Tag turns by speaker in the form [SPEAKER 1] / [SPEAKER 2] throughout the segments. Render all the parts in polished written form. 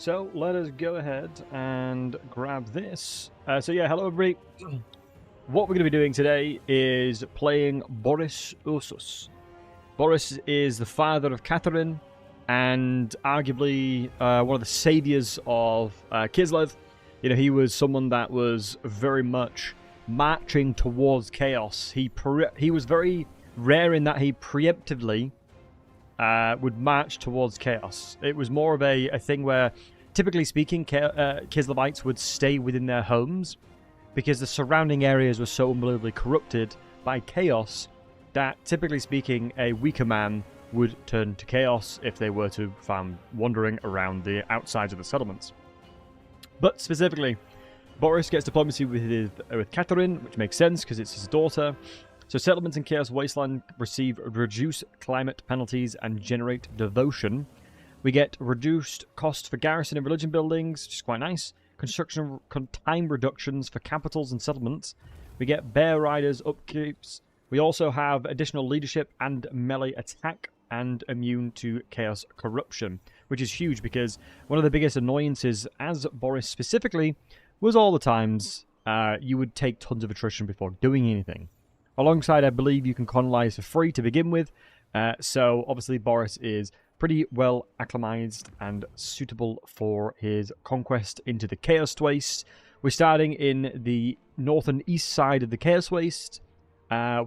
[SPEAKER 1] So let us go ahead and grab this. So yeah, hello everybody. What we're going to be doing today is playing Boris Ursus. Boris is the father of Catherine and arguably one of the saviors of Kislev. You know, he was someone that was very much marching towards chaos. He was very rare in that he preemptively would march towards chaos. It was more of a thing where, typically speaking, Kislevites would stay within their homes because the surrounding areas were so unbelievably corrupted by chaos that, typically speaking, a weaker man would turn to chaos if they were to found wandering around the outsides of the settlements. But specifically, Boris gets diplomacy with Catherine, which makes sense because it's his daughter. So settlements in Chaos Wasteland receive reduced climate penalties and generate devotion. We get reduced cost for garrison and religion buildings, which is quite nice. Construction time reductions for capitals and settlements. We get bear riders upkeeps. We also have additional leadership and melee attack and immune to chaos corruption, which is huge because one of the biggest annoyances as Boris specifically was all the times you would take tons of attrition before doing anything. Alongside, I believe you can colonize for free to begin with, so obviously Boris is pretty well acclimatized and suitable for his conquest into the Chaos Waste. We're starting in the north and east side of the Chaos Waste,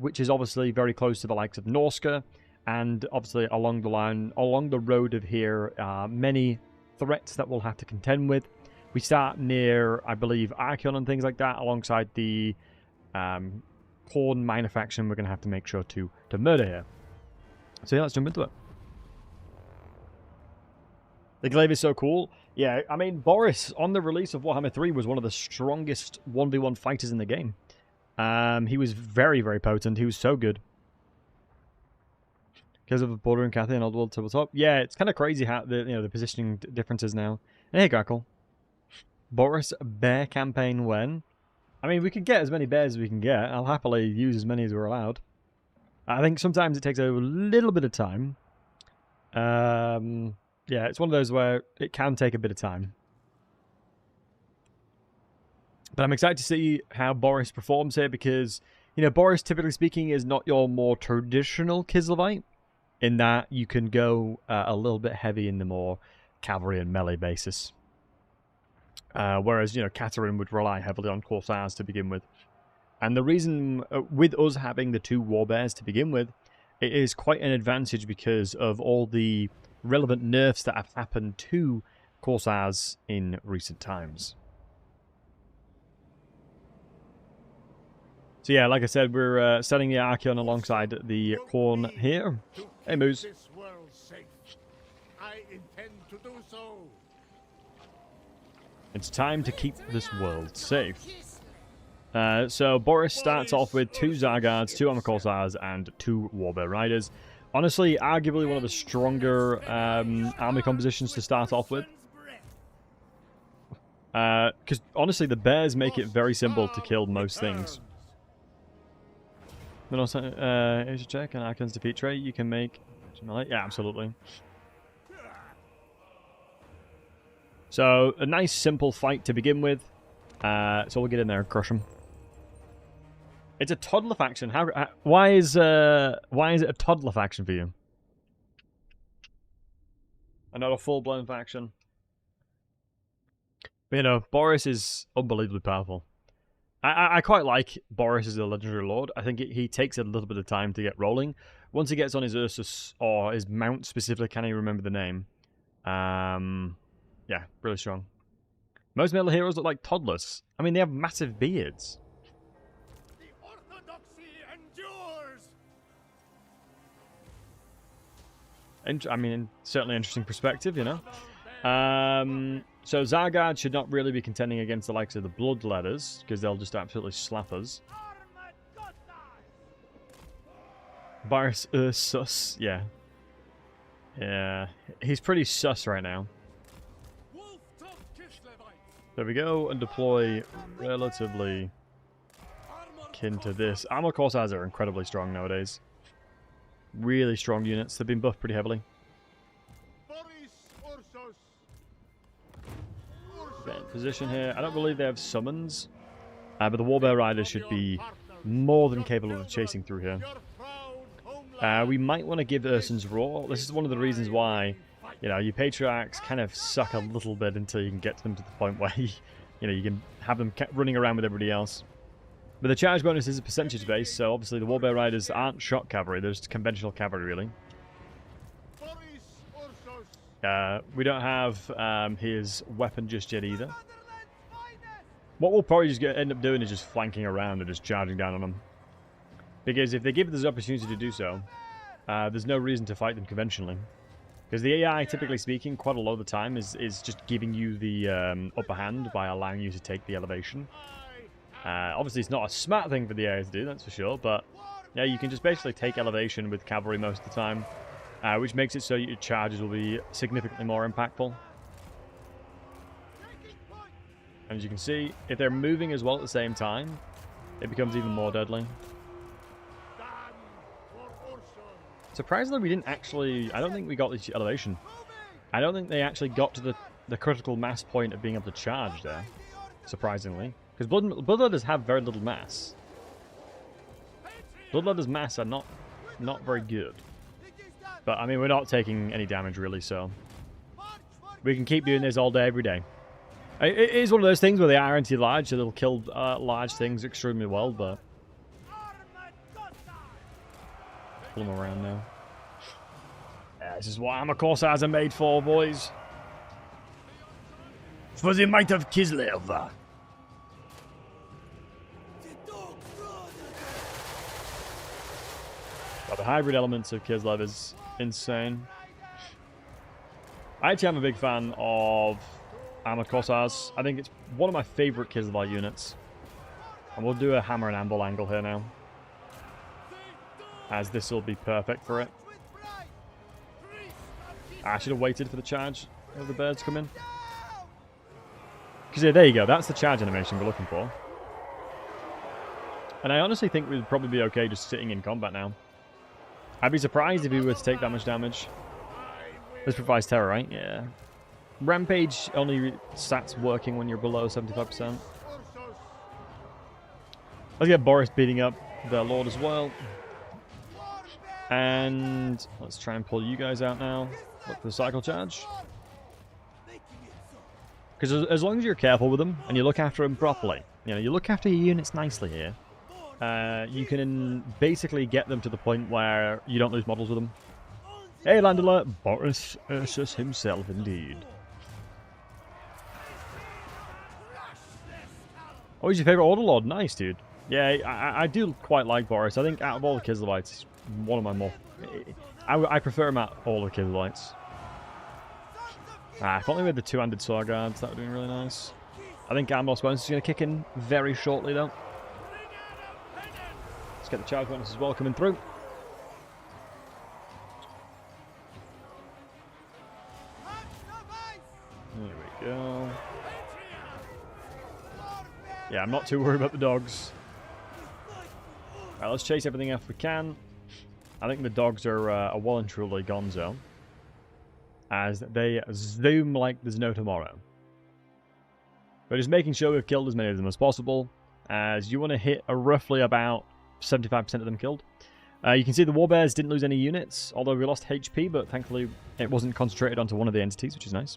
[SPEAKER 1] which is obviously very close to the likes of Norska, and obviously along the road of here are many threats that we'll have to contend with. We start near, I believe, Archeon and things like that, alongside the corn miner faction we're going to have to make sure to murder here. So yeah, let's jump into it. The glaive is so cool. Yeah, I mean, Boris, on the release of Warhammer 3, was one of the strongest 1v1 fighters in the game. He was very, very potent. He was so good. Because of the border and Cathy and Oddworld tabletop. Yeah, it's kind of crazy how the positioning differences now. And hey, Grackle. Boris bear campaign when? I mean, we could get as many bears as we can get. I'll happily use as many as we're allowed. I think sometimes it takes a little bit of time. Yeah, it's one of those where it can take a bit of time. But I'm excited to see how Boris performs here because, you know, Boris, typically speaking, is not your more traditional Kislevite in that you can go a little bit heavy in the more cavalry and melee basis. Whereas, you know, Catherine would rely heavily on Corsairs to begin with. And the reason, with us having the two warbears to begin with, it is quite an advantage because of all the relevant nerfs that have happened to Corsairs in recent times. So yeah, like I said, we're setting the Archeon alongside the Corn here. Hey, Moose.
[SPEAKER 2] I intend to do so.
[SPEAKER 1] It's time to keep this world safe. So Boris starts off with 2 Zargards, 2 Armor Corsairs, and 2 Warbear Riders. Honestly, arguably one of the stronger army compositions to start off with. Because honestly, the bears make it very simple to kill most things. Then also, here's a check, and Archon's defeat trait you can make. Yeah, absolutely. So, a nice simple fight to begin with. So we'll get in there and crush them. It's a toddler faction. Why is it a toddler faction for you? And not a full-blown faction. But, you know, Boris is unbelievably powerful. I quite like Boris as a legendary lord. I think he takes a little bit of time to get rolling. Once he gets on his Ursus, or his mount specifically, can't even remember the name. Yeah, really strong. Most melee heroes look like toddlers. I mean, they have massive beards.
[SPEAKER 2] The orthodoxy endures.
[SPEAKER 1] I mean, certainly interesting perspective, you know. So Zargard should not really be contending against the likes of the Bloodletters, because they'll just absolutely slap us. Boris sus, yeah. Yeah, he's pretty sus right now. There we go, and deploy relatively akin to this. Armor Corsairs are incredibly strong nowadays. Really strong units. They've been buffed pretty heavily.
[SPEAKER 2] Boris Ursus.
[SPEAKER 1] Get in position here. I don't believe they have summons, but the Warbear Riders should be more than capable of chasing through here. We might want to give Urson's Roar. This is one of the reasons why, you know, your Patriarchs kind of suck a little bit until you can get them to the point where, you know, you can have them running around with everybody else. But the charge bonus is a percentage base, so obviously the Warbear Riders aren't shock cavalry, they're just conventional cavalry, really. We don't have his weapon just yet either. What we'll probably just end up doing is just flanking around and just charging down on them. Because if they give us the opportunity to do so, there's no reason to fight them conventionally. Because the AI, typically speaking, quite a lot of the time is just giving you the upper hand by allowing you to take the elevation. Obviously, it's not a smart thing for the AI to do, that's for sure, but yeah, you can just basically take elevation with cavalry most of the time, which makes it so your charges will be significantly more impactful. And as you can see, if they're moving as well at the same time, it becomes even more deadly. Surprisingly, we didn't actually... I don't think we got this elevation. I don't think they actually got to the critical mass point of being able to charge there, surprisingly. Because Bloodletters have very little mass. Bloodletters' mass are not very good. But, I mean, we're not taking any damage, really, so... we can keep doing this all day, every day. It is one of those things where they are anti-large, so they'll kill large things extremely well, but... pull them around now. Yeah, this is what armor corsairs are made for, boys. For the might of Kislev. But the hybrid elements of Kislev is insane. I actually am a big fan of armored corsairs. I think it's one of my favorite Kislev units. And we'll do a hammer and anvil angle here now, as this will be perfect for it. I should have waited for the charge of the birds come in. Because yeah, there you go. That's the charge animation we're looking for. And I honestly think we'd probably be okay just sitting in combat now. I'd be surprised if we were to take that much damage. This provides terror, right? Yeah. Rampage only stats working when you're below 75%. Let's get Boris beating up the Lord as well. And let's try and pull you guys out now. Look for the cycle charge. Because as long as you're careful with them and you look after them properly, you know, you look after your units nicely here, you can basically get them to the point where you don't lose models with them. Hey, land alert! Boris Ursus himself, indeed. Oh, he's your favorite Order Lord. Nice, dude. Yeah, I do quite like Boris. I think out of all the Kislevites, he's one of my more... I prefer him out all the Kislevites. If only we had the two-handed sword guards, that would have been really nice. I think Armor's bonus is going to kick in very shortly, though. Let's get the charge bonus as well coming through. There we go. Yeah, I'm not too worried about the dogs. Alright, let's chase everything if we can. I think the dogs are well and truly gonzo, as they zoom like there's no tomorrow. But just making sure we've killed as many of them as possible, as you want to hit roughly about 75% of them killed. You can see the Warbears didn't lose any units, although we lost HP, but thankfully it wasn't concentrated onto one of the entities, which is nice.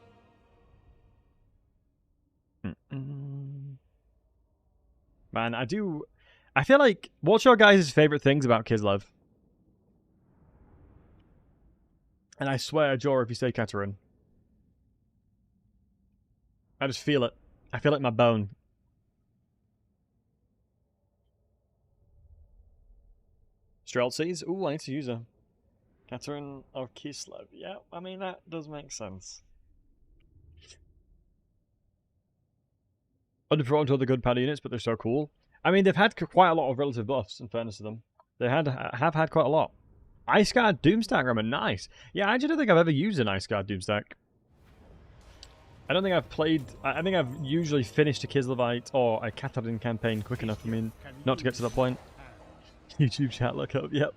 [SPEAKER 1] Man, I feel like... what's your guys' favourite things about Kislev? And I swear, Jor, if you say Katerin. I just feel it. I feel it in my bone. Streltsies? Ooh, I need to use her. Katerin of Kislev. Yeah, I mean, that does make sense. Underperformed to other good pad units, but they're so cool. I mean, they've had quite a lot of relative buffs, in fairness to them. They have had quite a lot. Ice Guard Doomstack Rammer, nice. Yeah, I actually don't think I've ever used an Ice Guard Doomstack. I don't think I've played... I think I've usually finished a Kislevite or a Katerin campaign quick enough for me not to get to that point. YouTube chat, look up, yep.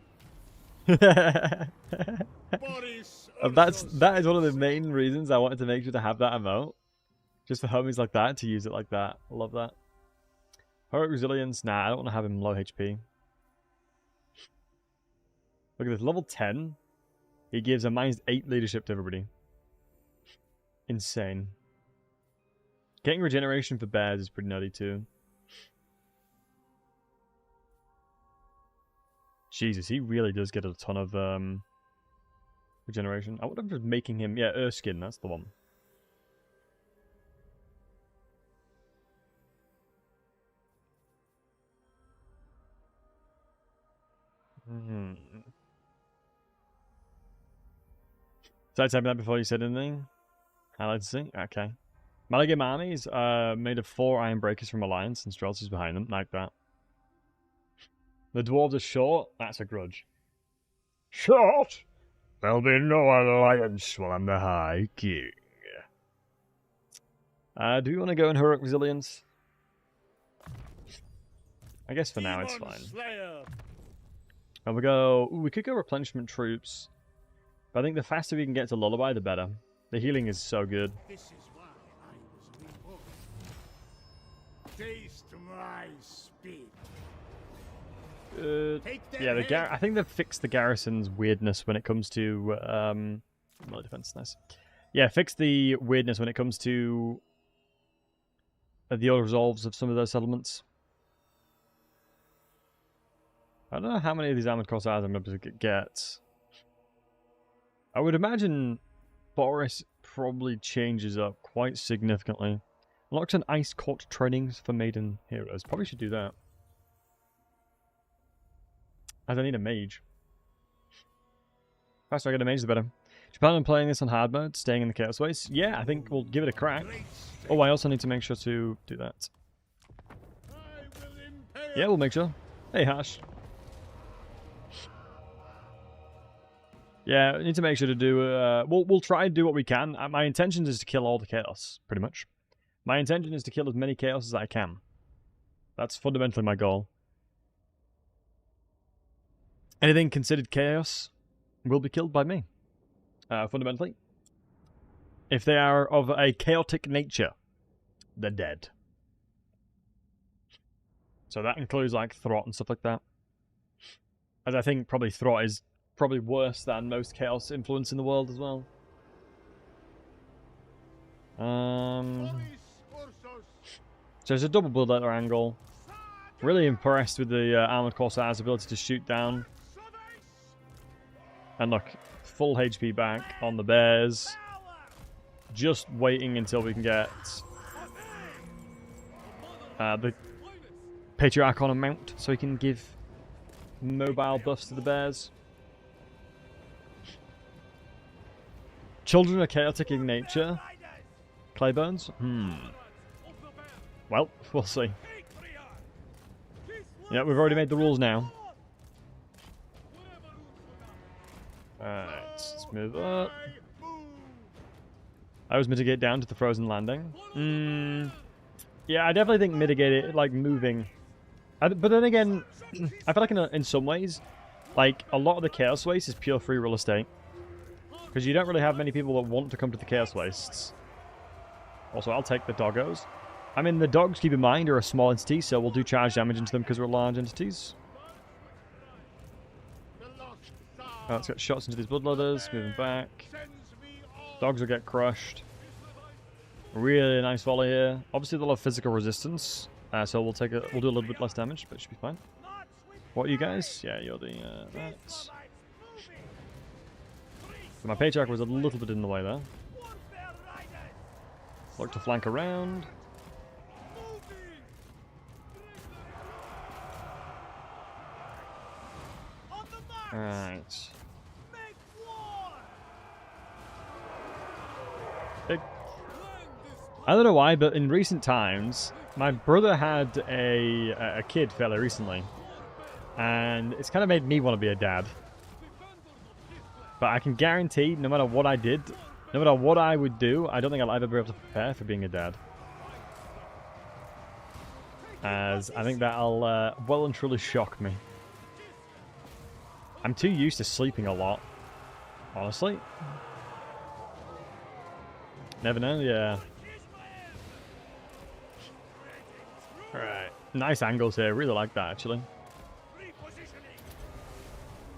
[SPEAKER 1] That is one of the main reasons I wanted to make sure to have that emote. Just for homies like that, to use it like that. I love that. Heroic resilience. Nah, I don't want to have him low HP. Look at this. Level 10. He gives a -8 leadership to everybody. Insane. Getting regeneration for bears is pretty nutty too. Jesus, he really does get a ton of regeneration. I wonder if just making him... Yeah, Erskine, that's the one. Did I type that before you said anything? Highlight to see? Okay. Malagim armies made of 4 iron breakers from Alliance and Strelts is behind them, like that. The dwarves are short? That's a grudge. Short? There'll be no alliance while I'm the High King. Do we want to go in heroic resilience? I guess for now it's fine. And we go... Ooh, we could go replenishment troops. But I think the faster we can get to Lullaby, the better. The healing is so good.
[SPEAKER 2] This is why I was reborn. Taste my speed.
[SPEAKER 1] Yeah, I think they've fixed the garrison's weirdness when it comes to well, defense, nice. Yeah, fix the weirdness when it comes to the auto resolves of some of those settlements. I don't know how many of these armored corsairs I'm able to get. I would imagine Boris probably changes up quite significantly. Unlocks an ice court trainings for maiden heroes. Probably should do that. As I need a mage. Faster I get a mage, the better. Do you plan on playing this on hard mode, staying in the Chaos Waste? Yeah, I think we'll give it a crack. Oh, I also need to make sure to do that. Yeah, we'll make sure. Hey, Hash. Yeah, we need to make sure to do... we'll try and do what we can. My intention is to kill all the Chaos, pretty much. My intention is to kill as many Chaos as I can. That's fundamentally my goal. Anything considered Chaos will be killed by me. Fundamentally. If they are of a chaotic nature, they're dead. So that includes like Throt and stuff like that. As I think probably Throt is probably worse than most Chaos influence in the world as well. So it's a double bloodletter angle. Really impressed with the Armored Corsair's ability to shoot down. And look, full HP back on the bears. Just waiting until we can get the Patriarch on a mount so he can give mobile buffs to the bears. Children are chaotic in nature. Claybones? Well, we'll see. Yeah, we've already made the rules now. Alright, let's move up. I always mitigate down to the frozen landing. Yeah, I definitely think mitigate it, like moving. But then again, I feel like in some ways, like a lot of the Chaos Waste is pure free real estate. Because you don't really have many people that want to come to the Chaos Wastes. Also, I'll take the doggos. I mean, the dogs, keep in mind, are a small entity, so we'll do charge damage into them because we're large entities. Let's get shots into these bloodletters, moving back. Dogs will get crushed. Really nice volley here. Obviously, they'll have physical resistance, so we'll do a little bit less damage, but it should be fine. What are you guys? Yeah, you're the rats. My Patriarch was a little bit in the way there. Look to flank around. Alright. I don't know why, but in recent times, my brother had a kid fairly recently. And it's kind of made me want to be a dad. But I can guarantee, no matter what I did, no matter what I would do, I don't think I'll ever be able to prepare for being a dad. As I think that'll well and truly shock me. I'm too used to sleeping a lot, honestly. Never know, yeah. Nice angles here. Really like that, actually.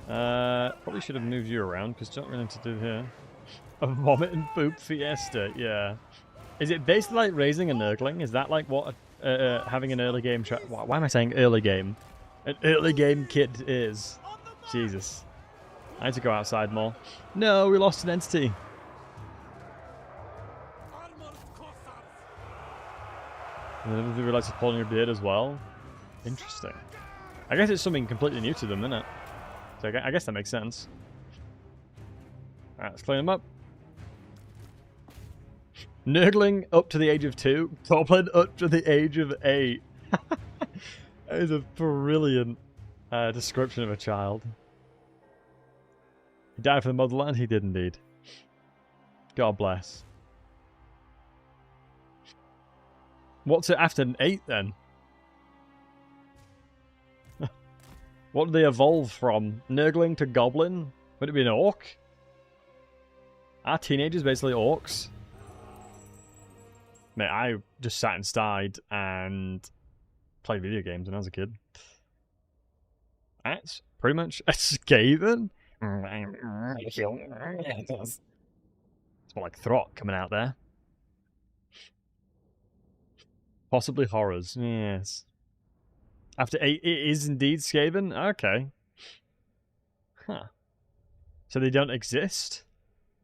[SPEAKER 1] Probably should have moved you around, because don't really need to do here. A vomit and poop fiesta, yeah. Is it basically like raising a nurgling? Is that like what having an early game... Why am I saying early game? An early game kid is. Jesus. I need to go outside more. No, we lost an entity. And then they realize it's pulling your beard as well. Interesting. I guess it's something completely new to them, isn't it? So I guess that makes sense. Alright, let's clean them up. Nurgling up to the age of 2. Goblin up to the age of 8. That is a brilliant description of a child. He died for the motherland? He did indeed. God bless. What's it after an 8 then? What did they evolve from? Nurgling to goblin? Would it be an orc? Are teenagers basically orcs? Mate, I just sat inside and played video games when I was a kid. That's pretty much a Skaven. It's more like Throt coming out there. Possibly horrors, yes. After 8, it is indeed Skaven? Okay. Huh. So they don't exist?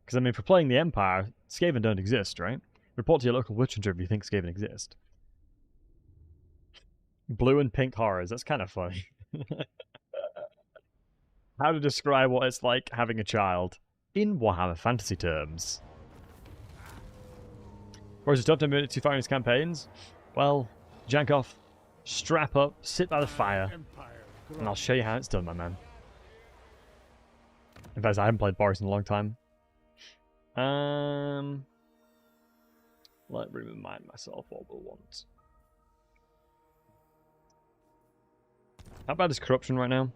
[SPEAKER 1] Because, I mean, for playing the Empire, Skaven don't exist, right? Report to your local witch hunter if you think Skaven exist. Blue and pink horrors, that's kind of funny. How to describe what it's like having a child in Warhammer fantasy terms. Whereas it's tough to move to fire in his campaigns? Well, jank off, strap up, sit by the fire, and I'll show you how it's done, my man. In fact, I haven't played Boris in a long time. Let me remind myself what we'll want. How bad is corruption right now?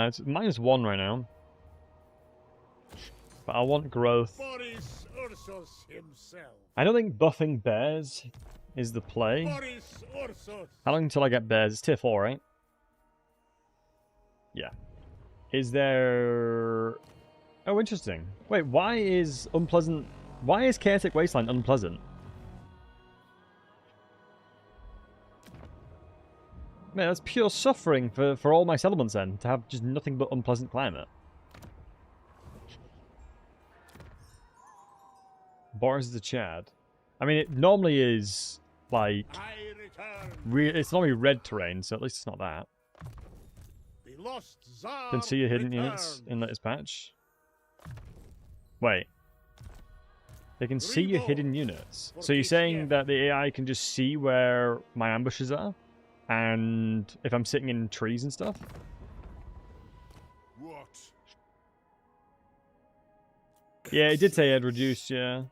[SPEAKER 1] It's -1 right now. But I want growth.
[SPEAKER 2] Boris Ursus himself.
[SPEAKER 1] I don't think buffing bears is the play.
[SPEAKER 2] Boris Ursus.
[SPEAKER 1] How long until I get bears? It's tier 4, right? Yeah. Is there... Oh, interesting. Wait, why is unpleasant... Why is Chaotic Wasteland unpleasant? Man, that's pure suffering for all my settlements then, to have just nothing but unpleasant climate. Boris is a Chad. I mean, it normally is, like... it's normally red terrain, so at least it's not that.
[SPEAKER 2] The lost Tsar
[SPEAKER 1] Can see your hidden units in this patch. Wait. They can see your hidden units. So you're saying that the AI can just see where my ambushes are? And if I'm sitting in trees and stuff?
[SPEAKER 2] What?
[SPEAKER 1] Yeah, it did say it had reduced, yeah.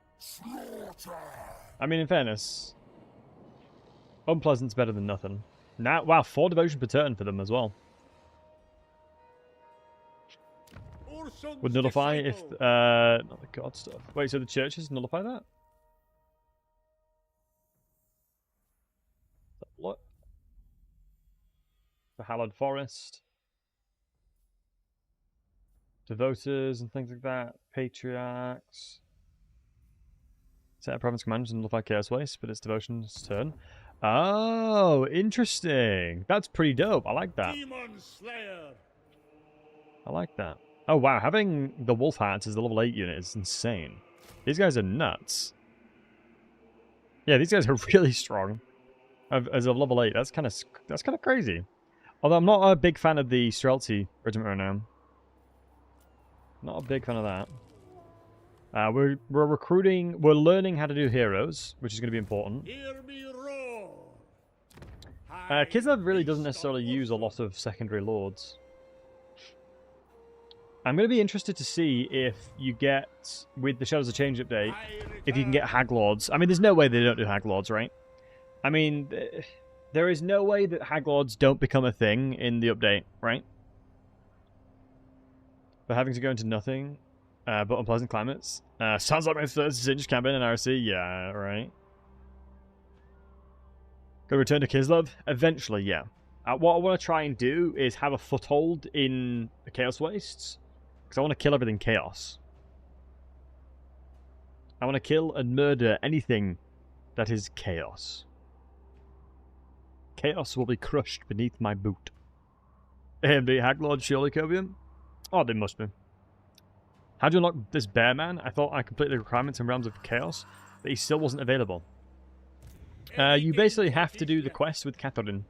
[SPEAKER 1] I mean, in fairness, unpleasant's better than nothing. Now, wow, 4 devotion per turn for them as well. Would nullify if, not the god stuff. Wait, so the churches nullify that? What? The Hallowed Forest. Devoters and things like that. Patriarchs. Set a province commanders and nullify Chaos Waste, but it's devotion's turn. Oh, interesting. That's pretty dope. I like that.
[SPEAKER 2] Demon Slayer.
[SPEAKER 1] I like that. Oh, wow. Having the Wolf Hats as the level 8 unit is insane. These guys are nuts. Yeah, these guys are really strong. As a level 8, that's kind of crazy. Although I'm not a big fan of the Streltsy regiment right now. Not a big fan of that. We're recruiting, we're learning how to do heroes, which is going to be important.
[SPEAKER 2] Hear me roar.
[SPEAKER 1] Kislev really doesn't necessarily use a lot of secondary lords. I'm going to be interested to see if you get, with the Shadows of Change update, if you can get Hag Lords. I mean, there's no way they don't do Hag Lords, right? I mean, there is no way that Hag Lords don't become a thing in the update, right? But having to go into nothing, but unpleasant climates. Sounds like my first Zinj campaign in RC. Yeah, right. The return to Kislev? Eventually, yeah. What I want to try and do is have a foothold in the Chaos Wastes. Because I want to kill everything Chaos. I want to kill and murder anything that is Chaos. Chaos will be crushed beneath my boot. AMD Haglord surely Cobium? Oh, they must be. How do you unlock this bear man? I thought I completed the requirements in Realms of Chaos, but he still wasn't available. You basically have to do the quest with Catherine.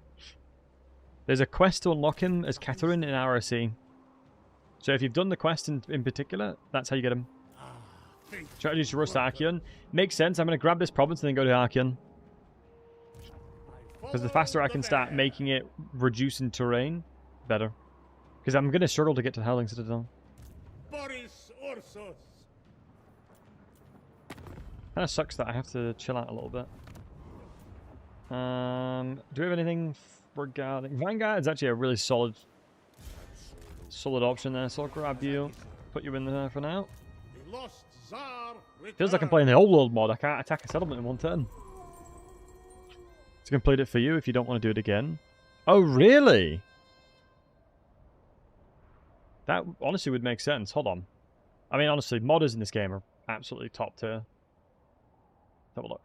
[SPEAKER 1] There's a quest to unlock him as Catherine in RSC. So if you've done the quest in particular, that's how you get him. Strategy to rust Archeon. Makes sense. I'm going to grab this province and then go to Archeon. Because the faster I can start making it reducing terrain, better. Because I'm going to struggle to get to the Howling Citadel.
[SPEAKER 2] Boris, ursus.
[SPEAKER 1] Kind of sucks that I have to chill out a little bit. Do we have anything regarding... Vanguard is actually a really solid option there, so I'll grab you, put you in there for now.
[SPEAKER 2] The lost Tsar
[SPEAKER 1] Feels like I'm playing the old world mod. I can't attack a settlement in one turn. To complete it for you if you don't want to do it again. Oh, really? That honestly would make sense. Hold on. I mean, honestly, modders in this game are absolutely top tier. Let's have a look.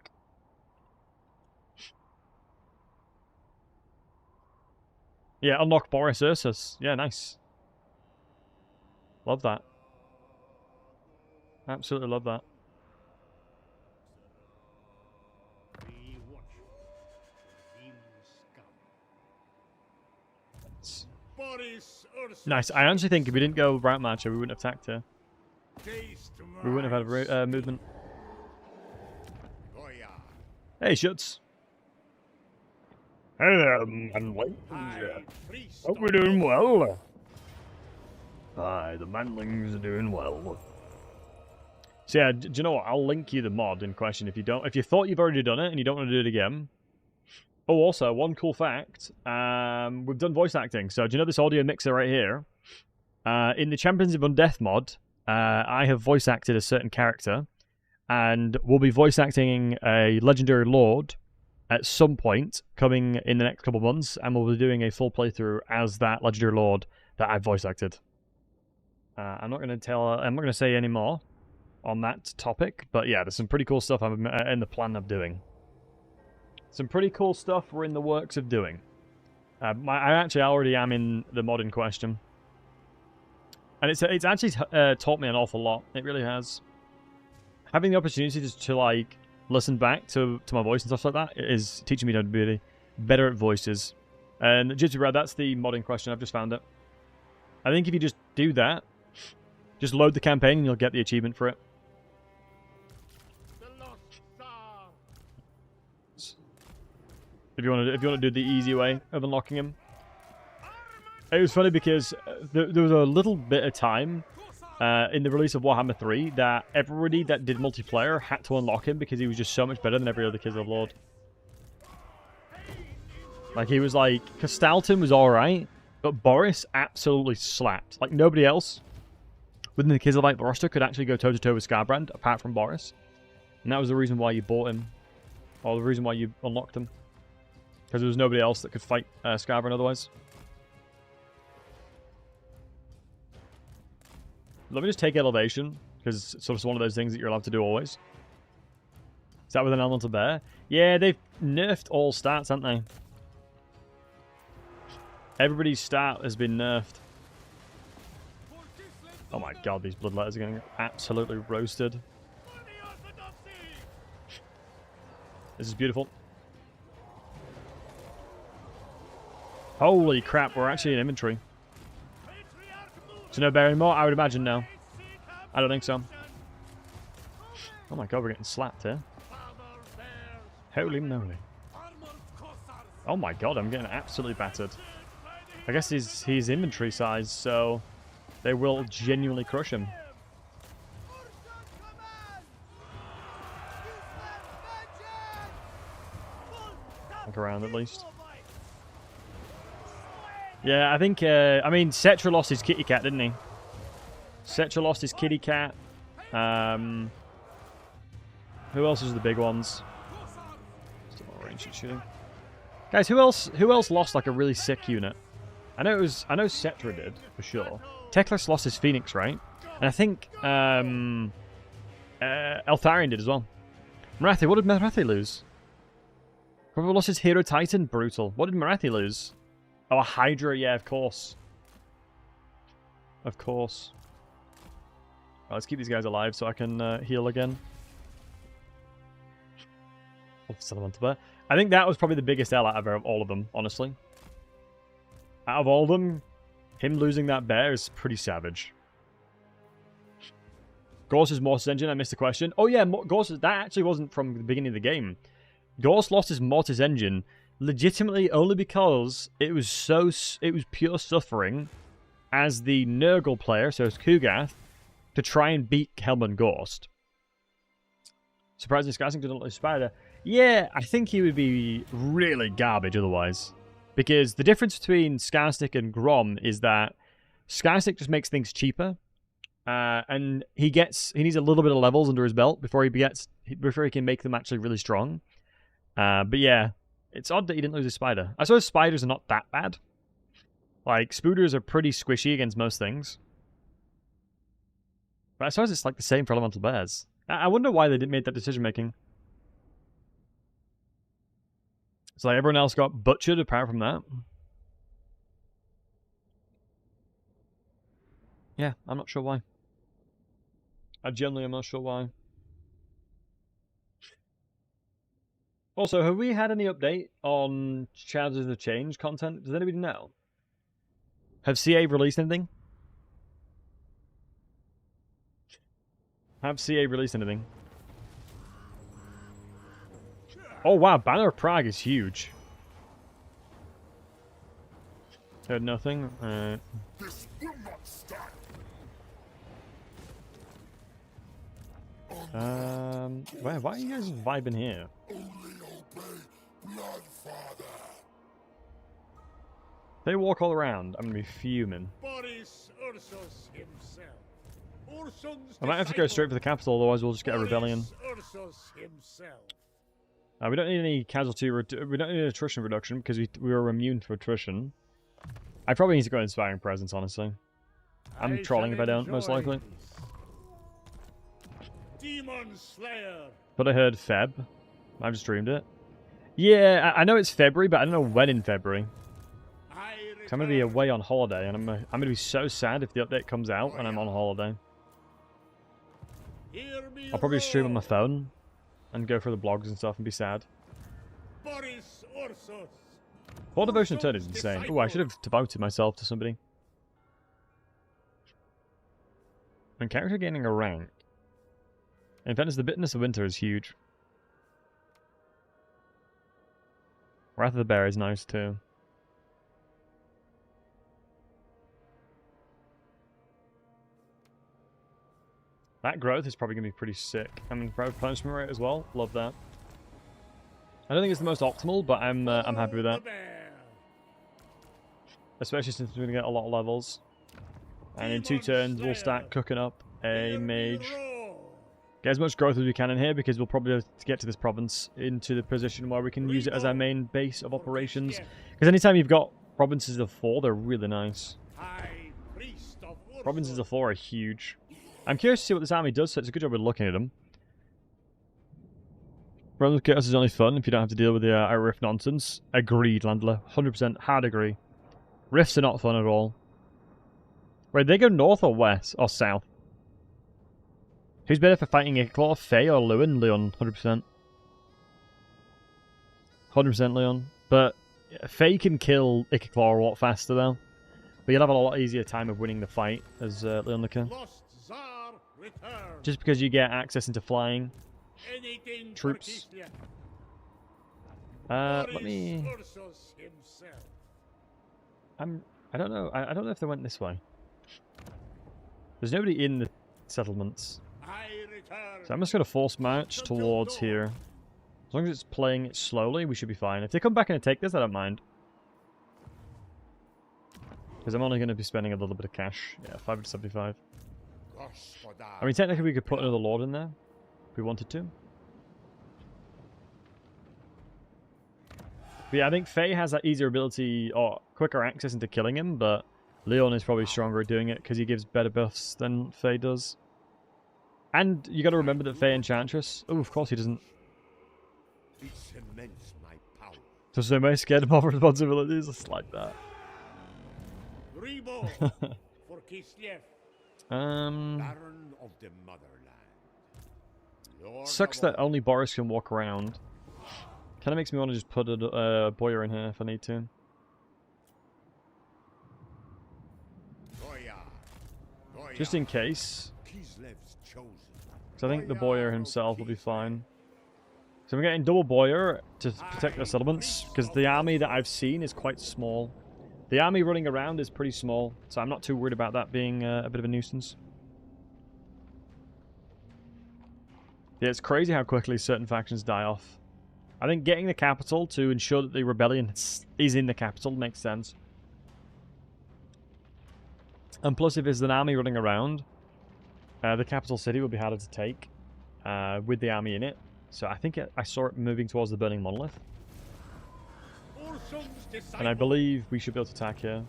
[SPEAKER 1] Yeah, unlock Boris Ursus. Yeah, nice. Love that. Absolutely love that.
[SPEAKER 2] Boris, ursus.
[SPEAKER 1] Nice. I honestly think if we didn't go route marcher, we wouldn't have attacked her. We wouldn't have had movement. Hey, Schutz.
[SPEAKER 3] Hey there, manling. Hope we're doing well. Aye, the manlings are doing well.
[SPEAKER 1] So yeah, do you know what? I'll link you the mod in question if you don't. If you thought you've already done it and you don't want to do it again. Oh, also, one cool fact. We've done voice acting. So do you know this audio mixer right here? In the Champions of Undeath mod, I have voice acted a certain character. And we'll be voice acting a legendary lord at some point coming in the next couple of months, and we'll be doing a full playthrough as that legendary lord that I've voice acted. I'm not going to say any more on that topic, but yeah, there's some pretty cool stuff I'm in the plan of doing. Some pretty cool stuff we're in the works of doing. I actually already am in the mod in question, and it's actually taught me an awful lot. It really has. Having the opportunity to like listen back to my voice and stuff like that is teaching me to be better at voices. And Gypsy Brad, that's the mod in question. I've just found it. I think if you just do that, just load the campaign and you'll get the achievement for it.
[SPEAKER 2] The lost Tsar.
[SPEAKER 1] If you want to do the easy way of unlocking him. It was funny because there was a little bit of time in the release of Warhammer 3 that everybody that did multiplayer had to unlock him because he was just so much better than every other Kislev Lord. Like, he was like... Castalton was alright, but Boris absolutely slapped. Like, nobody else within the Kislevite roster could actually go toe-to-toe with Scarbrand, apart from Boris. And that was the reason why you bought him. Or the reason why you unlocked him. Because there was nobody else that could fight Scarbrand otherwise. Let me just take elevation, because it's sort of one of those things that you're allowed to do always. Is that with an elemental bear? Yeah, they've nerfed all stats, haven't they? Everybody's stat has been nerfed. Oh my god, these bloodletters are getting absolutely roasted. This is beautiful. Holy crap, we're actually in inventory. So no bear anymore? I would imagine no. I don't think so. Oh my god, we're getting slapped here. Holy moly. Oh my god, I'm getting absolutely battered. I guess he's inventory size, so they will genuinely crush him. Look around at least. Yeah, I think, I mean, Cetra lost his kitty cat, didn't he? Cetra lost his kitty cat. Who else is the big ones? Still not range shooting. Guys, who else lost like a really sick unit? I know Cetra did, for sure. Teclis lost his Phoenix, right? And I think Eltharion did as well. Marathi, what did Marathi lose? Whoever lost his Hero Titan? Brutal. What did Marathi lose? Oh, a Hydra, yeah, of course. Of course. Right, let's keep these guys alive so I can heal again. I think that was probably the biggest L out of all of them, honestly. Out of all of them, him losing that bear is pretty savage. Gorse's Mortis engine, I missed the question. Oh yeah, Gorse, that actually wasn't from the beginning of the game. Gorse lost his Mortis engine legitimately only because it was pure suffering as the Nurgle player, so it's Kugath, to try and beat Helman Gorst. Surprisingly, Skarsnik didn't lose Spider. Yeah, I think he would be really garbage otherwise. Because the difference between Skarsnik and Grom is that Skarsnik just makes things cheaper. And he needs a little bit of levels under his belt before he can make them actually really strong. But yeah, it's odd that he didn't lose his Spider. I suppose Spiders are not that bad. Like, Spooders are pretty squishy against most things. But I suppose it's like the same for Elemental Bears. I wonder why they didn't make that decision making. It's like everyone else got butchered apart from that. Yeah, I'm not sure why. I genuinely am not sure why. Also, have we had any update on Shadows of Change content? Does anybody know? Have CA released anything? Have CA released anything? Oh wow, Banner of Prague is huge. Heard nothing.
[SPEAKER 2] This will not stand.
[SPEAKER 1] Why are you guys vibing here?
[SPEAKER 2] Only obey Bloodfather.
[SPEAKER 1] They walk all around. I'm gonna be fuming.
[SPEAKER 2] Boris Ursus himself. Ursun's
[SPEAKER 1] I might have to go straight for the capital, otherwise we'll just get a rebellion.
[SPEAKER 2] Ursus himself.
[SPEAKER 1] We don't need any casualty. We don't need an attrition reduction because we were immune to attrition. I probably need to go Inspiring Presence, honestly. I'm trolling if I don't, most likely.
[SPEAKER 2] Demon Slayer.
[SPEAKER 1] But I heard Feb. I've just dreamed it. Yeah, I know it's February, but I don't know when in February. So I'm going to be away on holiday, and I'm going to be so sad if the update comes out and I'm on holiday. I'll probably stream on my phone and go through the blogs and stuff and be sad.
[SPEAKER 2] Boris Ursus.
[SPEAKER 1] 4 devotion turn is insane. Oh, I should have devoted myself to somebody. When character gaining a rank. In fairness, the bitterness of winter is huge. Wrath of the Bear is nice too. That growth is probably going to be pretty sick. I mean, replenishment rate as well. Love that. I don't think it's the most optimal, but I'm happy with that. Especially since we're going to get a lot of levels. And in 2 turns, we'll start cooking up a mage. Get as much growth as we can in here, because we'll probably have to get to this province into the position where we can use it as our main base of operations. Because anytime you've got provinces of 4, they're really nice. Provinces of 4 are huge. I'm curious to see what this army does, so it's a good job we're looking at them. Realms of Chaos is only fun if you don't have to deal with the rift nonsense. Agreed, Landler. 100% hard agree. Rifts are not fun at all. Right, they go north or west? Or south? Who's better for fighting Iceclaw? Faye or Lewin? Leon, 100%. 100% Leon. But Faye can kill Iceclaw a lot faster though. But you'll have a lot easier time of winning the fight as Leon the King. Just because you get access into flying troops. Let me... I don't know. I don't know if they went this way. There's nobody in the settlements. So I'm just going to force march towards here. As long as it's playing it slowly, we should be fine. If they come back and take this, I don't mind. Because I'm only going to be spending a little bit of cash. Yeah, 575. I mean, technically we could put another lord in there. If we wanted to. But yeah, I think Faye has that easier ability or quicker access into killing him, but Leon is probably stronger at doing it because he gives better buffs than Faye does. And you got to remember that Faye Enchantress. Oh, of course he doesn't.
[SPEAKER 2] It cements my power.
[SPEAKER 1] Just so much scared of more responsibilities. It's like that.
[SPEAKER 2] Ribo for Kislev,
[SPEAKER 1] Um,
[SPEAKER 2] Baron of the Motherland. Lord
[SPEAKER 1] sucks
[SPEAKER 2] of
[SPEAKER 1] that
[SPEAKER 2] all.
[SPEAKER 1] only Boris can walk around. Kind of makes me want to just put a Boyer in here if I need to.
[SPEAKER 2] Goya. Goya.
[SPEAKER 1] Just in case.
[SPEAKER 2] Kislev's chosen.
[SPEAKER 1] Because I think the Boyer himself will be fine. So we're getting double Boyer to protect the settlements. Because the army that I've seen is quite small. The army running around is pretty small. So I'm not too worried about that being a bit of a nuisance. Yeah, it's crazy how quickly certain factions die off. I think getting the capital to ensure that the rebellion is in the capital makes sense. And plus, if there's an army running around, the capital city will be harder to take with the army in it. So I think I saw it moving towards the burning monolith.
[SPEAKER 2] Ursum's disciple.
[SPEAKER 1] And I believe we should be able to attack here.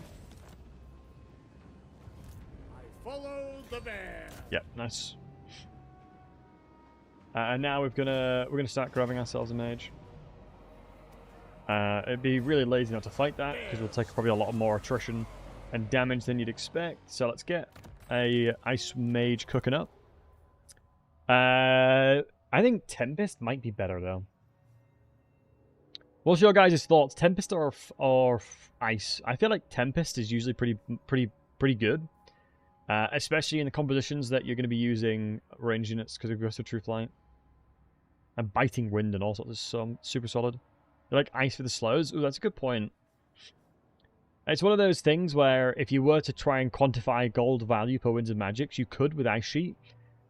[SPEAKER 2] I follow the bear.
[SPEAKER 1] Yep, nice. And now we're gonna start grabbing ourselves a mage. It'd be really lazy not to fight that because we'll take probably a lot more attrition and damage than you'd expect. So let's get a ice mage cooking up. I think Tempest might be better though. What's your guys' thoughts? Tempest or ice? I feel like Tempest is usually pretty good, especially in the compositions that you're going to be using range units because of Ghost of True Flight and biting wind and all sorts of super solid. You like ice for the slows? Ooh, that's a good point. It's one of those things where if you were to try and quantify gold value per Winds of Magics, you could with Ice Sheet,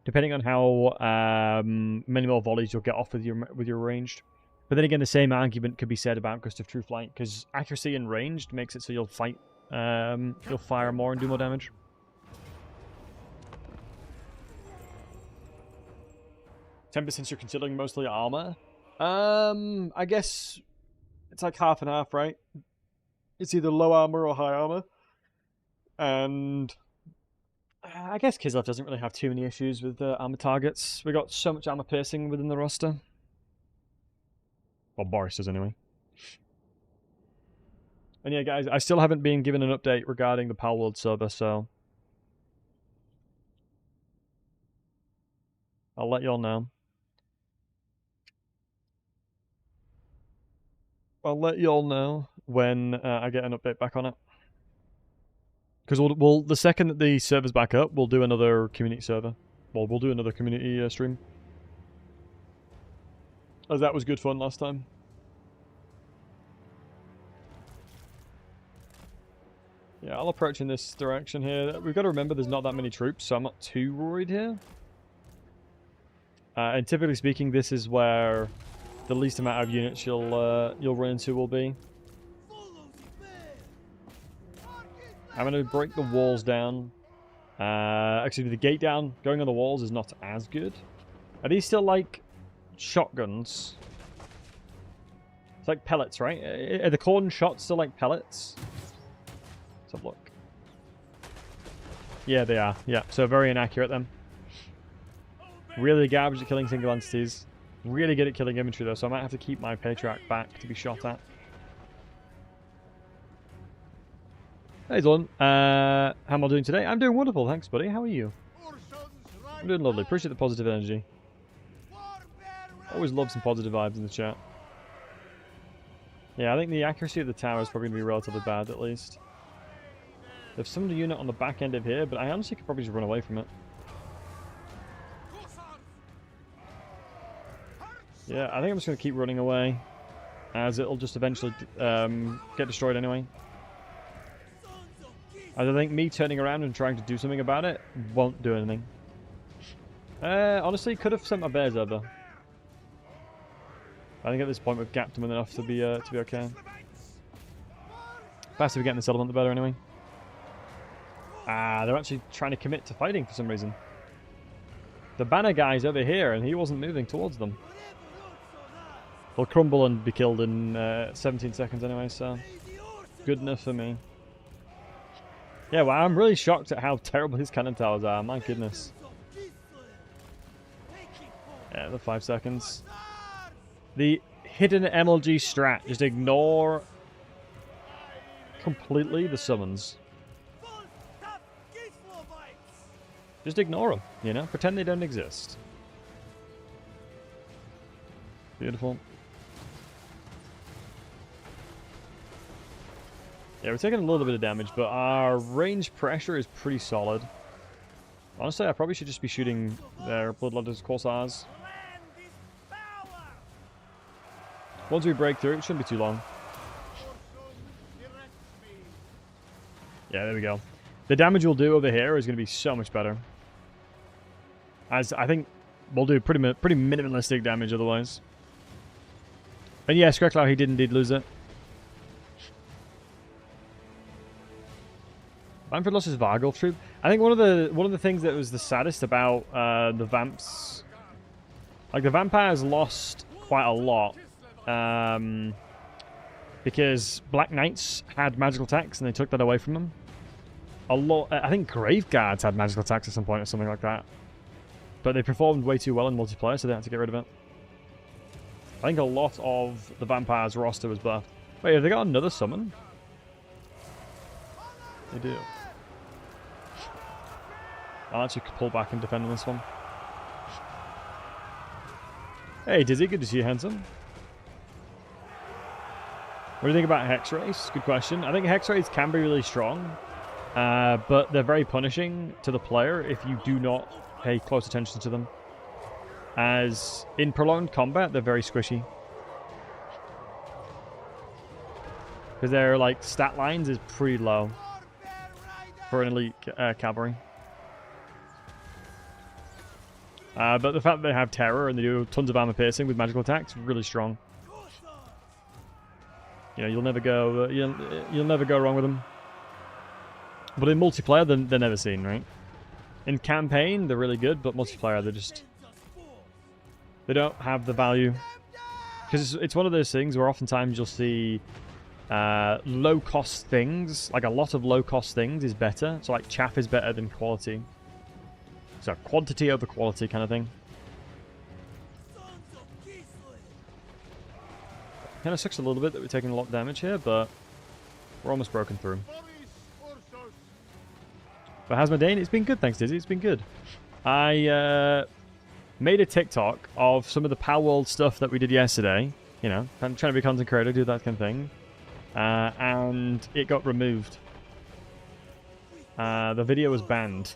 [SPEAKER 1] depending on how many more volleys you'll get off with your ranged. But then again, the same argument could be said about Ghost of True Flight, because accuracy and ranged makes it so you'll fight, you'll fire more and do more damage. Tempest, since you're considering mostly armor, I guess it's like half and half, right? It's either low armor or high armor, and I guess Kislev doesn't really have too many issues with armor targets. We got so much armor piercing within the roster. Well, Boris does anyway. And yeah, guys, I still haven't been given an update regarding the Pal World server, so I'll let y'all know. I'll let y'all know when I get an update back on it. Because we'll the second that the server's back up, we'll do another community server. Well, we'll do another community stream. As that was good fun last time. Yeah, I'll approach in this direction here. We've got to remember there's not that many troops, so I'm not too worried here. And typically speaking, this is where the least amount of units you'll run into will be. I'm going to break the walls down. Actually, the gate down. Going on the walls is not as good. Are these still like shotguns? It's like pellets, right? Are the corn shots still like pellets? Let's have a look. Yeah, they are. Yeah, so very inaccurate then. Really garbage at killing single entities. Really good at killing infantry though, so I might have to keep my Patriarch back to be shot at. Hey Dylan, how am I doing today? I'm doing wonderful, thanks buddy. How are you? I'm doing lovely. Appreciate the positive energy. Always love some positive vibes in the chat. Yeah, I think the accuracy of the tower is probably going to be relatively bad at least. There's some unit on the back end of here, but I honestly could probably just run away from it. Yeah, I think I'm just going to keep running away, as it'll just eventually get destroyed anyway. I don't think me turning around and trying to do something about it won't do anything. Honestly, could have sent my bears over. I think at this point we've gapped them enough to be okay. Faster we get in the settlement, the better anyway. Ah, they're actually trying to commit to fighting for some reason. The banner guy's over here, and he wasn't moving towards them. They'll crumble and be killed in 17 seconds anyway, so good enough for me. Yeah, well, I'm really shocked at how terrible his cannon towers are. My goodness. Yeah, the 5 seconds. The hidden MLG strat. Just ignore completely the summons. Just ignore them, you know? Pretend they don't exist. Beautiful. Yeah, we're taking a little bit of damage, but our range pressure is pretty solid. Honestly, I probably should just be shooting their Bloodletters Corsairs. Once we break through, it shouldn't be too long. Yeah, there we go. The damage we'll do over here is going to be so much better. As I think we'll do pretty minimalistic damage otherwise. And yeah, Skreklau, he did indeed lose it. Manfred lost his Vargulf troop. I think one of the things that was the saddest about the Vamps, like the Vampires lost quite a lot, because Black Knights had magical attacks and they took that away from them. A lot. I think Grave Guards had magical attacks at some point or something like that, but they performed way too well in multiplayer, so they had to get rid of it. I think a lot of the Vampires roster was buffed. Wait, have they got another summon? They do. I'll actually pull back and defend on this one. Hey, Dizzy, good to see you, handsome. What do you think about Hex Race? Good question. I think Hex Race can be really strong, but they're very punishing to the player if you do not pay close attention to them. As in prolonged combat, they're very squishy. Because their like stat lines is pretty low for an elite cavalry. But the fact that they have terror and they do tons of armor piercing with magical attacks, really strong. You know, you'll never go wrong with them. But in multiplayer, they're never seen, right? In campaign, they're really good, but multiplayer, they don't have the value. Because it's one of those things where oftentimes you'll see low-cost things, like a lot of low-cost things is better. So like chaff is better than quality. So quantity over quality kind of thing. Kind of sucks a little bit that we're taking a lot of damage here, but we're almost broken through. But how's my day? It's been good, thanks, Dizzy. It's been good. I made a TikTok of some of the Power World stuff that we did yesterday. You know, I'm trying to be content creator, do that kind of thing. And it got removed. The video was banned.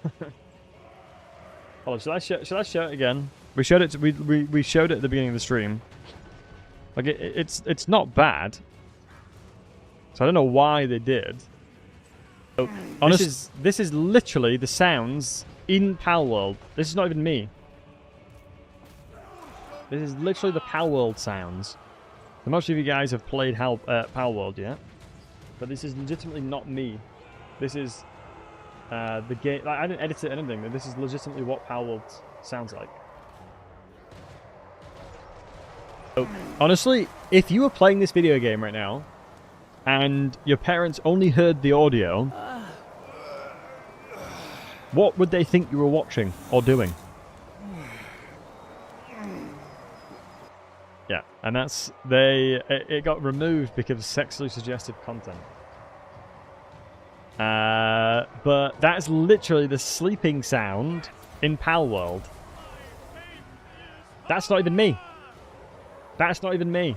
[SPEAKER 1] Hold on, should I show it again? We showed it. We showed it at the beginning of the stream. Like it's not bad. So I don't know why they did. So, honestly, this is literally the sounds in Power World. This is not even me. This is literally the Power World sounds. So most of you guys have played Power World yet, but this is legitimately not me. This is the game. Like, I didn't edit it or anything. This is legitimately what Power World sounds like. So, honestly, if you were playing this video game right now, and your parents only heard the audio, what would they think you were watching or doing? Yeah, and that's it got removed because of sexually suggestive content. But that's literally the sleeping sound in Power World. That's not even me. That's not even me.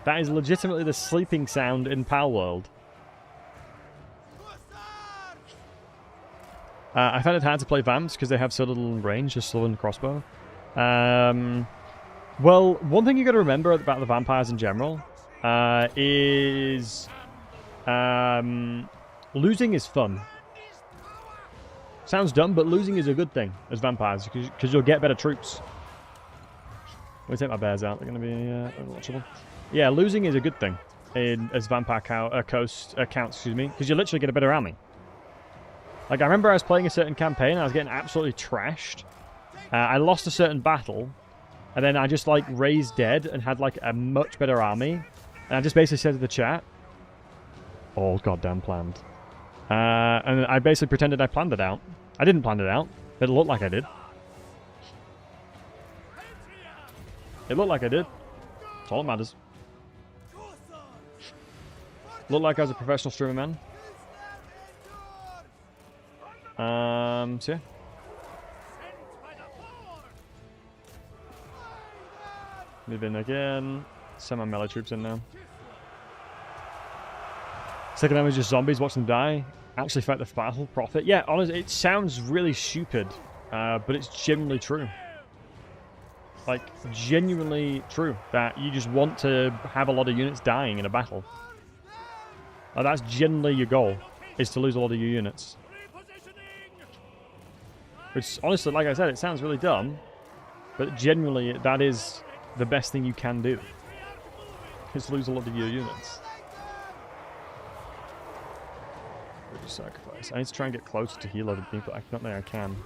[SPEAKER 1] That is legitimately the sleeping sound in Power World. I found it hard to play Vamps because they have so little range, just slow and crossbow. Well, one thing you got to remember about the vampires in general is losing is fun. Sounds dumb, but losing is a good thing as vampires because you'll get better troops. Let me take my bears out. They're going to be unwatchable. Yeah, losing is a good thing as vampire counts, excuse me, because you literally get a better army. Like, I remember I was playing a certain campaign and I was getting absolutely trashed. I lost a certain battle, And then I just, like, raised dead and had, like, a much better army. And I just basically said to the chat, all goddamn planned. And I basically pretended I planned it out. I didn't plan it out, but it looked like I did. It looked like I did. That's all that matters. Looked like I was a professional streamer, man. So yeah. Move in again. Send my melee troops in now. Second time is just zombies, watch them die. Actually fight the battle, profit. Yeah, honestly, it sounds really stupid, but it's genuinely true. Like, genuinely true. That you just want to have a lot of units dying in a battle. Like, that's generally your goal, is to lose a lot of your units. Which, honestly, like I said, it sounds really dumb, but genuinely, that is the best thing you can do. Is to lose a lot of your units. Sacrifice. I need to try and get closer to heal other people. I don't think I can.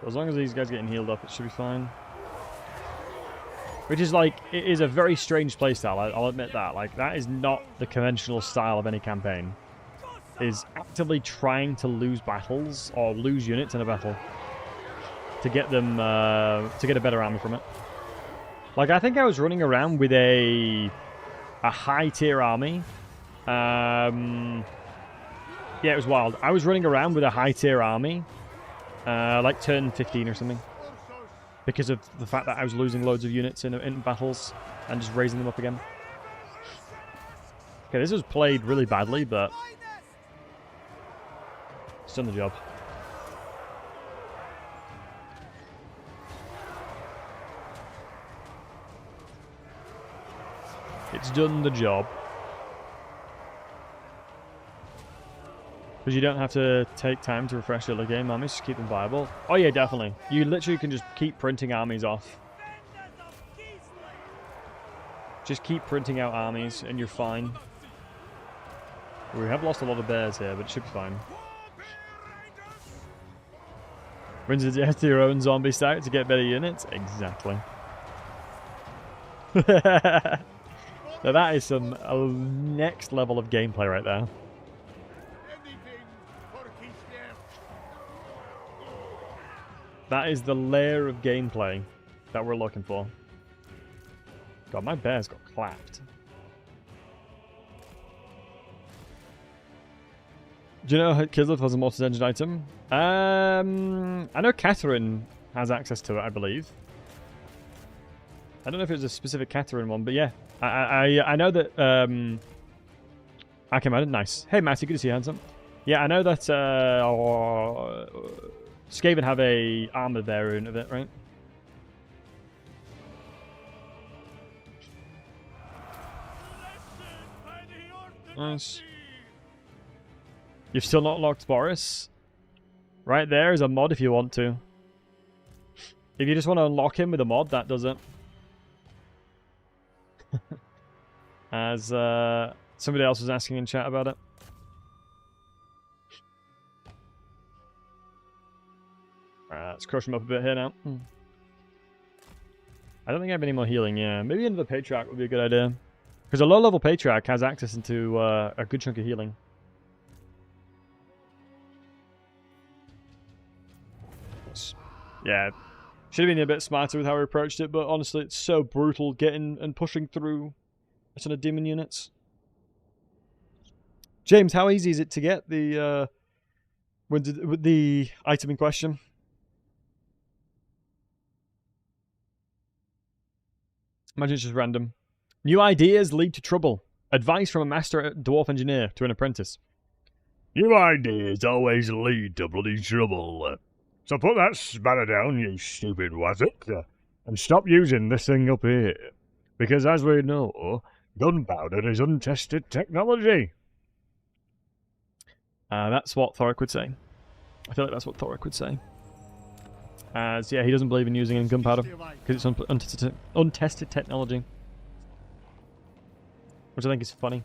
[SPEAKER 1] But as long as these guys are getting healed up, it should be fine. Which is like, it is a very strange playstyle, I'll admit that. Like, that is not the conventional style of any campaign. Is actively trying to lose battles, or lose units in a battle. To get them, to get a better army from it. Like, I think I was running around with a high-tier army. Yeah, it was wild. I was running around with a high-tier army, like turn 15 or something. Because of the fact that I was losing loads of units in battles and just raising them up again. Okay, this was played really badly, but it's done the job. It's done the job. Because you don't have to take time to refresh your game armies, just keep them viable. Oh yeah, definitely. You literally can just keep printing armies off. Just keep printing out armies and you're fine. We have lost a lot of bears here, but it should be fine. Brings it to your own zombie stack to get better units? Exactly. Now that is some next level of gameplay right there. That is the layer of gameplay that we're looking for. God, my bears got clapped. Do you know Kislev has a Mortis Engine item? I know Catherine has access to it, I believe. I don't know if it was a specific Catherine one, but yeah. I know that... I came out. Nice. Hey, Matty, good to see you, handsome. Yeah, I know that... Skaven have a armor variant of it, right? Nice. You've still not locked Boris? Right there is a mod if you want to. If you just want to unlock him with a mod, that does it. As somebody else was asking in chat about it. Alright, let's crush him up a bit here now. I don't think I have any more healing, yeah. Maybe another Patriarch would be a good idea. Because a low-level Patriarch has access into a good chunk of healing. Yeah, should have been a bit smarter with how we approached it, but honestly, it's so brutal getting and pushing through a ton of demon units. James, how easy is it to get the item in question? Imagine it's just random. New ideas lead to trouble. Advice from a master dwarf engineer to an apprentice.
[SPEAKER 3] New ideas always lead to bloody trouble. So put that spanner down, you stupid wazzock, and stop using this thing up here. Because as we know, gunpowder is untested technology.
[SPEAKER 1] That's what Thoric would say. I feel like that's what Thoric would say. As, yeah, he doesn't believe in using any gunpowder because it's untested technology. Which I think is funny.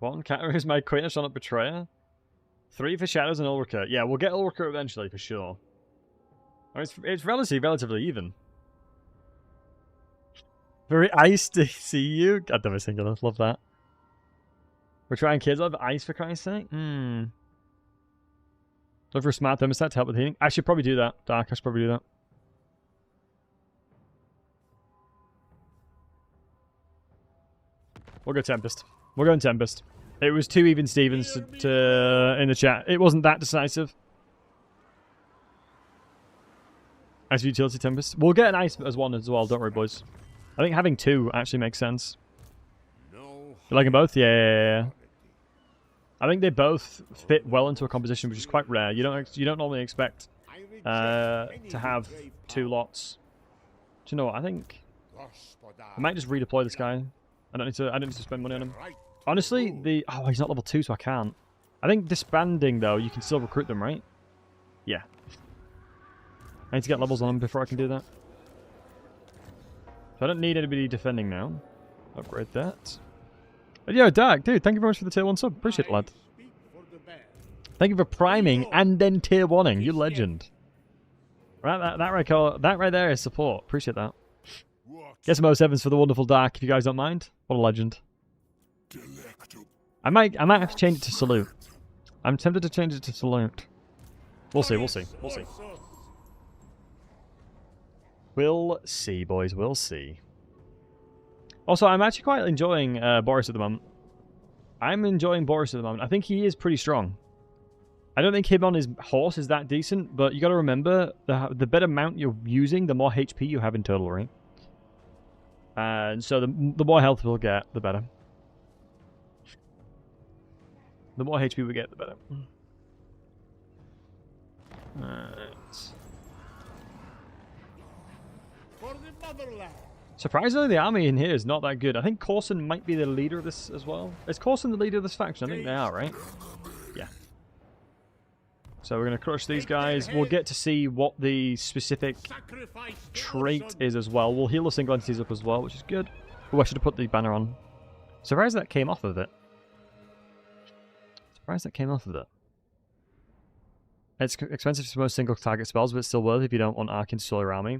[SPEAKER 1] One category is my queen, shall not betrayer. 3 for shadows and Ulrika. Yeah, we'll get Ulrika eventually for sure. I mean, it's relatively even. Very ice to see you. I've never seen it. Love that. We're trying kids love ice for Christ's sake. Look for a smart thermostat to help with heating. I should probably do that. Dark, I should probably do that. We'll go Tempest. We're going Tempest. It was 2 even Stevens to in the chat. It wasn't that decisive. Ice utility Tempest. We'll get an ice as one as well. Don't worry, boys. I think having 2 actually makes sense. You like them both? Yeah. I think they both fit well into a composition, which is quite rare. You don't normally expect to have 2 lots. Do you know what? I think I might just redeploy this guy. I don't need to spend money on him. Honestly, he's not level 2, so I can't. I think disbanding though, you can still recruit them, right? Yeah. I need to get levels on them before I can do that. So I don't need anybody defending now. Upgrade that. But yo, Dark, dude, thank you very much for the tier 1 sub. Appreciate it, lad. Thank you for priming and then tier 1ing. You legend. Right, that right there is support. Appreciate that. Get some 07s for the wonderful Dark, if you guys don't mind. What a legend. I might have to change it to salute. I'm tempted to change it to salute. We'll see, we'll see, we'll see. We'll see, boys, we'll see. Also, I'm actually quite enjoying Boris at the moment. I'm enjoying Boris at the moment. I think he is pretty strong. I don't think him on his horse is that decent, but you got to remember, the better mount you're using, the more HP you have in total, right? And so the more health we'll get, the better. The more HP we get, the better. Alright.
[SPEAKER 2] For the motherland.
[SPEAKER 1] Surprisingly, the army in here is not that good. I think Corson might be the leader of this as well. Is Corson the leader of this faction? I think they are, right? Yeah. So we're going to crush these guys. We'll get to see what the specific trait is as well. We'll heal the single entities up as well, which is good. Oh, I should have put the banner on. Surprised that came off of it. Surprised that came off of it. It's expensive for most single target spells, but it's still worth it if you don't want Arkin to still around me.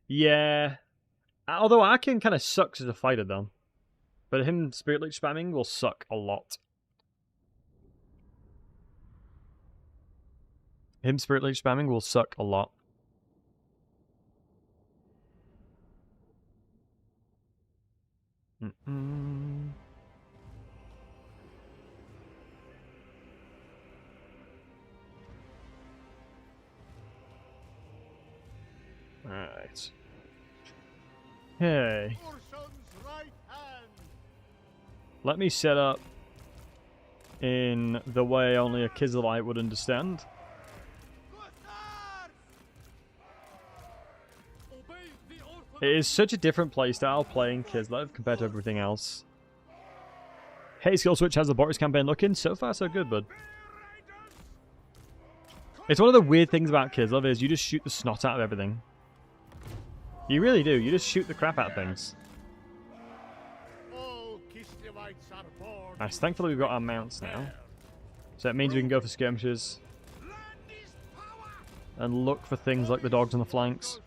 [SPEAKER 1] Yeah. Although Arkin kind of sucks as a fighter, though. But him Spirit Leech spamming will suck a lot. Him Spirit Leech spamming will suck a lot. Alright. Hey. Let me set up in the way only a Kizilite would understand. It is such a different playstyle playing Kislev compared to everything else. Hey, Skill Switch, how's the Boris campaign looking? So far, so good, bud. It's one of the weird things about Kislev is you just shoot the snot out of everything. You really do. You just shoot the crap out of things. Nice. Thankfully, we've got our mounts now. So that means we can go for skirmishes. And look for things like the dogs on the flanks.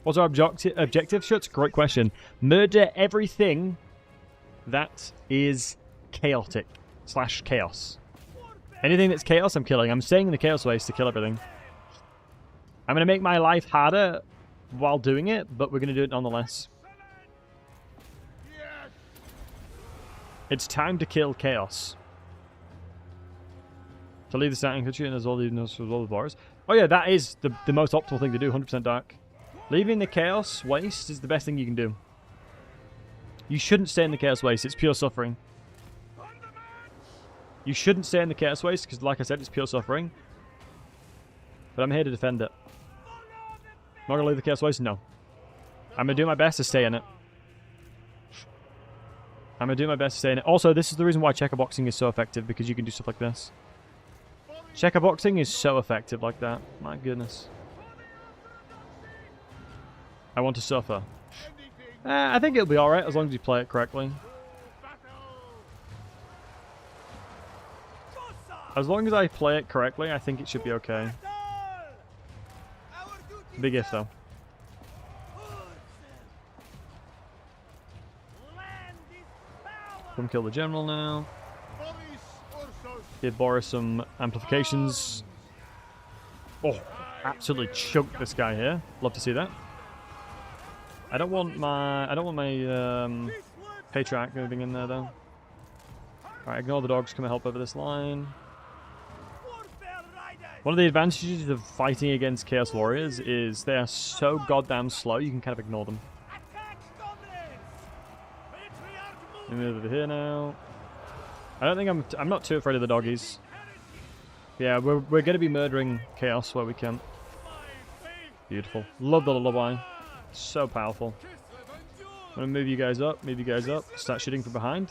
[SPEAKER 1] What's our objective? Sure, it's a great question. Murder everything that is chaotic / chaos. Anything that's chaos, I'm killing. I'm staying in the chaos waste to kill everything. I'm going to make my life harder while doing it, but we're going to do it nonetheless. It's time to kill chaos. To leave the starting country and as well as the Boris. Oh yeah, that is the most optimal thing to do, 100% Dark. Leaving the chaos waste is the best thing you can do. You shouldn't stay in the chaos waste, it's pure suffering. You shouldn't stay in the chaos waste, because like I said, it's pure suffering. But I'm here to defend it. Am I going to leave the chaos waste? No. I'm going to do my best to stay in it. I'm going to do my best to stay in it. Also, this is the reason why checker boxing is so effective, because you can do stuff like this. Checker boxing is so effective like that. My goodness. I want to suffer. I think it'll be alright as long as you play it correctly. As long as I play it correctly, I think it should be okay. Big if, though. Come kill the general now. Give Boris some amplifications. Oh, absolutely choked this guy here. Love to see that. I don't want my Patriarch moving in there though. Alright, ignore the dogs. Come and help over this line. One of the advantages of fighting against Chaos Warriors is they are so goddamn slow, you can kind of ignore them. Let me move over here now. I don't think I'm not too afraid of the doggies. Yeah, we're going to be murdering Chaos where we can. Beautiful. Love the lullaby. So powerful. I'm going to move you guys up, start shooting from behind.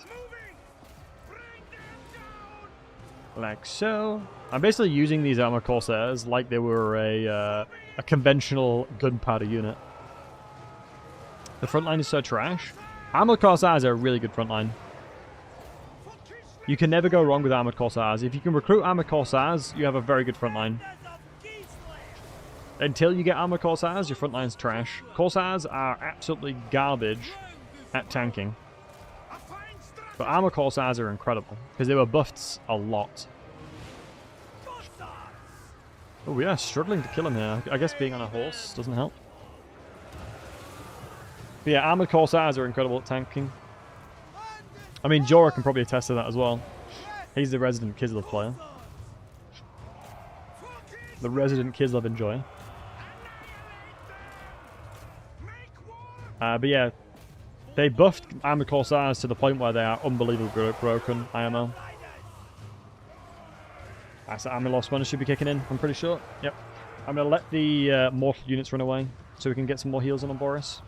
[SPEAKER 1] Like so. I'm basically using these armor corsairs like they were a conventional gunpowder unit. The front line is so trash. Armored corsairs are a really good front line. You can never go wrong with armored corsairs. If you can recruit armored corsairs, you have a very good front line. Until you get armored corsairs, your front line's trash. Corsairs are absolutely garbage at tanking. But armored corsairs are incredible, because they were buffed a lot. Oh, we are struggling to kill him here. I guess being on a horse doesn't help. But yeah, armored corsairs are incredible at tanking. I mean, Jorah can probably attest to that as well. He's the resident Kislev player. The resident Kislev enjoyer. But yeah, they buffed armored corsairs to the point where they are unbelievably broken IMO. That's the army loss bonus should be kicking in, I'm pretty sure. Yep. I'm going to let the mortal units run away so we can get some more heals on Boris.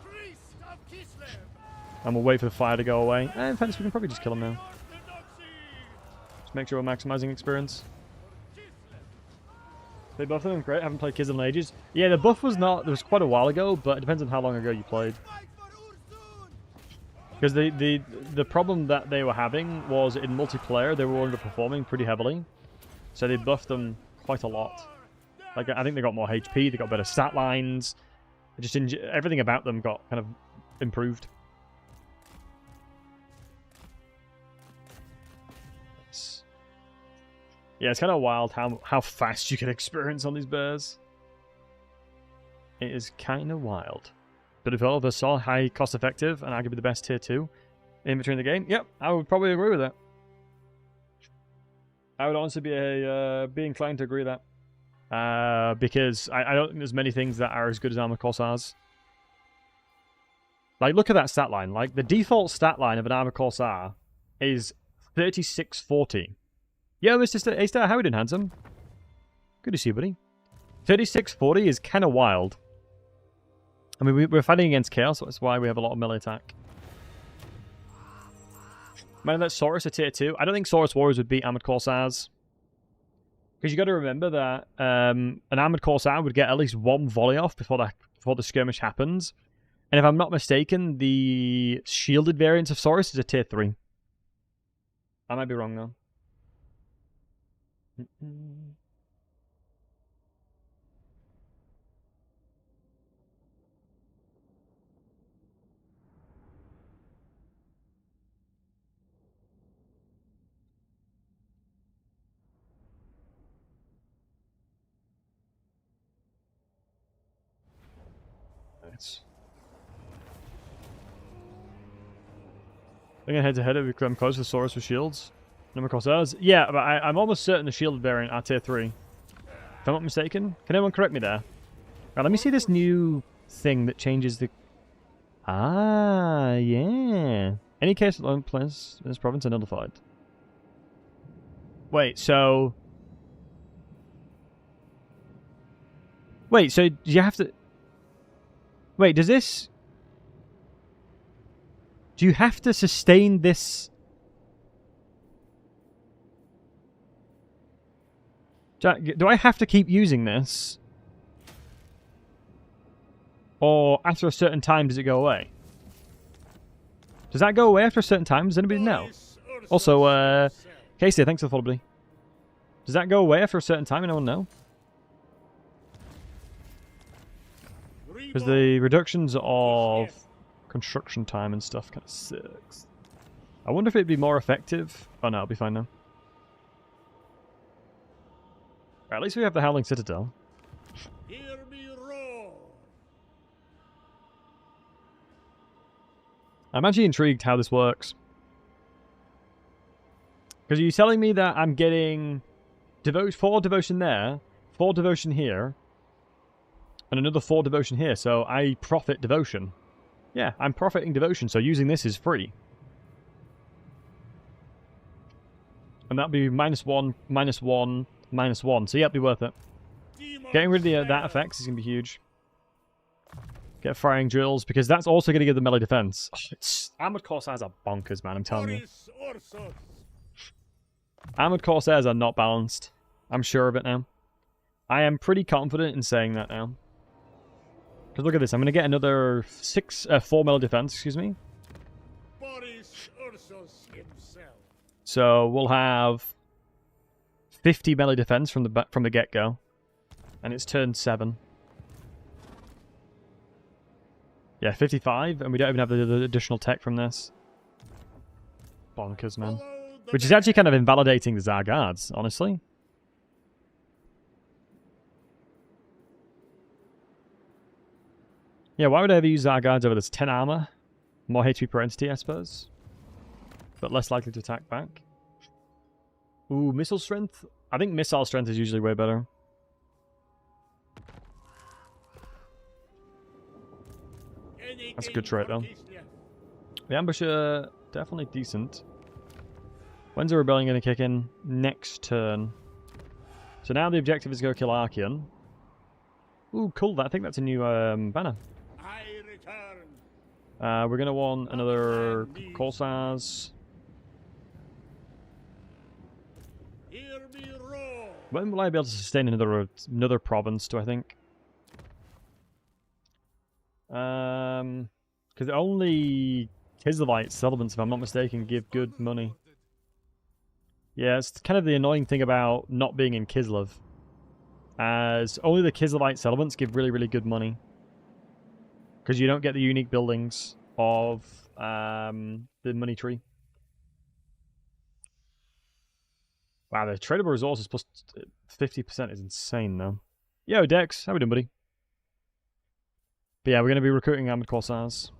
[SPEAKER 1] And we'll wait for the fire to go away. In fact, we can probably just kill him now. Just make sure we're maximizing experience. They buffed them, great. Haven't played Kislev in ages. Yeah, the buff was not. It was quite a while ago, but it depends on how long ago you played. Because the problem that they were having was in multiplayer they were underperforming pretty heavily, so they buffed them quite a lot. Like I think they got more HP, they got better stat lines. Just everything about them got kind of improved. Yeah, it's kind of wild how fast you can experience on these bears. It is kind of wild. But if all of us are high cost effective and arguably the best tier 2 inventory in the game, yep, I would probably agree with that. I would honestly be inclined to agree with that. Because I don't think there's many things that are as good as armor corsairs. Like, look at that stat line. Like, the default stat line of an armor corsair is 3640. Yo, Mr. A-Star, how are you doing, handsome? Good to see you, buddy. 3640 is kind of wild. I mean, we're fighting against Chaos, so that's why we have a lot of melee attack. Man, that's Saurus at tier 2. I don't think Saurus Warriors would beat Armored Corsairs. Because you got to remember that an Armored Corsair would get at least one volley off before the skirmish happens. And if I'm not mistaken, the shielded variant of Saurus is a tier 3. I might be wrong, though. Nice. I'm gonna head to head if I'm close with Saurus with shields. Number Corsairs? Yeah, but I'm almost certain the shielded variant are tier 3. If I'm not mistaken. Can anyone correct me there? Right, let me see this new thing that changes the... Ah, yeah. Any case alone players in this province are nullified. Wait, so... Wait, so you have to... Wait, does this... Do you have to sustain this... Do I have to keep using this? Or after a certain time does it go away? Does that go away after a certain time? Does anybody know? Also, Casey, thanks for the follow, buddy. Does that go away after a certain time? Anyone know? Because the reductions of construction time and stuff kind of sucks. I wonder if it'd be more effective. Oh no, it'll be fine now. Right, at least we have the Howling Citadel.
[SPEAKER 2] Hear me roar.
[SPEAKER 1] I'm actually intrigued how this works. Because are you telling me that I'm getting 4 devotion there, 4 devotion here, and another 4 devotion here, so I profit devotion. Yeah, I'm profiting devotion, so using this is free. And that'll be -1, -1, -1, so yeah, it'll be worth it. Getting rid of that effects is going to be huge. Get firing drills, because that's also going to give the melee defense. Oh, Armored Corsairs are bonkers, man, I'm telling you.
[SPEAKER 2] Boris, ursus.
[SPEAKER 1] Armored Corsairs are not balanced. I'm sure of it now. I am pretty confident in saying that now. Because look at this, I'm going to get another 4 melee defense, excuse me.
[SPEAKER 2] Boris, ursus himself.
[SPEAKER 1] So we'll have 50 melee defense from the get-go. And it's turn 7. Yeah, 55, and we don't even have the additional tech from this. Bonkers, man. Which is actually kind of invalidating the Zargards, honestly. Yeah, why would I ever use Zargards over this? 10 armor, more HP per entity, I suppose. But less likely to attack back. Ooh, missile strength? I think missile strength is usually way better. That's a good trait, though. The ambusher, definitely decent. When's the rebellion going to kick in? Next turn. So now the objective is to go kill Archeon. Ooh, cool. I think that's a new banner.
[SPEAKER 2] I return.
[SPEAKER 1] We're going to want another Corsairs.
[SPEAKER 2] Hear me roar.
[SPEAKER 1] When will I be able to sustain another province, do I think? Because only Kislevites settlements, if I'm not mistaken, give good money. Yeah, it's kind of the annoying thing about not being in Kislev. As only the Kislevite settlements give really, really good money. Because you don't get the unique buildings of the money tree. Wow, the tradable resources plus 50% is insane, though. Yo, Dex, how we doing, buddy? But yeah, we're going to be recruiting Armored Corsairs.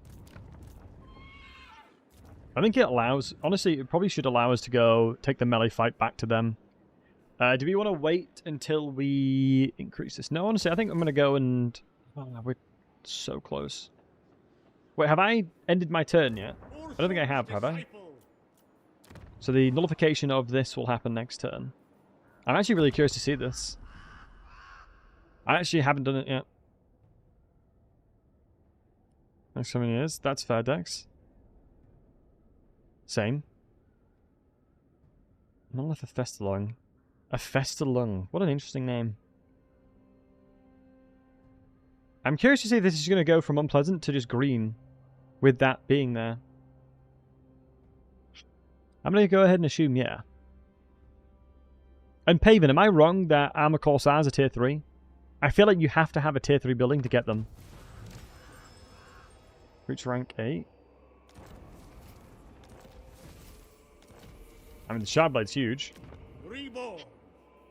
[SPEAKER 1] I think it allows... Honestly, it probably should allow us to go take the melee fight back to them. Do we want to wait until we increase this? No, honestly, I think I'm going to go and... Oh, we're so close. Wait, have I ended my turn yet? I don't think I have I? So the nullification of this will happen next turn. I'm actually really curious to see this. I actually haven't done it yet. Next 7 years. That's fair, Dex. Same. Monolith of Festalung. A Festalung. What an interesting name. I'm curious to see if this is going to go from unpleasant to just green. With that being there. I'm going to go ahead and assume yeah. And Paven, am I wrong that Armor Corsairs are tier 3? I feel like you have to have a tier 3 building to get them. Reach rank 8. I mean, the Shardblade's huge.
[SPEAKER 2] Reborn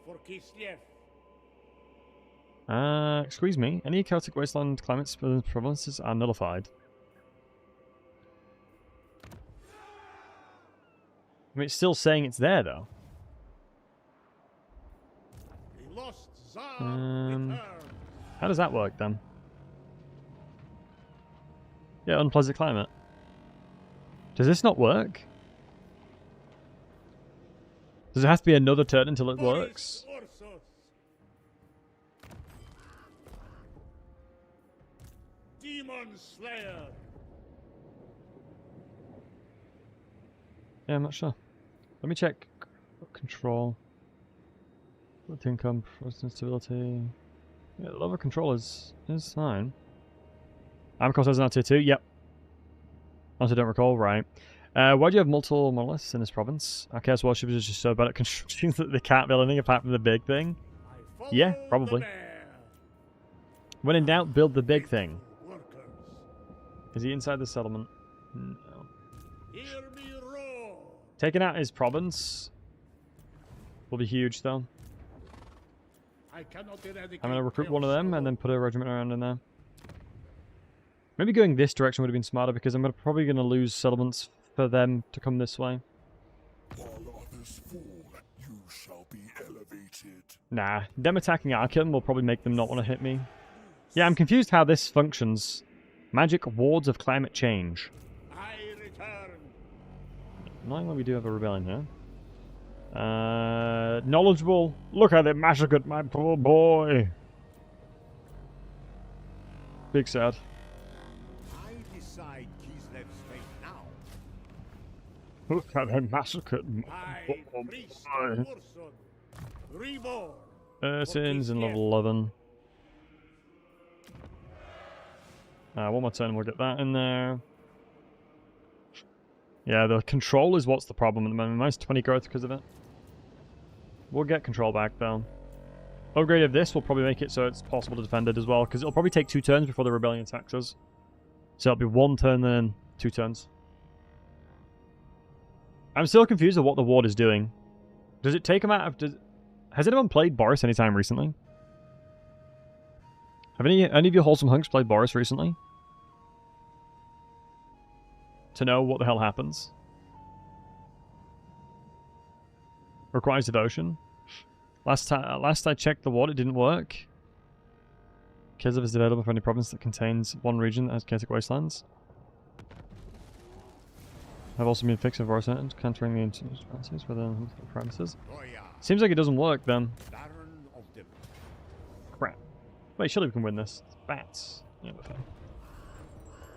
[SPEAKER 2] for Kislev.
[SPEAKER 1] Excuse me. Any Celtic wasteland climates provinces are nullified. I mean, it's still saying it's there, though.
[SPEAKER 2] The lost Tsar returns.
[SPEAKER 1] How does that work, then? Yeah, unpleasant climate. Does this not work? Does it have to be another turn until it works?
[SPEAKER 2] Ursus. Demon Slayer.
[SPEAKER 1] Yeah, I'm not sure. Let me check. Control. What income, persistent stability. Yeah, the level of control is fine. Armor Corsairs are now tier 2. Yep. Honestly, don't recall. Right. Why do you have multiple monoliths in this province? Our chaos warships are just so bad at constructing that they can't build anything apart from the big thing. Yeah, probably. When in doubt, build the big thing. Is he inside the settlement? No. Taking out his province will be huge, though. I'm going to recruit one of them and then put a regiment around in there. Maybe going this direction would have been smarter because I'm probably going to lose settlements for them to come this way.
[SPEAKER 4] While others fall, you shall be elevated.
[SPEAKER 1] Nah, them attacking Arkham will probably make them not want to hit me. Yeah, I'm confused how this functions. Magic wards of climate change.
[SPEAKER 2] I return.
[SPEAKER 1] Not when we do have a rebellion here. Knowledgeable. Look how they massacred my poor boy. Big sad.
[SPEAKER 2] I decide Kislev's fate now.
[SPEAKER 3] Look how they massacred my
[SPEAKER 2] I,
[SPEAKER 3] poor
[SPEAKER 2] priest
[SPEAKER 3] boy.
[SPEAKER 2] of Ursus, reborn.
[SPEAKER 1] Sin's in level 11. One more turn, we'll get that in there. Yeah, the control is what's the problem at the moment. Minus 20 growth because of it. We'll get control back, though. Upgrade of this will probably make it so it's possible to defend it as well, because it'll probably take 2 turns before the rebellion attacks us. So it'll be 1 turn, then 2 turns. I'm still confused of what the ward is doing. Does it take him out of... Has anyone played Boris anytime recently? Have any of you wholesome hunks played Boris recently? To know what the hell happens. Requires devotion. Last I checked the ward, it didn't work. Kislev is available for any province that contains one region that has chaotic wastelands. Have also been fixed with Boris and countering the insurgencies within premises. Seems like it doesn't work then. Crap. Wait, surely we can win this. It's bats. Yeah, we're fine.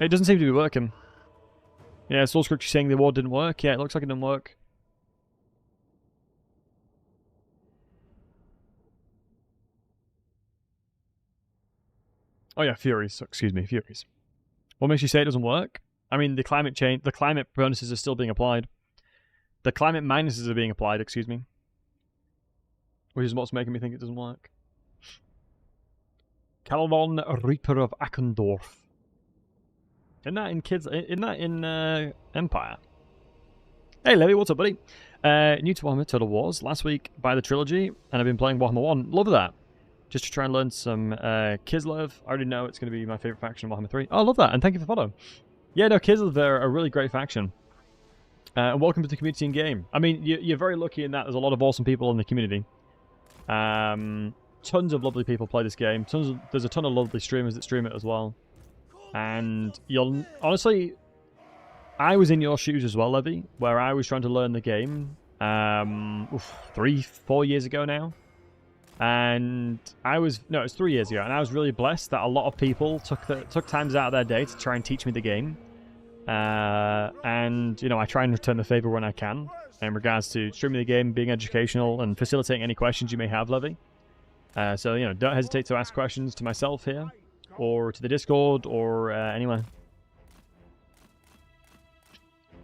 [SPEAKER 1] It doesn't seem to be working. Yeah, Soul Scripture saying the ward didn't work. Yeah, it looks like it didn't work. Oh yeah, Furies. Excuse me, Furies. What makes you say it doesn't work? I mean, the climate bonuses are still being applied. The climate minuses are being applied, excuse me. Which is what's making me think it doesn't work. Caledon, Reaper of Akendorf. Isn't that in Empire? Hey Levy, what's up, buddy? New to Warhammer Total Wars last week by the trilogy, and I've been playing Warhammer 1. Love that. Just to try and learn some Kislev. I already know it's going to be my favourite faction in Warhammer 3. Oh, I love that, and thank you for the follow. Yeah, no, Kislev are a really great faction. And welcome to the community in game. I mean, you're very lucky in that there's a lot of awesome people in the community. Tons of lovely people play this game. There's a ton of lovely streamers that stream it as well. And you'll... Honestly, I was in your shoes as well, Levy, where I was trying to learn the game 3-4 years ago now. And I was... No, it was 3 years ago. And I was really blessed that a lot of people took times out of their day to try and teach me the game. And, you know, I try and return the favor when I can in regards to streaming the game, being educational, and facilitating any questions you may have, Levy. So, you know, don't hesitate to ask questions to myself here, or to the Discord, or anywhere.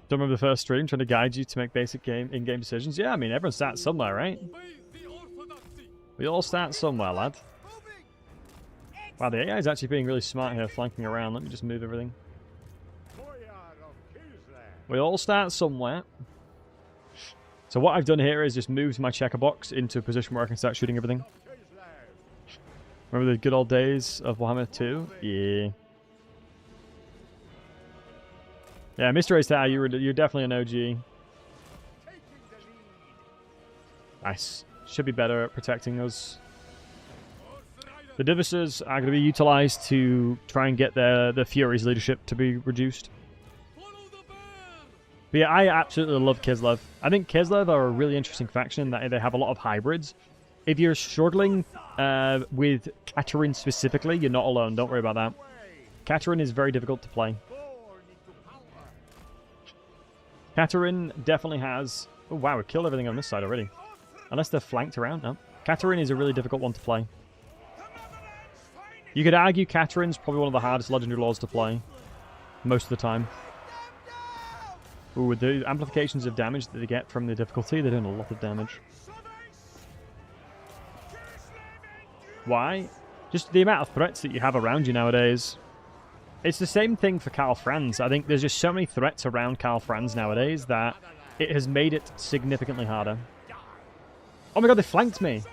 [SPEAKER 1] Don't remember the first stream trying to guide you to make basic in-game decisions? Yeah, I mean, everyone starts somewhere, right? We all start somewhere, lad. Wow, the AI is actually being really smart here, flanking around. Let me just move everything. We all start somewhere. So what I've done here is just moved my checker box into a position where I can start shooting everything. Remember the good old days of Warhammer 2? Yeah. Yeah, Mr. A-Star, you're definitely an OG. Nice. Should be better at protecting us. The Divicers are going to be utilized to try and get the Furies leadership to be reduced. But yeah, I absolutely love Kislev. I think Kislev are a really interesting faction in that they have a lot of hybrids. If you're struggling with Katerin specifically, you're not alone. Don't worry about that. Katerin is very difficult to play. Katerin definitely has... Oh wow, we've killed everything on this side already. Unless they're flanked around, no. Katerin is a really difficult one to play. You could argue Katerin's probably one of the hardest legendary lords to play. Most of the time. Ooh, with the amplifications of damage that they get from the difficulty, they're doing a lot of damage. Why? Just the amount of threats that you have around you nowadays. It's the same thing for Karl Franz. I think there's just so many threats around Karl Franz nowadays that it has made it significantly harder. Oh my god, they flanked me!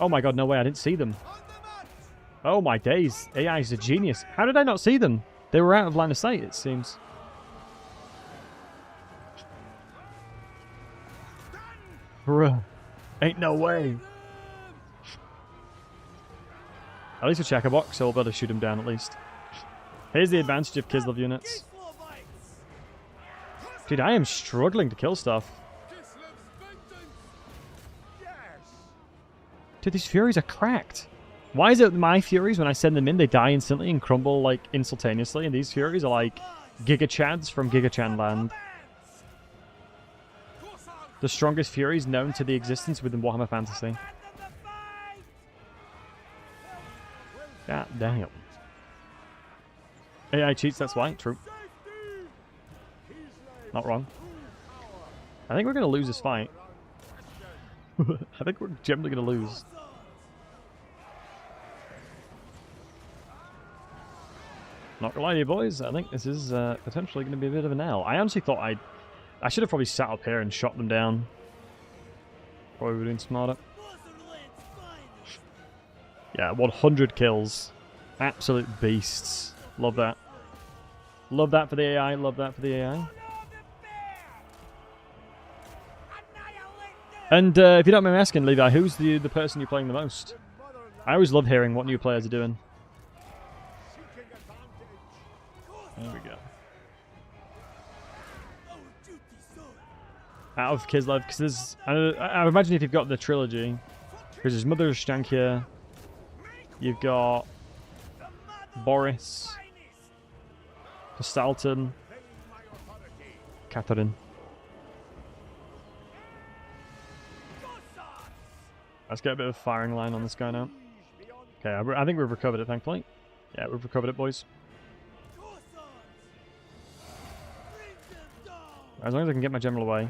[SPEAKER 1] Oh my god, no way, I didn't see them. Oh my days, AI is a genius. How did I not see them? They were out of line of sight, it seems. Bruh. Ain't no way. At least a checker box, so we'll be able to shoot him down at least. Here's the advantage of Kislev units. Dude, I am struggling to kill stuff. Dude, these Furies are cracked. Why is it my Furies, when I send them in, they die instantly and crumble, like, instantaneously, and these Furies are like Giga Chads from Giga Chan land. The strongest Furies known to the existence within Warhammer Fantasy. God damn. AI cheats, that's why. True. Not wrong. I think we're going to lose this fight. I think we're generally going to lose. Not gonna lie to you boys, I think this is potentially going to be a bit of an L. I honestly thought I should have probably sat up here and shot them down. Probably would have been smarter. Yeah, 100 kills. Absolute beasts. Love that. Love that for the AI, love that for the AI. And if you don't mind me asking, Levi, who's the person you're playing the most? I always love hearing what new players are doing. There we go. Out of Kislev, because there's... I imagine if you've got the trilogy, because there's Mother Stankia, you've got Boris, Consolidating, Catherine. Let's get a bit of a firing line on this guy now. Okay, I think we've recovered it, thankfully. Yeah, we've recovered it, boys. As long as I can get my general away,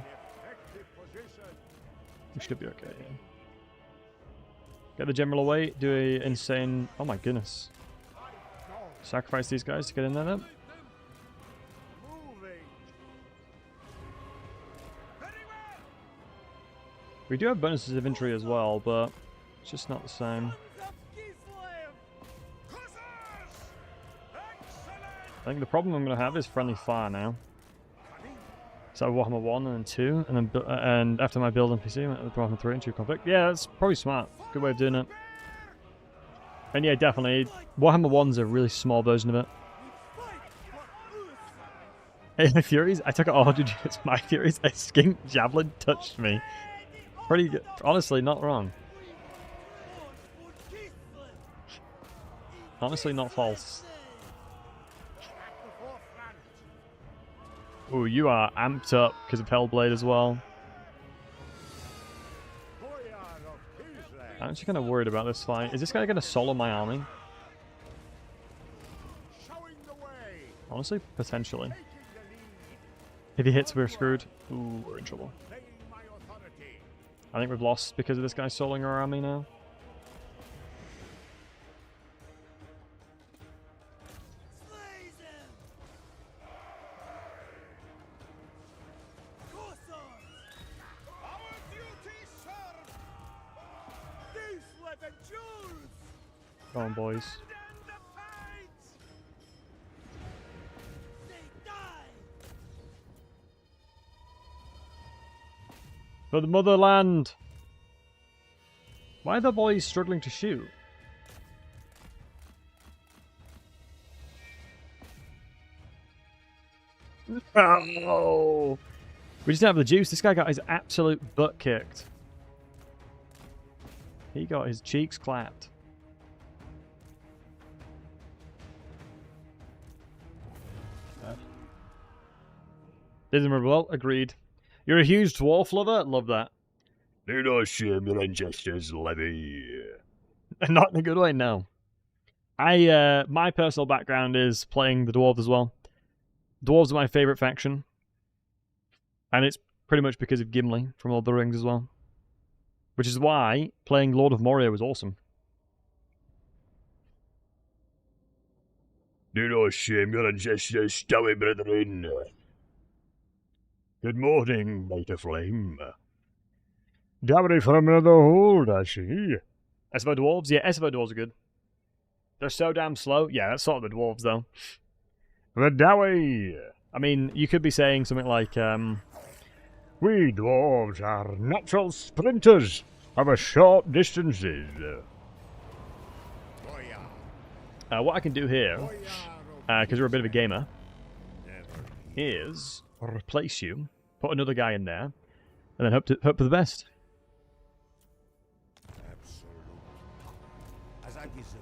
[SPEAKER 1] we should be okay. Yeah. Get the general away, do a insane... Oh my goodness. Sacrifice these guys to get in there then. We do have bonuses of infantry as well, but it's just not the same. I think the problem I'm going to have is friendly fire now. So Warhammer 1 and then 2, and after my build NPC, Warhammer 3 and 2 conflict. Yeah, that's probably smart. Good way of doing it. And yeah, definitely, Warhammer 1's a really small version of it. Hey, my Furies, I took 100 units. My Furies, a skink javelin touched me. Pretty good. Honestly, not wrong. Honestly, not false. Ooh, you are amped up because of Hellblade as well. I'm actually kind of worried about this fight. Is this guy going to solo my army? Honestly, potentially. If he hits, we're screwed. Ooh, we're in trouble. I think we've lost because of this guy soloing our army now. Come on, boys. For the motherland! Why are the boys struggling to shoot? Oh! We just didn't have the juice. This guy got his absolute butt kicked. He got his cheeks clapped. Dismal, well, agreed. You're a huge dwarf lover? Love that.
[SPEAKER 3] Do not shame your ancestors, Levy.
[SPEAKER 1] Not in a good way, no. My personal background is playing the dwarves as well. Dwarves are my favourite faction. And it's pretty much because of Gimli from Lord of the Rings as well. Which is why playing Lord of Moria was awesome.
[SPEAKER 3] Do not shame your ancestors, stowy brethren. Good morning, Knight of Flame. Dowry from another hold, I see.
[SPEAKER 1] SFO Dwarves? Yeah, SFO Dwarves are good. They're so damn slow. Yeah, that's sort of the Dwarves, though.
[SPEAKER 3] The Dowie.
[SPEAKER 1] I mean, you could be saying something like,
[SPEAKER 3] We dwarves are natural sprinters over short distances.
[SPEAKER 1] what I can do here, because you're a bit of a gamer, is replace you, put another guy in there, and then hope for the best.
[SPEAKER 2] As I deserve.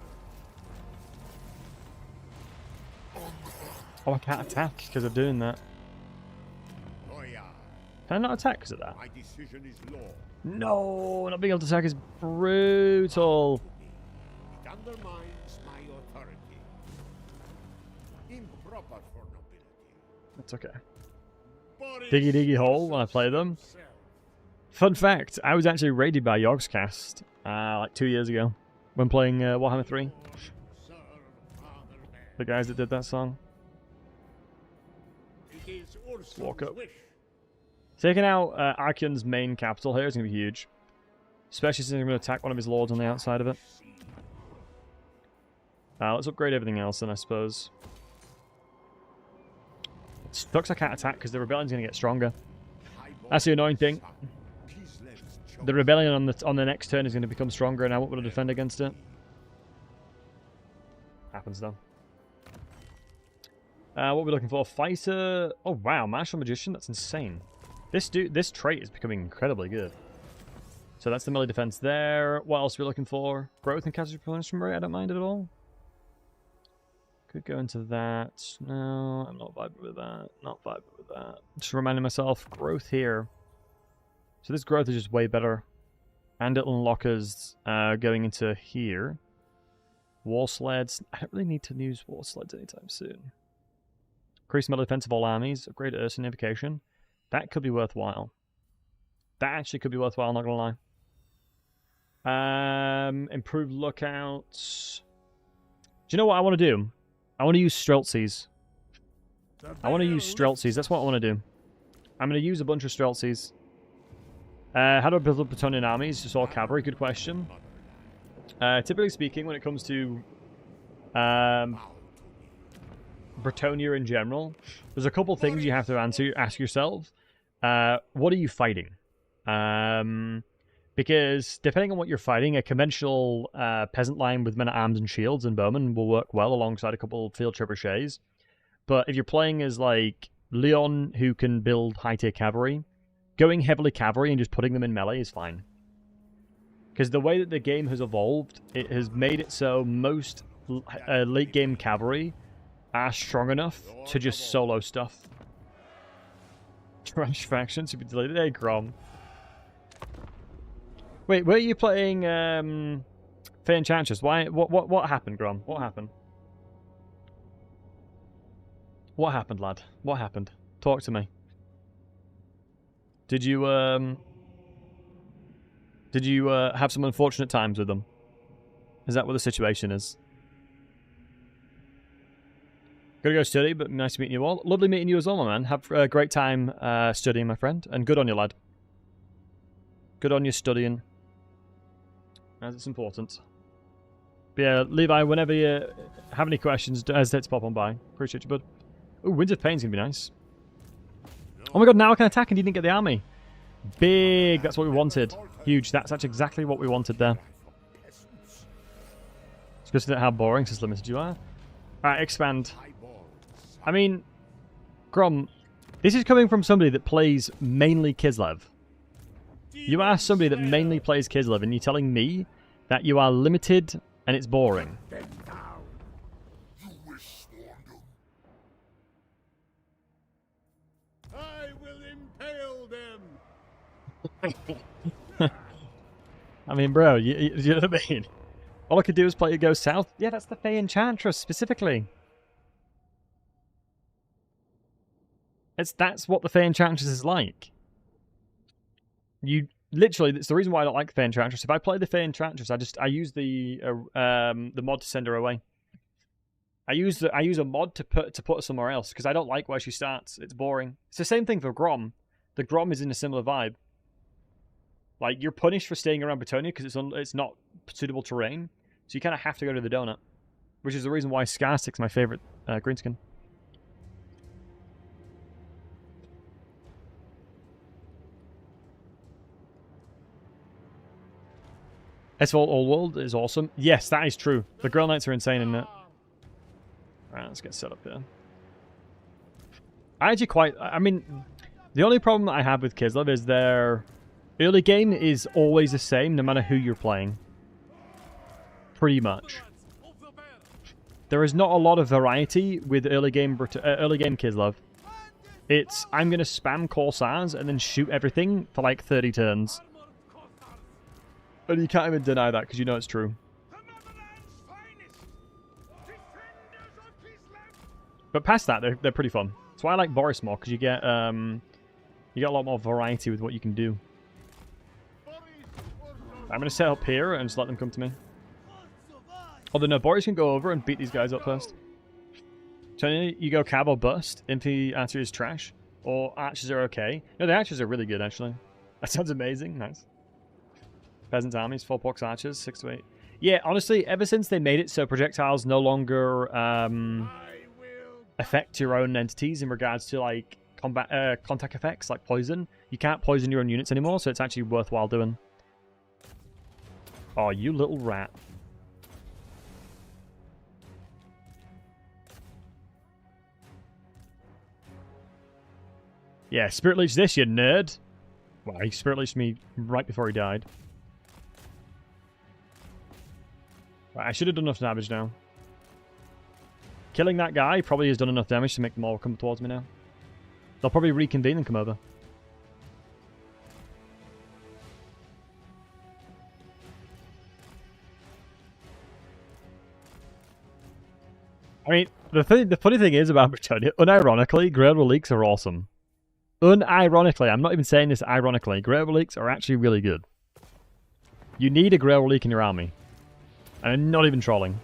[SPEAKER 1] Oh, I can't attack because of doing that. Can I not attack because of that?
[SPEAKER 2] My decision is law.
[SPEAKER 1] No, not being able to attack is brutal.
[SPEAKER 2] It undermines my authority. Improper for nobility.
[SPEAKER 1] That's okay.
[SPEAKER 2] Boris
[SPEAKER 1] Diggy diggy hole when I play them. Fun fact, I was actually raided by Yogscast like 2 years ago when playing Warhammer 3. The guys that did that song.
[SPEAKER 2] It is Ursus'
[SPEAKER 1] Walk up.
[SPEAKER 2] wish.
[SPEAKER 1] Taking out Archeon's main capital here is going to be huge. Especially since I'm going to attack one of his lords on the outside of it. Let's upgrade everything else then, I suppose. It sucks I can't attack because the rebellion's going to get stronger. That's the annoying thing. The rebellion on the next turn is going to become stronger and I won't be able to defend against it. Happens though. What are we looking for? Fighter. Oh wow, martial magician. That's insane. This trait is becoming incredibly good. So that's the melee defense there. What else are we looking for? Growth and casualty replenishment rate. I don't mind it at all. Could go into that. No, I'm not vibing with that. Not vibing with that. Just reminding myself, growth here. So this growth is just way better. And it unlocks us going into here. War sleds. I don't really need to use war sleds anytime soon. Increase melee defense of all armies. Upgrade ursus invocation. That could be worthwhile. That actually could be worthwhile, not gonna lie. Improved lookouts. Do you know what I want to do? I want to use Streltsies. That's what I want to do. I'm going to use a bunch of Streltsies. How do I build up Bretonian armies? Just all cavalry? Good question. Typically speaking, when it comes to Bretonia in general, there's a couple things you have to ask yourself. What are you fighting? Because depending on what you're fighting, a conventional peasant line with men-at-arms and shields and bowmen will work well alongside a couple of field trebuchets. But if you're playing as like Leon, who can build high-tier cavalry, going heavily cavalry and just putting them in melee is fine. Because the way that the game has evolved, it has made it so most late-game cavalry are strong enough to just solo stuff. Trash factions to be deleted. Hey, Grom. Wait, were you playing Fey Enchantress? Why? What happened, Grom? What happened? What happened, lad? What happened? Talk to me. Did you have some unfortunate times with them? Is that what the situation is? Gotta go study, but nice meeting you all. Lovely meeting you as well, my man. Have a great time studying, my friend. And good on you, lad. Good on you studying. As it's important. But yeah, Levi, whenever you have any questions, don't hesitate to pop on by. Appreciate you, bud. Ooh, Winds of Pain's gonna be nice. Oh my god, now I can attack and he didn't get the army. Big, that's what we wanted. Huge, that's exactly what we wanted there. It's just how boring since limited you are. Alright, expand. I mean, Grom, this is coming from somebody that plays mainly Kislev. You are somebody that mainly plays Kislev, and you're telling me that you are limited and it's boring.
[SPEAKER 2] I will impale them.
[SPEAKER 1] I mean, bro, you know what I mean? All I could do is play it go south. Yeah, that's the Fey Enchantress specifically. That's what the Fey Enchantress is like. You literally, it's the reason why I don't like the Fey Enchantress. If I play the Fey Enchantress, I use the mod to send her away. I use a mod to put her somewhere else because I don't like where she starts. It's boring. It's the same thing for Grom. The Grom is in a similar vibe. Like, you're punished for staying around Bretonia because it's not suitable terrain, so you kind of have to go to the donut, which is the reason why Scarstick's my favorite greenskin. Esval All World is awesome. Yes, that is true. The Girl Knights are insane in it. Alright, let's get set up here. I mean, the only problem I have with Kislev is their early game is always the same, no matter who you're playing. Pretty much. There is not a lot of variety with early game Kislev. It's, I'm going to spam Corsairs and then shoot everything for like 30 turns. And you can't even deny that because you know it's true. But past that, they're pretty fun. That's why I like Boris more, because you get a lot more variety with what you can do. I'm going to set up here and just let them come to me. Although no, Boris can go over and beat these guys up first. Tony, you go cab or bust. Infy archer is trash. Or archers are okay. No, the archers are really good, actually. That sounds amazing. Nice. Peasant armies, 4 pox archers, 6 to 8. Yeah, honestly, ever since they made it so projectiles no longer affect your own entities in regards to like contact effects, like poison, you can't poison your own units anymore, so it's actually worthwhile doing. Oh, you little rat. Yeah, Spirit Leech this, you nerd. Well, he Spirit Leeched me right before he died. Right, I should have done enough damage now. Killing that guy probably has done enough damage to make them all come towards me now. They'll probably reconvene and come over. I mean, the funny thing is about Bretonia, unironically, Grail Reliques are awesome. Unironically, I'm not even saying this ironically, Grail Reliques are actually really good. You need a Grail Relique in your army. And I'm not even trolling.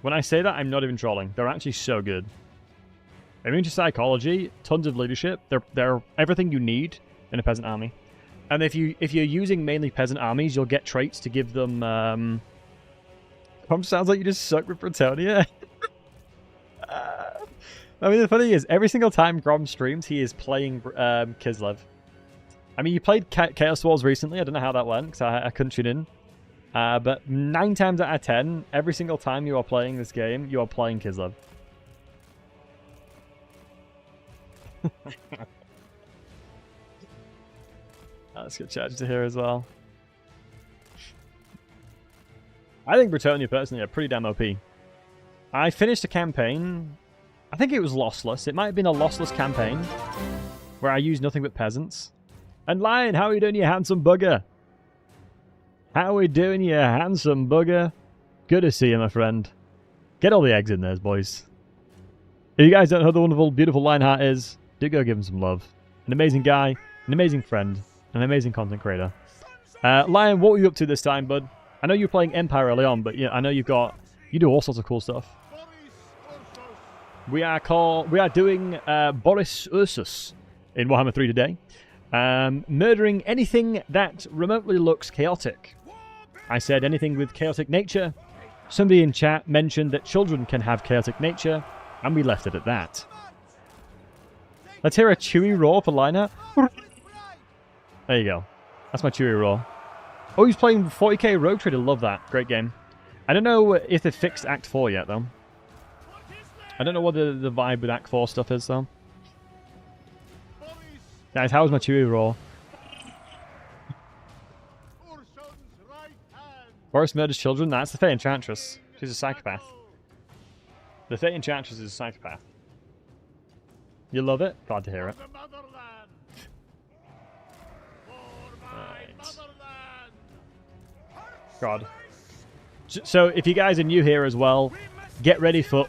[SPEAKER 1] When I say that, I'm not even trolling. They're actually so good. Immune to psychology, tons of leadership. They're everything you need in a peasant army. And if you're using mainly peasant armies, you'll get traits to give them. Sounds like you just suck with Bretonia. I mean, the funny thing is, every single time Grom streams, he is playing Kislev. I mean, you played Chaos Wars recently. I don't know how that went, because I couldn't tune in. But 9 times out of 10, every single time you are playing this game, you are playing Kislev. Let's get charged to here as well. I think Bretonia, personally, are pretty damn OP. I finished a campaign. I think it was lossless. It might have been a lossless campaign where I used nothing but peasants. And Lion, how are you doing, you handsome bugger? How are we doing, you handsome bugger? Good to see you, my friend. Get all the eggs in there, boys. If you guys don't know who the wonderful, beautiful Lionheart is, do go give him some love. An amazing guy, an amazing friend, an amazing content creator. Lion, what were you up to this time, bud? I know you were playing Empire early on, but yeah, I know you do all sorts of cool stuff. We are doing Boris Ursus in Warhammer 3 today. Murdering anything that remotely looks chaotic. I said anything with chaotic nature. Somebody in chat mentioned that children can have chaotic nature, and we left it at that. Let's hear a chewy roar for Liner. There you go. That's my chewy roar. Oh, he's playing 40k Rogue Trader. Love that. Great game. I don't know if they've fixed Act 4 yet, though. I don't know what the vibe with Act 4 stuff is, though. Guys, how was my chewy roar? Boris murders children? That's the Fey Enchantress. She's a psychopath. The Fey Enchantress is a psychopath. You love it? Glad to hear it. Right. God. So, if you guys are new here as well, get ready for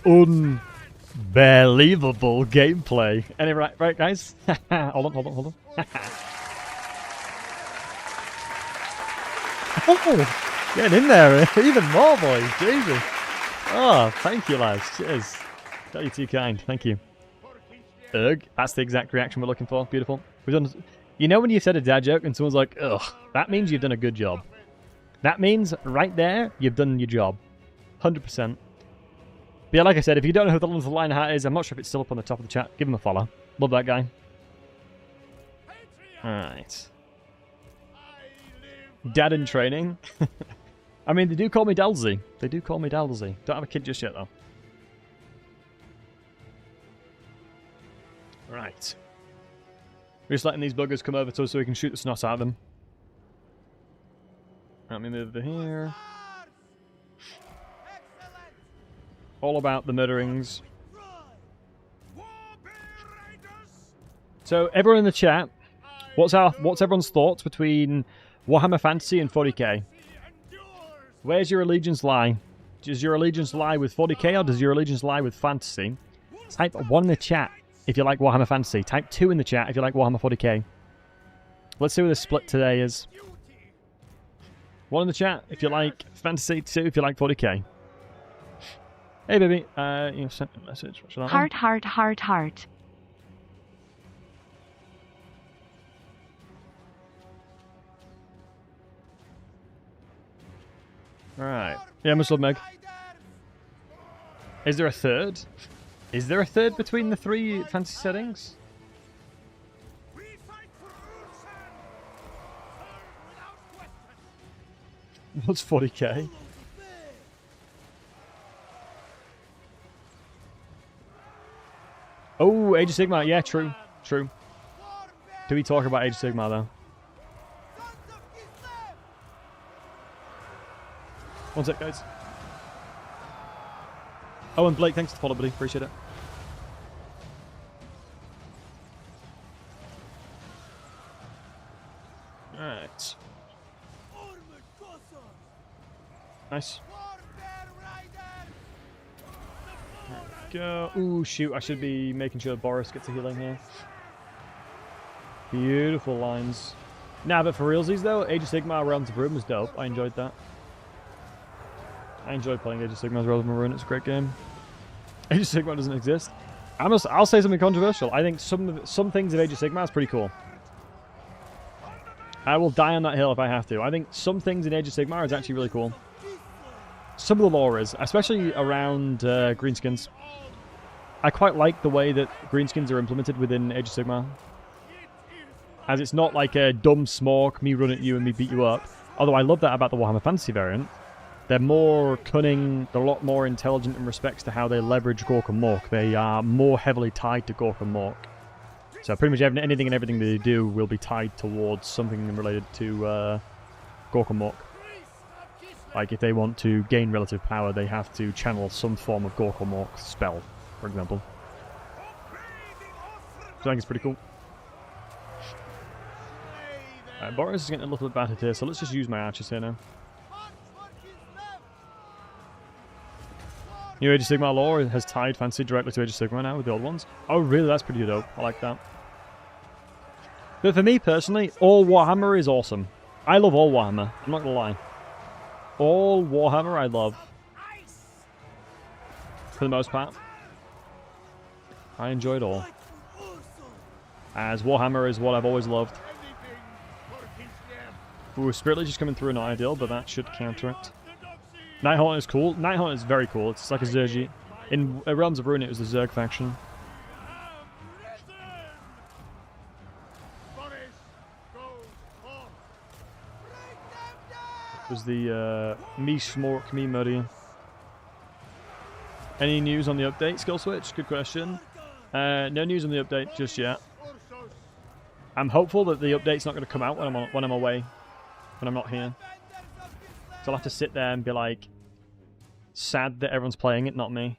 [SPEAKER 1] Believable gameplay. Anyway, right, guys. hold on. Oh, getting in there even more, boys. Jesus. Oh, thank you, lads. Cheers. You're too kind. Thank you. Ugh. That's the exact reaction we're looking for. Beautiful. We've done. You know when you said a dad joke and someone's like, ugh, that means you've done a good job. That means right there, you've done your job. 100%. But yeah, like I said, if you don't know who the London Lion Hat is, I'm not sure if it's still up on the top of the chat. Give him a follow. Love that guy. Alright. Dad in training. I mean, they do call me Battlesey. They do call me Battlesey. Don't have a kid just yet, though. Right. We're just letting these buggers come over to us so we can shoot the snot out of them. Let me move over here. All about the murderings. So, everyone in the chat, what's everyone's thoughts between Warhammer Fantasy and 40k? Where's your allegiance lie? Does your allegiance lie with 40k or does your allegiance lie with Fantasy? Type 1 in the chat if you like Warhammer Fantasy. Type 2 in the chat if you like Warhammer 40k. Let's see what the split today is. 1 in the chat if you like Fantasy, 2 if you like 40k. Hey baby, you sent me a message. What's that
[SPEAKER 5] Heart, heart, heart, heart.
[SPEAKER 1] Alright. Yeah, much love, Meg. Is there a third? Is there a third between the 3 fantasy settings? What's 40k? Oh, Age of Sigmar. Yeah, true. True. Do we talk about Age of Sigmar, though? One sec, guys. Oh, and Blake, thanks for the follow, buddy. Appreciate it. Alright. Nice. Go. Ooh, shoot. I should be making sure Boris gets a healing here. Beautiful lines. Nah, but for realsies, though, Age of Sigmar Realms of Ruin was dope. I enjoyed that. I enjoyed playing Age of Sigmar's Realms of Ruin. It's a great game. Age of Sigmar doesn't exist. I'll say something controversial. I think some things of Age of Sigmar is pretty cool. I will die on that hill if I have to. I think some things in Age of Sigmar is actually really cool. Some of the lore is, especially around greenskins. I quite like the way that greenskins are implemented within Age of Sigmar. As it's not like a dumb smork, me run at you and me beat you up. Although I love that about the Warhammer Fantasy variant. They're more cunning, they're a lot more intelligent in respects to how they leverage Gork and Mork. They are more heavily tied to Gork and Mork. So pretty much anything and everything they do will be tied towards something related to Gork and Mork. Like if they want to gain relative power, they have to channel some form of Gork or Mork spell, for example. So I think it's pretty cool. Boris is getting a little bit battered here, so let's just use my archers here now. New Age of Sigmar lore has tied Fantasy directly to Age of Sigmar now with the old ones. Oh really? That's pretty dope. I like that. But for me personally, all Warhammer is awesome. I love all Warhammer. I'm not gonna lie. All Warhammer I love. For the most part. I enjoy it all. As Warhammer is what I've always loved. Ooh, Spirit Legion just coming through not ideal, but that should counter it. Night Haunt is cool. Night Haunt is very cool. It's like a Zerg. In Realms of Ruin, it was the Zerg faction. It was the me Smork, me Muddy. Any news on the update, Skill Switch? Good question. No news on the update just yet. I'm hopeful that the update's not going to come out when I'm away. When I'm not here. So I'll have to sit there and be like, sad that everyone's playing it, not me.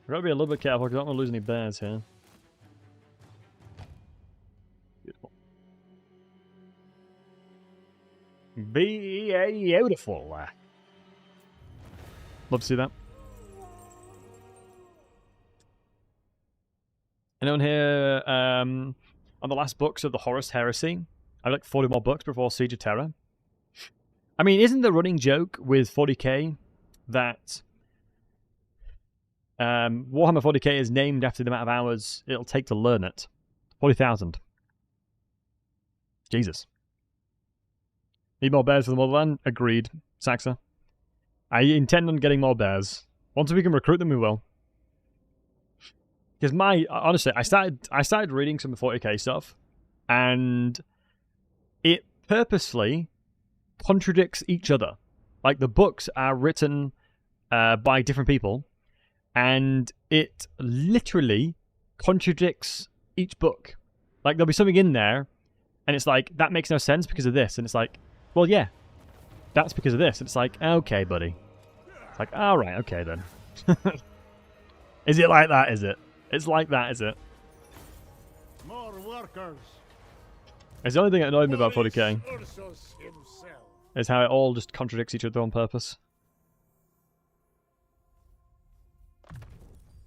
[SPEAKER 1] I've got to be a little bit careful because I don't want to lose any bears here. Beautiful. Beautiful. Love to see that. Anyone here on the last books of the Horus Heresy? I have like 40 more books before Siege of Terror. I mean, isn't the running joke with 40k that Warhammer 40k is named after the amount of hours it'll take to learn it? 40,000. Jesus. Need more bears for the motherland? Agreed, Saxa. I intend on getting more bears. Once we can recruit them, we will. Because honestly, I started reading some of the 40k stuff, and it purposely contradicts each other. Like, the books are written by different people, and it literally contradicts each book. Like, there'll be something in there, and it's like, that makes no sense because of this. And it's like, well, yeah, that's because of this. And it's like, okay, buddy. It's like, all right, okay, then. Is it like that, is it? It's like that, is it?
[SPEAKER 2] More workers.
[SPEAKER 1] It's the only thing that annoyed me about 40k.
[SPEAKER 2] Ursus himself.
[SPEAKER 1] Is how it all just contradicts each other on purpose.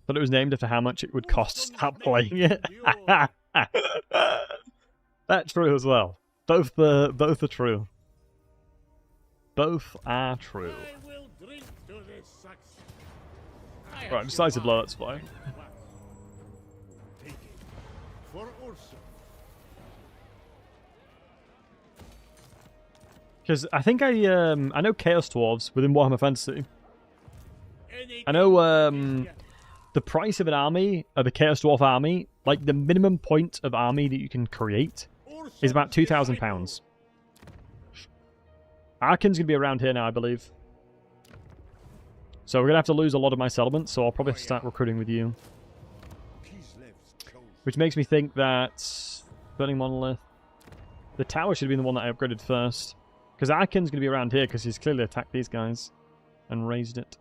[SPEAKER 1] Thought it was named after how much it would cost to start playing it. That's true as well. Both are true. Both are true.
[SPEAKER 2] I will drink to this success.
[SPEAKER 1] Right, decisive blow, that's fine.
[SPEAKER 2] Take it for Ursus.
[SPEAKER 1] Because I think I know Chaos Dwarves within Warhammer Fantasy. I know the price of an army, of a Chaos Dwarf army, like the minimum point of army that you can create is about £2,000. Arkin's going to be around here now, I believe. So we're going to have to lose a lot of my settlements, so I'll probably have to start recruiting with you. Which makes me think that Burning Monolith, the tower should have been the one that I upgraded first. Because Arkin's going to be around here because he's clearly attacked these guys and raised it.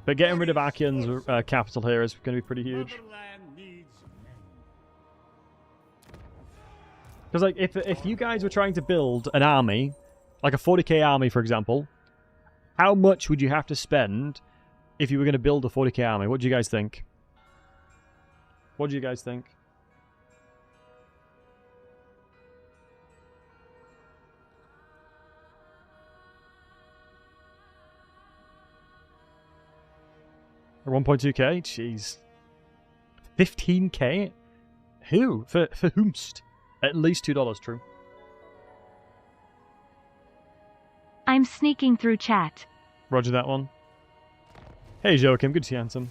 [SPEAKER 1] But getting rid of Arkin's capital here is going to be pretty huge. Because like, if you guys were trying to build an army, like a 40k army for example, how much would you have to spend if you were going to build a 40k army? What do you guys think? What do you guys think? Or 1.2k? Jeez. 15k? Who? For whomst? At least $2, true.
[SPEAKER 5] I'm sneaking through chat.
[SPEAKER 1] Roger that one. Hey Joachim, good to see you, handsome.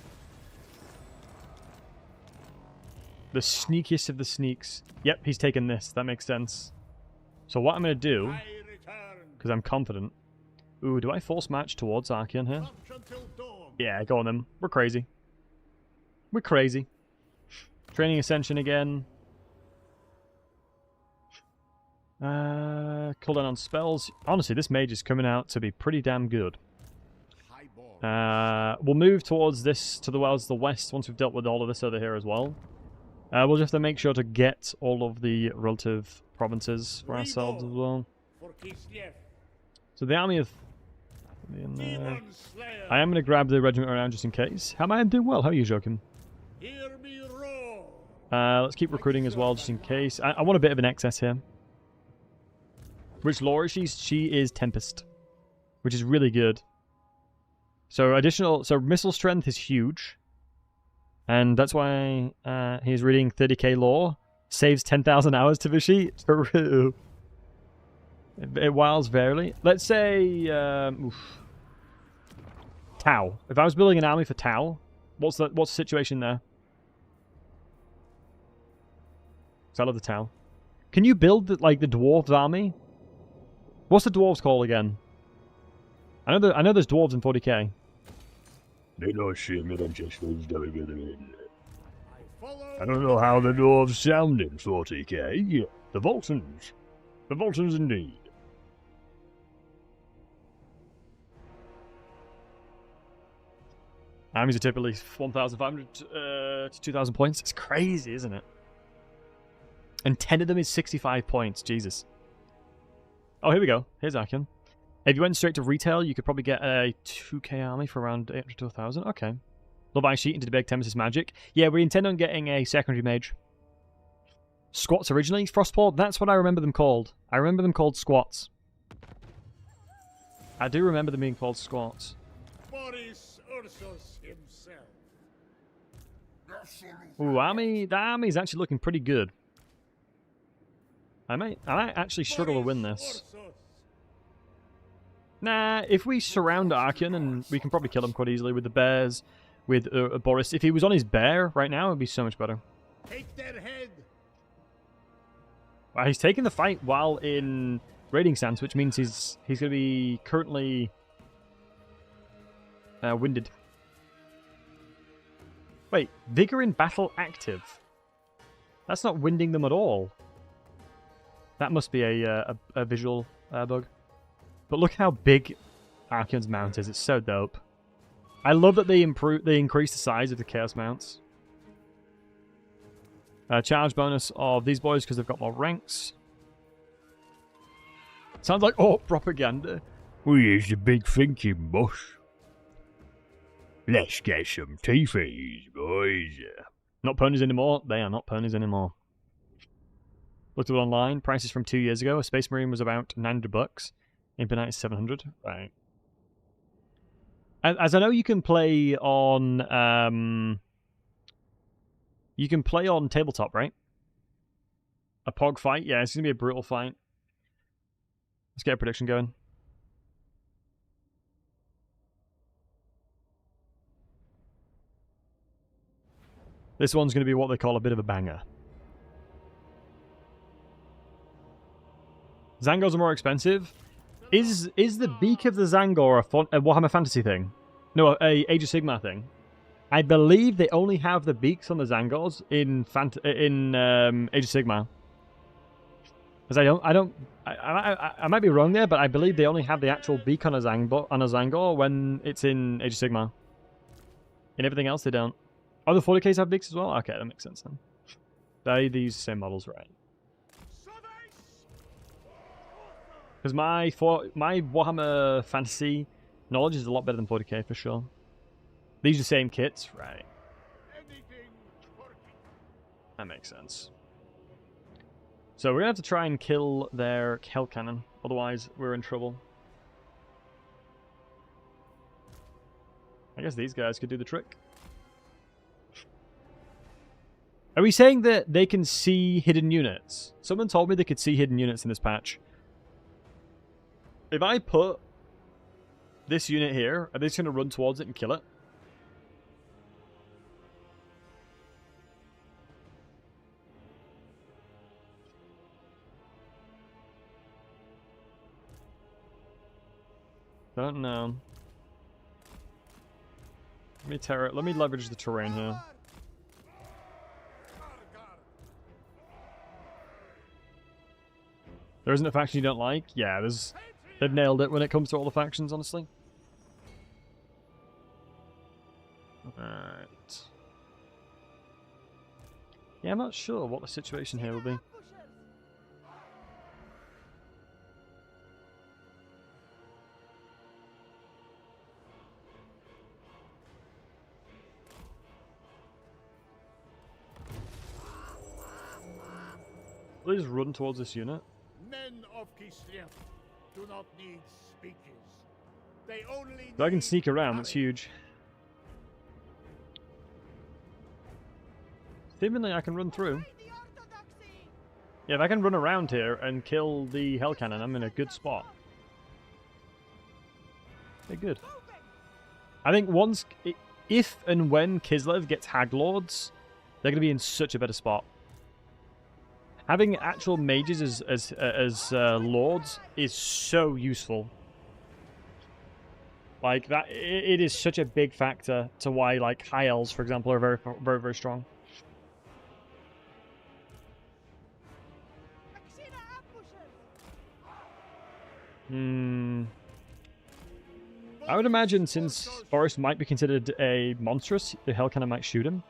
[SPEAKER 1] The sneakiest of the sneaks. Yep, he's taken this. That makes sense. So what I'm going to do, because I'm confident... Ooh, do I force match towards Archeon here? Yeah, go on then. We're crazy. We're crazy. Training Ascension again. Cooldown on spells. Honestly, this mage is coming out to be pretty damn good. We'll move towards this, to the wells, the west, once we've dealt with all of this over here as well. We'll just have to make sure to get all of the relative provinces for ourselves as well. So the army of... I am going to grab the regiment around just in case. How am I doing? Well, how are you, Joachim? Let's keep recruiting as well, just in case. I want a bit of an excess here. Which lore is she? She is Tempest, which is really good. So missile strength is huge, and that's why he's reading 30k lore. Saves 10,000 hours to Vichy. True. It wiles verily. Let's say Tau. If I was building an army for Tau, what's the situation there? I love the Tau. Can you build the dwarves army? What's the dwarves called again? I know there's dwarves in 40k.
[SPEAKER 3] I don't know how the dwarves sound in 40k. The Voltons. The Voltons indeed.
[SPEAKER 1] Armies are typically 1,500 to 2,000 points. It's crazy, isn't it? And 10 of them is 65 points. Jesus. Oh, here we go. Here's Archeon. If you went straight to retail, you could probably get a 2k army for around 800 to 1,000. Okay. Love Ice Sheet into debate Nemesis Magic. Yeah, we intend on getting a secondary mage. Squats originally, Frostpaw, that's what I remember them called. I remember them called squats. I do remember them being called squats.
[SPEAKER 2] Boris Ursus himself.
[SPEAKER 1] Ooh, that army's actually looking pretty good. I might actually struggle to win this. Nah, if we surround Archeon, and we can probably kill him quite easily with the bears, with Boris. If he was on his bear right now, it would be so much better.
[SPEAKER 2] Take their head.
[SPEAKER 1] Well, he's taking the fight while in raiding stance, which means he's going to be currently winded. Wait, vigor in battle active. That's not winding them at all. That must be a visual bug. But look how big Archeon's mount is. It's so dope. I love that they increase the size of the Chaos mounts. Charge bonus of these boys because they've got more ranks. Sounds like propaganda.
[SPEAKER 3] Here's the big thinking, boss. Let's get some teethies, boys.
[SPEAKER 1] Not ponies anymore. They are not ponies anymore. Looked at it online. Prices from 2 years ago. A Space Marine was about $900. Infinite is 700. Right. As I know, you can play on tabletop, right? A pog fight. Yeah, it's gonna be a brutal fight. Let's get a prediction going. This one's going to be what they call a bit of a banger. Zangors are more expensive. Is the beak of the Zangor a Warhammer Fantasy thing? No, a Age of Sigmar thing. I believe they only have the beaks on the Zangors in Age of Sigmar. Because I might be wrong there, but I believe they only have the actual beak on a Zangor when it's in Age of Sigmar. In everything else, they don't. Oh, the 40Ks have beaks as well? Okay, that makes sense then. They're these same models, right? Because my Warhammer Fantasy knowledge is a lot better than 40k for sure. These are the same kits, right? That makes sense. So we're going to have to try and kill their Hell Cannon, otherwise we're in trouble. I guess these guys could do the trick. Are we saying that they can see hidden units? Someone told me they could see hidden units in this patch. If I put this unit here, are they just going to run towards it and kill it? I don't know. Let me leverage the terrain here. There isn't a faction you don't like? Yeah, they've nailed it when it comes to all the factions, honestly. Alright. Yeah, I'm not sure what the situation here will be. Will they just run towards this unit?
[SPEAKER 2] Men of Kislev do not need speeches. They only
[SPEAKER 1] If I can
[SPEAKER 2] need
[SPEAKER 1] sneak around, that's
[SPEAKER 2] courage.
[SPEAKER 1] huge. Seemingly I can run through. Yeah, if I can run around here and kill the Hell Cannon, I'm in a good spot. Okay, good. I think if and when Kislev gets Hag Lords, they're going to be in such a better spot. Having actual mages as lords is so useful. Like that, it is such a big factor to why like high elves, for example, are very, very, very strong. I would imagine since Boris might be considered a monstrous, the Hell Cannon might shoot him.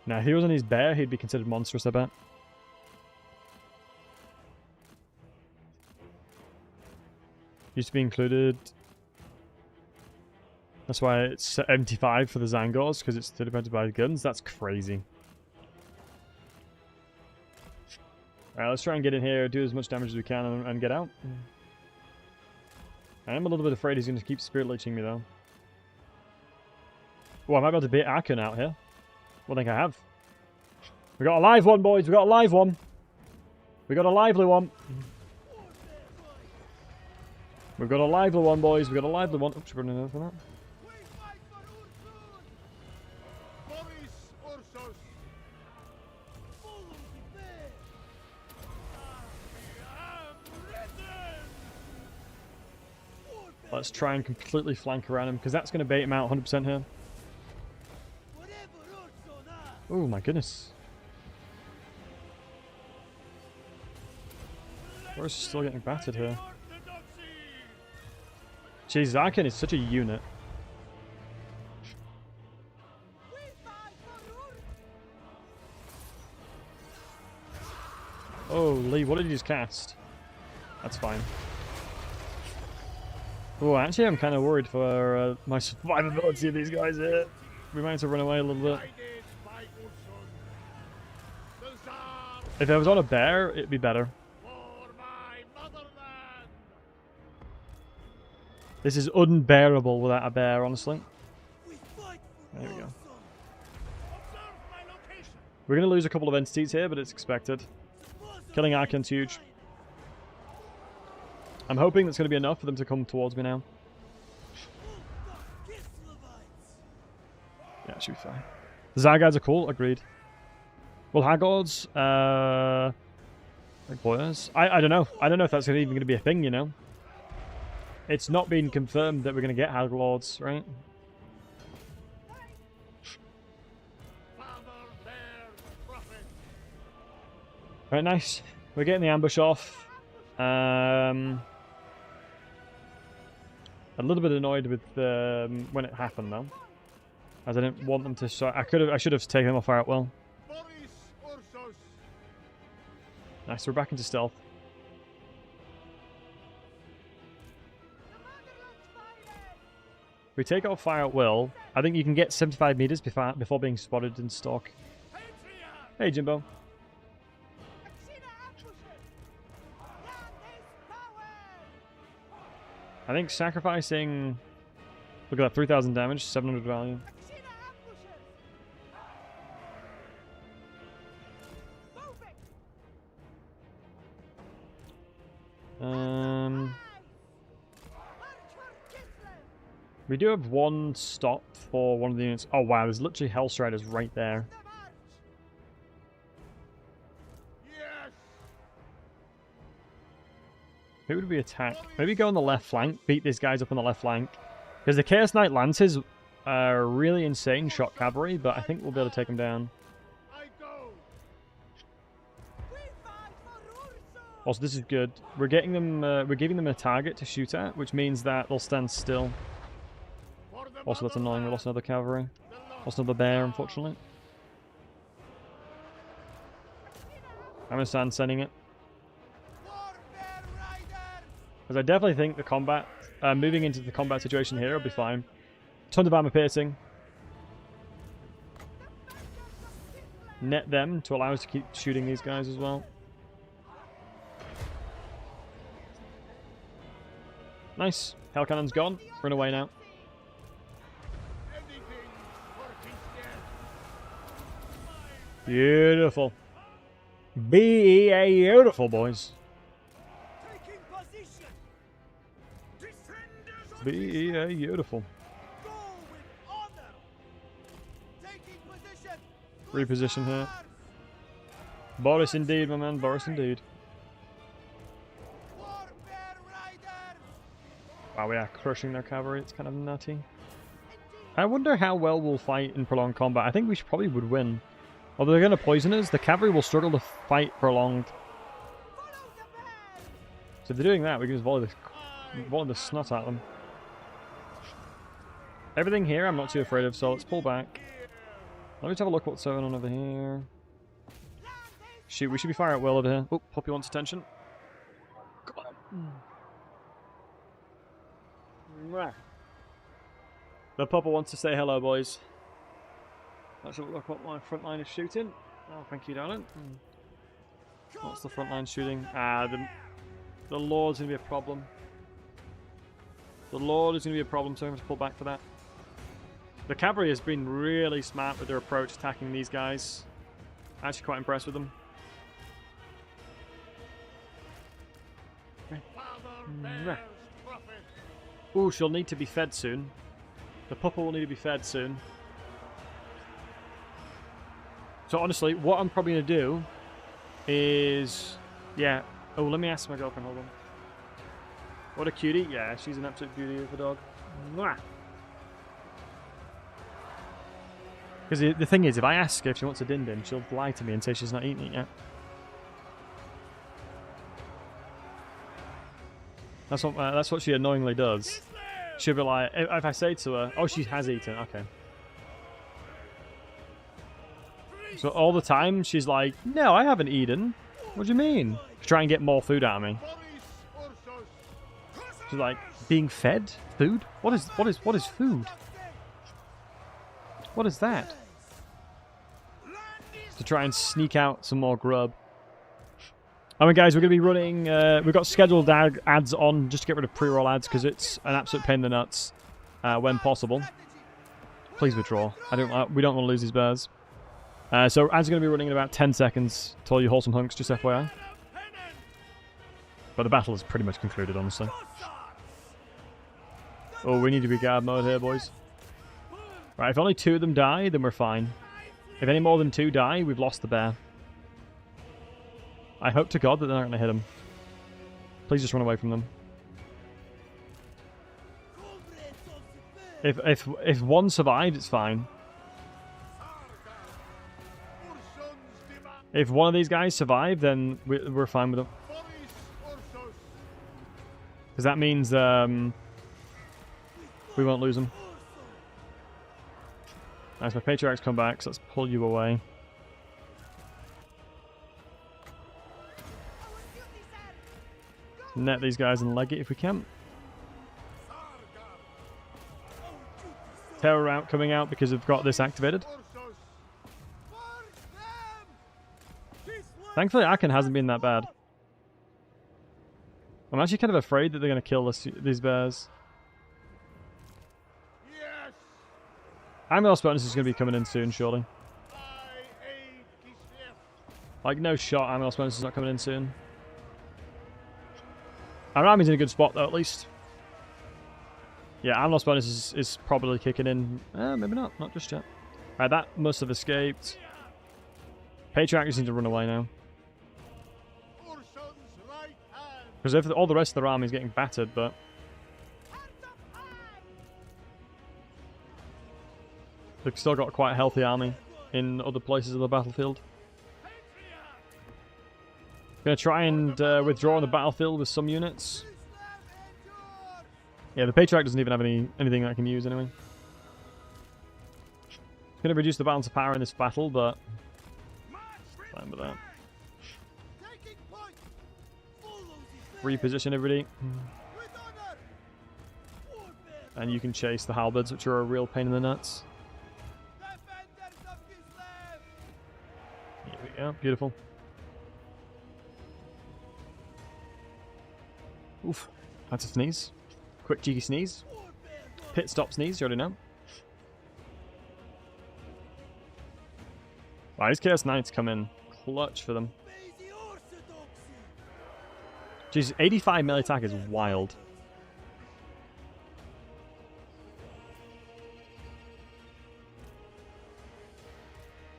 [SPEAKER 1] Now, if he was on his bear, he'd be considered monstrous, I bet. Used to be included. That's why it's 75 for the Zangors, because it's dependent by guns. That's crazy. Alright, let's try and get in here, do as much damage as we can, and get out. I am a little bit afraid he's going to keep spirit leeching me, though. Oh, I might be able to beat Arkan out here. I think I have. We got a live one, boys. We got a live one. We got a lively one. We've got a lively one, boys. We got a lively one. Oops, we're running over for that.
[SPEAKER 2] We fight for Ursus! Boris, Ursus! Follow the bear! I am ready!
[SPEAKER 1] Let's try and completely flank around him, because that's going to bait him out 100% here. Oh my goodness. Boris is still getting battered here. Jeez, Arkan is such a unit. Oh, Lee, what did you just cast? That's fine. Oh, actually, I'm kind of worried for my survivability of these guys here. We might have to run away a little bit. If I was on a bear, it'd be better. This is unbearable without a bear, honestly. There we go. We're going to lose a couple of entities here, but it's expected. Killing Arkan's huge. I'm hoping that's going to be enough for them to come towards me now. Yeah, it should be fine. The Zargards are cool, agreed. Well, Hagords, like boys. I don't know. I don't know if that's even going to be a thing, you know. It's not been confirmed that we're going to get Haglords, right? Right, nice. We're getting the ambush off. A little bit annoyed with when it happened, though, as I didn't want them to. So I should have taken them off fire at will. Nice. We're back into stealth. If we take off fire at will, I think you can get 75 meters before being spotted in stalk. Hey, Jimbo. I think sacrificing... Look at that, 3,000 damage, 700 value. We do have one stop for one of the units. Oh wow, there's literally Hellstriders right there. Who would we attack? Maybe go on the left flank, beat these guys up on the left flank. Because the Chaos Knight Lances are really insane shot cavalry, but I think we'll be able to take them down. Also, this is good. We're getting them. We're giving them a target to shoot at, which means that they'll stand still. Also, that's annoying. We lost another cavalry. Lost another bear, unfortunately. I'm gonna stand sending it. Because I definitely think the combat, moving into the combat situation here will be fine. Tons of armor piercing. Net them to allow us to keep shooting these guys as well. Nice. Hell cannon's gone. Run away now. Beautiful. Beautiful, boys. Beautiful. Reposition here. Boris indeed, my man. Boris indeed. Wow, we are crushing their cavalry. It's kind of nutty. I wonder how well we'll fight in prolonged combat. I think we probably would win. Although they're going to poison us, the cavalry will struggle to fight prolonged. So if they're doing that, we can just volley the snot at them. Everything here I'm not too afraid of, so let's pull back. Let me just have a look what's going on over here. Shoot, we should be firing at will over here. Oh, Poppy wants attention. Come on. Mwah. The pupper wants to say hello, boys. Let's have a look what my front line is shooting. Oh, thank you, darling. What's the front line shooting? Ah, the Lord's going to be a problem. The Lord is going to be a problem, so I'm going to pull back for that. The cavalry has been really smart with their approach attacking these guys. Actually quite impressed with them. Ooh, she'll need to be fed soon. The pupper will need to be fed soon. So honestly, what I'm probably going to do is... Yeah. Oh, let me ask my girlfriend, hold on. What a cutie. Yeah, she's an absolute beauty of a dog. Because the thing is, if I ask her if she wants a din-din, she'll lie to me and say she's not eating it yet. That's what she annoyingly does. She'll be like, if I say to her, oh, she has eaten, okay. So all the time, she's like, no, I haven't eaten. What do you mean? To try and get more food out of me. She's like, being fed? Food? What is food? What is that? To try and sneak out some more grub. Alright guys, we're going to be running, we've got scheduled ads on just to get rid of pre-roll ads because it's an absolute pain in the nuts when possible. Please withdraw. We don't want to lose these bears. So ads are going to be running in about 10 seconds to all you wholesome hunks, just FYI. But the battle is pretty much concluded, honestly. Oh, we need to be guard mode here, boys. Right, if only 2 of them die, then we're fine. If any more than 2 die, we've lost the bear. I hope to God that they're not going to hit him. Please just run away from them. If one survives, it's fine. If one of these guys survive, then we're fine with them. Because that means we won't lose them. Nice, my patriarchs come back, so let's pull you away. Net these guys and leg it if we can. Terror out coming out because we've got this activated. Thankfully, Aachen hasn't been that bad. I'm actually kind of afraid that they're going to kill these bears. Amulos bonus is going to be coming in soon, surely. Like, no shot, Amulos bonus is not coming in soon. Our army's in a good spot, though, at least. Yeah, Amulos bonus is probably kicking in. Maybe not just yet. Right, that must have escaped. Patriarch just need to run away now. Because if all the rest of their army is getting battered, but... They've still got quite a healthy army in other places of the battlefield. Gonna try and withdraw on the battlefield with some units. Yeah, the Patriarch doesn't even have anything I can use anyway. Gonna reduce the balance of power in this battle, but... Fine with that. Reposition everybody. And you can chase the halberds, which are a real pain in the nuts. Here we go, beautiful. Oof, that's a sneeze. Quick cheeky sneeze. Pit stop sneeze, you already know. Wow, these Chaos Knights come in clutch for them. Jeez, 85 melee attack is wild.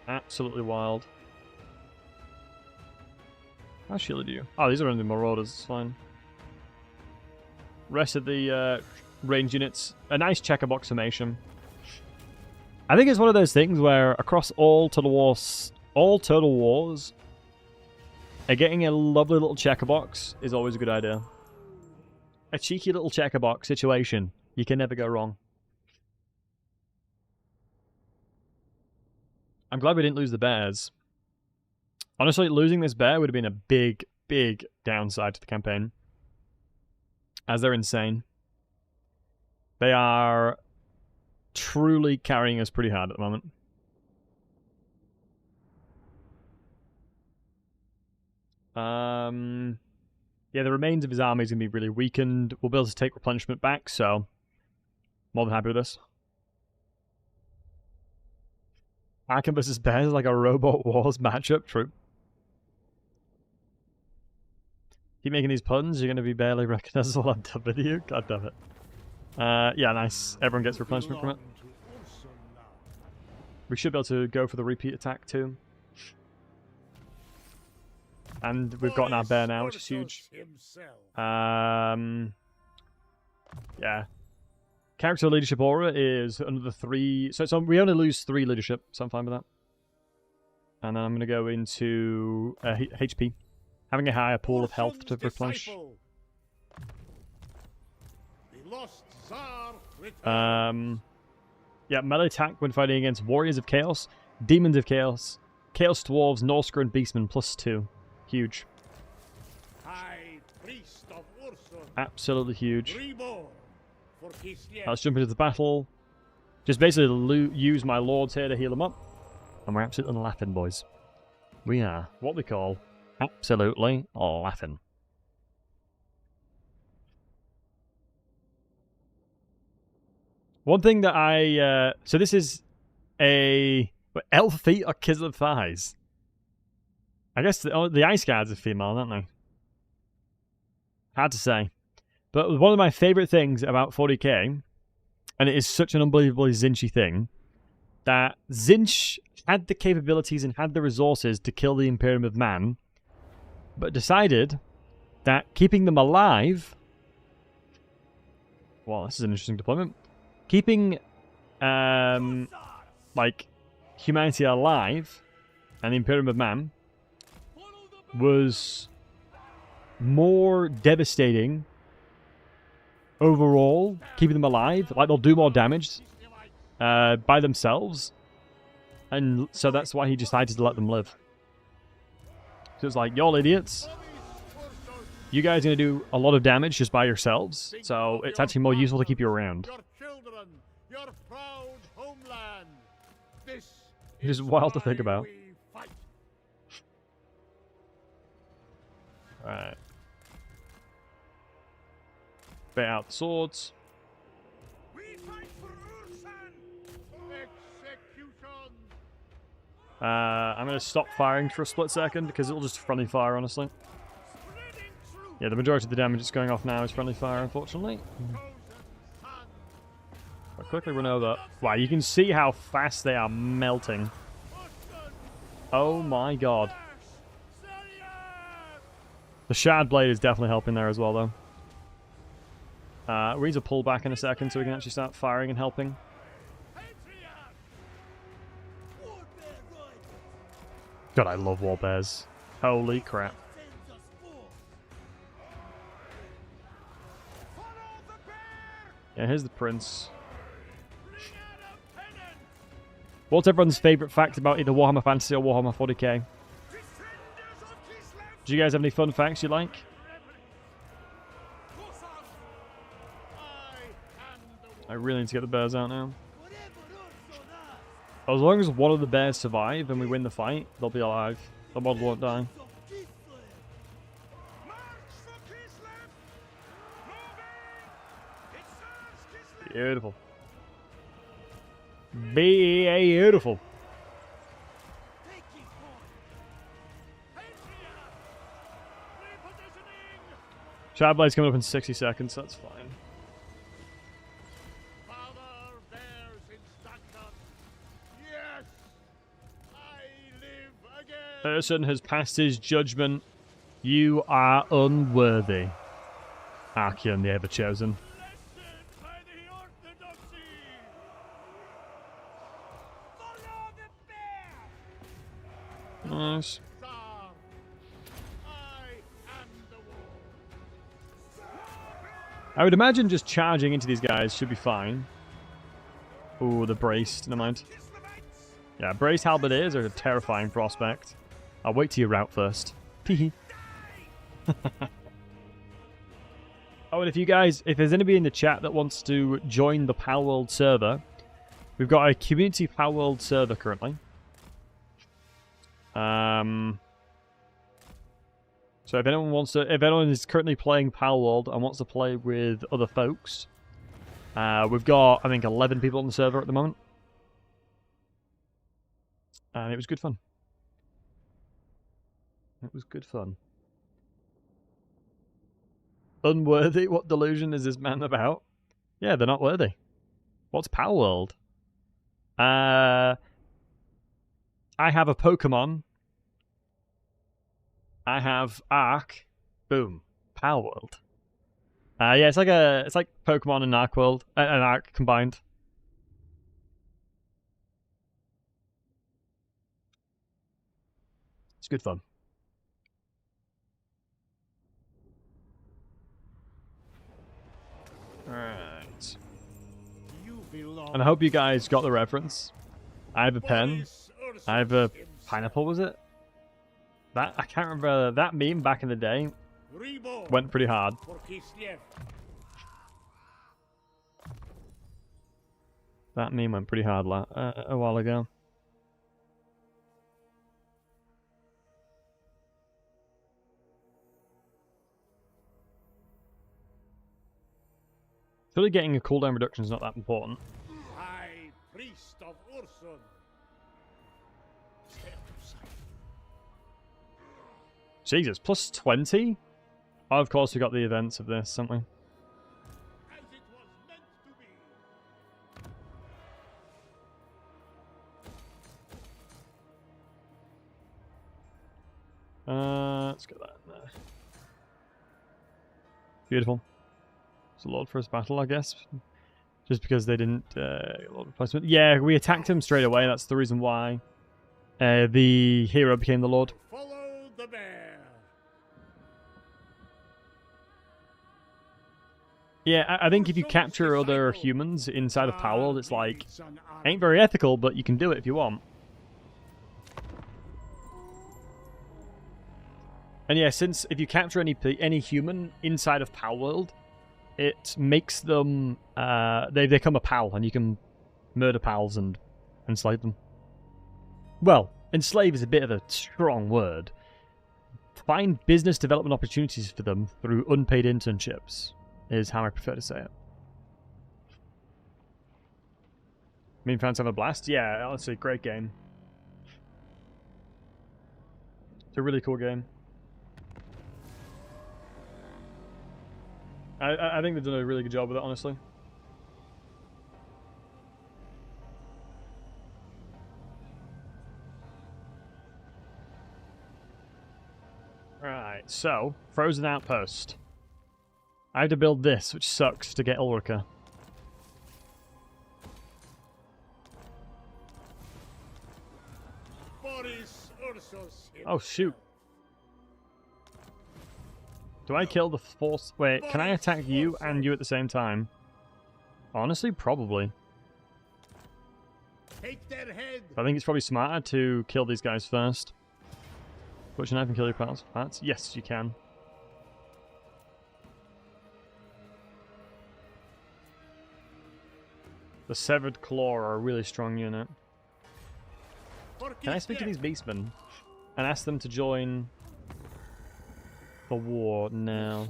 [SPEAKER 1] Absolutely wild. How shielded are you? Oh, these are only marauders, it's fine. Rest of the range units, a nice checkerbox formation. I think it's one of those things where across all Total Wars, getting a lovely little checkerbox is always a good idea. A cheeky little checkerbox situation. You can never go wrong. I'm glad we didn't lose the bears. Honestly, losing this bear would have been a big, big downside to the campaign. As they're insane. They are truly carrying us pretty hard at the moment. Yeah, the remains of his army is going to be really weakened. We'll be able to take replenishment back, so more than happy with this. Arkham versus Bears is like a Robot Wars matchup. True. Keep making these puns, you're going to be barely recognizable on done with you. God damn it. Yeah, nice. Everyone gets replenishment from it. We should be able to go for the repeat attack too. And we've gotten our bear now, which is huge. Yeah. Character leadership aura is another 3. So we only lose 3 leadership, so I'm fine with that. And then I'm going to go into HP. Having a higher pool of health to replenish. Yeah, melee attack when fighting against Warriors of Chaos, Demons of Chaos, Chaos Dwarves, Norsca, and Beastmen, +2. Huge.
[SPEAKER 2] High Priest of Ursus.
[SPEAKER 1] Absolutely huge.
[SPEAKER 2] Reborn for Kislev.
[SPEAKER 1] Let's jump into the battle. Just basically use my lords here to heal them up. And we're absolutely laughing, boys. We are what we call absolutely laughing. One thing that I... so this is a... elf feet or Kislev thighs? I guess the Ice Guards are female, aren't they? Hard to say. But one of my favourite things about 40k, and it is such an unbelievably Zinchi thing, that Zinch had the capabilities and had the resources to kill the Imperium of Man, but decided that keeping them alive... Well, this is an interesting deployment. Keeping, like, humanity alive and the Imperium of Man was more devastating overall, keeping them alive. Like, they'll do more damage by themselves. And so that's why he decided to let them live. So it's like, y'all idiots. You guys are going to do a lot of damage just by yourselves. So it's actually more useful to keep you around.
[SPEAKER 2] Your children, your proud homeland. This
[SPEAKER 1] It is wild to think about. Alright. Bait out the swords.
[SPEAKER 2] We fight for Ursan. Execution.
[SPEAKER 1] I'm going to stop firing for a split second because it'll just friendly fire, honestly. Yeah, the majority of the damage that's going off now is friendly fire, unfortunately. I'll quickly run over. Wow, you can see how fast they are melting. Oh my god. The Shard Blade is definitely helping there as well, though. We need to pull back in a second so we can actually start firing and helping. God, I love war bears. Holy crap. Yeah, here's the prince. What's everyone's favourite fact about either Warhammer Fantasy or Warhammer 40k? Do you guys have any fun facts you like? I really need to get the bears out now. As long as one of the bears survive and we win the fight, they'll be alive. The model won't die. Beautiful. Beautiful. Shard Blade's coming up in 60 seconds, that's fine.
[SPEAKER 2] Father bears instruction. Yes, I live again.
[SPEAKER 1] Ursun has passed his judgment. You are unworthy. Archeon, the Ever-Chosen.
[SPEAKER 2] Blessed by the orthodoxy. Follow the bear.
[SPEAKER 1] Nice.
[SPEAKER 2] Tsar, I am the war.
[SPEAKER 1] I would imagine just charging into these guys should be fine. Ooh, the braced, never mind. Yeah, braced halberdiers are a terrifying prospect. I'll wait till you route first. Teehee. Oh, and if there's anybody in the chat that wants to join the Power World server, we've got a community Power World server currently. So if anyone is currently playing Power World and wants to play with other folks, we've got, I think, 11 people on the server at the moment. And it was good fun. It was good fun. Unworthy? What delusion is this man about? Yeah, they're not worthy. What's Power World? I have a Pokemon. I have Ark. Boom. Power World. Yeah, it's like Pokemon and Ark World and Ark combined. It's good fun. Alright. And I hope you guys got the reference. I have a pen. I have a pineapple, was it? That I can't remember. That meme back in the day went pretty hard. That meme went pretty hard a while ago. Really getting a cooldown reduction is not that important.
[SPEAKER 2] High Priest of Ursun.
[SPEAKER 1] Jesus, plus 20? Oh, of course we got the events of this, haven't we?
[SPEAKER 2] As it was meant to be.
[SPEAKER 1] Let's get that in there. Beautiful. It's a Lord First Battle, I guess. Just because they didn't Lord Replacement. Yeah, we attacked him straight away. That's the reason why the hero became the Lord.
[SPEAKER 2] Follow the bear.
[SPEAKER 1] Yeah, I think if you capture other humans inside of Power World, it's like, ain't very ethical, but you can do it if you want. And yeah, since if you capture any human inside of Power World, it makes them they become a pal, and you can murder pals and enslave them. Well, enslave is a bit of a strong word. Find business development opportunities for them through unpaid internships is how I prefer to say it. Mean fans have a blast? Yeah, honestly, great game. It's a really cool game. I think they've done a really good job with it, honestly. Right, so, Frozen Outpost. I have to build this, which sucks to get Ulrika.
[SPEAKER 2] Boris, Ursus.
[SPEAKER 1] Oh, shoot. Do I kill the force? Wait, can I attack you and you at the same time? Honestly, probably.
[SPEAKER 2] Take their head.
[SPEAKER 1] I think it's probably smarter to kill these guys first. Butcher knife and kill your pals. Yes, you can. The Severed Claw are a really strong unit. Can I speak to these beastmen and ask them to join the war now?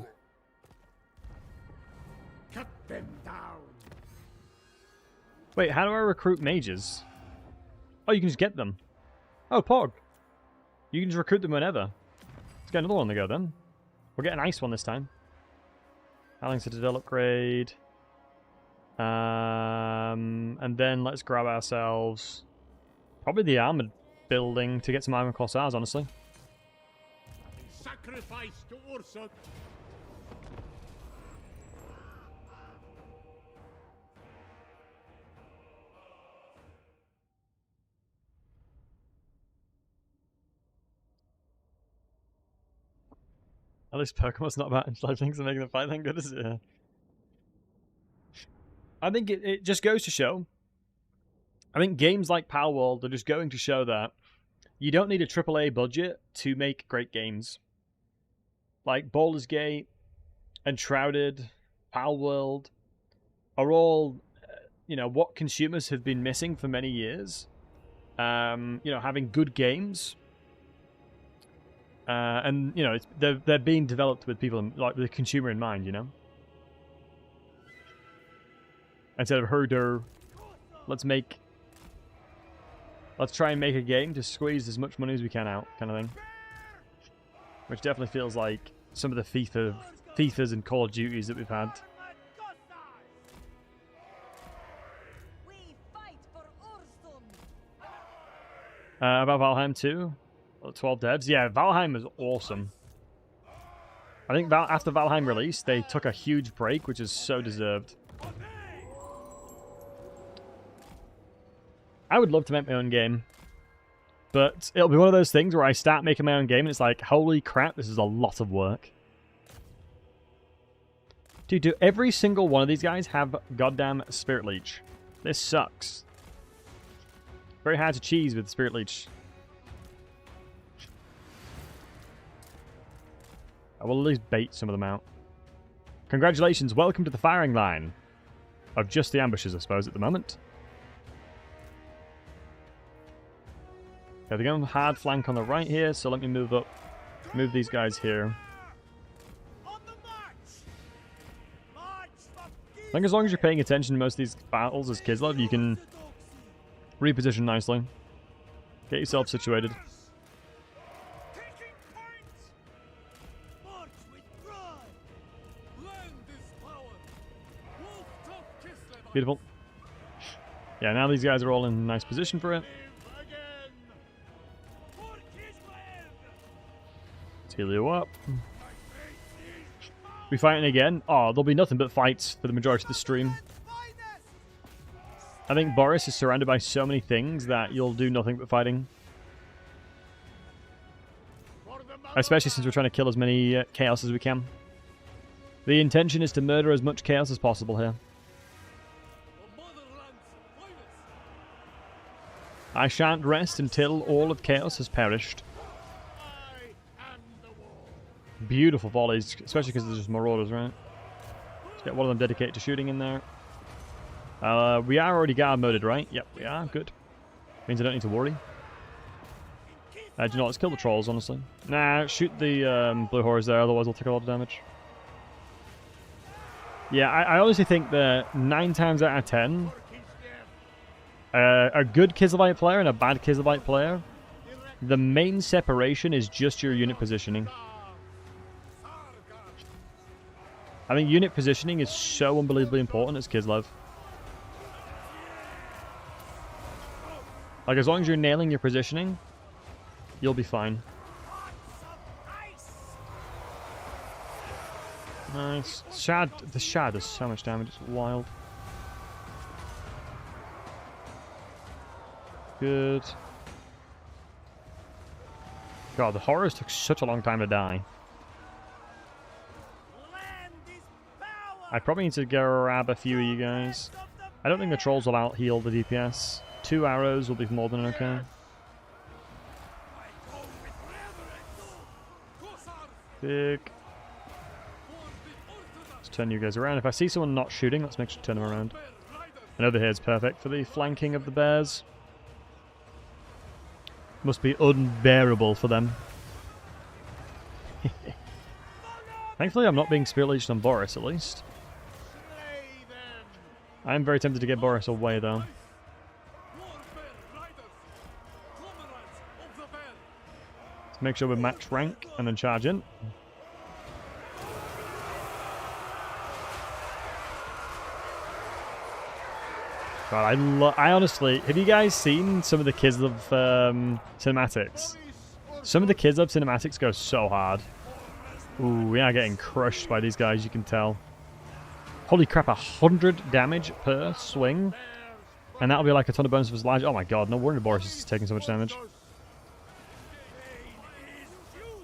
[SPEAKER 2] Cut them down.
[SPEAKER 1] Wait, how do I recruit mages? Oh, you can just get them. Oh, Pog. You can just recruit them whenever. Let's get another one to go then. We'll get an ice one this time. Allowing Citadel upgrade. And then let's grab ourselves probably the armored building to get some armor corsairs, honestly.
[SPEAKER 2] Sacrifice to Ursus.
[SPEAKER 1] At least Pokemon's not bad. Life things are making them fight, thank goodness. Yeah. I think it just goes to show. I think games like Power World are just going to show that you don't need a AAA budget to make great games. Like Baldur's Gate, Enshrouded, Pal World are all, you know, what consumers have been missing for many years. You know, having good games. And, you know, they're being developed with people, like, with the consumer in mind, you know? Instead of herder, let's try and make a game to squeeze as much money as we can out, kind of thing. Which definitely feels like some of the FIFAs and Call of Duties that we've had. About Valheim 2? 12 devs? Yeah, Valheim was awesome. I think after Valheim release, they took a huge break, which is so deserved. I would love to make my own game. But it'll be one of those things where I start making my own game and it's like, holy crap, this is a lot of work. Dude, do every single one of these guys have goddamn Spirit Leech? This sucks. Very hard to cheese with Spirit Leech. I will at least bait some of them out. Congratulations, welcome to the firing line. Of just the ambushes, I suppose, at the moment. Okay, they're going hard flank on the right here, so let me move up. Move these guys here. I think as long as you're paying attention to most of these battles as Kislev, you can reposition nicely. Get yourself situated. Beautiful. Yeah, now these guys are all in a nice position for it. Let's heal you up. We fighting again? Oh, there'll be nothing but fights for the majority of the stream. I think Boris is surrounded by so many things that you'll do nothing but fighting. Especially since we're trying to kill as many chaos as we can. The intention is to murder as much chaos as possible here. I shan't rest until all of chaos has perished. Beautiful volleys, especially because there's just marauders, right? Let's get one of them dedicated to shooting in there. We are already guard moded, right? Yep, we are. Good. Means I don't need to worry. Do you know what? Let's kill the trolls, honestly. Nah, shoot the blue horrors there, otherwise we'll take a lot of damage. Yeah, I honestly think that 9 times out of 10, a good Kislevite player and a bad Kislevite player, the main separation is just your unit positioning. I think unit positioning is so unbelievably important as Kislev. Like, as long as you're nailing your positioning, you'll be fine. Nice. The Shad does so much damage, it's wild. Good. God, the horrors took such a long time to die. I probably need to grab a few of you guys. I don't think the trolls will out-heal the DPS. 2 arrows will be more than okay. Big. Let's turn you guys around. If I see someone not shooting, let's make sure to turn them around. And over here is perfect for the flanking of the bears. Must be unbearable for them. Thankfully, I'm not being Spirit Leeched on Boris, at least. I am very tempted to get Boris away, though. Let's make sure we match rank and then charge in. God, I honestly... Have you guys seen some of the Kislev cinematics? Some of the Kislev cinematics go so hard. Ooh, we are getting crushed by these guys, you can tell. Holy crap, 100 damage per swing. And that'll be like a ton of bonus for his large. Oh my god, no wonder Boris is taking so much damage.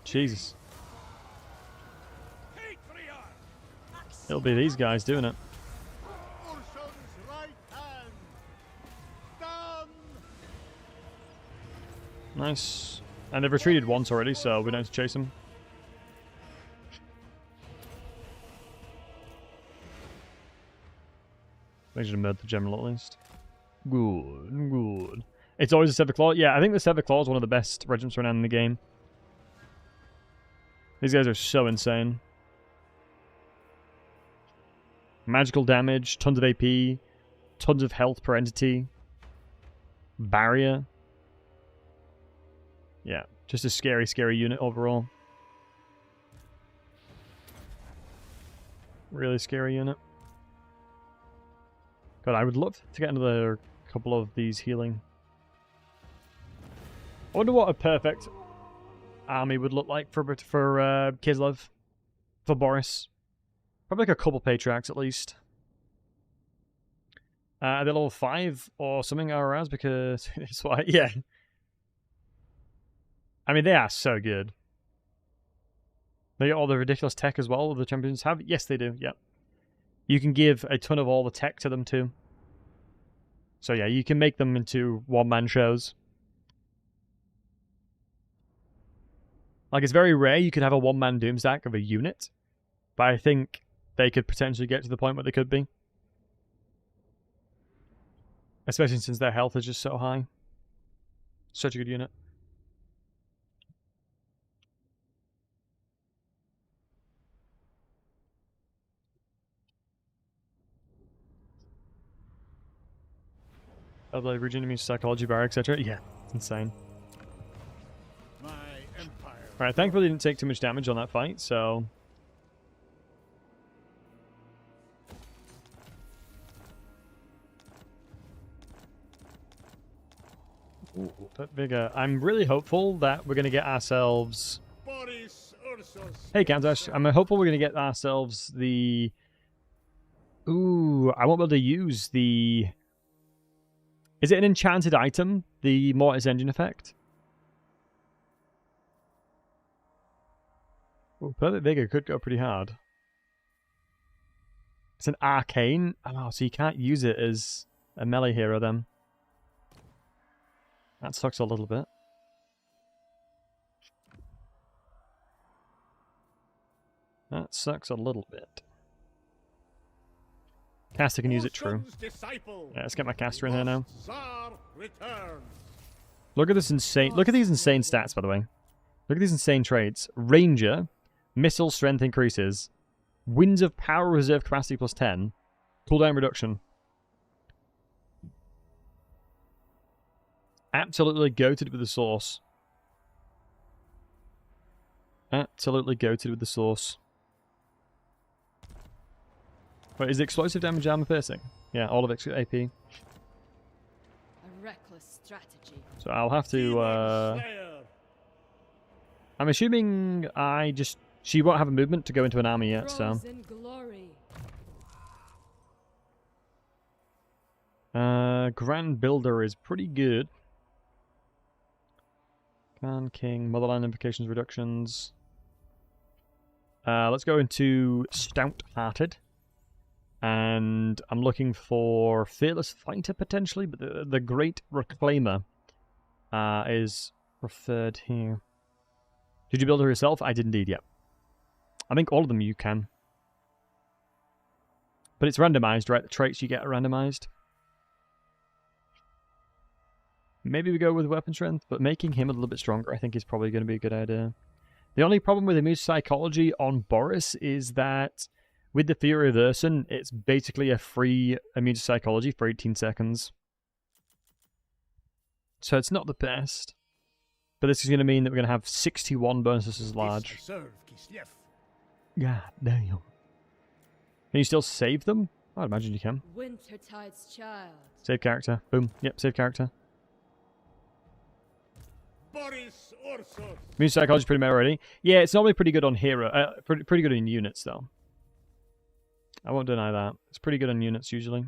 [SPEAKER 1] Jesus. It'll be these guys doing it. Nice. And they've retreated once already, so we don't have to chase them. They should have murdered the general at least. Good, good. It's always a Severed Claw. Yeah, I think the Severed Claw is one of the best regiments around in the game. These guys are so insane. Magical damage, tons of AP, tons of health per entity, barrier. Yeah, just a scary, scary unit overall. Really scary unit. God, I would love to get another couple of these healing. I wonder what a perfect army would look like for Kislev, for Boris. Probably like a couple patriarchs at least. Are they level 5 or something RRs? Because it's why, yeah. I mean, they are so good. They get all the ridiculous tech as well the champions have. Yes, they do. Yeah. You can give a ton of all the tech to them too. So yeah, you can make them into one-man shows. Like, it's very rare you could have a one-man doomstack of a unit, but I think they could potentially get to the point where they could be. Especially since their health is just so high. Such a good unit. Although Virginia psychology bar, etc. Yeah, it's insane.
[SPEAKER 2] My empire.
[SPEAKER 1] Alright, thankfully didn't take too much damage on that fight, so... Ooh, but bigger. I'm really hopeful that we're going to get ourselves...
[SPEAKER 2] Boris, ursus.
[SPEAKER 1] Hey, Kanzash, I'm hopeful we're going to get ourselves the... Ooh, I won't be able to use the... Is it an enchanted item? The Mortis Engine effect? Ooh, Perfect Vigor could go pretty hard. It's an arcane? Oh, so you can't use it as a melee hero then. That sucks a little bit. That sucks a little bit. Caster can use it, true. Yeah, let's get my caster in here now. Look at this insane... Look at these insane stats, by the way. Look at these insane traits. Ranger, missile strength increases, winds of power reserve capacity plus 10, cooldown reduction. Absolutely goated with the source. Absolutely goated with the source. Wait, is it explosive damage armor piercing? Yeah, all of it AP.
[SPEAKER 6] A reckless strategy.
[SPEAKER 1] So I'll have to, I'm assuming she won't have a movement to go into an army yet, so...
[SPEAKER 6] Rose in glory.
[SPEAKER 1] Grand Builder is pretty good. Khan, King, Motherland implications reductions. Let's go into Stout-Hearted. And I'm looking for Fearless Fighter potentially, but the Great Reclaimer is preferred here. Did you build her yourself? I did indeed, yeah. I think all of them you can. But it's randomized, right? The traits you get are randomized. Maybe we go with weapon strength, but making him a little bit stronger I think is probably going to be a good idea. The only problem with immune psychology on Boris is that with the Fury of Urson, it's basically a free immune psychology for 18 seconds. So it's not the best. But this is going to mean that we're going to have 61 bonuses as large. God damn. Can you still save them? I'd imagine you can.
[SPEAKER 6] Wintertide's child.
[SPEAKER 1] Save character. Boom. Yep, save character.
[SPEAKER 2] Boris, ursus.
[SPEAKER 1] Immune psychology is pretty meta already. Yeah, it's normally pretty good on hero. Pretty good in units, though. I won't deny that. It's pretty good on units, usually.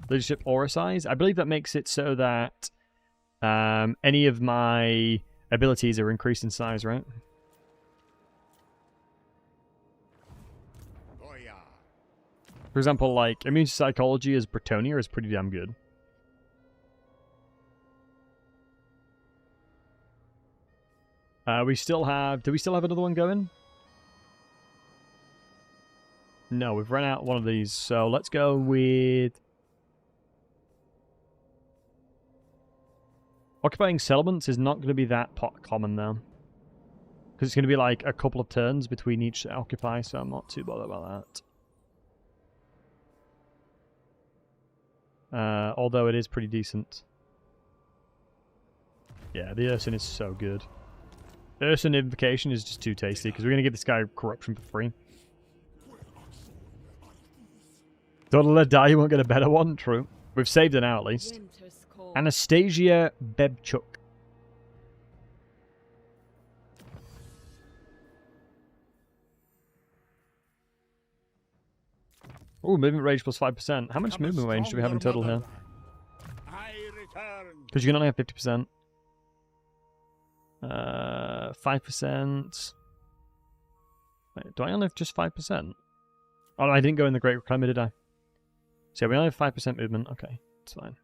[SPEAKER 1] Leadership aura size. I believe that makes it so that any of my abilities are increased in size, right?
[SPEAKER 2] Oh, yeah.
[SPEAKER 1] For example, like, immune psychology as Bretonia is pretty damn good. Do we still have another one going? No, we've run out one of these, so let's go with... Occupying settlements is not going to be that common, though. Because it's going to be like a couple of turns between each occupy, so I'm not too bothered about that. Although it is pretty decent. Yeah, the Ursun is so good. Ursun Invocation is just too tasty, because we're going to give this guy corruption for free. Don't let her die, you won't get a better one. True. We've saved it now, at least.
[SPEAKER 6] Winter's cold.
[SPEAKER 1] Anastasia Bebchuk. Ooh, movement range plus 5%. How much movement range do we have in total here?
[SPEAKER 2] I return.
[SPEAKER 1] Because you can only have 50%. 5%. Wait, do I only have just 5%? Oh, no, I didn't go in the Great Reclaimer, did I? So yeah, we only have 5% movement. Okay, it's fine.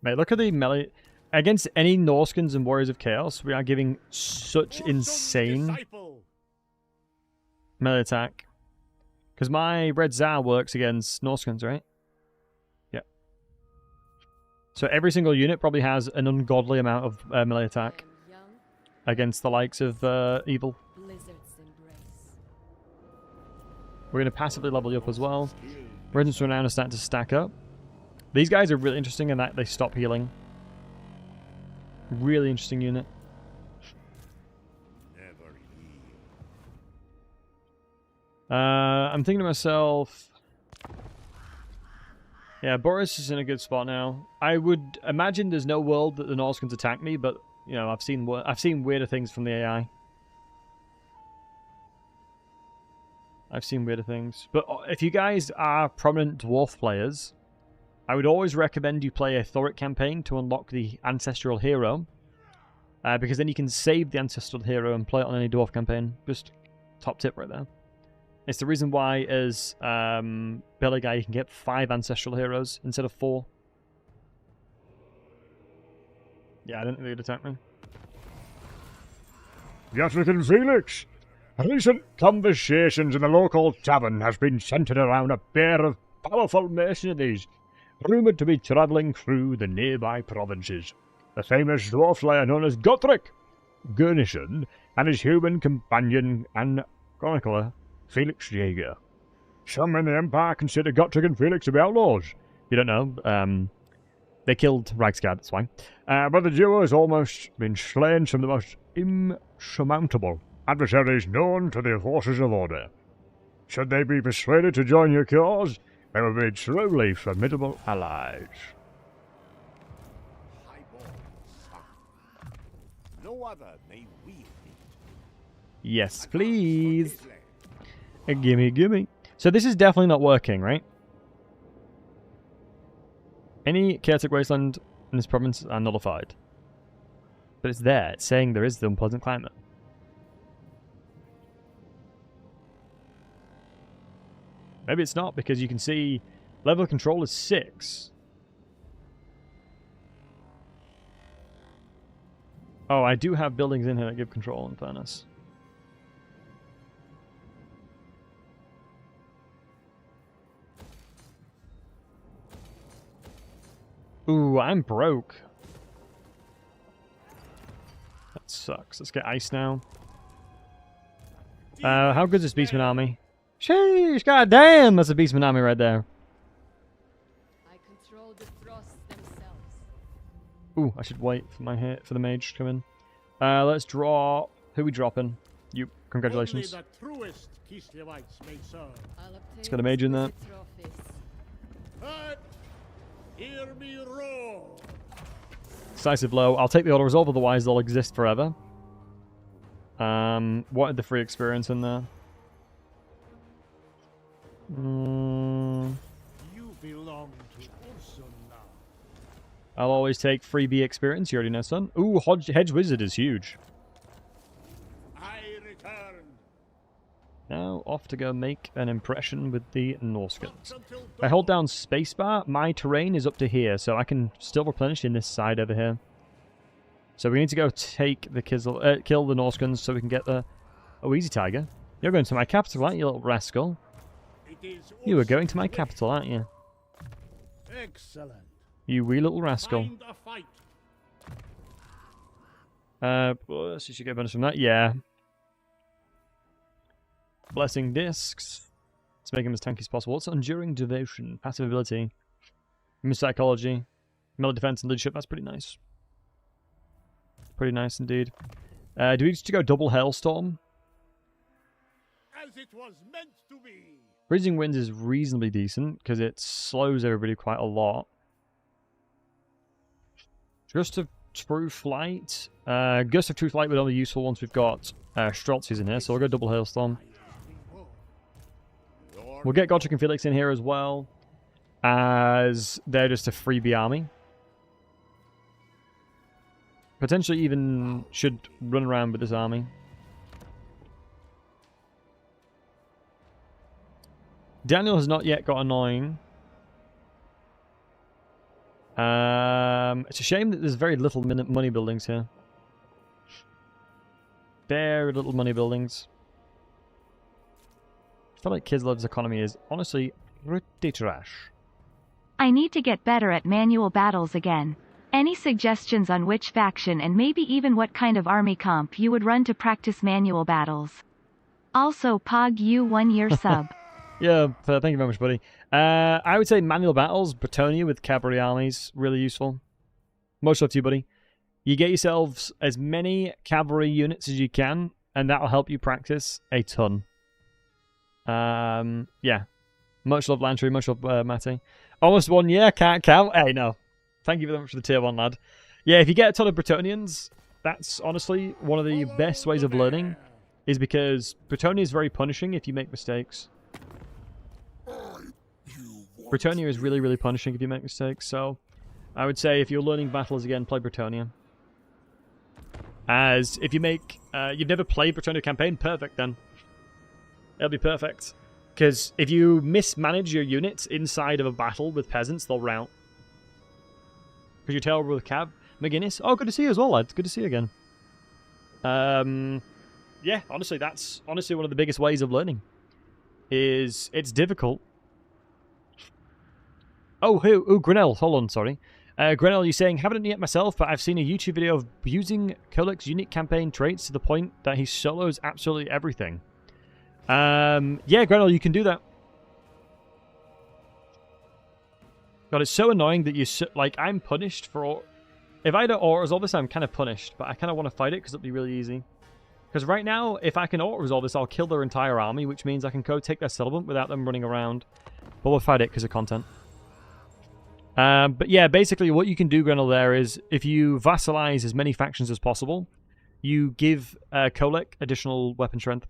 [SPEAKER 1] Mate, look at the melee. Against any Norskins and Warriors of Chaos, we are giving such insane
[SPEAKER 2] Disciple.
[SPEAKER 1] melee attack. Because my Red Tsar works against Norskins, right? Yeah. So every single unit probably has an ungodly amount of melee attack
[SPEAKER 6] I'm young,
[SPEAKER 1] against the likes of Evil.
[SPEAKER 6] blizzards embrace.
[SPEAKER 1] We're going to passively level you up as well. Regents Renown are starting to stack up. These guys are really interesting in that they stop healing. Really interesting unit.
[SPEAKER 2] Never heal.
[SPEAKER 1] I'm thinking to myself... Yeah, Boris is in a good spot now. I would imagine there's no world that the Norskins attack me, but, you know, I've seen weirder things from the AI. I've seen weirder things. But if you guys are prominent dwarf players, I would always recommend you play a Thoric campaign to unlock the Ancestral Hero. Because then you can save the Ancestral Hero and play it on any dwarf campaign. Just top tip right there. It's the reason why as Belly Guy you can get 5 Ancestral Heroes instead of 4. Yeah, I didn't think they'd attack me.
[SPEAKER 3] Yatrican Felix! Recent conversations in the local tavern has been centered around a pair of powerful mercenaries, rumoured to be travelling through the nearby provinces. The famous dwarf slayer known as Gotrek Gurnison and his human companion and chronicler, Felix Jaeger. Some in the Empire consider Gotrek and Felix to be outlaws.
[SPEAKER 1] You don't know. They killed Reichsguard, that's why.
[SPEAKER 3] But the duo has almost been slain some of the most insurmountable adversaries known to the forces of order. Should they be persuaded to join your cause, they will be truly formidable allies.
[SPEAKER 2] Highborn son. No other may wield it.
[SPEAKER 1] Yes, please.
[SPEAKER 2] His land.
[SPEAKER 1] Gimme, gimme. So this is definitely not working, right? Any chaotic wasteland in this province are nullified. But it's there. It's saying there is the unpleasant climate. Maybe it's not, because you can see level of control is 6. Oh, I do have buildings in here that give control, in fairness. Ooh, I'm broke. That sucks. Let's get ice now. How good is this Beastman army? Sheesh, goddamn, that's a Beastman army right there.
[SPEAKER 6] I control the frosts themselves.
[SPEAKER 1] Ooh, I should wait for my hit for the mage to come in. Let's draw. Who we dropping? You. Congratulations.
[SPEAKER 2] Only the truest Kislevites may serve.
[SPEAKER 6] I'll obtain
[SPEAKER 1] got a mage in there.
[SPEAKER 6] exquisite trophies.
[SPEAKER 2] But hear me roar.
[SPEAKER 1] Decisive blow. I'll take the auto resolve, otherwise they'll exist forever. What the free experience in there?
[SPEAKER 2] You belong to Ursus now.
[SPEAKER 1] I'll always take freebie experience. You already know, son. Ooh, Hedge Wizard is huge.
[SPEAKER 2] I return.
[SPEAKER 1] Now off to go make an impression with the Norskins. If I hold down spacebar, my terrain is up to here, so I can still replenish in this side over here. So we need to go take the kill the Norskins so we can get the... Oh, easy tiger. You're going to my capital, aren't you, little rascal?
[SPEAKER 2] It is
[SPEAKER 1] You were
[SPEAKER 2] Ursus
[SPEAKER 1] going to my
[SPEAKER 2] with
[SPEAKER 1] capital, aren't you?
[SPEAKER 2] Excellent.
[SPEAKER 1] You wee little rascal.
[SPEAKER 2] Find a fight.
[SPEAKER 1] Well, so you should get bonus from that. Yeah. Blessing discs. Let's make him as tanky as possible. What's enduring devotion? Passive ability. Miss psychology. Melee defense and leadership. That's pretty nice. Pretty nice indeed. Do we just go double hailstorm?
[SPEAKER 2] As it was meant to be.
[SPEAKER 1] Freezing winds is reasonably decent because it slows everybody quite a lot. Gust of True Flight. Gust of True Flight would only be useful once we've got Streltsies in here, so we'll go double hailstorm. We'll get Godric and Felix in here as well, as they're just a freebie army. Potentially even should run around with this army. Daniel has not yet got annoying. It's a shame that there's very little money buildings here. Very little money buildings. I feel like Kislev's economy is honestly pretty trash.
[SPEAKER 5] I need to get better at manual battles again. Any suggestions on which faction and maybe even what kind of army comp you would run to practice manual battles? Also, Pog you 1 year sub.
[SPEAKER 1] Yeah, thank you very much, buddy. I would say manual battles, Bretonia with cavalry armies, really useful. Much love to you, buddy. You get yourselves as many cavalry units as you can, and that'll help you practice a ton. Yeah. Much love, Lantry. Much love, Matty. Almost 1 year, can't count. Hey, no. Thank you very much for the tier 1, lad. Yeah, if you get a ton of Bretonians, that's honestly one of the best ways of learning, is because Bretonia is very punishing if you make mistakes. Bretonia is really, really punishing if you make mistakes, so I would say if you're learning battles again, play Bretonia. As if you make, you've never played Bretonia campaign, perfect then. It'll be perfect. Because if you mismanage your units inside of a battle with peasants, they'll rout. Because you're terrible with Cav. McGinnis, oh, good to see you as well, lad. Good to see you again. Yeah, honestly, that's honestly one of the biggest ways of learning. Is it's difficult. Oh, who? Oh, Grinnell. Hold on, sorry. Grinnell, you're saying, haven't yet myself, but I've seen a YouTube video of using Kolek's unique campaign traits to the point that he solos absolutely everything. Yeah, Grinnell, you can do that. God, it's so annoying that you... Like, I'm punished for... If I don't auto-resolve this, I'm kind of punished, but I kind of want to fight it because it'll be really easy. Because right now, if I can auto-resolve this, I'll kill their entire army, which means I can go take their settlement without them running around. But we'll fight it because of content. But yeah, basically what you can do, Grenell, there is if you vassalize as many factions as possible, you give Kolek additional weapon strength.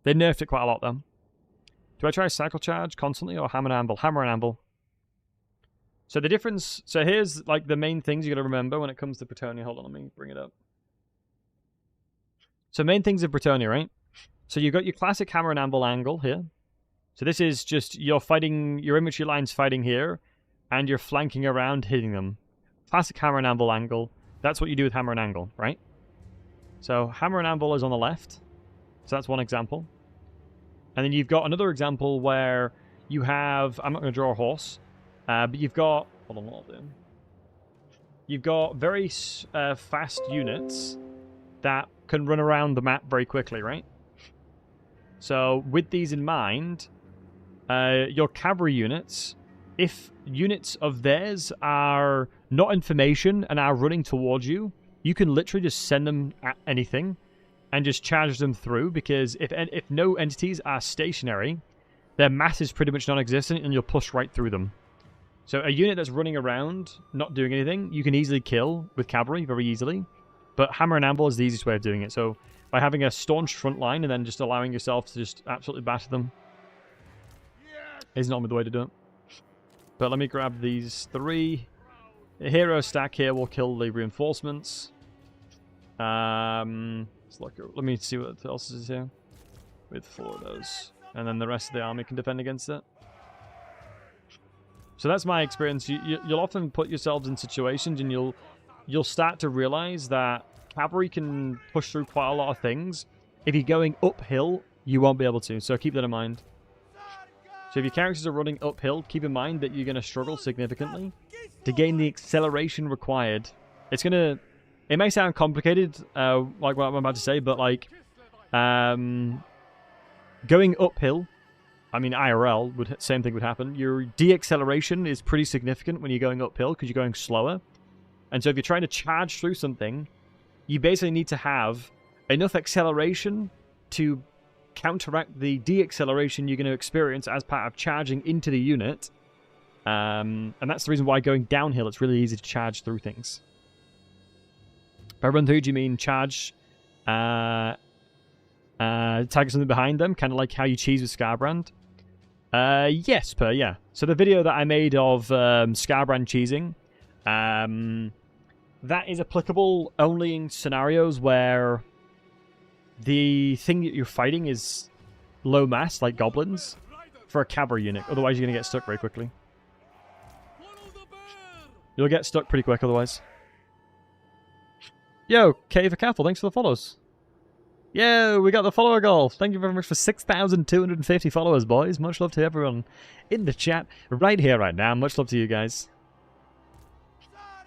[SPEAKER 1] They nerfed it quite a lot, though. Do I try cycle charge constantly or hammer and anvil? Hammer and anvil. So the difference... So here's like the main things you got to remember when it comes to Bretonia. Hold on, let me bring it up. So main things of Bretonia, right? So you've got your classic hammer and anvil angle here. So this is just you're fighting, your infantry line's fighting here, and you're flanking around hitting them. Classic hammer and anvil angle. That's what you do with hammer and angle, right? So hammer and anvil is on the left. So that's one example. And then you've got another example where you have, I'm not going to draw a horse, but you've got, hold on, what I'll do. You've got very fast units that can run around the map very quickly, right? So with these in mind, your cavalry units, if units of theirs are not in formation and are running towards you, you can literally just send them at anything and just charge them through, because if no entities are stationary, their mass is pretty much non-existent and you'll push right through them. So a unit that's running around, not doing anything, you can easily kill with cavalry very easily, but hammer and anvil is the easiest way of doing it. So by having a staunch front line and then just allowing yourself to just absolutely batter them is normally the way to do it. But let me grab these 3. The hero stack here will kill the reinforcements. Let's look, let me see what else is here. With 4 of those. And then the rest of the army can defend against it. So that's my experience. You'll often put yourselves in situations and you'll start to realize that cavalry can push through quite a lot of things, if you're going uphill, you won't be able to, so keep that in mind. So if your characters are running uphill, keep in mind that you're going to struggle significantly to gain the acceleration required. It's going to... It may sound complicated, like what I'm about to say, but like... going uphill, I mean IRL, same thing would happen. Your de-acceleration is pretty significant when you're going uphill because you're going slower. And so if you're trying to charge through something, you basically need to have enough acceleration to counteract the de-acceleration you're going to experience as part of charging into the unit. And that's the reason why going downhill, it's really easy to charge through things. By run through, do you mean charge, tag something behind them, kind of like how you cheese with Scarbrand? Yes, yeah. So the video that I made of Scarbrand cheesing, that is applicable only in scenarios where the thing that you're fighting is low mass, like goblins, for a cavalry unit. Otherwise, you're going to get stuck very quickly. You'll get stuck pretty quick otherwise. Yo, K for Careful, thanks for the follows. Yo, we got the follower goal. Thank you very much for 6,250 followers, boys. Much love to everyone in the chat right here, right now. Much love to you guys.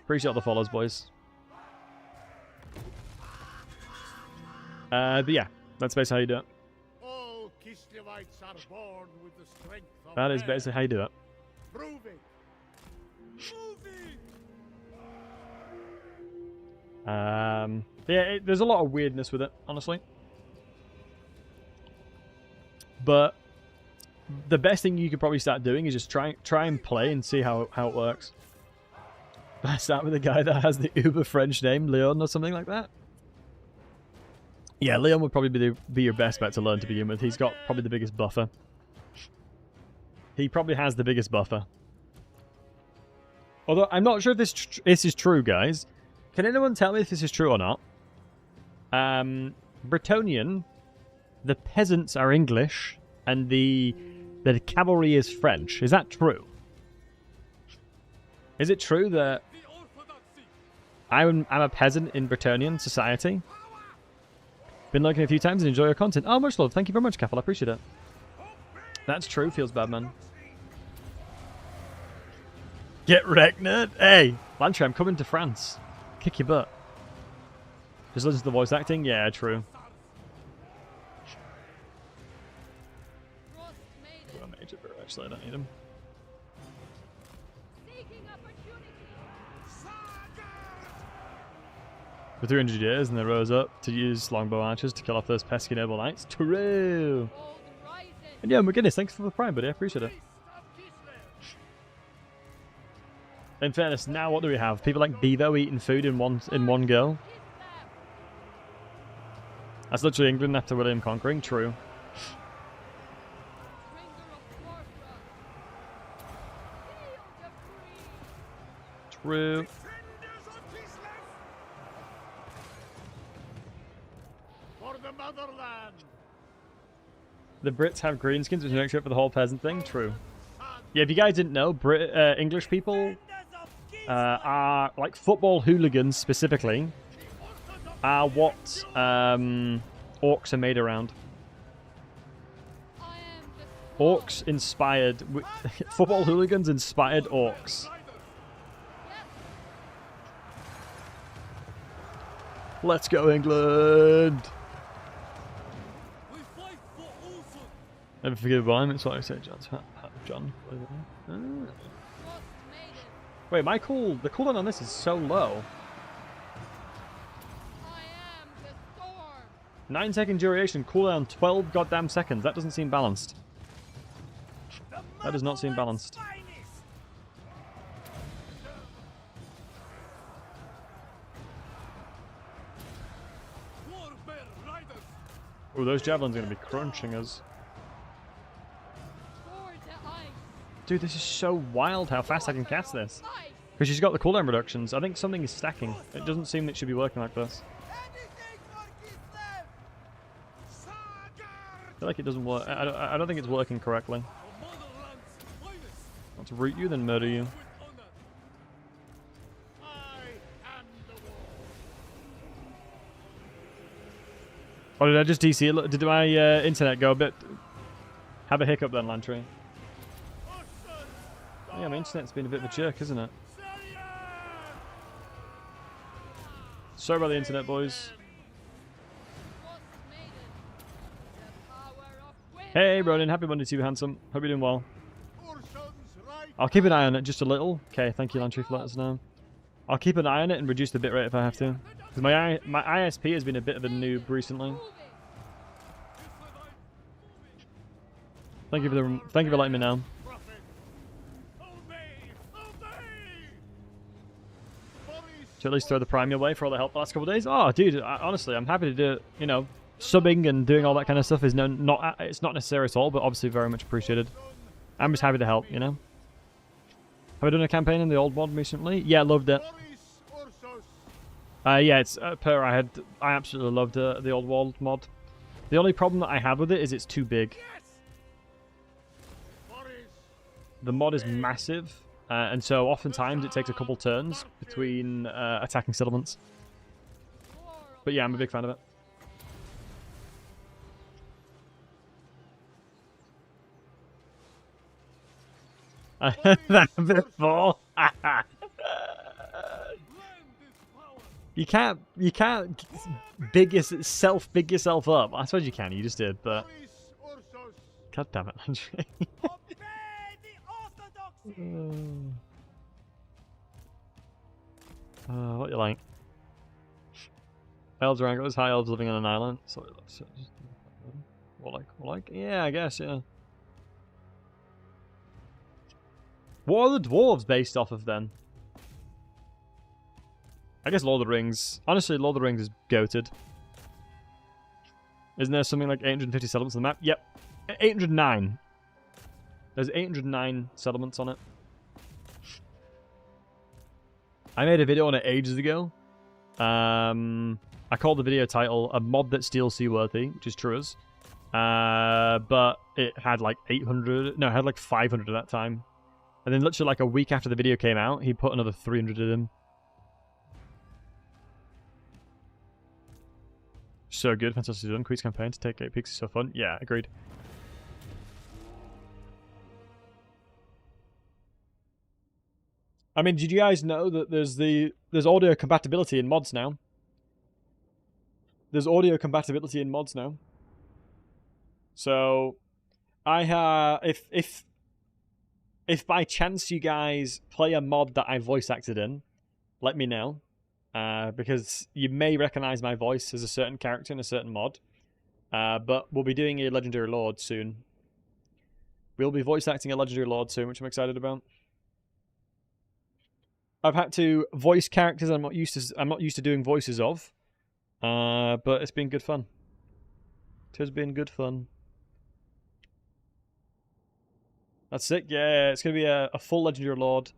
[SPEAKER 1] Appreciate all the follows, boys. But yeah, that's basically how you do it.
[SPEAKER 2] All Kislevites are born with the strength of
[SPEAKER 1] That is
[SPEAKER 2] man.
[SPEAKER 1] basically how you do it.
[SPEAKER 2] Prove it.
[SPEAKER 1] Yeah, there's a lot of weirdness with it, honestly. But the best thing you could probably start doing is just try and play and see how it works. Start with a guy that has the uber French name, Leon or something like that. Yeah, Leon would probably be your best bet to learn to begin with. He's got probably the biggest buffer. He probably has the biggest buffer. Although, I'm not sure if this is true, guys. Can anyone tell me if this is true or not? Bretonnian, the peasants are English, and the cavalry is French. Is that true? Is it true that I'm a peasant in Bretonnian society? Been looking a few times and enjoy your content. Oh, much love. Thank you very much, Caffel. I appreciate it. That's true. Feels bad, man. Get wrecked, nerd. Hey, Lantry, I'm coming to France. Kick your butt. Just listen to the voice acting? Yeah, true. Oh, Major Brew, actually, I don't need him. For 300 years, and they rose up to use longbow archers to kill off those pesky noble knights. True! And yeah, McGinnis, thanks for the prime, buddy. I appreciate it. In fairness, now what do we have? People like Bevo eating food in one go? That's literally England after William conquering. True. True.
[SPEAKER 2] For the motherland.
[SPEAKER 1] The Brits have greenskins, which makes up for the whole peasant thing. True. Yeah, if you guys didn't know, English people are, like, football hooligans specifically, are what orcs are made around. Orcs inspired... football hooligans inspired orcs. Let's go, England! Never forgive violence, that's what I said, John. Wait, the cooldown on this is so low. 9-second duration, cooldown 12 goddamn seconds. That doesn't seem balanced. That does not seem balanced. Oh, those javelins are going to be crunching us. Dude, this is so wild how fast I can cast this. Because she's got the cooldown reductions. I think something is stacking. It doesn't seem it should be working like this. I feel like it doesn't work. I don't think it's working correctly. Let's root you, then murder you. Or did I just DC a little? Did my internet go a bit... Have a hiccup then, Lantry? Yeah, my internet's been a bit of a jerk, isn't it? Sorry about the internet, boys. Hey, Ronan. Happy Monday to you, handsome. Hope you're doing well. I'll keep an eye on it just a little. Okay, thank you, Lantry, for letting us know. I'll keep an eye on it and reduce the bitrate if I have to. Because my ISP has been a bit of a noob recently. Thank you for letting me know. To at least throw the prime your way for all the help the last couple of days. Oh, dude, honestly, I'm happy to do it. You know, subbing and doing all that kind of stuff is it's not necessary at all, but obviously very much appreciated. I'm just happy to help, you know. Have I done a campaign in the old mod recently? Yeah, loved it. Yeah, it's I absolutely loved the old world mod. The only problem that I have with it is it's too big. The mod is massive, and so oftentimes it takes a couple turns between attacking settlements. But yeah, I'm a big fan of it. That before. You can't big yourself up. I suppose you can. You just did, but god damn it, Andre. What you like? Elves are anglers, high elves living on an island. So what like? Yeah, I guess, yeah. What are the dwarves based off of then? I guess Lord of the Rings. Honestly, Lord of the Rings is goated. Isn't there something like 850 settlements on the map? Yep. 809. There's 809 settlements on it. I made a video on it ages ago. I called the video title "A Mod That Steals Seaworthy," which is true as. But it had like 800. No, it had like 500 at that time. And then literally like a week after the video came out, he put another 300 in him. So good, fantastic done. Queen's campaign to take 8 peaks is so fun. Yeah, agreed. I mean, did you guys know that there's audio compatibility in mods now? There's audio compatibility in mods now. So, if by chance you guys play a mod that I voice acted in, let me know. Because you may recognize my voice as a certain character in a certain mod. But we'll be doing a Legendary Lord soon. We'll be voice acting a Legendary Lord soon, which I'm excited about. I've had to voice characters I'm not used to doing voices of. But it's been good fun. It has been good fun. That's sick. Yeah, it's going to be a full Legendary Lord.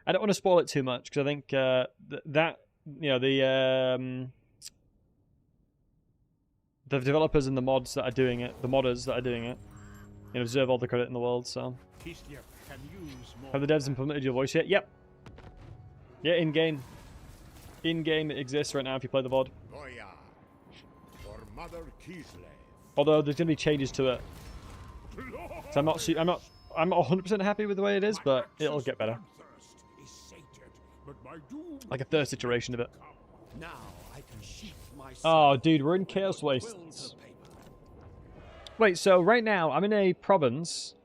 [SPEAKER 1] I don't want to spoil it too much because I think that, you know, the developers and the mods that are doing it, the modders that are doing it, you know, deserve all the credit in the world. So, have the devs implemented your voice yet? Yep. Yeah, in game. In game, it exists right now if you play the VOD. Although there's going to be changes to it. So I'm not 100% happy with the way it is, but it'll get better. Like a thirst iteration of it. Oh, dude, we're in Chaos Wastes. Wait, so right now I'm in a province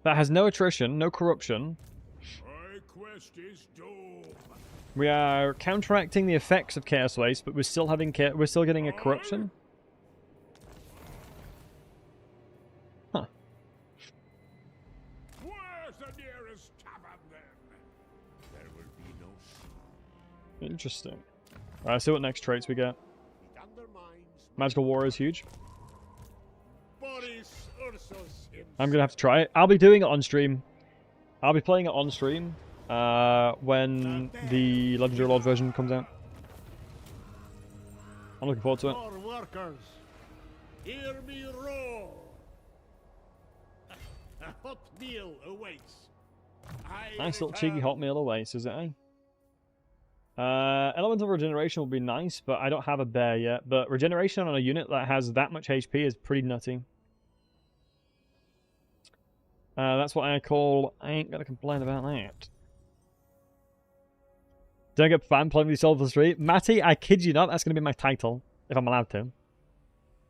[SPEAKER 1] that has no attrition, no corruption. We are counteracting the effects of Chaos Waste, but we're still getting a corruption. Huh.
[SPEAKER 2] Where's the nearest tavern then? There will be no sound.
[SPEAKER 1] Interesting. Alright, see what next traits we get. Magical War is huge.
[SPEAKER 2] Boris, ursus,
[SPEAKER 1] I'm gonna have to try it. I'll be doing it on stream. I'll be playing it on stream when the Legendary Lord version comes out. I'm looking forward to it.
[SPEAKER 2] More workers, hear me roar. A hot meal awaits.
[SPEAKER 1] Nice little cheeky hot meal away, says it, eh? Elemental regeneration will be nice, but I don't have a bear yet. But regeneration on a unit that has that much HP is pretty nutty. That's what I call... I ain't gonna complain about that. Don't get fan playing with yourself on the street. Matty, I kid you not, that's gonna be my title, if I'm allowed to.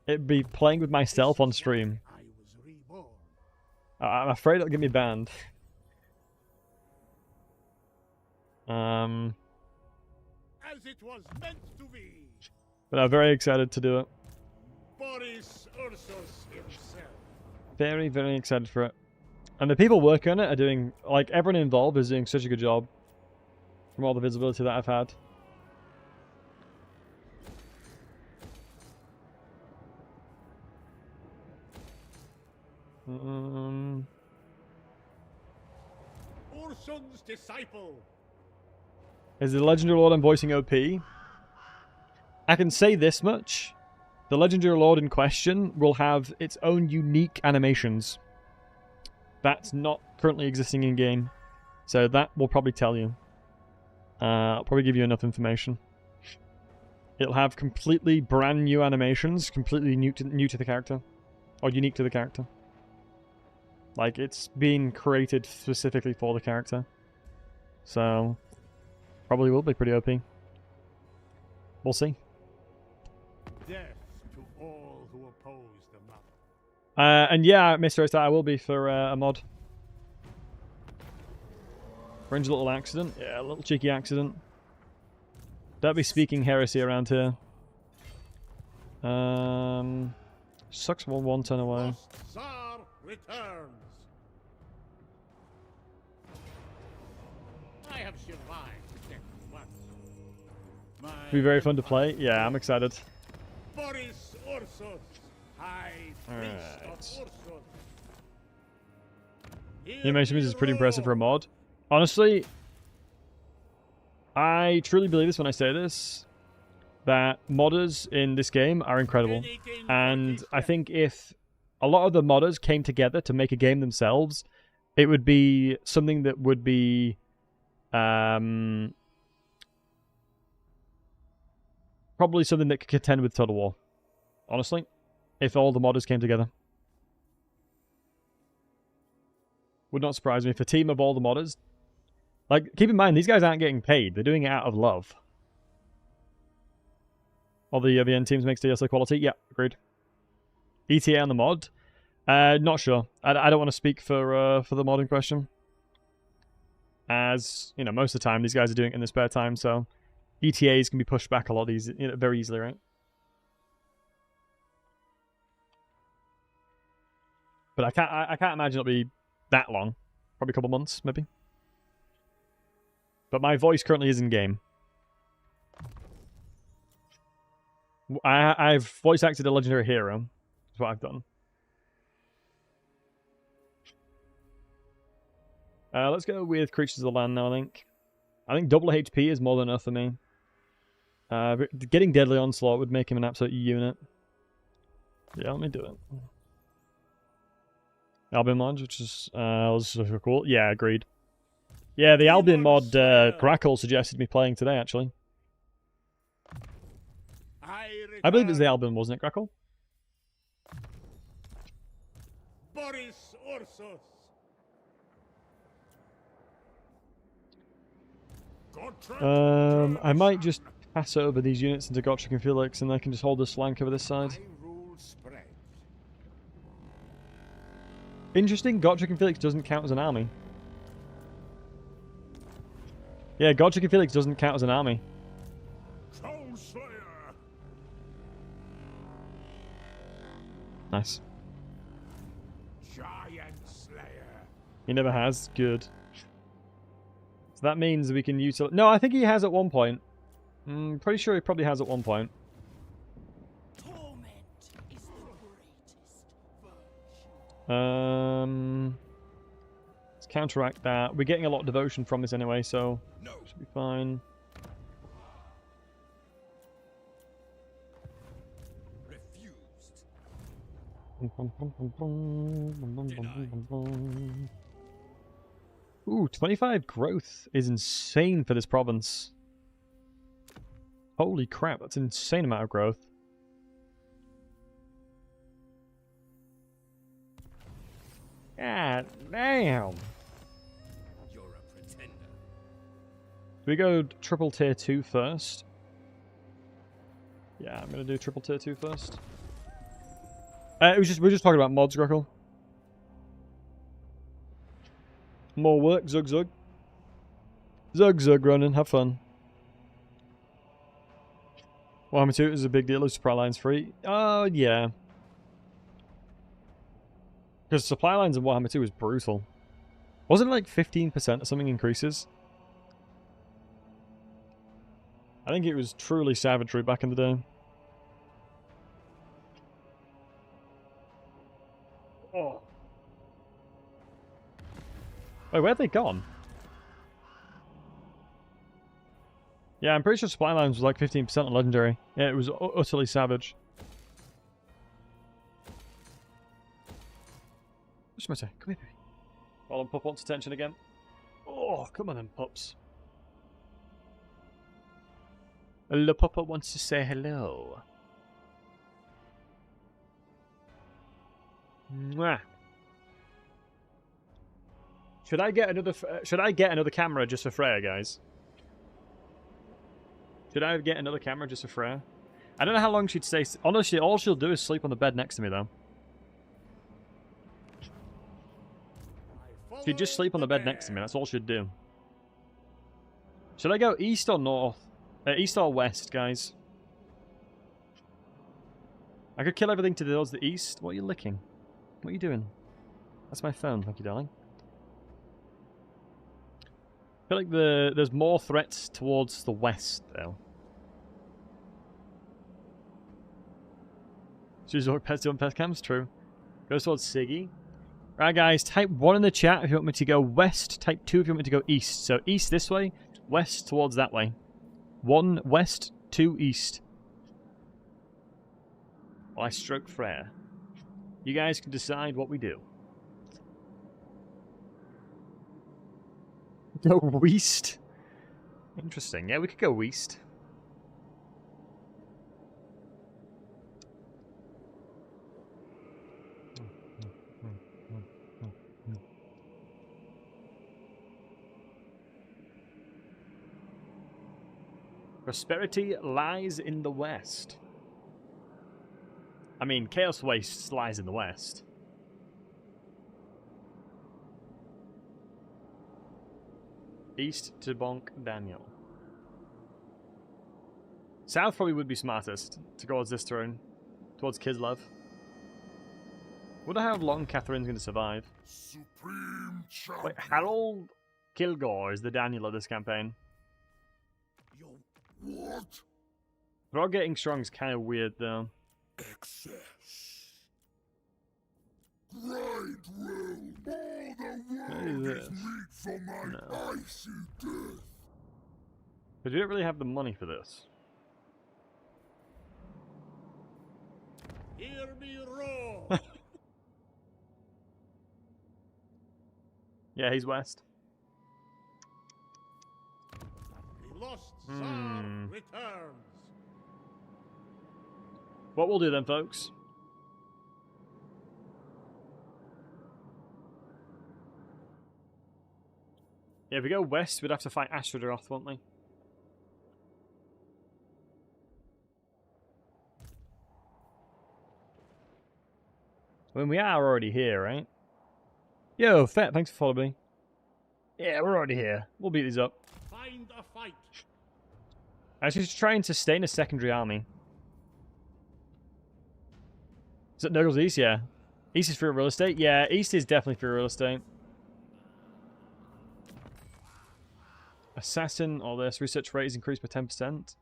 [SPEAKER 1] It'd be playing with myself on stream.
[SPEAKER 2] I was reborn.
[SPEAKER 1] I'm afraid it'll get me banned.
[SPEAKER 2] As it was meant to be.
[SPEAKER 1] But I'm very excited to do it.
[SPEAKER 2] Boris Ursus himself.
[SPEAKER 1] Very, very excited for it. And the people working on it are doing, like, everyone involved is doing such a good job. From all the visibility that I've had.
[SPEAKER 2] Ursun's disciple.
[SPEAKER 1] Is the Legendary Lord I'm voicing OP? I can say this much. The Legendary Lord in question will have its own unique animations. That's not currently existing in-game. So that will probably tell you. I'll probably give you enough information. It'll have completely brand new animations, completely new to the character. Or unique to the character. Like, it's been created specifically for the character. So, probably will be pretty OP. We'll see.
[SPEAKER 2] Death to all who oppose the map.
[SPEAKER 1] And yeah, Mr. Ostar, I will be for a mod. Fringe little accident. Yeah, a little cheeky accident. Don't be speaking heresy around here. Sucks one turn away.
[SPEAKER 2] Lost Tsar returns. I have survived death once.
[SPEAKER 1] It'll be very fun to play. Yeah, I'm excited.
[SPEAKER 2] Boris Ursus, High Priest of
[SPEAKER 1] Alright.
[SPEAKER 2] Ursus.
[SPEAKER 1] The animation is pretty impressive for a mod. Honestly, I truly believe this when I say this, that modders in this game are incredible. And I think if a lot of the modders came together to make a game themselves, it would be something that would be probably something that could contend with Total War. Honestly, if all the modders came together. Would not surprise me if a team of all the modders... Like, keep in mind, these guys aren't getting paid. They're doing it out of love. All the end teams makes DLC quality? Yeah, agreed. ETA on the mod? Not sure. I don't want to speak for the mod in question. As, you know, most of the time, these guys are doing it in their spare time, so... ETAs can be pushed back a lot very easily, right? But I can't imagine it'll be that long. Probably a couple months, maybe. But my voice currently is in game. I've voice acted a legendary hero. That's what I've done. Let's go with Creatures of the Land now, I think. I think double HP is more than enough for me. Getting Deadly Onslaught would make him an absolute unit. Yeah, let me do it. Albion mod, which is super cool. Yeah, agreed. Yeah, the Albion mod Grackle suggested me playing today, actually. I believe it's the Albion, wasn't it, Grackle?
[SPEAKER 2] Boris Ursus.
[SPEAKER 1] I might just pass over these units into Gotrek and Felix, and they can just hold this flank over this side. Interesting, Gotrek and Felix doesn't count as an army. Yeah, Gotrek and Felix doesn't count as an army. Nice.
[SPEAKER 2] Giant Slayer.
[SPEAKER 1] He never has. Good. So that means we can use... No, I think he has at one point. Pretty sure he probably has at one point.
[SPEAKER 6] Torment is the greatest virtue.
[SPEAKER 1] Let's counteract that. We're getting a lot of devotion from this anyway, so should be fine. Ooh, 25 growth is insane for this province. Holy crap, that's an insane amount of growth. God damn.
[SPEAKER 6] You're a pretender.
[SPEAKER 1] Do we go triple tier 2 first? Yeah, I'm gonna do triple tier 2 first. We're just talking about mods, Gruckle. More work, zug zug. Zug zug running, have fun. Warhammer 2 is a big deal, is supply lines free? Oh, yeah. Because supply lines in Warhammer 2 is brutal. Wasn't it like 15% or something increases? I think it was truly savagery back in the day. Oh. Wait, where'd they gone? Yeah, I'm pretty sure supply lines was like 15% on Legendary. Yeah, it was utterly savage. What's my say? Come here, baby. While I'm pup wants attention again. Oh, come on then, pups. The pupper wants to say hello. Mwah. Should I get another camera just for Freya, guys? Should I get another camera just for Freya? I don't know how long she'd stay. Honestly, all she'll do is sleep on the bed next to me, though. She'd just sleep on the bed next to me. That's all she'd do. Should I go east or north? East or west, guys? I could kill everything towards the east. What are you licking? What are you doing? That's my phone. Thank you, darling. I feel like there's more threats towards the west, though. She's all pets doing pet cams, true. Goes towards Siggy. Right, guys, type 1 in the chat if you want me to go west. Type 2 if you want me to go east. So east this way, west towards that way. 1 west, 2 east. While I stroke Freya. You guys can decide what we do. Go west. Interesting. Yeah, we could go west. Prosperity lies in the west. I mean, Chaos Wastes lies in the west. East to bonk Daniel. South probably would be smartest towards this turn. Towards Kislev. Wonder how long Catherine's going to survive.
[SPEAKER 4] Supreme champion.
[SPEAKER 1] Wait, Harold Kilgore is the Daniel of this campaign.
[SPEAKER 4] What?
[SPEAKER 1] Frog getting strong is kind of weird, though.
[SPEAKER 4] Excess. Grind room. All the world is meat for my icy death.
[SPEAKER 1] But you don't really have the money for this.
[SPEAKER 2] Hear me roar.
[SPEAKER 1] Yeah, he's west.
[SPEAKER 2] The lost Tsar returns.
[SPEAKER 1] What we'll do then, folks. Yeah, if we go west, we'd have to fight Astradoth, won't we? I mean, we are already here, right? Yo, Fett, thanks for following me. Yeah, we're already here. We'll beat these up.
[SPEAKER 2] Find a fight.
[SPEAKER 1] I was just trying to sustain a secondary army. Is it Nurgle's East? Yeah. East is free real estate? Yeah, East is definitely free real estate. Assassin, all this. Research rate is increased by 10%.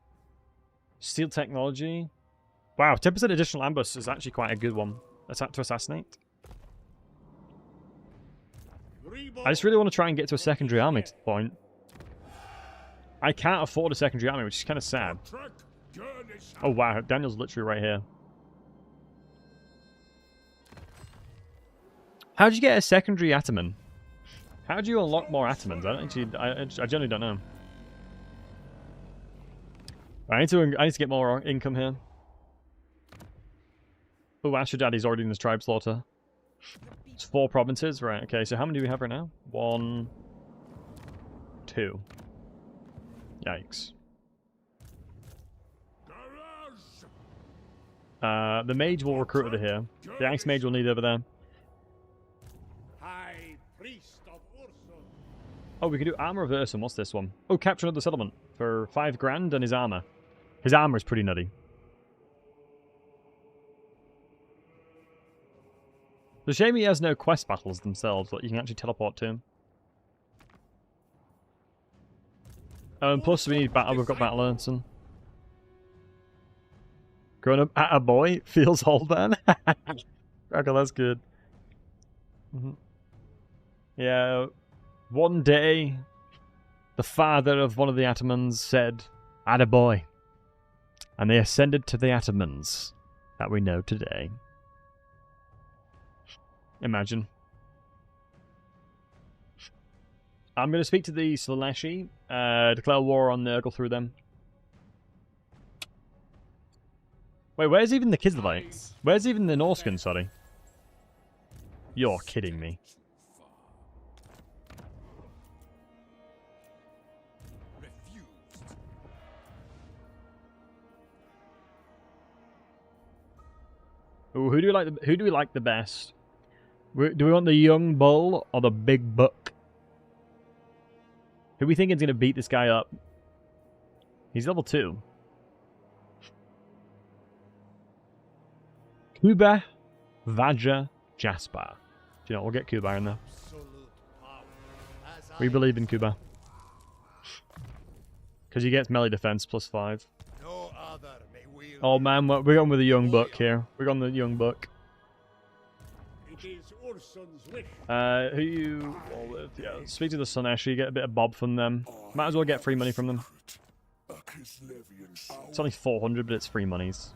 [SPEAKER 1] Steel technology. Wow, 10% additional ambush is actually quite a good one. To assassinate. I just really want to try and get to a secondary army at the point. I can't afford a secondary army, which is kind of sad. Oh wow, Daniel's literally right here. How'd you get a secondary Ataman? How do you unlock more Atamans? I generally don't know. I need to get more income here. Oh, Asher Daddy's already in this tribe slaughter. It's 4 provinces, right? Okay, so how many do we have right now? 1, 2. Yikes. The mage will recruit over here. The axe mage will need over there.
[SPEAKER 2] High priest of Ursus.
[SPEAKER 1] Oh, we can do armor of Ursus. What's this one? Oh, capture another settlement for 5 grand and his armor. His armor is pretty nutty. It's a shame he has no quest battles themselves that you can actually teleport to him. Oh, and plus we need battle. We've got Battle Ernson. Growing up at a boy feels old then. Okay, that's good. Yeah, one day the father of one of the Atamans said, "Add a boy," and they ascended to the Atamans that we know today. Imagine. I'm going to speak to the Slaaneshi, declare war on Nurgle through them. Wait, where's even the Kislevites? Where's even the Norscan, sorry? You're kidding me. Ooh, who do we like the best? Do we want the young bull or the big buck? Who we thinking is going to beat this guy up? He's level 2. Kuba, Vaja, Jasper. Do you know, we'll get Kuba in there. We believe in Kuba. Because he gets melee defense +5. Oh man, we're going with the young buck here. We're going with the young buck.
[SPEAKER 2] It is Ursun's wish.
[SPEAKER 1] Who you all with? Yeah, speak to the Slaaneshi, get a bit of bob from them. Might as well get free money from them. It's only 400, but it's free monies.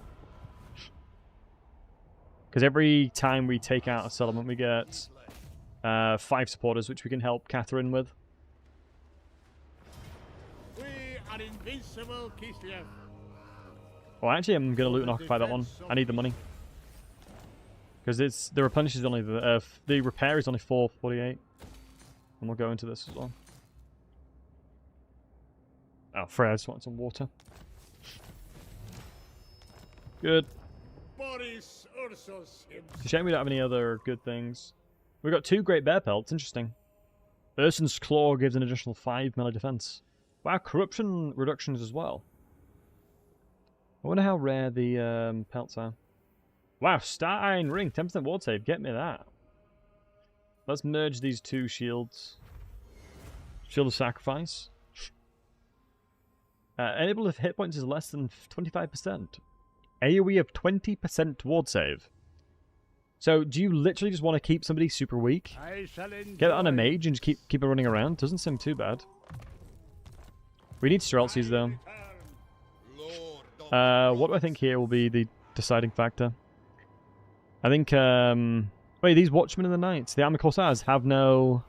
[SPEAKER 1] Because every time we take out a settlement, we get 5 supporters, which we can help Catherine with.
[SPEAKER 2] We are invincible, Kislev.
[SPEAKER 1] Oh, actually, I'm going to loot and occupy that one. I need the money. Because the replenish is only the repair is only 448. And we'll go into this as well. Oh, Freya just wants some water. Good.
[SPEAKER 2] Boris Ursus himself.
[SPEAKER 1] It's a shame we don't have any other good things. We've got 2 great bear pelts. Interesting. Ursun's claw gives an additional 5 melee defense. Wow, corruption reductions as well. I wonder how rare the pelts are. Wow, Star Iron Ring, 10% ward save. Get me that. Let's merge these 2 shields. Shield of Sacrifice. Enable if hit points is less than 25%. AoE of 20% ward save. So, do you literally just want to keep somebody super weak? Get it on a mage and just keep it running around? Doesn't seem too bad. We need Streltsies though. What do I think here will be the deciding factor? I think, wait, these Watchmen of the Night, the Armored Corsairs have no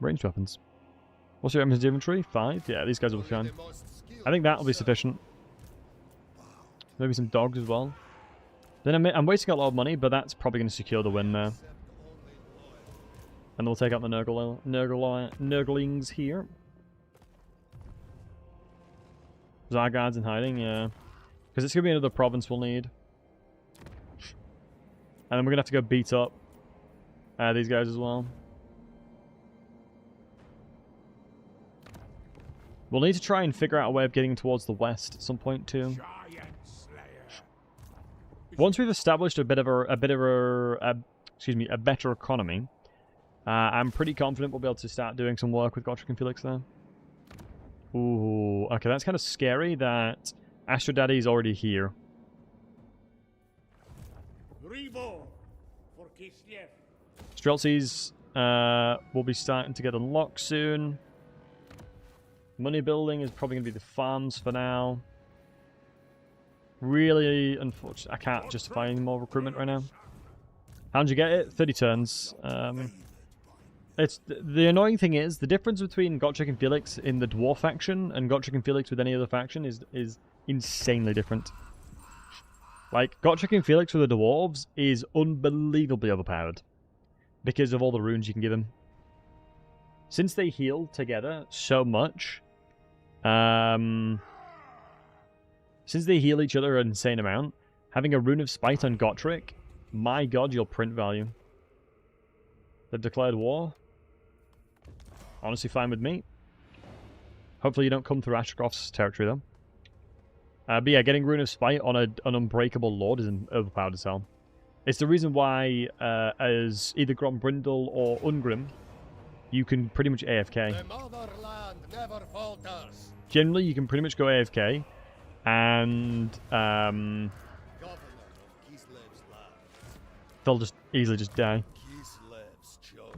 [SPEAKER 1] ranged weapons. What's your weapons inventory? 5? Yeah, these guys will be fine. I think that will be sufficient. Maybe some dogs as well. Then I'm wasting a lot of money, but that's probably going to secure the win there. And we'll take out the Nurglings here. Zargard's in hiding, yeah. Because it's going to be another province we'll need. And then we're going to have to go beat up these guys as well. We'll need to try and figure out a way of getting towards the west at some point too. Once we've established a better economy, I'm pretty confident we'll be able to start doing some work with Godric and Felix there. Ooh, okay, that's kind of scary that Astro Daddy is already here. Streltsies will be starting to get unlocked soon. Money building is probably going to be the farms for now. Really unfortunate. I can't justify any more recruitment right now. How did you get it? 30 turns. It's the annoying thing is the difference between Gotrek and Felix in the dwarf faction and Gotrek and Felix with any other faction is insanely different. Like Gotrek and Felix with the dwarves is unbelievably overpowered because of all the runes you can give them. Since they heal together so much, since they heal each other an insane amount, having a rune of spite on Gotrek, my god, you'll print value. They've declared war. Honestly fine with me. Hopefully you don't come through Ashcroft's territory, though. But yeah, getting Rune of Spite on an Unbreakable Lord is overpowered as hell. It's the reason why, as either Grombrindle or Ungrim, you can pretty much AFK.
[SPEAKER 6] The motherland never falters.
[SPEAKER 1] Generally, you can pretty much go AFK, and
[SPEAKER 6] Governor of Kislev's land.
[SPEAKER 1] they'll just easily just die.
[SPEAKER 6] Kislev's chosen.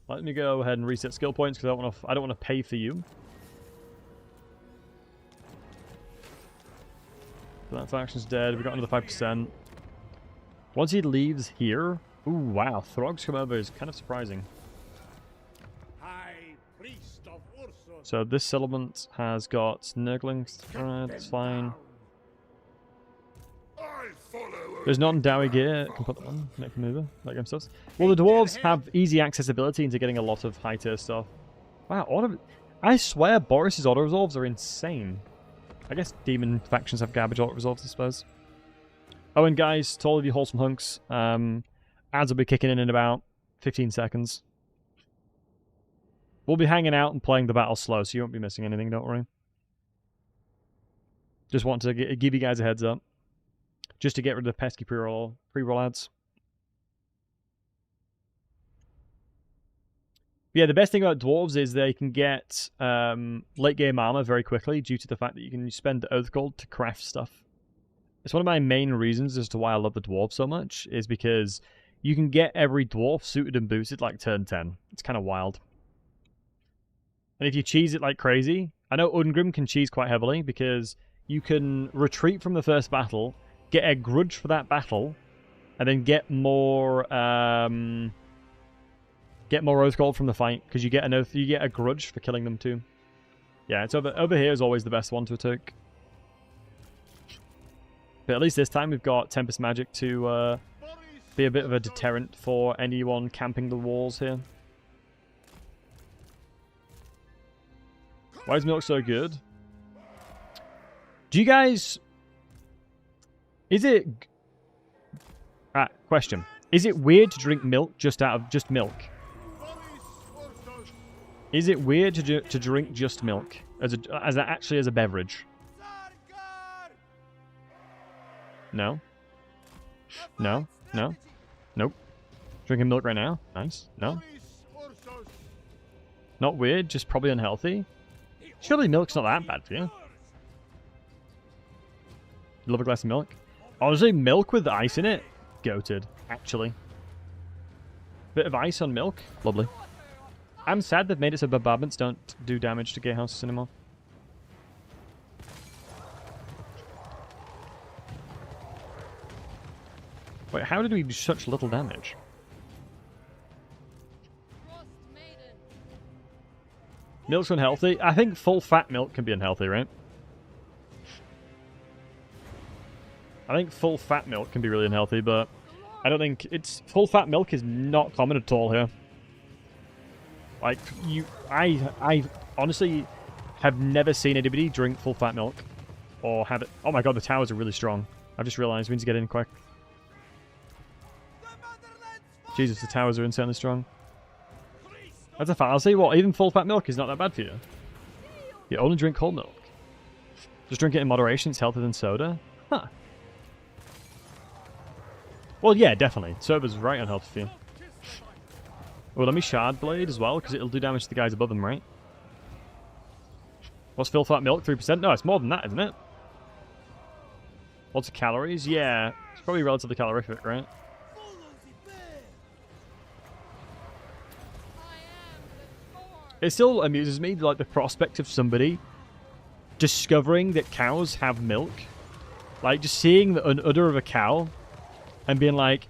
[SPEAKER 1] Let me go ahead and reset skill points because I don't want to pay for you. So that faction's dead. We got another 5%. Once he leaves here, ooh wow, Throg's come over is kind of surprising.
[SPEAKER 2] High priest of Ursus.
[SPEAKER 1] So this settlement has got Nurglings. Alright, that's fine.
[SPEAKER 4] I follow.
[SPEAKER 1] There's non-Dowie gear. I can put that on. Make a mover. That kind of stuff. Well, the dwarves have easy accessibility into getting a lot of high tier stuff. Wow, I swear Boris's auto resolves are insane. I guess demon factions have garbage auto resolves, I suppose. Oh, and guys, to all of you wholesome hunks, ads will be kicking in about 15 seconds. We'll be hanging out and playing the battle slow, so you won't be missing anything, don't worry. Just want to give you guys a heads up. Just to get rid of the pesky pre-roll ads. Yeah, the best thing about dwarves is they can get late game armor very quickly due to the fact that you can spend Oath Gold to craft stuff. It's one of my main reasons as to why I love the dwarf so much, is because you can get every dwarf suited and boosted like turn 10. It's kind of wild. And if you cheese it like crazy, I know Ungrim can cheese quite heavily because you can retreat from the first battle, get a grudge for that battle, and then get more Oath Gold from the fight because you get a grudge for killing them too. Yeah, it's over here is always the best one to attack. But at least this time we've got Tempest Magic to be a bit of a deterrent for anyone camping the walls here. Why is milk so good? Do you guys... Is it... question. Is it weird to drink milk just out of just milk? Is it weird to drink just milk as a beverage? No. No. No. Nope. Drinking milk right now. Nice. No. Not weird. Just probably unhealthy. Surely milk's not that bad for you. You love a glass of milk? Honestly, milk with ice in it? Goated. Actually. Bit of ice on milk? Lovely. I'm sad they've made it so bombardments don't do damage to gatehouses anymore. Wait, how did we do such little damage? Milk's unhealthy? I think full fat milk can be unhealthy, right? I think full fat milk can be really unhealthy, but I don't think it's... Full fat milk is not common at all here. Like, I honestly have never seen anybody drink full fat milk. Or have it... Oh my god, the towers are really strong. I've just realized we need to get in quick. Jesus, the towers are insanely strong. That's a fallacy. What, even full fat milk is not that bad for you? You only drink whole milk. Just drink it in moderation, it's healthier than soda? Huh. Well, yeah, definitely. Soda's right unhealthy for you. Well, let me Shard Blade as well, because it'll do damage to the guys above them, right? What's full fat milk? 3%? No, it's more than that, isn't it? Lots of calories? Yeah. It's probably relatively calorific, right? It still amuses me, like, the prospect of somebody discovering that cows have milk. Like, just seeing an udder of a cow and being like,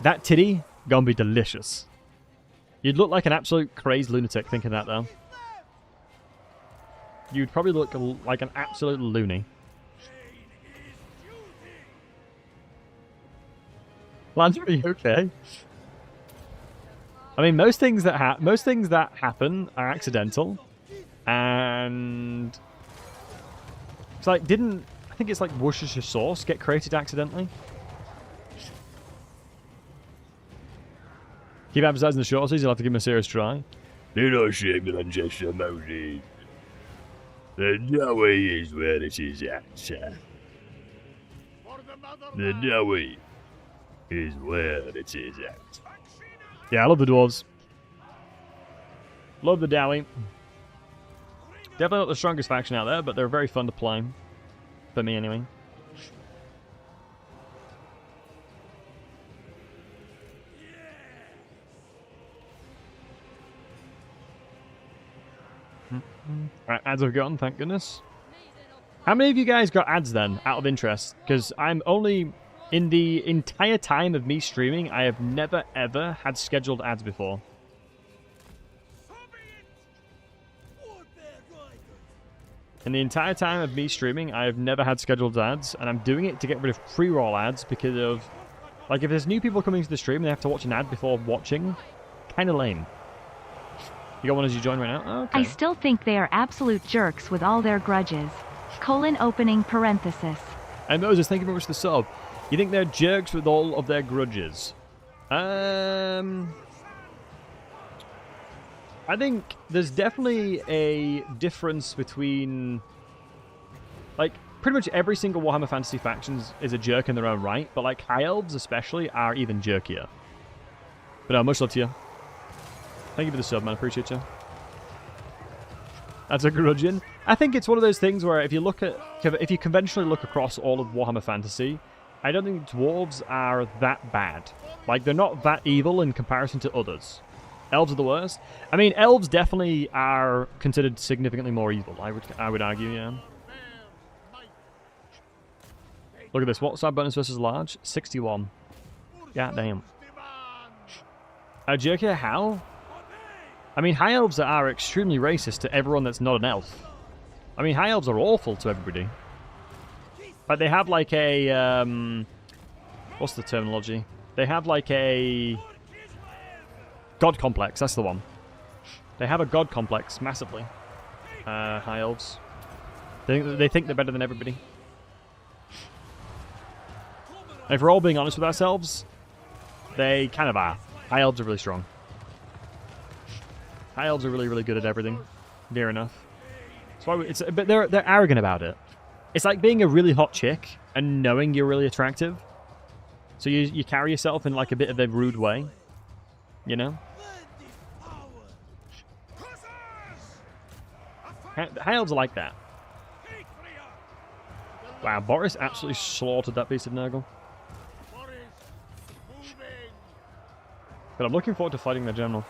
[SPEAKER 1] that titty gonna be delicious. You'd look like an absolute crazed lunatic thinking that, though. You'd probably look like an absolute loony. Lance, are you okay? I mean, most things that happen are accidental, and it's like I think it's like Worcestershire sauce get created accidentally. Keep emphasizing the shorties, you'll have to give him a serious try.
[SPEAKER 3] Do not shame the Manchester Mounties. The Noe is where it is at, sir. The Noe is where it is at.
[SPEAKER 1] Yeah, I love the dwarves. Love the Dowie. Definitely not the strongest faction out there, but they're very fun to play. For me, anyway. Alright, ads have gone, thank goodness. How many of you guys got ads then, out of interest? Because I'm only... In the entire time of me streaming, I have never ever had scheduled ads before. In the entire time of me streaming, I have never had scheduled ads, and I'm doing it to get rid of pre-roll ads because of... Like, if there's new people coming to the stream and they have to watch an ad before watching, kind of lame. You got one as you join right now? Okay.
[SPEAKER 5] I still think they are absolute jerks with all their grudges. Opening parenthesis.
[SPEAKER 1] And Moses, thank you very much for the sub. You think they're jerks with all of their grudges? I think there's definitely a difference between... Like, pretty much every single Warhammer Fantasy faction is a jerk in their own right, but like High Elves especially are even jerkier. But much love to you. Thank you for the sub, man. Appreciate you. That's a grudging. I think it's one of those things where if you conventionally look across all of Warhammer Fantasy, I don't think dwarves are that bad. Like, they're not that evil in comparison to others. Elves are the worst. I mean, elves definitely are considered significantly more evil, I would argue, yeah. Look at this. What side bonus versus large? 61. God damn. Jerkier, how? I mean, high elves are extremely racist to everyone that's not an elf. I mean, high elves are awful to everybody. But they have like a, what's the terminology? They have like a god complex, that's the one. They have a god complex, massively. High elves. They think they're better than everybody. And if we're all being honest with ourselves, they kind of are. High elves are really strong. High elves are really, really good at everything. Near enough. But they're arrogant about it. It's like being a really hot chick and knowing you're really attractive. So you carry yourself in like a bit of a rude way. You know? High elves are like that. Wow, Boris absolutely slaughtered that piece of Nurgle. But I'm looking forward to fighting their general.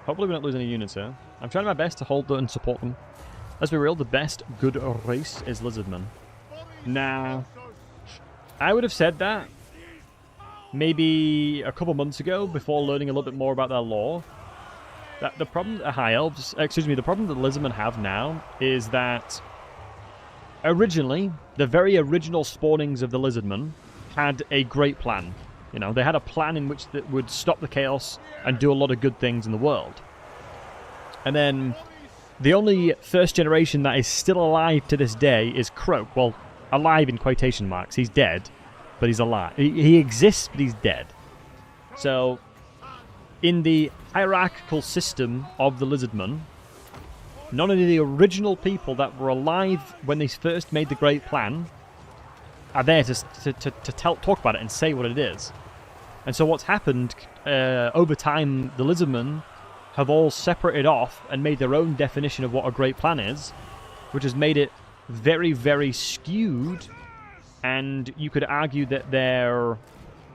[SPEAKER 1] Hopefully we don't lose any units here. I'm trying my best to hold them and support them. Let's be real, the best good race is Lizardmen. Nah. I would have said that maybe a couple months ago before learning a little bit more about their lore. That the problem that High Elves, the problem that Lizardmen have now is that originally, the very original spawnings of the Lizardmen had a great plan. You know, they had a plan in which that would stop the chaos and do a lot of good things in the world. And then the only first generation that is still alive to this day is Croak. Well, alive in quotation marks. He's dead, but he's alive. He exists, but he's dead. So, in the hierarchical system of the Lizardmen, none of the original people that were alive when they first made the great plan are there to talk about it and say what it is. And so what's happened, over time, the Lizardmen have all separated off and made their own definition of what a great plan is, which has made it very, very skewed, and you could argue that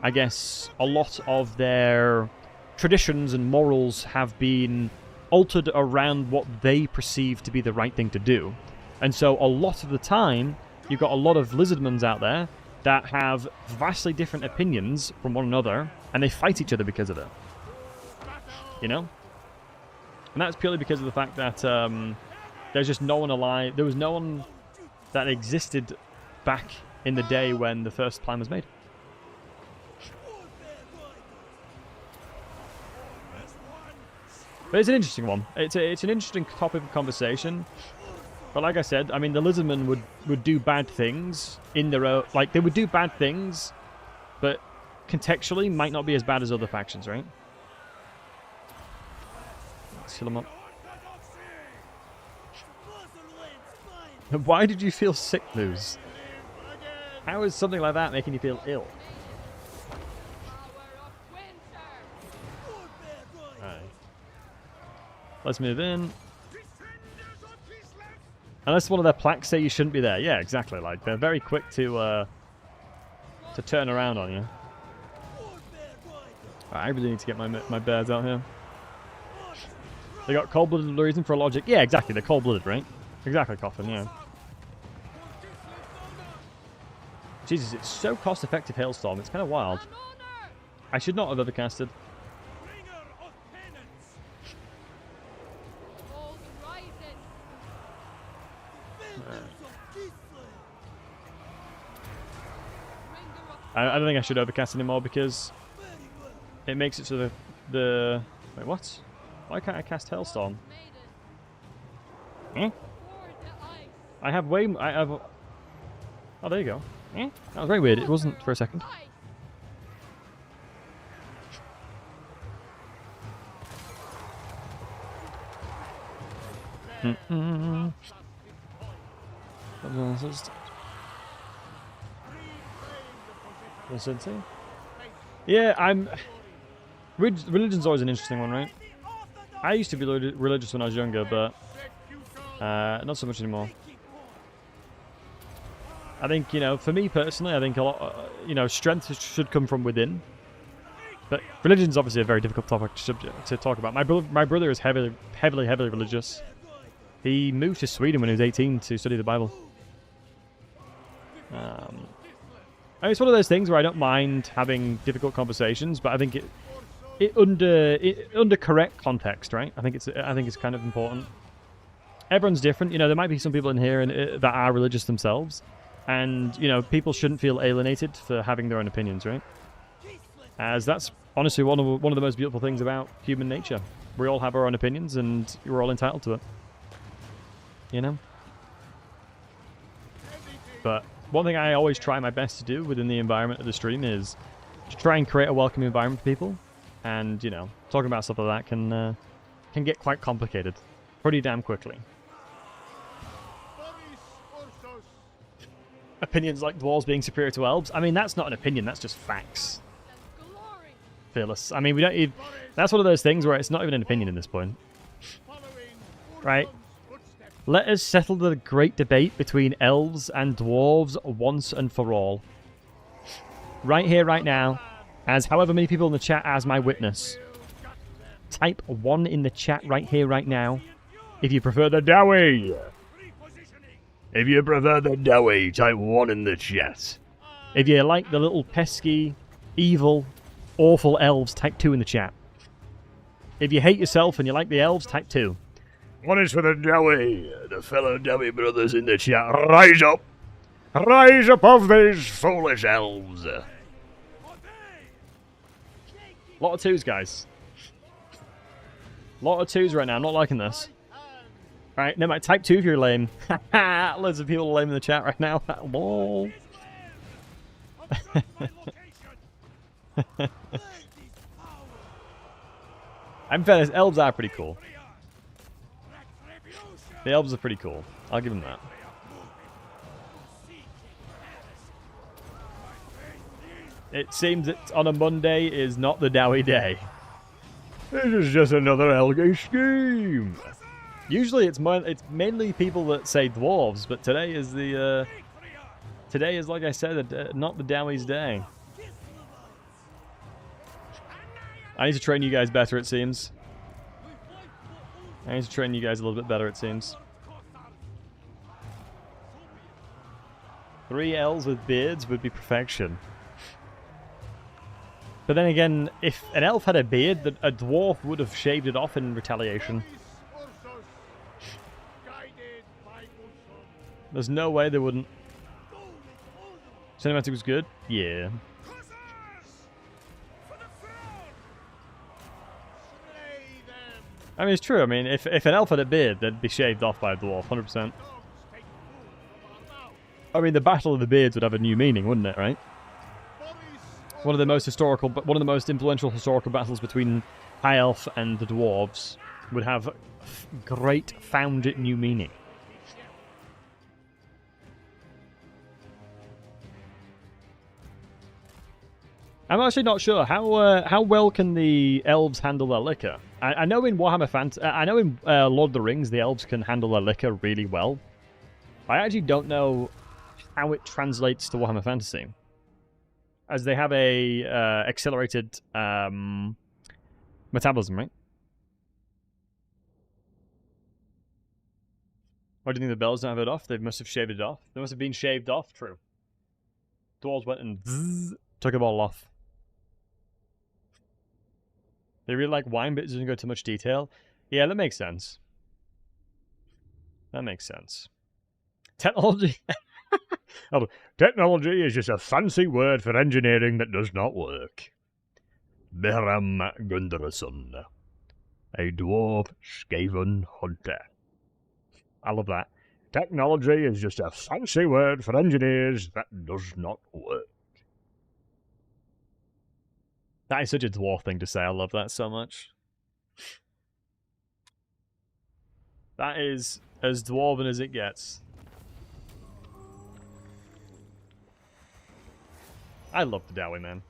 [SPEAKER 1] I guess, a lot of their traditions and morals have been altered around what they perceive to be the right thing to do. And so a lot of the time, you've got a lot of Lizardmans out there that have vastly different opinions from one another, and they fight each other because of it. you know? And that's purely because of the fact that there's just no one alive. There was no one that existed back in the day when the first plan was made. But it's an interesting one. It's an interesting topic of conversation. But like I said, I mean, the lizardmen would do bad things in their own... Like, they would do bad things, but contextually might not be as bad as other factions, right? Let's heal them up. Why did you feel sick, Luz? How is something like that making you feel ill? Alright. Let's move in. Unless one of their plaques say you shouldn't be there. Yeah, exactly. Like, they're very quick to turn around on you. Right, I really need to get my bears out here. They got cold-blooded reason for a logic. Yeah, exactly. They're cold-blooded, right? Exactly, Coffin, yeah. Jesus, it's so cost-effective, Hailstorm. It's kind of wild. I should not have overcasted. I don't think I should overcast anymore because it makes it so the... Wait, what? Why can't I cast Hailstorm? Eh? I have way... I have... Oh, there you go. Eh? That was very weird. It wasn't for a second. Yeah, I'm... Religion's always an interesting one, right? I used to be religious when I was younger, but not so much anymore. I think, you know, for me personally, I think a lot, you know, strength should come from within. But religion's obviously a very difficult topic to talk about. My brother is heavily religious. He moved to Sweden when he was 18 to study the Bible. I mean, it's one of those things where I don't mind having difficult conversations, but I think it under correct context, right? I think it's kind of important. Everyone's different, you know. There might be some people in here that are religious themselves, and you know, people shouldn't feel alienated for having their own opinions, right? As that's honestly one of the most beautiful things about human nature. We all have our own opinions, and we're all entitled to it. You know. But one thing I always try my best to do within the environment of the stream is to try and create a welcoming environment for people. And, you know, talking about stuff like that can get quite complicated pretty damn quickly. Opinions like dwarves being superior to elves. I mean, that's not an opinion, that's just facts. Fearless. I mean, we don't even... That's one of those things where it's not even an opinion at this point. Right? Let us settle the great debate between elves and dwarves once and for all. Right here, right now, as however many people in the chat as my witness. Type 1 in the chat right here, right now, if you prefer the Dowie. If you prefer the Dowie, type 1 in the chat. If you like the little pesky, evil, awful elves, type 2 in the chat. If you hate yourself and you like the elves, type 2.
[SPEAKER 3] One is for the Dowie, the fellow Dowie brothers in the chat. Rise up! Rise above these foolish elves!
[SPEAKER 1] A lot of 2s, guys. A lot of 2s right now. I'm not liking this. Alright, no, type 2 if you're lame. Loads of people are lame in the chat right now. Lol. I'm fairness, elves are pretty cool. The elves are pretty cool. I'll give them that. It seems that on a Monday is not the Dowie day.
[SPEAKER 3] This is just another Elgay scheme.
[SPEAKER 1] Usually it's mainly people that say dwarves, but today is the today is, like I said, not the Dowie's day. I need to train you guys better, it seems. I need to train you guys a little bit better, it seems. 3 elves with beards would be perfection. But then again, if an elf had a beard, a dwarf would have shaved it off in retaliation.
[SPEAKER 2] Boris, ursus, guided by ursus.
[SPEAKER 1] There's no way they wouldn't. Cinematic was good? Yeah.
[SPEAKER 2] Slay them.
[SPEAKER 1] I mean, it's true. I mean, if an elf had a beard, they'd be shaved off by a dwarf, 100%.
[SPEAKER 2] Dogs take food from our mouth.
[SPEAKER 1] I mean, the Battle of the Beards would have a new meaning, wouldn't it, right?
[SPEAKER 2] Boris,
[SPEAKER 1] One of the most historical, one of the most influential historical battles between High Elf and the Dwarves would have great found new meaning. I'm actually not sure how well can the elves handle their liquor. I know in Warhammer I know in Lord of the Rings the elves can handle their liquor really well. I actually don't know how it translates to Warhammer Fantasy, as they have a accelerated metabolism, right? Why do you think the bells don't have it off? They must have shaved it off. They must have been shaved off. True. Dwarves went and took it all off. They really like wine, but it doesn't go into much detail. Yeah, that makes sense. That makes sense. Technology.
[SPEAKER 3] Oh, technology is just a fancy word for engineering that does not work. Behram Gunderson, a dwarf Skaven hunter.
[SPEAKER 1] I love that.
[SPEAKER 3] Technology is just a fancy word for engineers that does not work.
[SPEAKER 1] That is such a dwarf thing to say. I love that so much. That is as dwarven as it gets. I love the Dowie, man.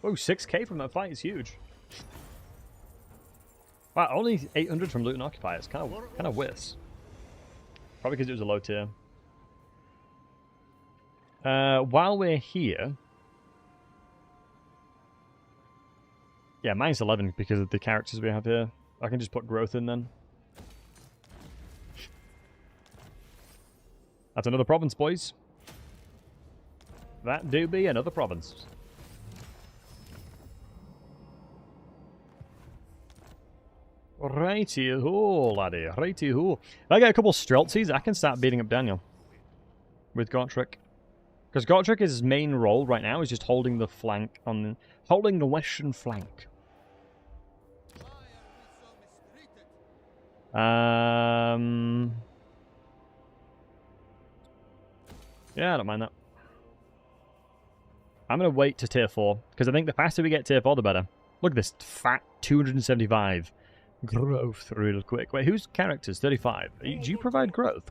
[SPEAKER 1] Oh, 6k from that fight is huge. Wow, only 800 from Loot and Occupy. It's kind of whiz. Probably because it was a low tier. While we're here... Yeah, minus 11 because of the characters we have here. I can just put growth in then. That's another province, boys. That do be another province. Righty-ho, laddie. Righty-ho. If I get a couple Streltsies, I can start beating up Daniel. With Gotrek. Because Gotrek, his main role right now is just holding the flank on... Holding the western flank. Yeah, I don't mind that. I'm going to wait to tier 4, because I think the faster we get tier 4, the better. Look at this fat 275 growth real quick. Wait, whose characters? 35. Do you provide growth,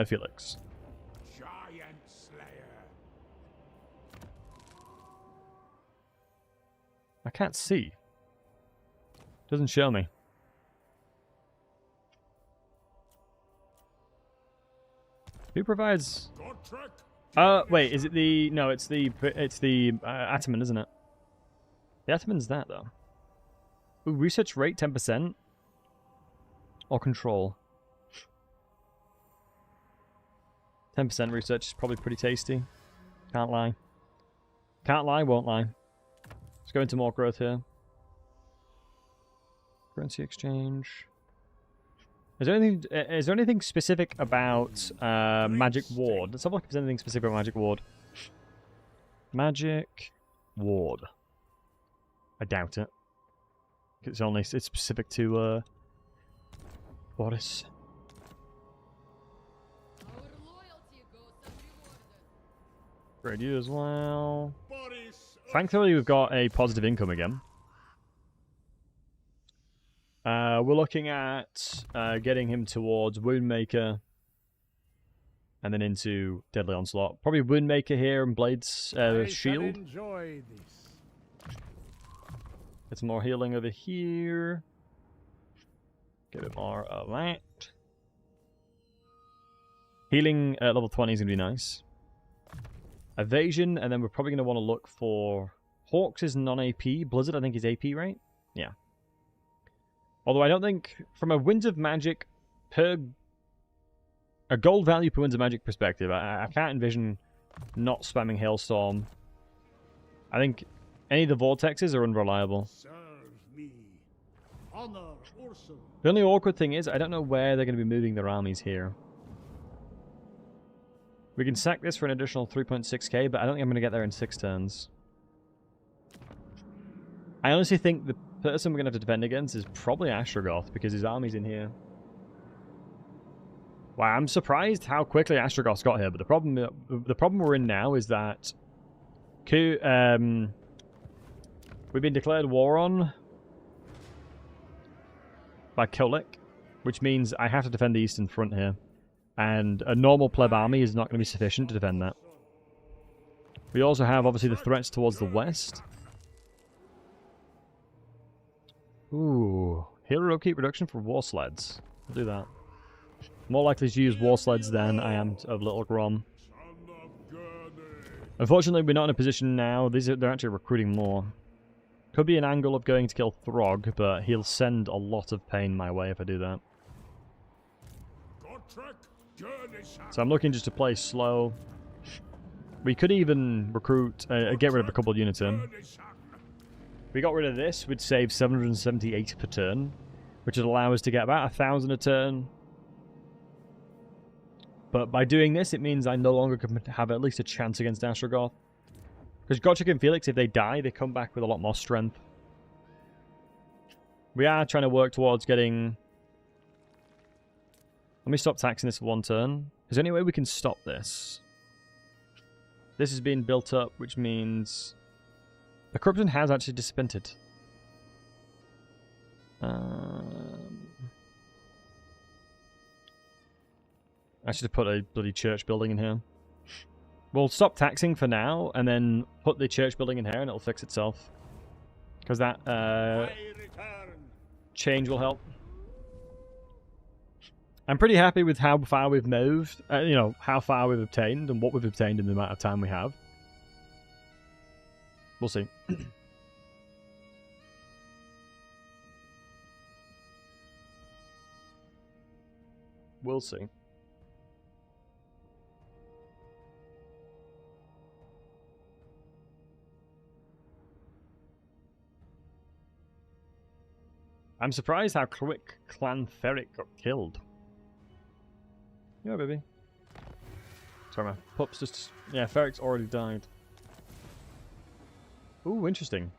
[SPEAKER 1] Felix?
[SPEAKER 2] giant slayer.
[SPEAKER 1] I can't see. Doesn't show me. Who provides... wait, is it the... No, it's the Ataman, isn't it? The Ataman's that, though. Ooh, research rate 10%? Or control? 10% research is probably pretty tasty. Can't lie. Can't lie, won't lie. Let's go into more growth here. Currency exchange. Is there anything specific about Magic Ward? Let's have a look if there's anything specific about Magic Ward. Magic Ward. I doubt it. It's specific to Boris. Great you as well.
[SPEAKER 2] Boris,
[SPEAKER 1] Thankfully we've got a positive income again. We're looking at getting him towards Woundmaker and then into Deadly Onslaught. Probably Woundmaker here and Blades
[SPEAKER 2] I shall
[SPEAKER 1] Shield.
[SPEAKER 2] enjoy this.
[SPEAKER 1] Get some more healing over here. Get a bit more of that. Healing at level 20 is going to be nice. Evasion, and then we're probably going to want to look for... Hawks is non-AP. Blizzard, I think, is AP, right? Yeah. Although I don't think, from a Winds of Magic per... A gold value per Winds of Magic perspective, I can't envision not spamming Hailstorm. I think Any of the vortexes are unreliable.
[SPEAKER 2] Serve me. Honor Ursus.
[SPEAKER 1] The only awkward thing is, I don't know where they're going to be moving their armies here. We can sack this for an additional 3.6k, but I don't think I'm going to get there in 6 turns. I honestly think the person we're going to have to defend against is probably Astrogoth, because his army's in here. Wow, I'm surprised how quickly Astrogoth's got here, but the problem we're in now is that we've been declared war on by Kolik, which means I have to defend the eastern front here. And a normal pleb army is not going to be sufficient to defend that. We also have, obviously, the threats towards the west. Ooh, hero upkeep reduction for war sleds. I'll do that. More likely to use war sleds than I am of Little Grom. Unfortunately, we're not in a position now. They're actually recruiting more. Could be an angle of going to kill Throg, but he'll send a lot of pain my way if I do that. So I'm looking just to play slow. We could even recruit, get rid of a couple of units in. If we got rid of this, we'd save 778 per turn, which would allow us to get about 1,000 a turn. But by doing this, it means I no longer can have at least a chance against Astrogoth. Because Gotrek and Felix, if they die, they come back with a lot more strength. We are trying to work towards getting... Let me stop taxing this for 1 turn. Is there any way we can stop this? This is being built up, which means... The corruption has actually dissipated. I should have put a bloody church building in here. We'll stop taxing for now, and then put the church building in here, and it'll fix itself. Because that change will help. I'm pretty happy with how far we've moved, you know, how far we've obtained, and what we've obtained in the amount of time we have. We'll see. We'll see. I'm surprised how quick Clan Ferric got killed. Yeah, baby. Sorry, my pups just... Yeah, Ferric's already died. Ooh, interesting.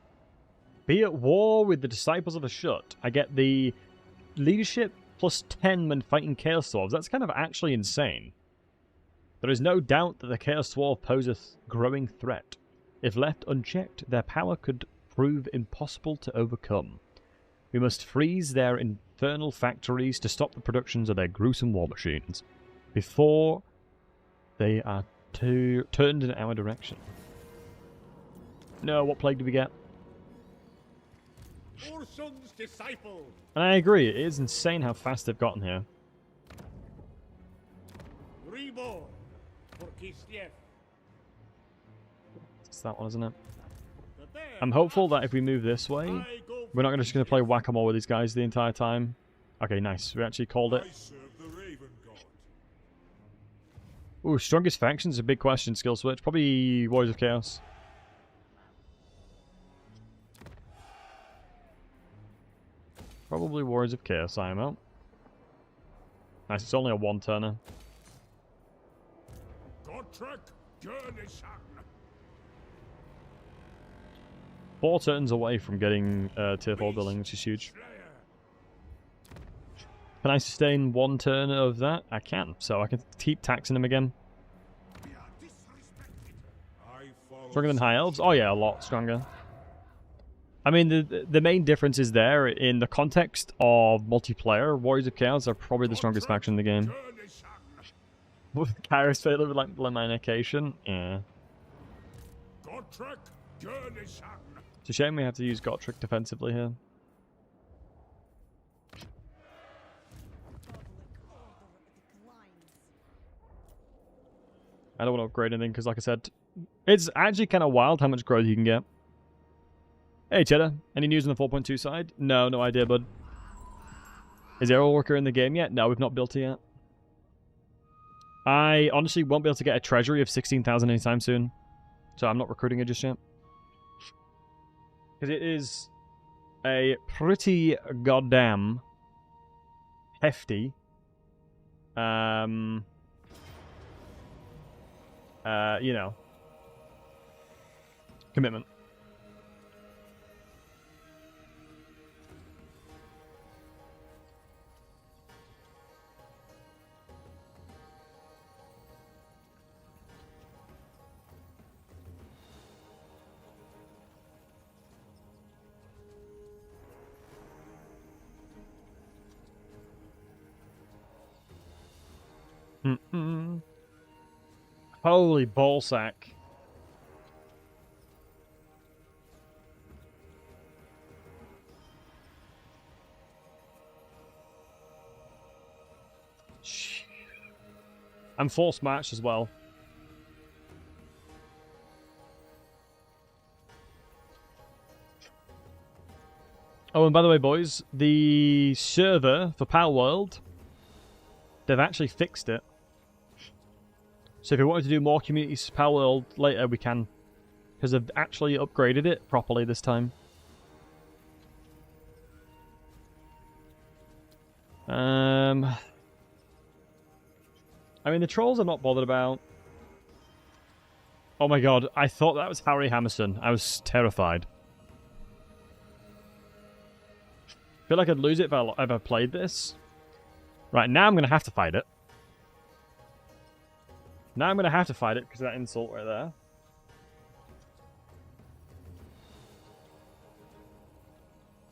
[SPEAKER 1] Be at war with the Disciples of the Shut. I get the leadership plus 10 when fighting Chaos Dwarves. That's kind of actually insane. There is no doubt that the Chaos Dwarf poseth growing threat. If left unchecked, their power could prove impossible to overcome. We must freeze their infernal factories to stop the productions of their gruesome war machines before they are turned in our direction. No, what plague did we get?
[SPEAKER 2] Ursun's disciple.
[SPEAKER 1] And I agree, it is insane how fast they've gotten here.
[SPEAKER 2] Reborn for Kislev.
[SPEAKER 1] It's that one, isn't it? I'm hopeful that if we move this way, we're not just going to play whack-a-mole with these guys the entire time. Okay, nice. We actually called it. Ooh, strongest factions is a big question, skill switch. Probably Warriors of Chaos. Probably Warriors of Chaos, I am out. Nice, it's only a 1-turner. 4 turns away from getting tier 4 building, which is huge. Can I sustain 1 turn of that? I can, so I can keep taxing them again. Stronger than High Elves? Oh yeah, a lot stronger. I mean, the main difference is there in the context of multiplayer. Warriors of Chaos are probably the strongest faction in the game. With Kairos failure with like Lamanication? Yeah. It's a shame we have to use Gotrek defensively here. I don't want to upgrade anything because, like I said, it's actually kind of wild how much growth you can get. Hey, Cheddar. Any news on the 4.2 side? No, no idea, bud. Is Aero Worker in the game yet? No, we've not built it yet. I honestly won't be able to get a treasury of 16,000 anytime soon. So I'm not recruiting it just yet. Because it is a pretty goddamn hefty you know, commitment. Holy ballsack. I'm force matched as well. Oh, and by the way, boys, the server for Power World, they've actually fixed it. So if we wanted to do more communities Power World later, we can. Because they've actually upgraded it properly this time. I mean, the trolls I'm not bothered about. Oh my god, I thought that was Harry Hammerson. I was terrified. I feel like I'd lose it if I played this. Right, now I'm going to have to fight it. Now I'm going to have to fight it because of that insult right there.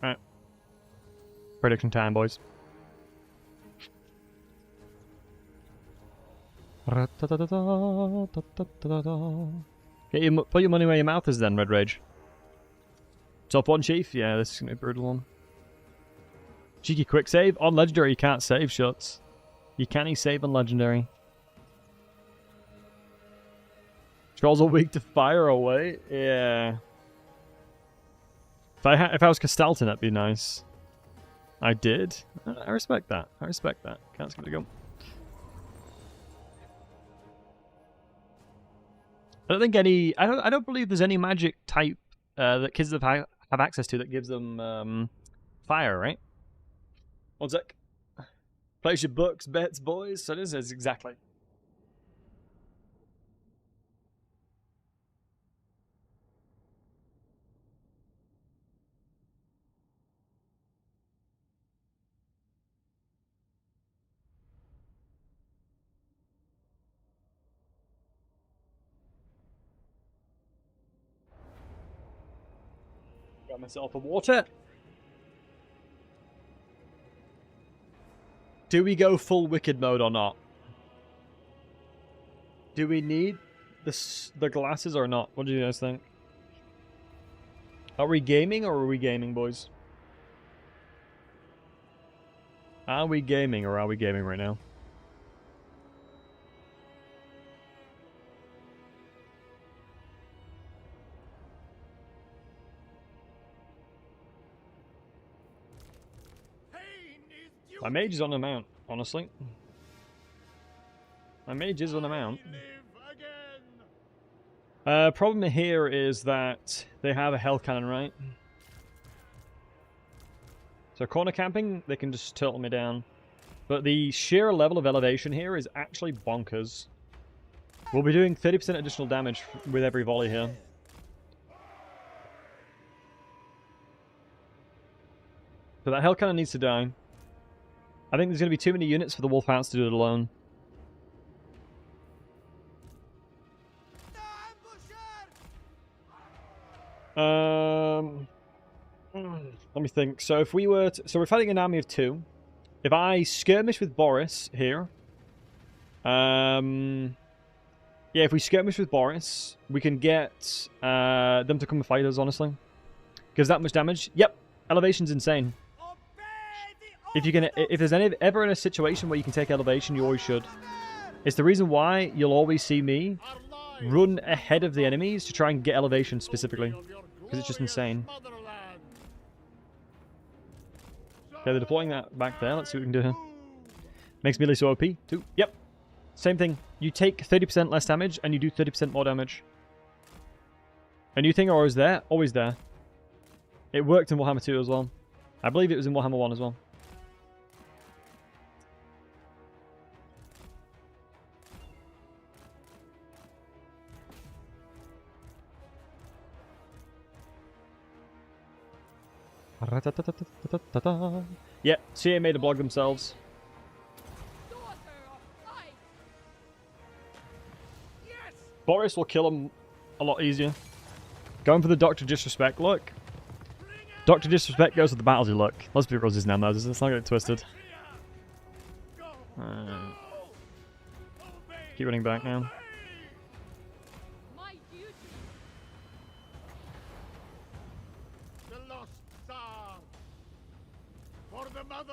[SPEAKER 1] Alright. Prediction time, boys. Put your money where your mouth is then, Red Rage. Top one, Chief? Yeah, this is going to be a brutal one. Cheeky quick save. On Legendary, you can't save shots. You can't save on Legendary. Trolls are weak to fire away. Yeah. If I was Castalton, that'd be nice. I did. I respect that. I respect that. Can't skip to go. I don't think any. I don't believe there's any magic type that kids have access to that gives them fire, right? One sec. Place your books, bets, boys. So this is exactly. Got myself a water. Do we go full wicked mode or not? Do we need the glasses or not? What do you guys think? Are we gaming or are we gaming, boys? Are we gaming or are we gaming right now? My mage is on a mount, honestly. My mage is on a mount. Problem here is that they have a hell cannon, right? So corner camping, they can just turtle me down. But the sheer level of elevation here is actually bonkers. We'll be doing 30% additional damage with every volley here. So that hell cannon needs to die. I think there's going to be too many units for the wolf hounds to do it alone. Let me think. So if we were to, so we're fighting an army of 2. If I skirmish with Boris here, yeah, if we skirmish with Boris, we can get them to come and fight us. Honestly, gives that much damage. Yep, elevation's insane. If you can, if there's ever in a situation where you can take elevation, you always should. It's the reason why you'll always see me run ahead of the enemies to try and get elevation specifically, because it's just insane. Okay, they're deploying that back there. Let's see what we can do here. Makes melee so OP too. Yep, same thing. You take 30% less damage and you do 30% more damage. A new thing always there, always there. It worked in Warhammer 2 as well. I believe it was in Warhammer 1 as well. Yeah, CA made a blog themselves. Boris will kill him a lot easier. Going for the Doctor Disrespect look. Doctor Disrespect goes with the Battlesey look. Let's be roses now, Moses. Let's not get it twisted. Keep running back now.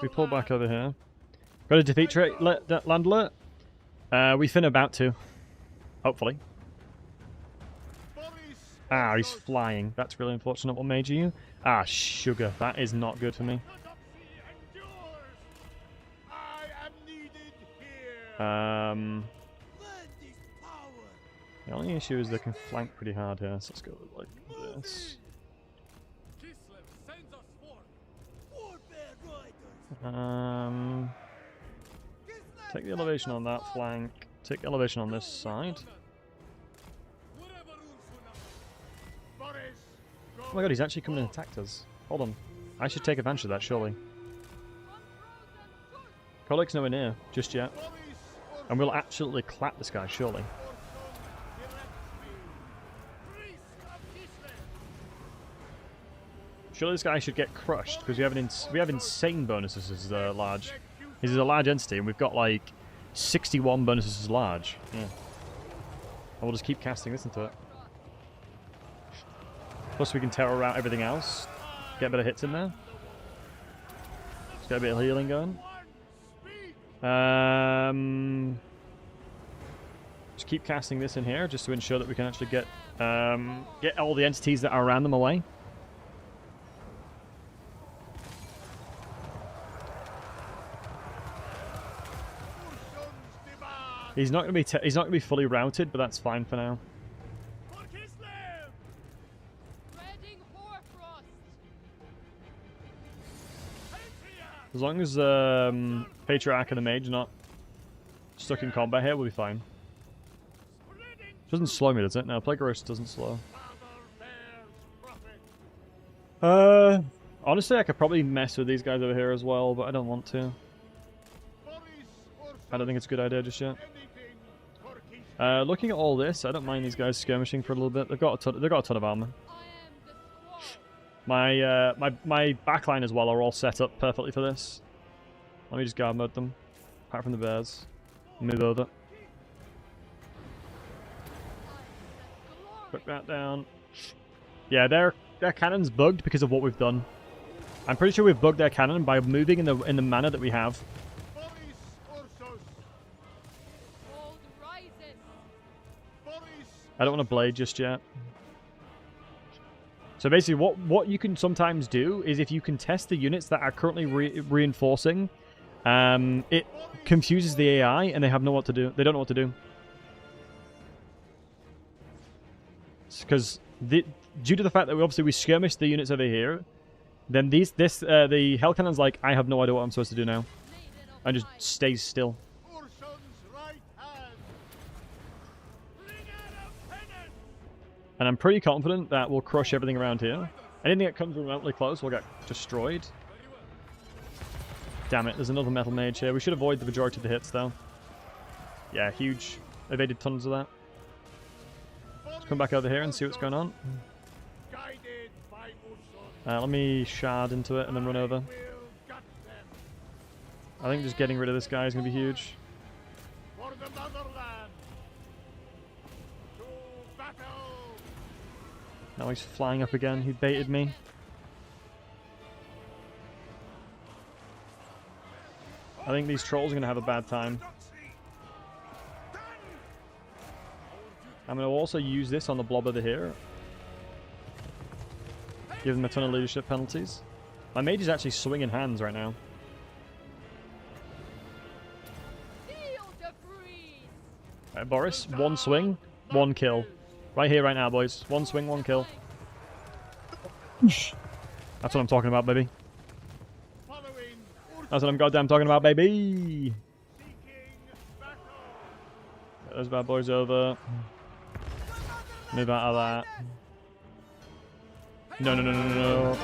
[SPEAKER 1] We pull back over here. Got to defeat land alert. We fin about to. Hopefully. Ah, he's flying. That's really unfortunate. What made you? Ah, sugar. That is not good for me. The only issue is they can flank pretty hard here, so let's go with like this. Take the elevation on that flank. Take the elevation on this side. Oh my god, he's actually coming and attacked us. Hold on. I should take advantage of that, surely. Kolik's nowhere near just yet. And we'll absolutely clap this guy, surely. Surely this guy should get crushed, because we have insane bonuses as large. This is a large entity, and we've got like 61 bonuses as large. Yeah. And we'll just keep casting this into it. Plus we can terror out everything else. Get a bit of hits in there. Let's get a bit of healing going. Just keep casting this in here, just to ensure that we can actually get all the entities that are around them away. He's not gonna be fully routed, but that's fine for now. As long as Patriarch and the Mage are not stuck in combat here, we'll be fine. Doesn't slow me, does it? No, Plague Roast doesn't slow. Honestly, I could probably mess with these guys over here as well, but I don't want to. I don't think it's a good idea just yet. Looking at all this, I don't mind these guys skirmishing for a little bit. They've got a ton of armor. My backline as well are all set up perfectly for this. Let me just guard mode them, apart from the bears. Move over. Put that down. Yeah, their cannon's bugged because of what we've done. I'm pretty sure we've bugged their cannon by moving in the manner that we have. I don't want to blade just yet. So basically, what you can sometimes do is if you can test the units that are currently reinforcing, it confuses the AI and they have no what to do. They don't know what to do. Because due to the fact that we skirmished the units over here, then the Hell Cannon's like, I have no idea what I'm supposed to do now, and just stays still. And I'm pretty confident that we'll crush everything around here. Anything that comes remotely close will get destroyed. Damn it, there's another Metal Mage here. We should avoid the majority of the hits, though. Yeah, huge. Evaded tons of that. Let's come back over here and see what's going on. Let me shard into it and then run over. I think just getting rid of this guy is going to be huge. Now he's flying up again. He baited me. I think these trolls are going to have a bad time. I'm going to also use this on the blob over here. Give them a ton of leadership penalties. My mage is actually swinging hands right now. Alright, Boris, one swing, one kill. Right here, right now, boys. One swing, one kill. That's what I'm talking about, baby.
[SPEAKER 2] Following
[SPEAKER 1] That's what I'm goddamn talking about, baby.
[SPEAKER 2] seeking battle.
[SPEAKER 1] Get those bad boys over. Move out of that. No, no, no, no, no, no.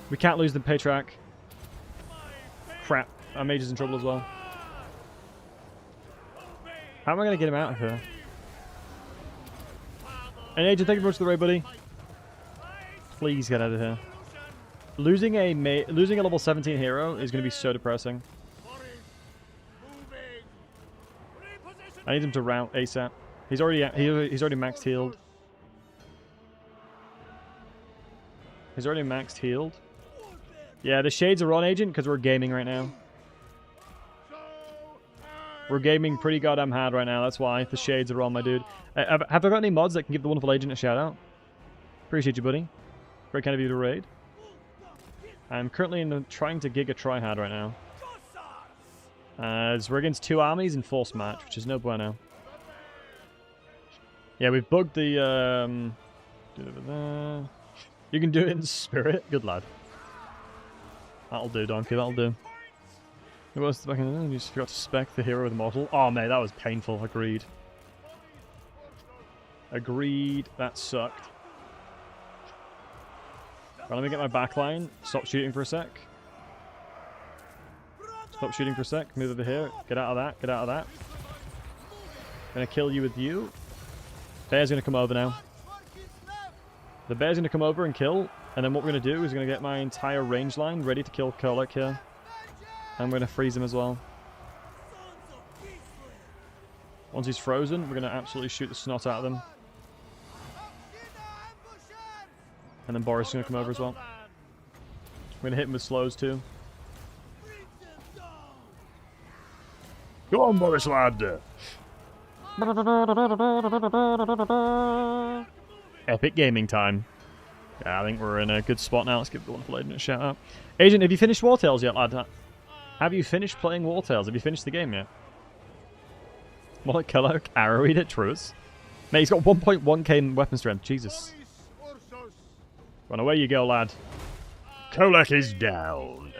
[SPEAKER 1] We can't lose the pay track. Crap. Our mage is in trouble as well. How am I going to get him out of here? And Agent, thank you very much for the raid, buddy. Please get out of here. Losing a level 17 hero is going to be so depressing.
[SPEAKER 2] Boris, moving. Reposition.
[SPEAKER 1] I need him to rout ASAP. He's already maxed healed. He's already maxed healed. Yeah, the shades are on, Agent, because we're gaming right now. We're gaming pretty goddamn hard right now. That's why the shades are on, my dude. Have I got any mods that can give the wonderful Agent a shout out? Appreciate you, buddy. Very kind of you to raid. I'm currently trying to gig a tryhard right now. As we're against 2 armies in force match, which is no bueno. Yeah, we've bugged the. Do it over there. You can do it in spirit. Good lad. That'll do, Donkey. That'll do. Who else back in there? You just forgot to spec the hero with the model. Oh, mate, that was painful. Agreed. Agreed. That sucked. Right, let me get my backline. Stop shooting for a sec. Stop shooting for a sec. Move over here. Get out of that. Get out of that. Gonna kill you with you. Bear's gonna come over now. The bear's gonna come over and kill. And then what we're gonna do is we're gonna get my entire range line ready to kill Kolek here. And we're gonna freeze him as well. Once he's frozen, we're gonna absolutely shoot the snot out of him. And then Boris is gonna come over as well. We're gonna hit him with slows too.
[SPEAKER 3] Go on, Boris, lad.
[SPEAKER 1] Epic gaming time. Yeah, I think we're in a good spot now. Let's give the wonderful Agent a shout out. Agent, have you finished War Tales yet, lad? Have you finished playing War Tales? Have you finished the game yet? More like Kellogg, Arrow Eater, Trues. Mate, he's got 1.1k in weapon strength. Jesus.
[SPEAKER 2] Ursus.
[SPEAKER 1] Run away you go, lad.
[SPEAKER 3] Kolek is down.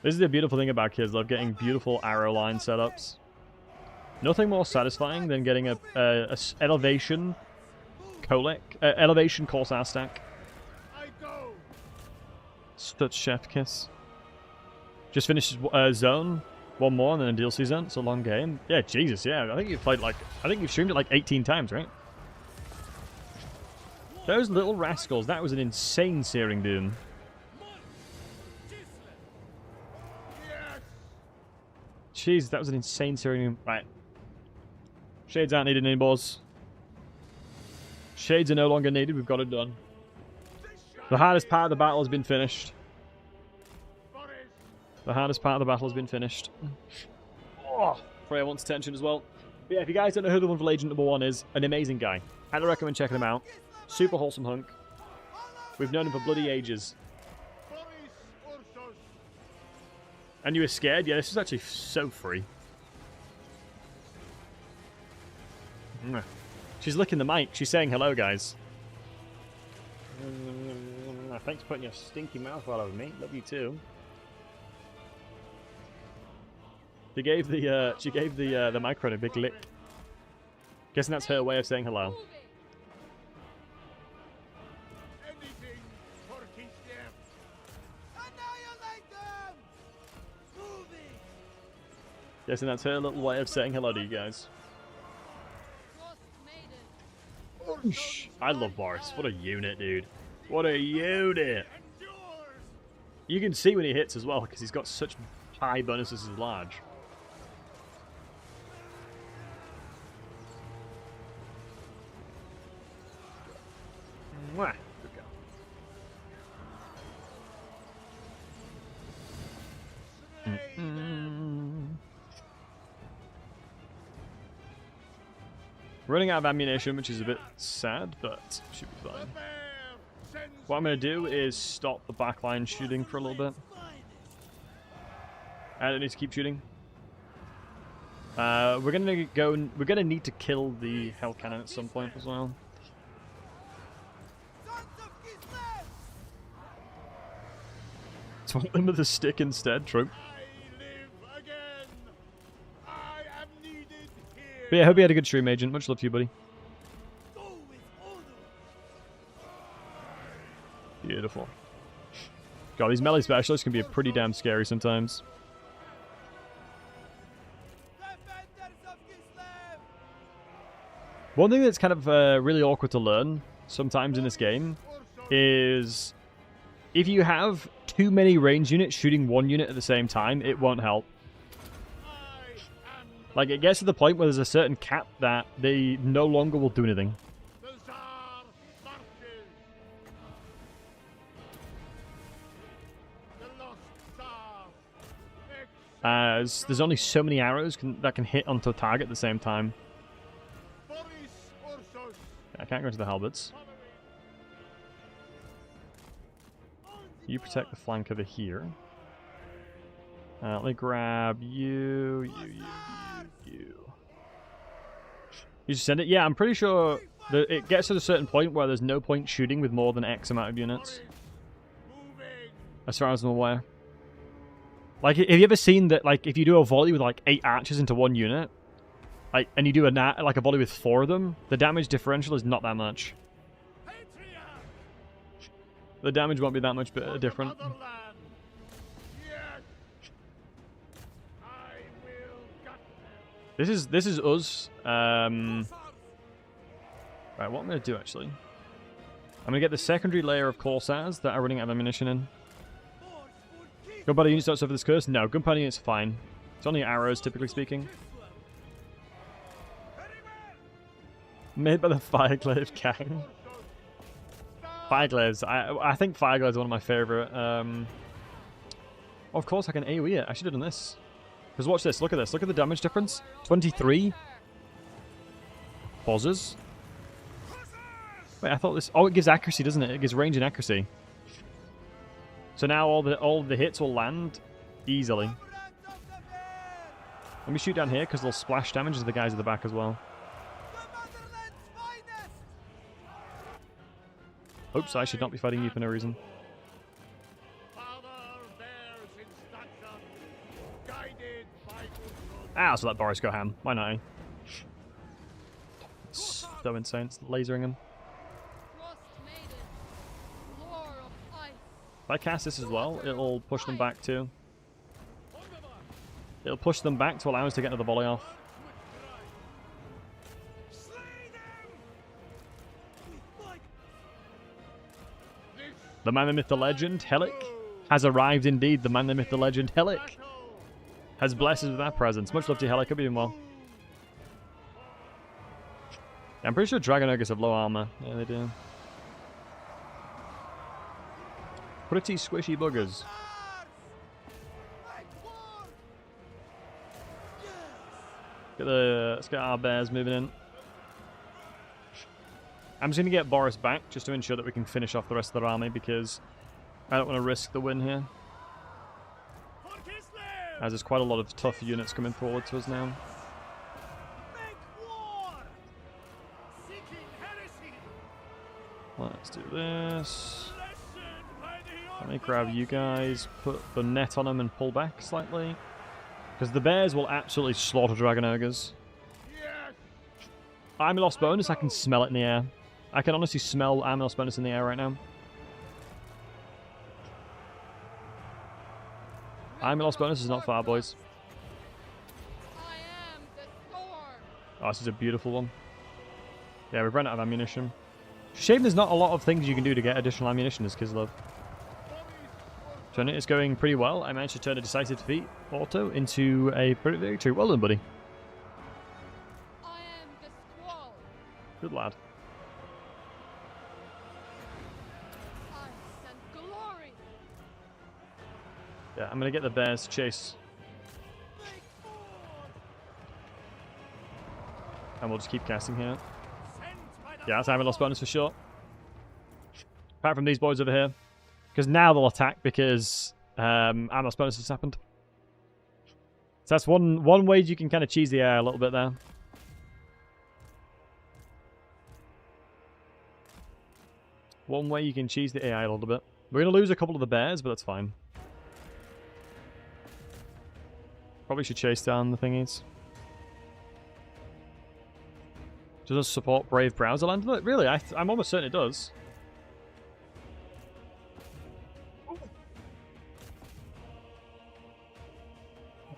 [SPEAKER 1] This is the beautiful thing about kids. Love getting beautiful arrow line setups. Nothing more satisfying than getting a elevation Kolek, elevation Corsair stack.
[SPEAKER 2] I go.
[SPEAKER 1] Such chef kiss. Just finished zone. One more and then a DLC zone. It's a long game. Yeah, Jesus, yeah. I think you've played like, I think you've streamed it like 18 times, right? Those little rascals. That was an insane searing doom. Jeez, that was an insane searing doom. Right. Shades aren't needed anymore. Shades are no longer needed. We've got it done. The hardest part of the battle has been finished. The hardest part of the battle has been finished. Oh, Freya wants attention as well. But yeah, if you guys don't know who the wonderful Agent #1 is, an amazing guy. I'd recommend checking him out. Super wholesome hunk. We've known him for bloody ages. And you were scared? Yeah, this is actually so free. She's licking the mic. She's saying hello, guys. Thanks for putting your stinky mouth all over me. Love you too. She gave the microphone a big lick. Guessing that's her way of saying hello.
[SPEAKER 2] Anything for Kislev.
[SPEAKER 6] Annihilate them! Moving!
[SPEAKER 1] Guessing that's her little way of saying hello to you guys. I love Boris. What a unit, dude. What a unit. You can see when he hits as well, because he's got such high bonuses as large. Mwah. Good go. Running out of ammunition, which is a bit sad, but should be fine. What I'm going to do is stop the backline shooting for a little bit. I don't need to keep shooting. We're gonna need to kill the hell cannon at some point as well. Fight them with a stick instead, true.
[SPEAKER 2] I live again. I am needed here.
[SPEAKER 1] But yeah, I hope you had a good stream, Agent. Much love to you, buddy.
[SPEAKER 6] Go with honor.
[SPEAKER 1] Beautiful. God, these melee specialists can be pretty damn scary sometimes.
[SPEAKER 6] Defenders of Kislev.
[SPEAKER 1] One thing that's kind of really awkward to learn sometimes in this game is if you have too many range units shooting one unit at the same time, it won't help. Like, it gets to the point where there's a certain cap that they no longer will do anything.
[SPEAKER 2] The Tsar marches. The lost Tsar.
[SPEAKER 1] As there's only so many arrows that can hit onto a target at the same time.
[SPEAKER 2] Boris, ursus.
[SPEAKER 1] I can't go into the halberds. You protect the flank over here. Let me grab you. You just send it? Yeah, I'm pretty sure that it gets to a certain point where there's no point shooting with more than X amount of units.
[SPEAKER 2] Moving.
[SPEAKER 1] As far as I'm aware. Like, have you ever seen that, like, if you do a volley with, like, 8 archers into one unit, like, and you do a volley with 4 of them, the damage differential is not that much.
[SPEAKER 2] Patria.
[SPEAKER 1] The damage won't be that much different.
[SPEAKER 2] Motherland. Yes. I will gut them.
[SPEAKER 1] This is us. Right, what I'm going to do, actually. I'm going to get the secondary layer of Corsairs that are running out of ammunition in. Gunpowder units don't suffer this curse? No, gunpowder units are fine. It's only arrows, typically speaking. Made by the Fireglaze gang. Fireglaze. I think Fireglaze is one of my favourite. Of course I can AoE it. I should have done this. Because watch this. Look at this. Look at the damage difference. 23. Pauses. Wait, I thought this... Oh, it gives accuracy, doesn't it? It gives range and accuracy. So now all the hits will land easily. Let me shoot down here because they'll splash damage to the guys at the back as well. Oops, I should not be fighting you for no reason.
[SPEAKER 2] Father bears instruction, guided by good.
[SPEAKER 1] Ah, so let Boris go ham. Why not, eh? So insane. It's lasering him.
[SPEAKER 7] Frost Maiden, Lore of Ice.
[SPEAKER 1] If I cast this as well, it'll push them back too. It'll push them back to allow us to get another volley off. The man, the myth, the legend, Helic, has arrived indeed. The man, the myth, the legend, Helic, has blessed us with that presence. Much love to you, Helic. Hope you're doing well. Yeah, I'm pretty sure Dragon Ogres have low armor. Yeah, they do. Pretty squishy buggers. Let's get our bears moving in. I'm just going to get Boris back just to ensure that we can finish off the rest of their army because I don't want to risk the win here. As there's quite a lot of tough units coming forward to us now. Let's do this. Let me grab you guys, put the net on them and pull back slightly. Because the bears will absolutely slaughter Dragon Ogres. Army loss bonus, I can smell it in the air. I can honestly smell army loss bonus in the air right now. Army loss bonus is not far, boys.
[SPEAKER 7] I am the storm.
[SPEAKER 1] Oh, this is a beautiful one. Yeah, we've run out of ammunition. Shame there's not a lot of things you can do to get additional ammunition as Kislev. Turn it is going pretty well. I managed to turn a decisive defeat auto into a pretty victory. Well done, buddy.
[SPEAKER 7] I am the squall.
[SPEAKER 1] Good lad.
[SPEAKER 7] Ice and glory.
[SPEAKER 1] Yeah, I'm going to get the bears to chase. And we'll just keep casting here. Yeah, that's army loss bonus for sure. Apart from these boys over here. Because now they'll attack because army loss bonus has happened. So that's one way you can kind of cheese the air a little bit there. One way you can cheese the AI a little bit. We're going to lose a couple of the bears, but that's fine. Probably should chase down the thingies. Does it support Brave Browserland? Look, really, I'm almost certain it does.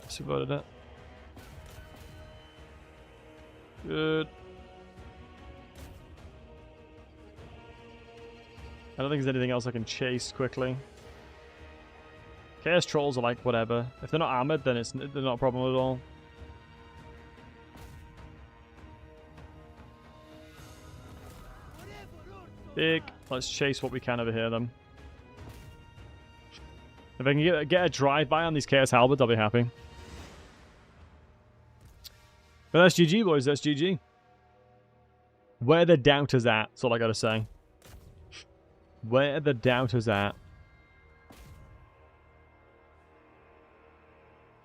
[SPEAKER 1] Subverted it. Good. I don't think there's anything else I can chase quickly. Chaos Trolls are like whatever. If they're not armored, then they're not a problem at all. Big. Let's chase what we can over here, then. If I can get a drive-by on these Chaos Halberds, I'll be happy. But that's GG, boys. That's GG. Where the doubters at? That's all I gotta say. Where the doubters at?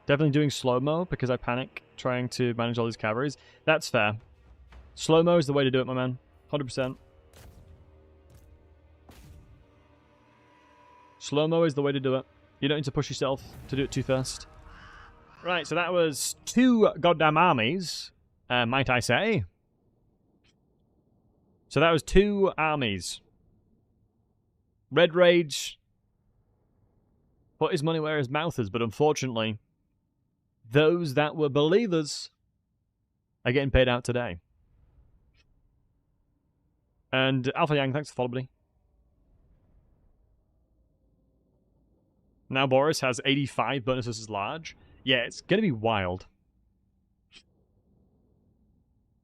[SPEAKER 1] Definitely doing slow-mo because I panic trying to manage all these cavalries. That's fair. Slow-mo is the way to do it, my man. 100%. Slow-mo is the way to do it. You don't need to push yourself to do it too fast. Right, so that was 2 goddamn armies, might I say. So that was 2 armies. Red Rage put his money where his mouth is, but unfortunately, those that were believers are getting paid out today. And Alpha Yang, thanks for following, buddy. Now Boris has 85 bonuses as large. Yeah, it's going to be wild.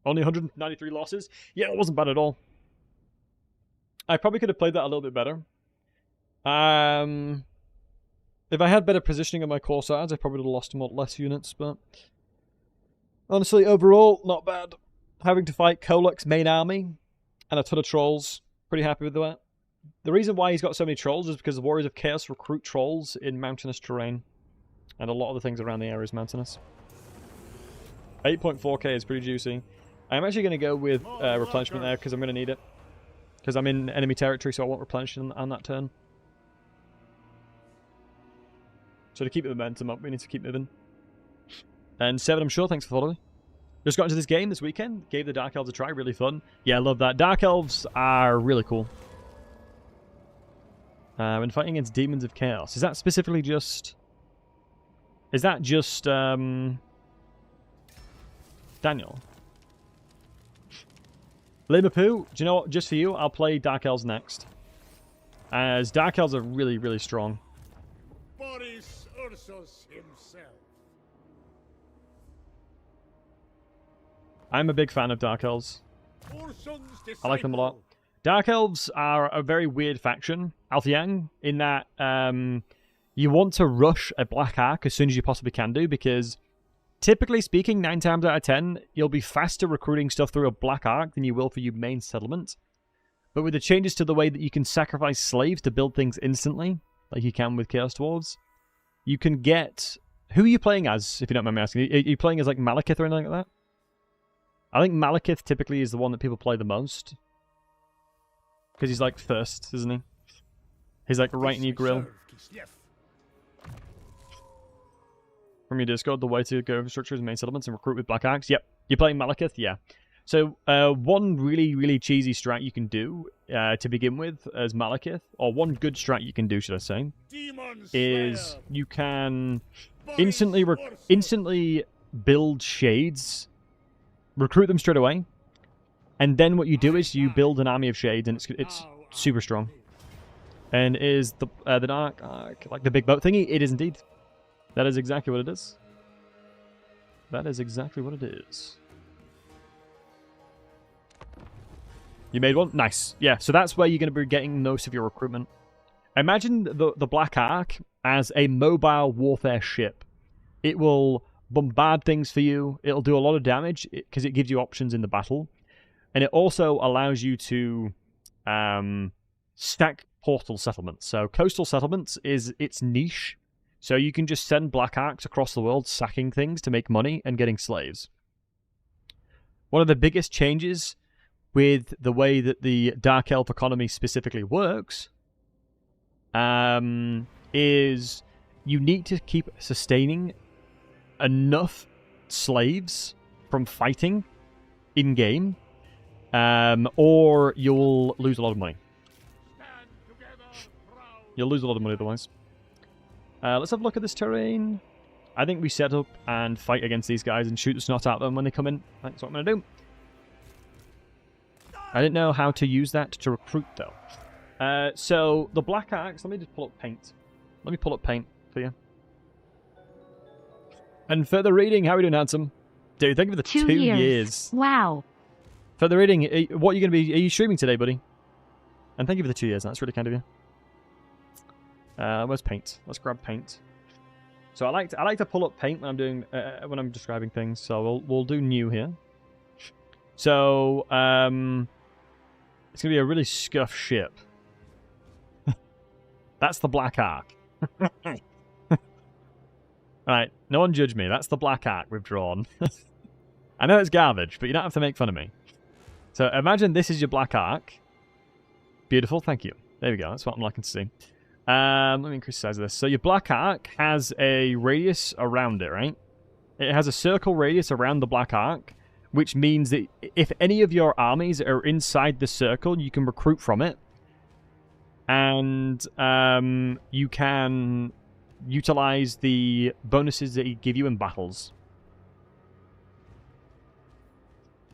[SPEAKER 1] Only 193 losses? Yeah, it wasn't bad at all. I probably could have played that a little bit better. If I had better positioning on my core sides, I probably would have lost less units, but... honestly, overall, not bad. Having to fight Kolak's main army and a ton of trolls. Pretty happy with that. The reason why he's got so many trolls is because the Warriors of Chaos recruit trolls in mountainous terrain. And a lot of the things around the area is mountainous. 8.4k is pretty juicy. I'm actually going to go with replenishment there because I'm going to need it. Because I'm in enemy territory, so I want replenishment on that turn. So to keep the momentum up, we need to keep moving. And 7, I'm sure, thanks for following. Just got into this game this weekend. Gave the Dark Elves a try, really fun. Yeah, I love that. Dark Elves are really cool. When fighting against Demons of Chaos. Is that specifically just... is that just, Daniel? Limapoo, do you know what? Just for you, I'll play Dark Elves next. As Dark Elves are really, really strong.
[SPEAKER 2] Boris Ursus himself.
[SPEAKER 1] I'm a big fan of Dark Elves.
[SPEAKER 2] Ursun's
[SPEAKER 1] I like them a lot.
[SPEAKER 2] disciple.
[SPEAKER 1] Dark Elves are a very weird faction, Alpha Yang, in that you want to rush a Black Ark as soon as you possibly can do, because typically speaking, 9 times out of 10, you'll be faster recruiting stuff through a Black Ark than you will for your main settlement. But with the changes to the way that you can sacrifice slaves to build things instantly, like you can with Chaos Dwarves, you can get... who are you playing as, if you don't mind me asking? Are you playing as like Malekith or anything like that? I think Malekith typically is the one that people play the most. Because he's like first, isn't he? He's like right in your grill. From your Discord, the way to go infrastructure is main settlements and recruit with Black Arks. Yep. You're playing Malekith? Yeah. So, one really, really cheesy strat you can do to begin with as Malekith, or one good strat you can do, should I say, is you can instantly build shades, recruit them straight away, and then what you do is you build an army of shades, and it's super strong. And is the Dark Ark like the big boat thingy? It is indeed. That is exactly what it is. That is exactly what it is. You made one? Nice. Yeah, so that's where you're going to be getting most of your recruitment. Imagine the Black Ark as a mobile warfare ship. It will bombard things for you. It'll do a lot of damage because it gives you options in the battle. And it also allows you to stack portal settlements. So coastal settlements is its niche. So you can just send Black Arks across the world sacking things to make money and getting slaves. One of the biggest changes with the way that the Dark Elf economy specifically works is you need to keep sustaining enough slaves from fighting in-game, or you'll lose a lot of money. You'll lose a lot of money otherwise. Let's have a look at this terrain. I think we set up and fight against these guys and shoot the snot out of them when they come in. That's what I'm going to do. I didn't know how to use that to recruit, though. So, the Black Axe, let me just pull up paint. Let me pull up paint for you. And further reading, how are we doing, handsome? Dude, thank you for the 2 years.
[SPEAKER 5] Wow.
[SPEAKER 1] Further reading, what are you going to be... Are you streaming today, buddy? And thank you for the 2 years. That's really kind of you. Where's paint? Let's grab paint. So I like to pull up paint when I'm doing when I'm describing things. So we'll do new here. So it's gonna be a really scuffed ship. That's the Black Ark. Alright, no one judge me. That's the Black Ark we've drawn. I know it's garbage, but you don't have to make fun of me. So imagine this is your Black Ark. Beautiful, thank you. There we go. That's what I'm liking to see. Let me increase the size of this. So your Black Ark has a radius around it, right? It has a circle radius around the Black Ark, which means that if any of your armies are inside the circle, you can recruit from it. And you can utilize the bonuses that he give you in battles.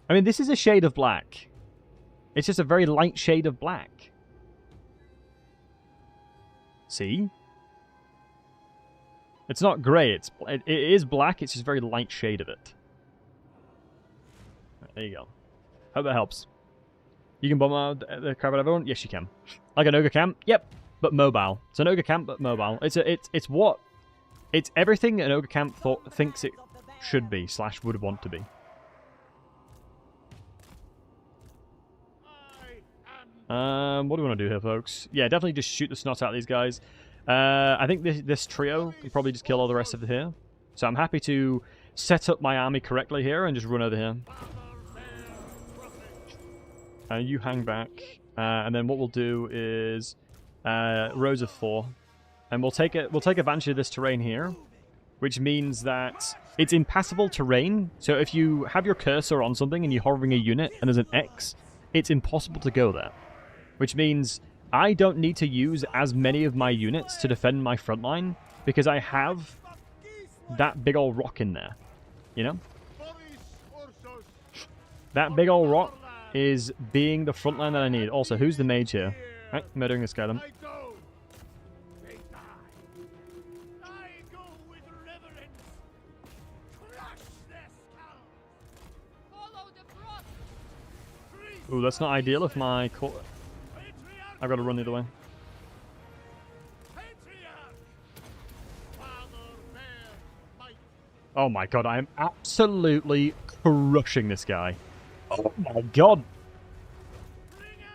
[SPEAKER 1] I mean, this is a shade of black. It's just a very light shade of black. See? It's not grey, it is black, it's just a very light shade of it. There you go. Hope that helps. You can bomb out the crap out of everyone? Yes, you can. Like an ogre camp? Yep, but mobile. It's an ogre camp, but mobile. It's everything an ogre camp thinks it should be, / would want to be. What do we want to do here, folks? Yeah, definitely just shoot the snot out of these guys. I think this trio can probably just kill all the rest of it here. So I'm happy to set up my army correctly here and just run over here. You hang back. And then what we'll do is rows of 4. And we'll take advantage of this terrain here, which means that it's impassable terrain. So if you have your cursor on something and you're hovering a unit and there's an X, it's impossible to go there. Which means I don't need to use as many of my units to defend my front line because I have that big old rock in there. You know? That big old rock is being the front line that I need. Also, who's the mage here? Right, murdering this guy then. Ooh, that's not ideal if my... I've got to run the other way. Oh my god, I am absolutely crushing this guy. Oh my god.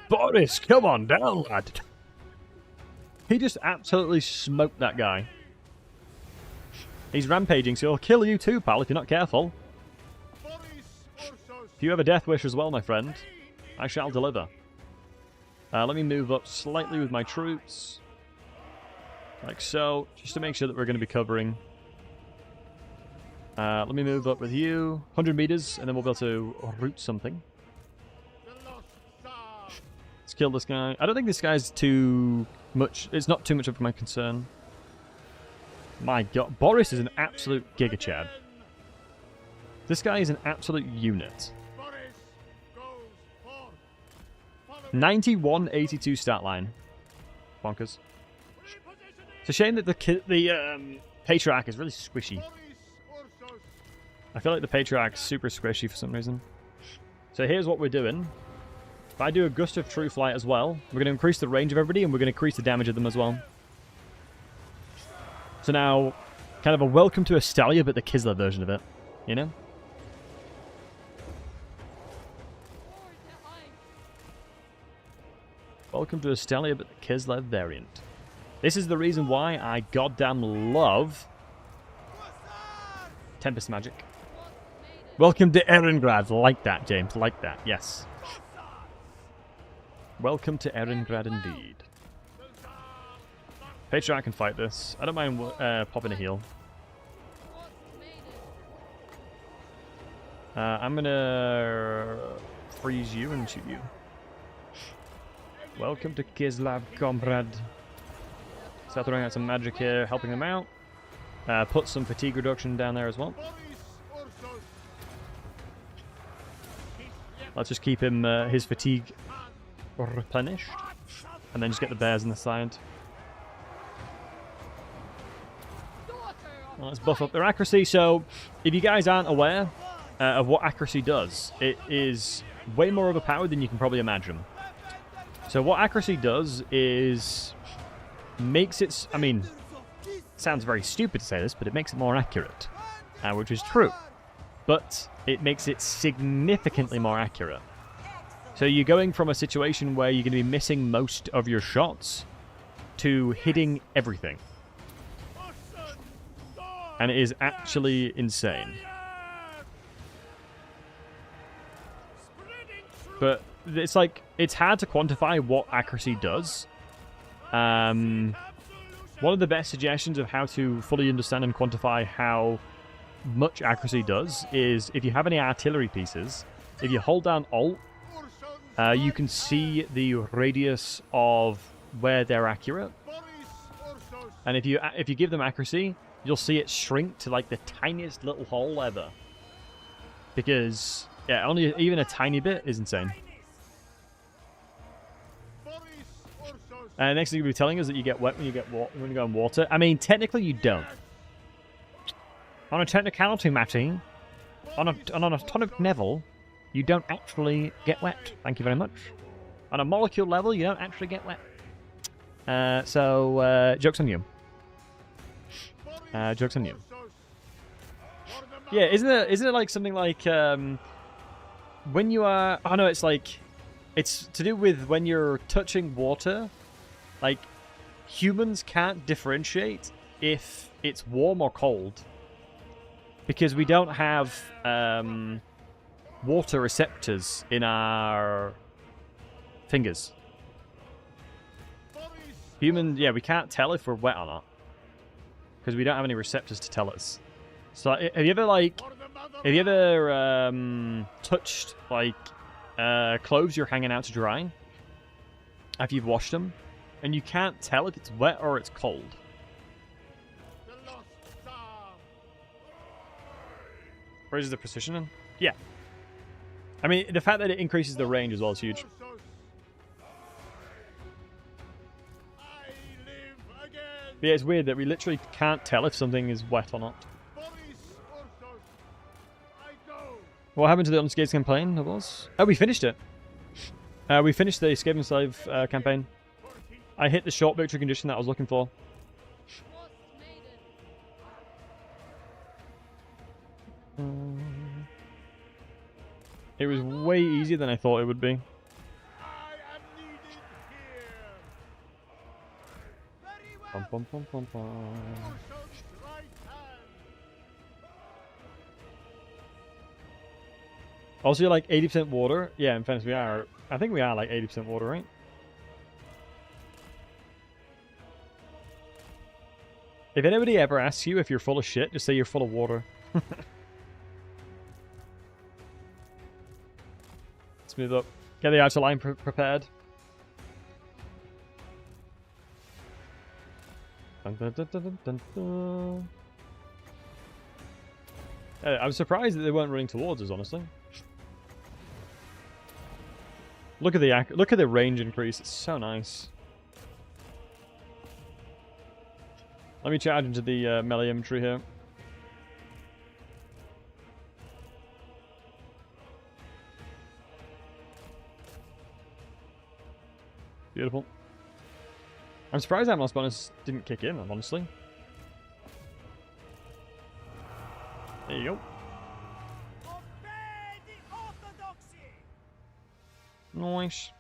[SPEAKER 1] Boris, come on down, lad. He just absolutely smoked that guy. He's rampaging, so he'll kill you too, pal, if you're not careful. If you have a death wish as well, my friend, I shall deliver. Let me move up slightly with my troops. Like so, just to make sure that we're going to be covering. Let me move up with you. 100 meters, and then we'll be able to root something. Let's kill this guy. I don't think this guy's too much... It's not too much of my concern. My god. Boris is an absolute giga-chad. This guy is an absolute unit. 91-82 stat line. Bonkers. It's a shame that the Patriarch is really squishy. I feel like the Patriarch is super squishy for some reason. So here's what we're doing. If I do a Gust of True Flight as well, we're going to increase the range of everybody and we're going to increase the damage of them as well. So now, kind of a Welcome to Estalia, but the Kislev version of it. You know? Welcome to Estalia, but the Kislev variant. This is the reason why I goddamn love Tempest Magic. Welcome to Erengrad. Like that, James. Like that. Yes. Welcome to Erengrad indeed. Patriarch can fight this. I don't mind popping a heal. I'm gonna freeze you and shoot you. Welcome to Kislev, comrade. Start throwing out some magic here, helping them out. Put some fatigue reduction down there as well. Let's just keep him his fatigue replenished, and then just get the bears on the side. Let's buff up their accuracy. So, if you guys aren't aware of what accuracy does, it is way more overpowered than you can probably imagine. So what accuracy does is makes it, I mean, it sounds very stupid to say this, but it makes it more accurate, which is true. But it makes it significantly more accurate. So you're going from a situation where you're going to be missing most of your shots to hitting everything. And it is actually insane. But it's like, it's hard to quantify what accuracy does. One of the best suggestions of how to fully understand and quantify how much accuracy does is if you have any artillery pieces, if you hold down Alt, you can see the radius of where they're accurate. And if you give them accuracy, you'll see it shrink to like the tiniest little hole ever. Because yeah, even a tiny bit is insane. Next thing you'll be telling us that you get wet when you go in water. I mean, technically you don't. On a technicality, Matty, on an atomic level, you don't actually get wet. Thank you very much. On a molecule level, you don't actually get wet. So joke's on you. Joke's on you. Yeah, isn't it like something like when you are? Oh no, it's like it's to do with when you're touching water. Like humans can't differentiate if it's warm or cold because we don't have water receptors in our fingers. Humans, yeah, we can't tell if we're wet or not because we don't have any receptors to tell us. So, have you ever touched like clothes you're hanging out to dry after you've washed them, and you can't tell if it's wet or it's cold? Raises the precision in? Yeah. I mean, the fact that it increases the range as well is huge. But yeah, it's weird that we literally can't tell if something is wet or not. What happened to the Unscathed campaign? It was? Oh, we finished it. We finished the Escape and Slave campaign. I hit the short victory condition that I was looking for. It was way easier than I thought it would be. Bum, bum, bum, bum, bum. Also, you're like 80% water. Yeah, in fairness, we are. I think we are like 80% water, right? If anybody ever asks you if you're full of shit, just say you're full of water. Let's move up. Get the outer line prepared. Dun, dun, dun, dun, dun, dun. I'm surprised that they weren't running towards us, honestly. Look at the range increase. It's so nice. Let me charge into the melee infantry here. Beautiful. I'm surprised that loss bonus didn't kick in, honestly. There you go. Nice.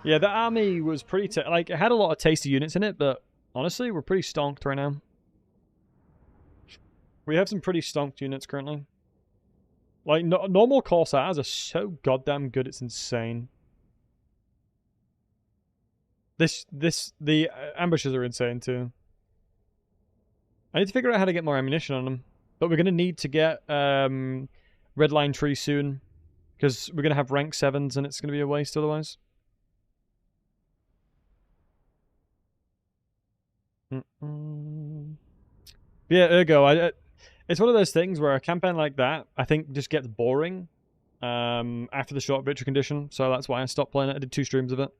[SPEAKER 1] Yeah, the army was pretty... like, it had a lot of tasty units in it, but honestly, we're pretty stonked right now. We have some pretty stonked units currently. Like, normal Corsairs are so goddamn good, it's insane. The ambushes are insane too. I need to figure out how to get more ammunition on them. But we're going to need to get red line tree soon. Because we're going to have rank 7s and it's going to be a waste otherwise. Yeah, ergo, it's one of those things where a campaign like that, I think, just gets boring after the short victory condition. So that's why I stopped playing it. I did 2 streams of it.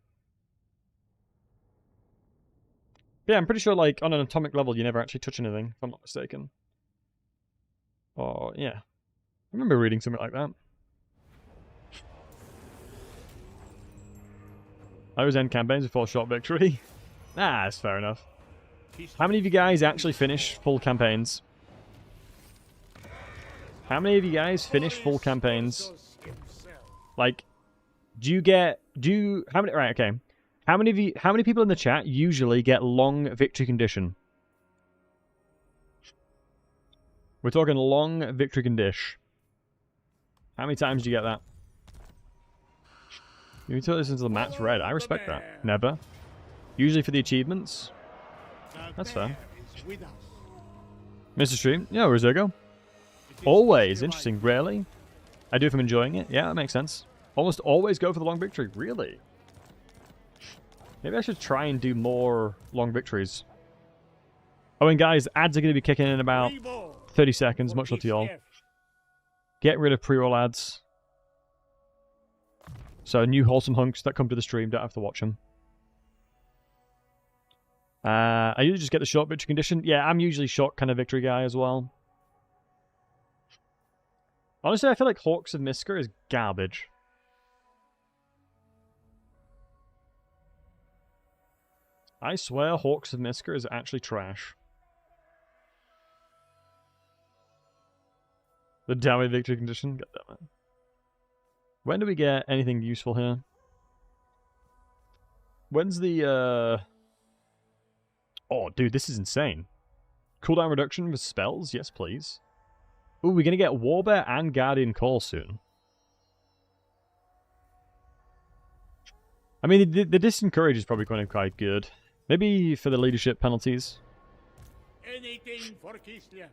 [SPEAKER 1] But yeah, I'm pretty sure, like, on an atomic level, you never actually touch anything, if I'm not mistaken. Oh, yeah. I remember reading something like that. I always end campaigns before short victory. Nah, that's fair enough. How many of you guys actually finish full campaigns? How many of you guys finish full campaigns? Like, right, okay. How many people in the chat usually get long victory condition? We're talking long victory condition. How many times do you get that? You need to listen to the map's red. I respect that. Never. Usually for the achievements. That's fair. Mr. Stream? Yeah, where's there go? Always. Interesting. Rarely. I do if I'm enjoying it. Yeah, that makes sense. Almost always go for the long victory. Really? Maybe I should try and do more long victories. Oh, and guys, ads are going to be kicking in about 30 seconds. Much love to y'all. Get rid of pre-roll ads. So new wholesome hunks that come to the stream don't have to watch them. I usually just get the short victory condition. Yeah, I'm usually short kind of victory guy as well. Honestly, I feel like Hawks of Misker is garbage. I swear Hawks of Misker is actually trash. The damage victory condition? God damn it. When do we get anything useful here? When's the, Oh, dude, this is insane. Cooldown reduction with spells? Yes, please. Ooh, we're gonna get Warbear and Guardian Call soon. I mean, the Disencourage is probably going to be quite good. Maybe for the leadership penalties.
[SPEAKER 2] Anything for Kislev.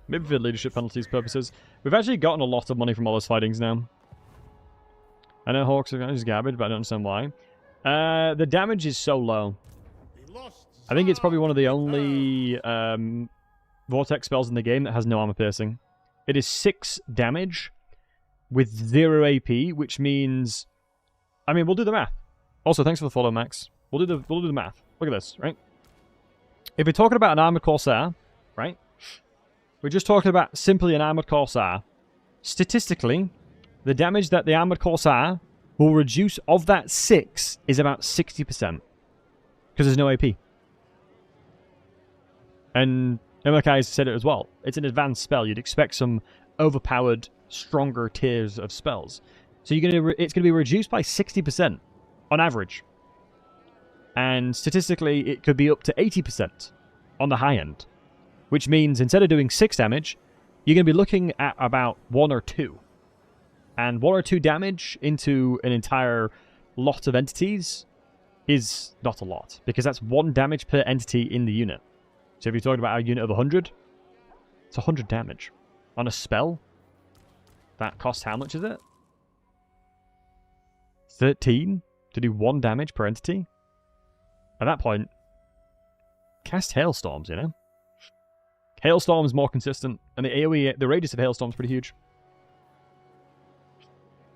[SPEAKER 1] Maybe for leadership penalties purposes. We've actually gotten a lot of money from all those fightings now. I know Hawks are just garbage, but I don't understand why. The damage is so low. I think it's probably one of the only Vortex spells in the game that has no armor piercing. It is 6 damage with 0 AP, which means... I mean, we'll do the math. Also, thanks for the follow, Max. We'll do the math. Look at this, right? If we're talking about an armored Corsair, right? We're just talking about simply an armored Corsair. Statistically, the damage that the armored Corsair will reduce of that 6 is about 60%. Because there's no AP. And Emakai said it as well. It's an advanced spell. You'd expect some overpowered, stronger tiers of spells. So it's going to be reduced by 60% on average. And statistically, it could be up to 80% on the high end. Which means instead of doing 6 damage, you're going to be looking at about 1 or 2. And 1 or 2 damage into an entire lot of entities is not a lot. Because that's 1 damage per entity in the unit. So if you're talking about a unit of 100, it's 100 damage. On a spell, that costs how much is it? 13 to do 1 damage per entity? At that point, cast Hailstorms, you know? Hailstorm's more consistent, and the AoE, the radius of Hailstorm's pretty huge.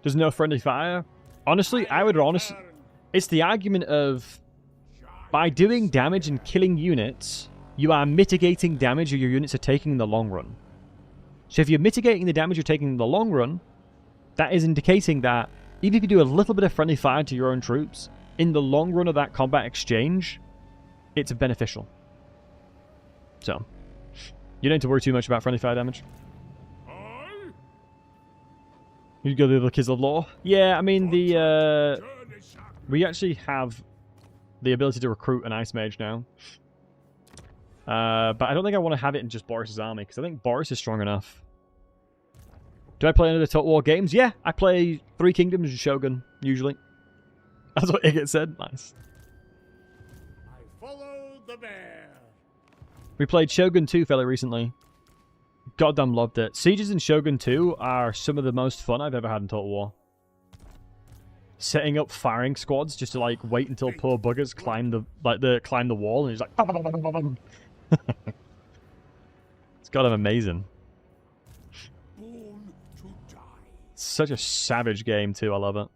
[SPEAKER 1] There's no friendly fire. Honestly, I would honestly... It's the argument of, by doing damage and killing units, you are mitigating damage your units are taking in the long run. So if you're mitigating the damage you're taking in the long run, that is indicating that even if you do a little bit of friendly fire to your own troops, in the long run of that combat exchange, it's beneficial. So, you don't need to worry too much about friendly fire damage. You go to the other Kids of Law. Yeah, I mean, we actually have the ability to recruit an Ice Mage now. But I don't think I want to have it in just Boris's army, because I think Boris is strong enough. Do I play any of the Total War games? Yeah, I play 3 Kingdoms and Shogun, usually. That's what Igot said. Nice.
[SPEAKER 2] I follow the bear.
[SPEAKER 1] We played Shogun 2 fairly recently. Goddamn loved it. Sieges in Shogun 2 are some of the most fun I've ever had in Total War. Setting up firing squads just to like wait until poor buggers climb the wall and he's like it's goddamn amazing.
[SPEAKER 4] Born to die.
[SPEAKER 1] Such a savage game too, I love it.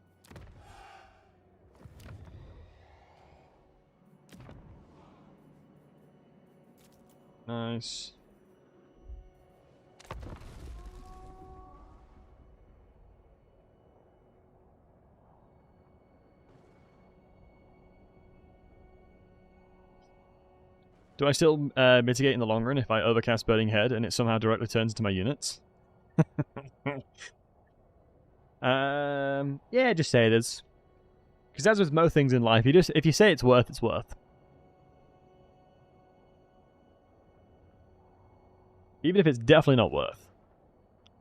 [SPEAKER 1] Nice. Do I still mitigate in the long run if I overcast Burning Head and it somehow directly turns into my units? Yeah, just say it is. Because as with most things in life, if you say it's worth, it's worth. Even if it's definitely not worth.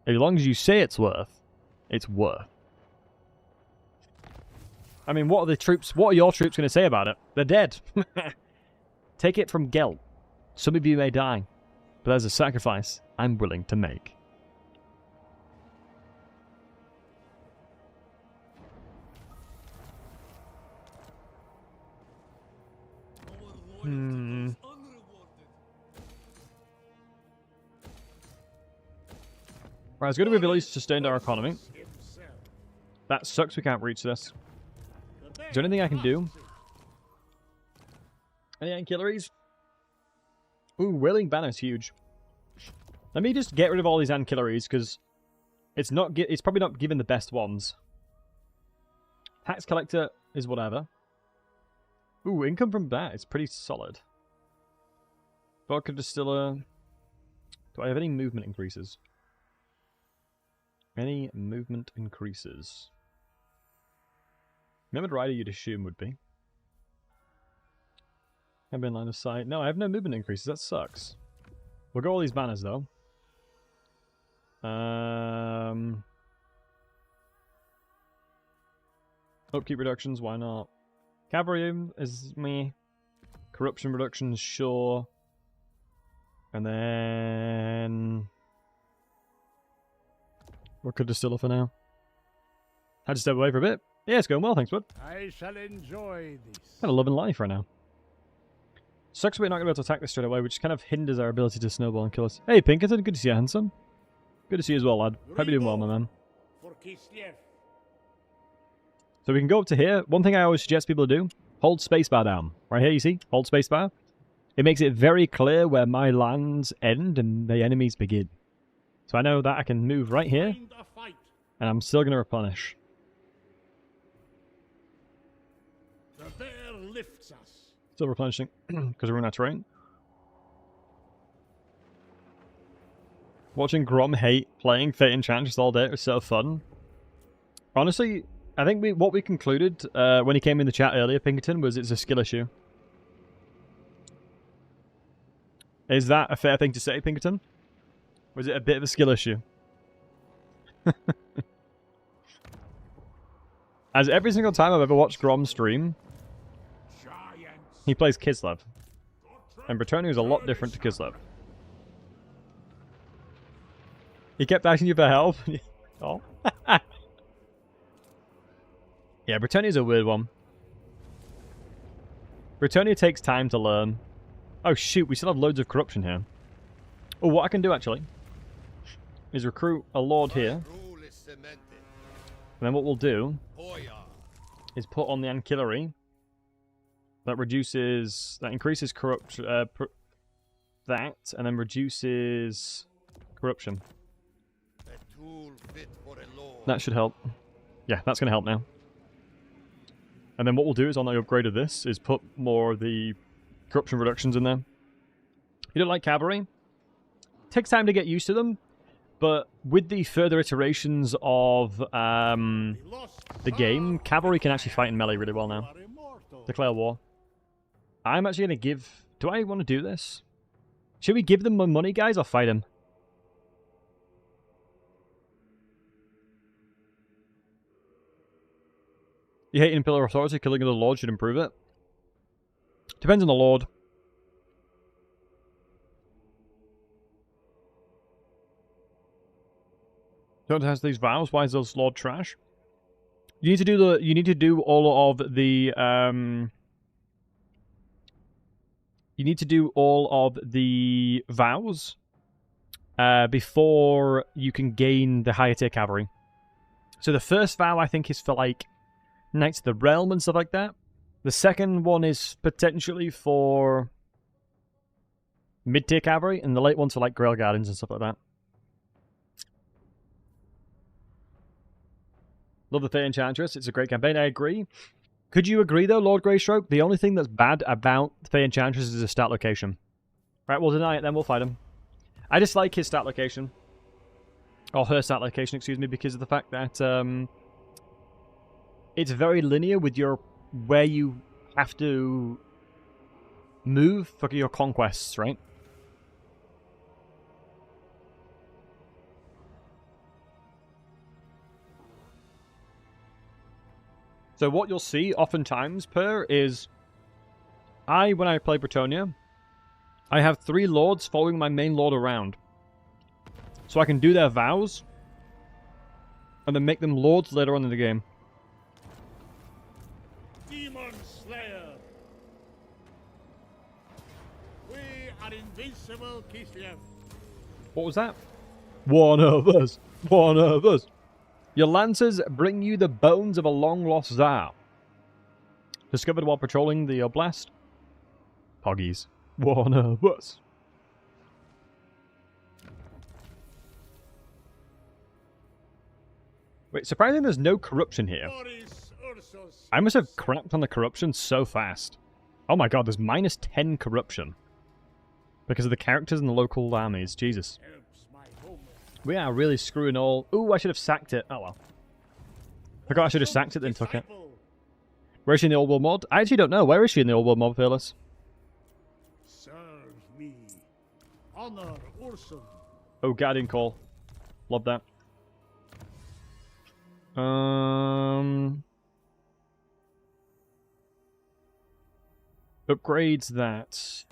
[SPEAKER 1] As long as you say it's worth, it's worth. I mean, what are your troops going to say about it? They're dead. Take it from Gelt. Some of you may die, but there's a sacrifice I'm willing to make. Right, it's going to be released to sustain our economy. That sucks, we can't reach this. Is there anything I can do? Any ancillaries? Ooh, Wailing Banner's huge. Let me just get rid of all these ancillaries, because it's probably not given the best ones. Tax Collector is whatever. Ooh, income from that is pretty solid. Vodka Distiller. Do I have any movement increases? Any movement increases? Remembered Rider you'd assume would be. I've been line of sight. No, I have no movement increases. That sucks. We'll go all these banners though. Upkeep reductions, why not? Cavalry is me. Corruption reductions, sure. And then what could Distiller for now? Had to step away for a bit. Yeah, it's going well, thanks, bud.
[SPEAKER 2] I shall enjoy this.
[SPEAKER 1] Kind of loving life right now. Sucks we're not going to be able to attack this straight away, which kind of hinders our ability to snowball and kill us. Hey, Pinkerton, good to see you, handsome. Good to see you as well, lad. Hope you're doing well, my man.
[SPEAKER 2] For Kislev.
[SPEAKER 1] So we can go up to here. One thing I always suggest people to do, hold spacebar down. Right here, you see? Hold spacebar. It makes it very clear where my lands end and the enemies begin. So I know that I can move right here,
[SPEAKER 2] Find a fight.
[SPEAKER 1] and I'm still going to replenish.
[SPEAKER 2] The bear lifts us.
[SPEAKER 1] Still replenishing, because we're in our terrain. Watching Grom hate playing Fate Enchantress all day was so fun. Honestly, I think what we concluded when he came in the chat earlier, Pinkerton, was it's a skill issue. Is that a fair thing to say, Pinkerton? Was it a bit of a skill issue? As every single time I've ever watched Grom stream, he plays Kislev. And Bretonnia is a lot different to Kislev. He kept asking you for help. Oh. Yeah, Bretonnia's a weird one. Bretonnia takes time to learn. Oh shoot, we still have loads of corruption here. Oh, what I can do actually is recruit a lord here. And then what we'll do is put on the ancillary. That increases corruption, that, and then reduces corruption. That should help. Yeah, that's going to help now. And then what we'll do is on the upgrade of this is put more of the corruption reductions in there. You don't like cavalry? Takes time to get used to them, but with the further iterations of the game, cavalry can actually fight in melee really well now. Declare war. I'm actually going to give... Do I want to do this? Should we give them more money, guys, or fight him? You hate Imperial authority, killing the Lord should improve it. Depends on the Lord. Don't test these vows. Why is this Lord trash? You need to do the. You need to do all of the. You need to do all of the vows before you can gain the higher tier cavalry. So the first vow I think is for like Knights of the Realm and stuff like that. The second one is potentially for mid tier cavalry, and the late ones for like Grail Guardians and stuff like that. Love the Fate Enchantress. It's a great campaign. I agree. Could you agree, though, Lord Greystroke? The only thing that's bad about the Fate Enchantress is his stat location. Right, we'll deny it then. We'll fight him. I dislike his stat location. Or her stat location, excuse me, because of the fact that it's very linear with your where you have to move for your conquests, right? So what you'll see oftentimes, is when I play Bretonia, I have 3 lords following my main lord around. So I can do their vows, and then make them lords later on in the game.
[SPEAKER 2] Demon Slayer! We are invincible, Kislev.
[SPEAKER 1] What was that? One of us. One of us. Your lancers bring you the bones of a long-lost Tsar. Discovered while patrolling the Oblast. Poggies. One of us. Wait, surprisingly there's no corruption here.
[SPEAKER 2] Boris, ursus.
[SPEAKER 1] I must have crapped on the corruption so fast. Oh my god, there's minus 10 corruption. Because of the characters in the local armies. Jesus.
[SPEAKER 2] Helps my homework.
[SPEAKER 1] We are really screwing all... Ooh, I should have sacked it. Oh well. Forgot I should have sacked it, then took it.
[SPEAKER 2] Disciple.
[SPEAKER 1] Where is she in the old world mod? I actually don't know. Where is she in the old world mod, Fearless?
[SPEAKER 2] Serve me. Honor Ursun.
[SPEAKER 1] Oh, Guardian Call. Love that. Upgrades that.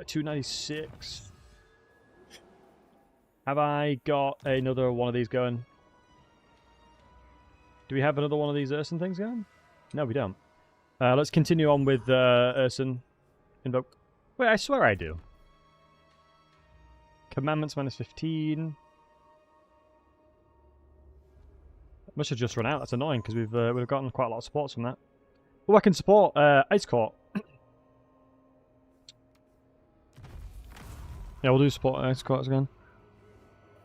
[SPEAKER 1] 296. Have I got another one of these going? Do we have another one of these Urson things going? No, we don't. Let's continue on with Urson. Invoke. Wait, I swear I do. Commandments minus 15. Must have just run out. That's annoying because we've gotten quite a lot of supports from that. Oh, I can support Ice Court. Yeah, we'll do support Ice Court again.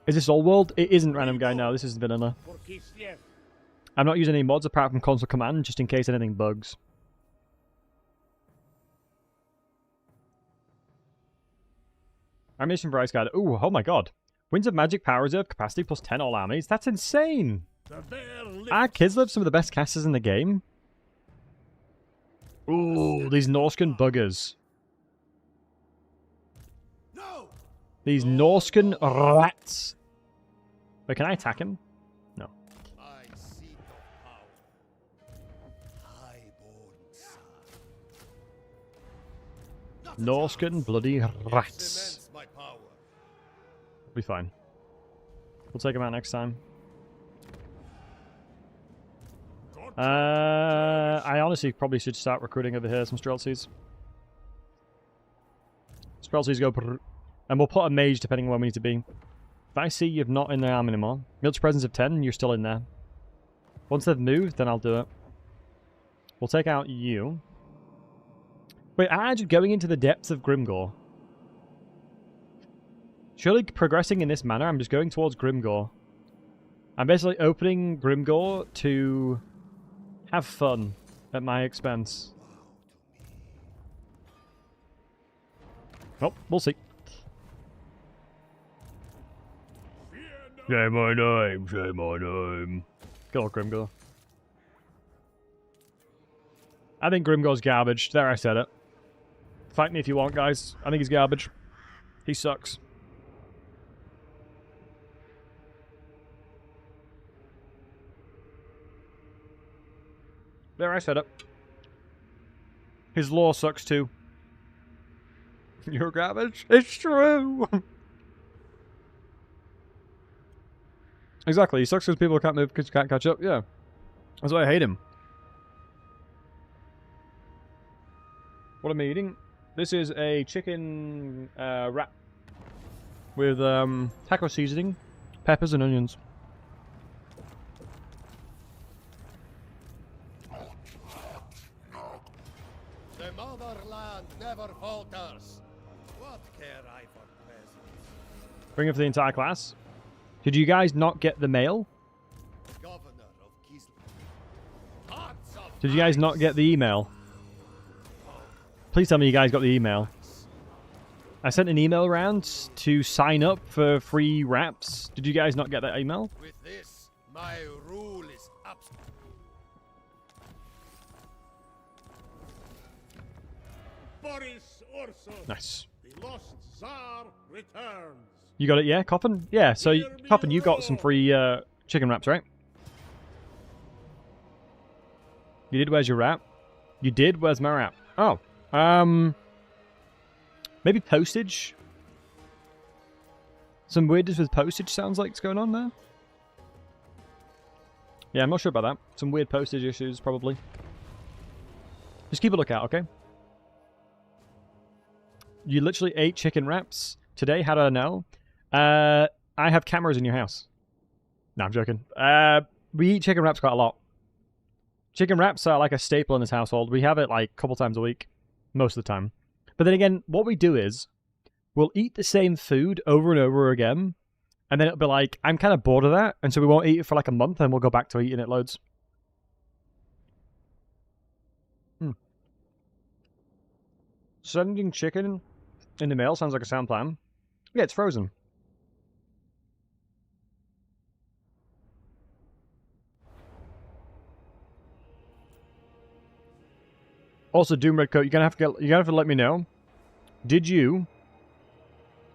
[SPEAKER 1] Is this all world? It isn't random guy now. This is vanilla.
[SPEAKER 2] For Kislev.
[SPEAKER 1] I'm not using any mods apart from console command, just in case anything bugs. Our mission for Ice Guard. Ooh, oh my god. Winds of Magic Power Reserve capacity plus 10 all armies. That's insane!
[SPEAKER 2] The bear
[SPEAKER 1] Are
[SPEAKER 2] lives.
[SPEAKER 1] Kislev some of the best casters in the game? Ooh, these Norscan buggers.
[SPEAKER 6] No!
[SPEAKER 1] These Norscan rats. Wait, can I attack him? No.
[SPEAKER 6] I seek of power. Highborn son. Not a
[SPEAKER 1] Norscan
[SPEAKER 6] chance.
[SPEAKER 1] bloody rats.
[SPEAKER 6] Cements my power.
[SPEAKER 1] We'll be fine. We'll take him out next time. I honestly probably should start recruiting over here some Streltsies. Streltsies go brrr. And we'll put a mage depending on where we need to be. If I see you're not in the arm anymore, Milch presence of 10, you're still in there. Once they've moved, then I'll do it. We'll take out you. Wait, I'm going into the depths of Grimgore. Surely progressing in this manner, I'm just going towards Grimgore. I'm basically opening Grimgore to have fun at my expense. Oh, we'll see.
[SPEAKER 3] Say my name, say my name.
[SPEAKER 1] Good old Grimgore. I think Grimgore's garbage. There, I said it. Fight me if you want, guys. I think he's garbage. He sucks. There, I said it. His law sucks too. You're garbage. It's true. Exactly. He sucks because people can't move because you can't catch up. Yeah. That's why I hate him. What am I eating? This is a chicken wrap with taco seasoning, peppers, and onions.
[SPEAKER 6] The motherland never falters. What care I for peasants?
[SPEAKER 1] Bring it for the entire class. Did you guys not get the mail?
[SPEAKER 6] Governor of Kislev. Hearts of
[SPEAKER 1] Did you guys not get the email? Please tell me you guys got the email. I sent an email around to sign up for free wraps. Did you guys not get that email?
[SPEAKER 6] With this, my rule is absolute.
[SPEAKER 2] Boris Ursus,
[SPEAKER 1] Nice.
[SPEAKER 2] the lost Tsar, returns.
[SPEAKER 1] You got it, yeah, Coffin? Yeah, so, Coffin, you got some free chicken wraps, right? You did? Where's your wrap? You did? Where's my wrap? Oh. Maybe postage? Some weirdness with postage sounds like it's going on there. Yeah, I'm not sure about that. Some weird postage issues, probably. Just keep a lookout, okay? You literally ate chicken wraps today? How did I know? I have cameras in your house. No, I'm joking. We eat chicken wraps quite a lot. Chicken wraps are like a staple in this household. We have it like a couple times a week. Most of the time. But then again, what we do is we'll eat the same food over and over again. And then it'll be like, I'm kind of bored of that. And so we won't eat it for like a month and we'll go back to eating it loads. Sending chicken in the mail sounds like a sound plan. Yeah, it's frozen. Also, Doom Redcoat, you're gonna have to let me know.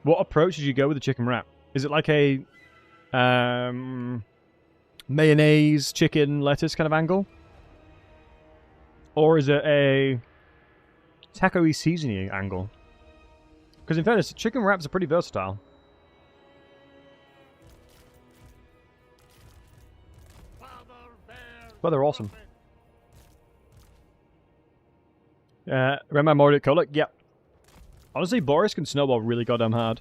[SPEAKER 1] What approach did you go with the chicken wrap? Is it like a mayonnaise, chicken, lettuce kind of angle? Or is it a taco-y seasoning angle? Because in fairness, chicken wraps are pretty versatile. Well, they're awesome. Remember Mordek Kolek? Yep. Honestly, Boris can snowball really goddamn hard.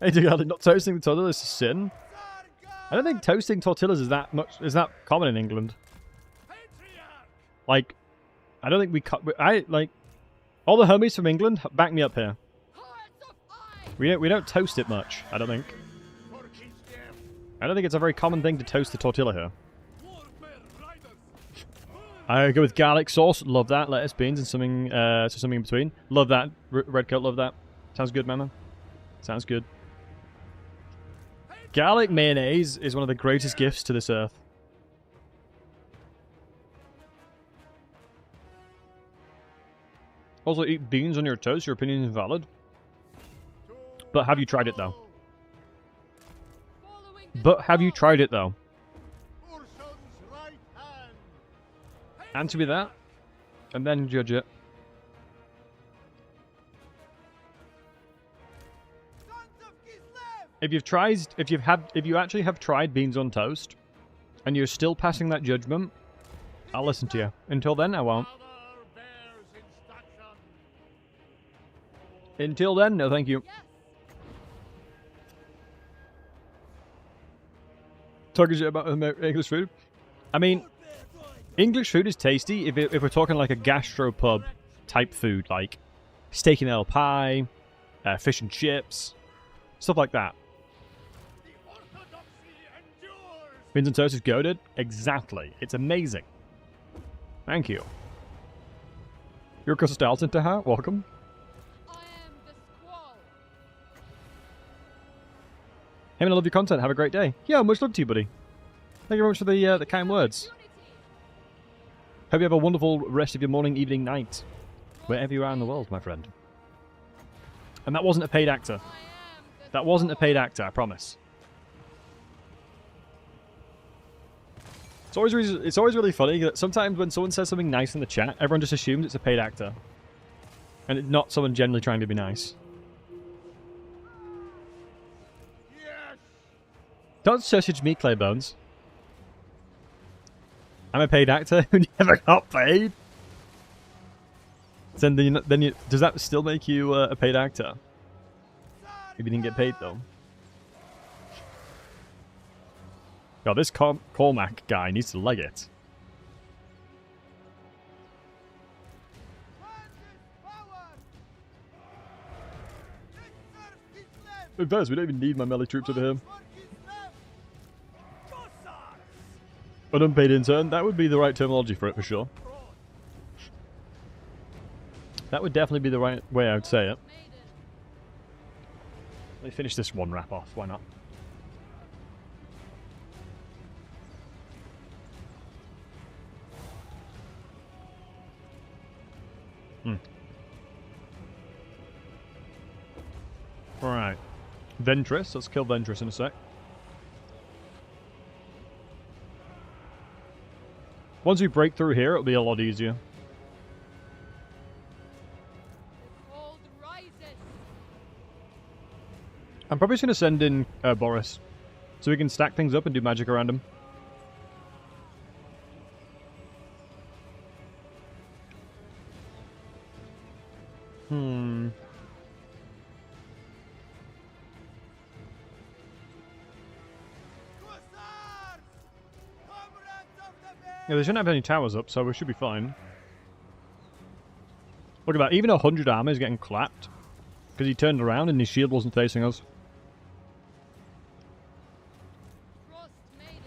[SPEAKER 1] Hey, dude, not toasting the tortillas is a sin. I don't think toasting tortillas is that common in England. Like, I don't think all the homies from England back me up here. We don't toast it much. I don't think. I don't think it's a very common thing to toast the tortilla here. I go with garlic sauce. Love that. Lettuce, beans, and something in between. Love that. Redcoat, love that. Sounds good, mama. Sounds good. Garlic mayonnaise is one of the greatest gifts to this earth. Also, eat beans on your toast. Your opinion is valid. But have you tried it, though? Answer me that, and then judge it. If you actually have tried beans on toast, and you're still passing that judgment, I'll listen to you. Until then, I won't. Until then, no thank you. Talking shit about English food. I mean, English food is tasty if we're talking like a gastropub type food, like steak and ale pie, fish and chips, stuff like that. Beans and toast is goated? Exactly. It's amazing. Thank you. You're a Consolidating to her? Welcome.
[SPEAKER 7] I am the squall.
[SPEAKER 1] Hey man, I love your content. Have a great day. Yeah, much love to you, buddy. Thank you very much for the kind words. Hope you have a wonderful rest of your morning, evening, night. Wherever you are in the world, my friend. And that wasn't a paid actor. That wasn't a paid actor, I promise. It's always really funny that sometimes when someone says something nice in the chat, everyone just assumes it's a paid actor. And it's not someone generally trying to be nice.
[SPEAKER 2] Yes!
[SPEAKER 1] Don't sausage me, Claybones. I'm a paid actor who never got paid. Then does that still make you a paid actor? If you didn't get paid, though. God, this Cormac guy needs to leg it. At first, we don't even need my melee troops over here. An unpaid intern, that would be the right terminology for it, for sure. That would definitely be the right way I would say it. Let me finish this one wrap off, why not? Alright. Ventress, let's kill Ventress in a sec. Once we break through here, it'll be a lot easier.
[SPEAKER 7] Cold rises.
[SPEAKER 1] I'm probably just going to send in Boris, so we can stack things up and do magic around him. Yeah, they shouldn't have any towers up, so we should be fine. Look at that, even 100 armor is getting clapped. Because he turned around and his shield wasn't facing us.
[SPEAKER 7] Frost maiden.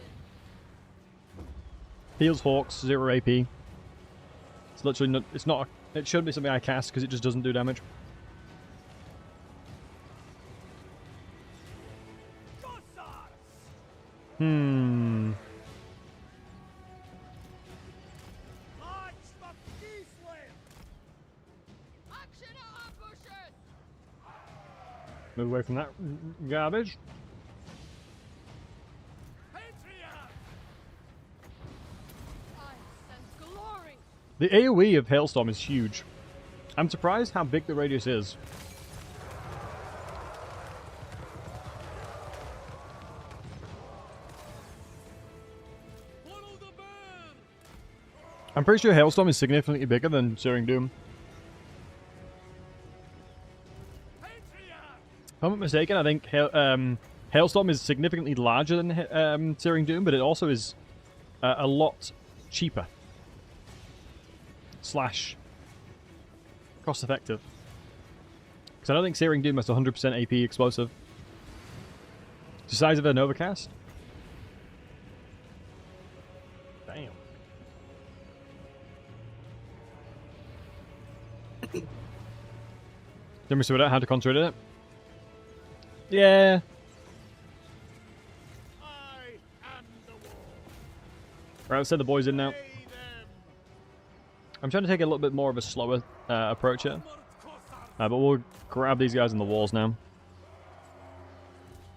[SPEAKER 1] Heals Hawks, 0 AP. It's literally not, it's not, it should be something I cast because it just doesn't do damage.
[SPEAKER 7] Action ambushers.
[SPEAKER 1] Move away from that garbage.
[SPEAKER 7] I sense glory.
[SPEAKER 1] The AoE of Hailstorm is huge. I'm surprised how big the radius is. I'm pretty sure Hailstorm is significantly bigger than Searing Doom. If I'm not mistaken, I think Hailstorm is significantly larger than Searing Doom, but it also is a lot cheaper. Slash cost effective. Because I don't think Searing Doom has 100% AP explosive. Decisive and Overcast? Damn. Did we sort out how to consolidate it? Yeah.
[SPEAKER 2] I am the war.
[SPEAKER 1] Right, let's send the boys in now.
[SPEAKER 2] Pay them.
[SPEAKER 1] I'm trying to take a little bit more of a slower approach here. But we'll grab these guys on the walls now.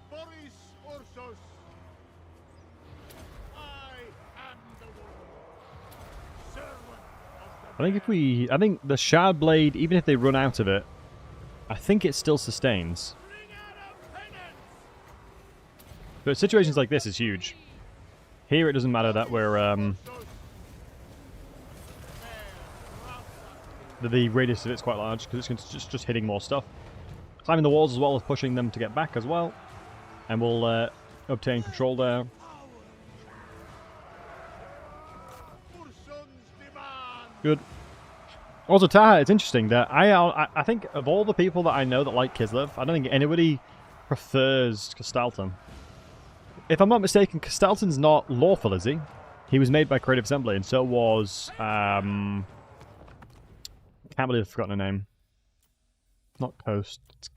[SPEAKER 2] Boris, ursus. I am the war. Servant of the
[SPEAKER 1] I think the Shard Blade, even if they run out of it, I think it still sustains.
[SPEAKER 2] Bring out of penance.
[SPEAKER 1] But situations like this is huge. Here it doesn't matter that we're the radius of it's quite large because it's just hitting more stuff. Climbing the walls as well as pushing them to get back as well. And we'll obtain control there. Good. Also, Taha, it's interesting that I think of all the people that I know that like Kislev, I don't think anybody prefers Castalton. If I'm not mistaken, Castalton's not lawful, is he? He was made by Creative Assembly, and so was can't believe I've forgotten her name. Not Coast, it's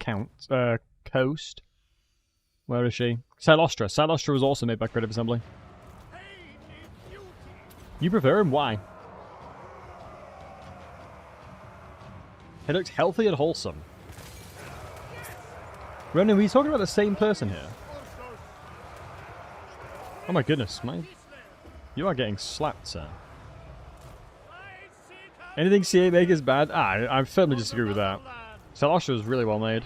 [SPEAKER 1] Coast. Where is she? Silostra. Silostra was also made by Creative Assembly. You prefer him? Why? He looks healthy and wholesome. Ronan, are we talking about the same person here? Oh my goodness, You are getting slapped, sir. Anything CA make is bad? I firmly disagree with that. Salosha is really well made.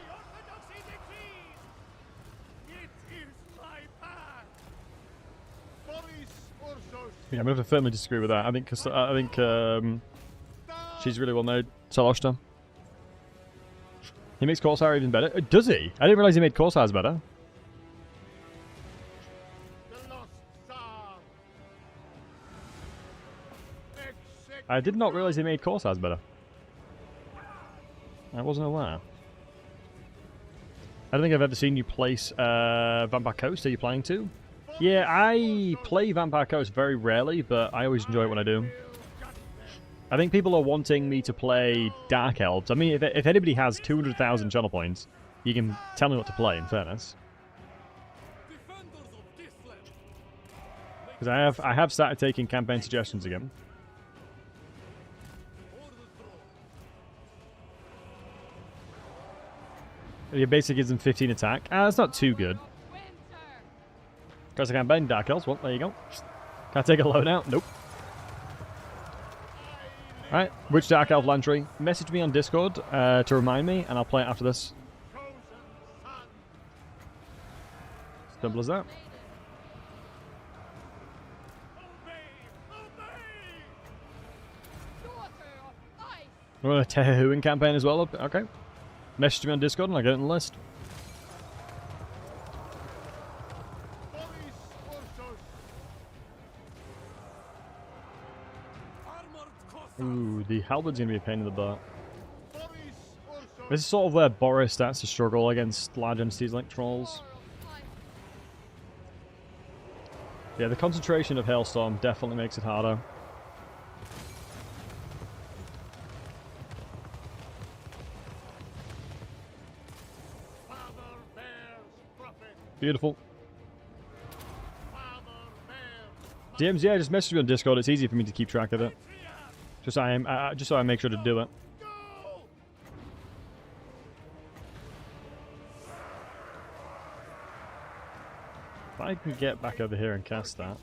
[SPEAKER 1] Yeah, I'm going to firmly disagree with that. I think she's really well made. Salosha. He makes Corsair even better. Does he? I didn't realize he made Corsairs better. I did not realize he made Corsairs better. I wasn't aware. I don't think I've ever seen you place Vampire Coast. Are you planning to? Yeah, I play Vampire Coast very rarely, but I always enjoy it when I do. I think people are wanting me to play Dark Elves. I mean, if anybody has 200,000 channel points, you can tell me what to play, in fairness. Because I have started taking campaign suggestions again. Your basic gives them 15 attack. That's not too good. Because I can't bend Dark Elves. Well, there you go. Can't take a load out? Nope. Alright, which Dark Elf Lantry? Message me on Discord to remind me, and I'll play it after this. Simple as that. We're on a Tehuin campaign as well. Okay. Message me on Discord and I'll get it on the list. Ooh, the halberd's gonna be a pain in the butt. This is sort of where Boris starts to struggle against large entities like trolls. Yeah, the concentration of Hailstorm definitely makes it harder. Beautiful. DMs, yeah, just message me on Discord. It's easy for me to keep track of it. Just so I make sure to do it. If I can get back over here and cast that.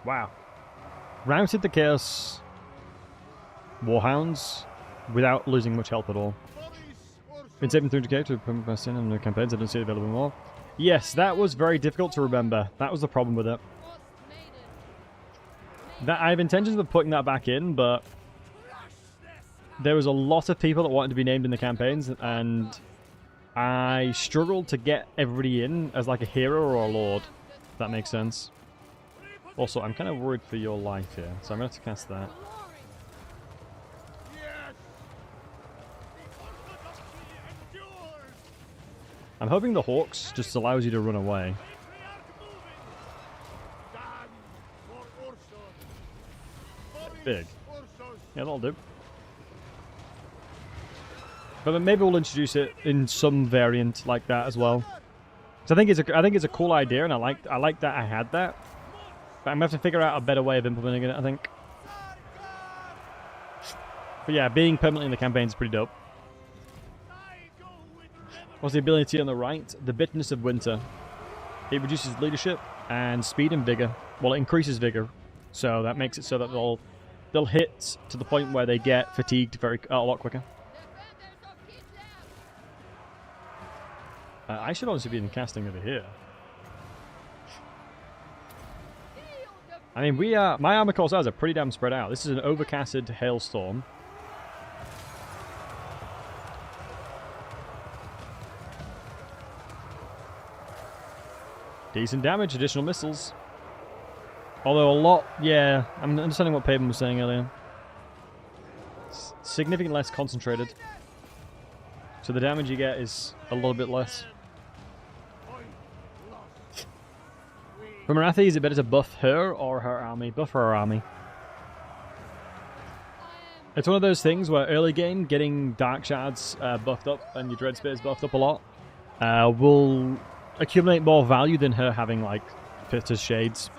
[SPEAKER 1] Wow. Routed the Chaos Warhounds without losing much health at all. Been saving 300k to invest in the campaigns. I don't see it available more. Yes, that was very difficult to remember. That was the problem with it. I have intentions of putting that back in, but there was a lot of people that wanted to be named in the campaigns, and I struggled to get everybody in as like a hero or a lord, if that makes sense. Also, I'm kind of worried for your life here, so I'm going to have to cast that. I'm hoping the Hawks just allows you to run away. Big. Yeah, that'll do. But maybe we'll introduce it in some variant like that as well. So I think it's a cool idea, and I like that I had that. But I'm gonna have to figure out a better way of implementing it, I think. But yeah, being permanently in the campaign is pretty dope. What's the ability on the right? The Bitterness of Winter. It reduces leadership and speed and vigor. Well, it increases vigor, so that makes it so that they'll hit to the point where they get fatigued a lot quicker. I should honestly be in casting over here. I mean, my armor corsairs are pretty damn spread out. This is an overcasted hailstorm. Decent damage, additional missiles. Although a lot, yeah, I'm understanding what Paven was saying earlier. Significantly less concentrated. So the damage you get is a little bit less. For Marathi, is it better to buff her or her army? Buff her army. It's one of those things where early game, getting Dark Shards buffed up and your Dread Spears buffed up a lot will accumulate more value than her having, like, Pitter's Shades.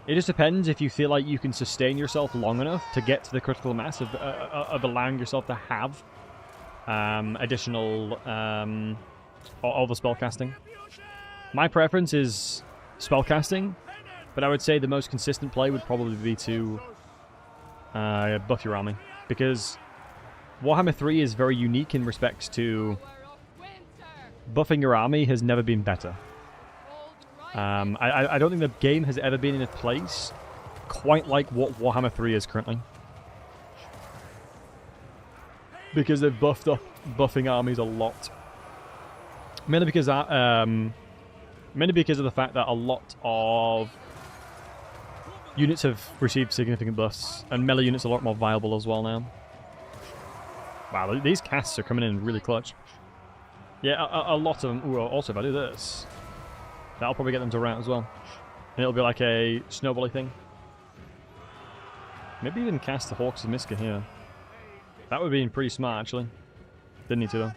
[SPEAKER 1] It just depends if you feel like you can sustain yourself long enough to get to the critical mass of allowing yourself to have additional all the spellcasting. My preference is spellcasting, but I would say the most consistent play would probably be to buff your army, because Warhammer 3 is very unique in respect to buffing your army has never been better. I don't think the game has ever been in a place quite like what Warhammer 3 is currently. Because they've buffed up buffing armies a lot. Mainly because of the fact that a lot of units have received significant buffs, and melee units are a lot more viable as well now. Wow, these casts are coming in really clutch. Yeah, a lot of them. Ooh, also, if I do this, that'll probably get them to rout as well. And it'll be like a snowbally thing. Maybe even cast the Hawks of Miska here. That would have been pretty smart, actually. Didn't need to, though.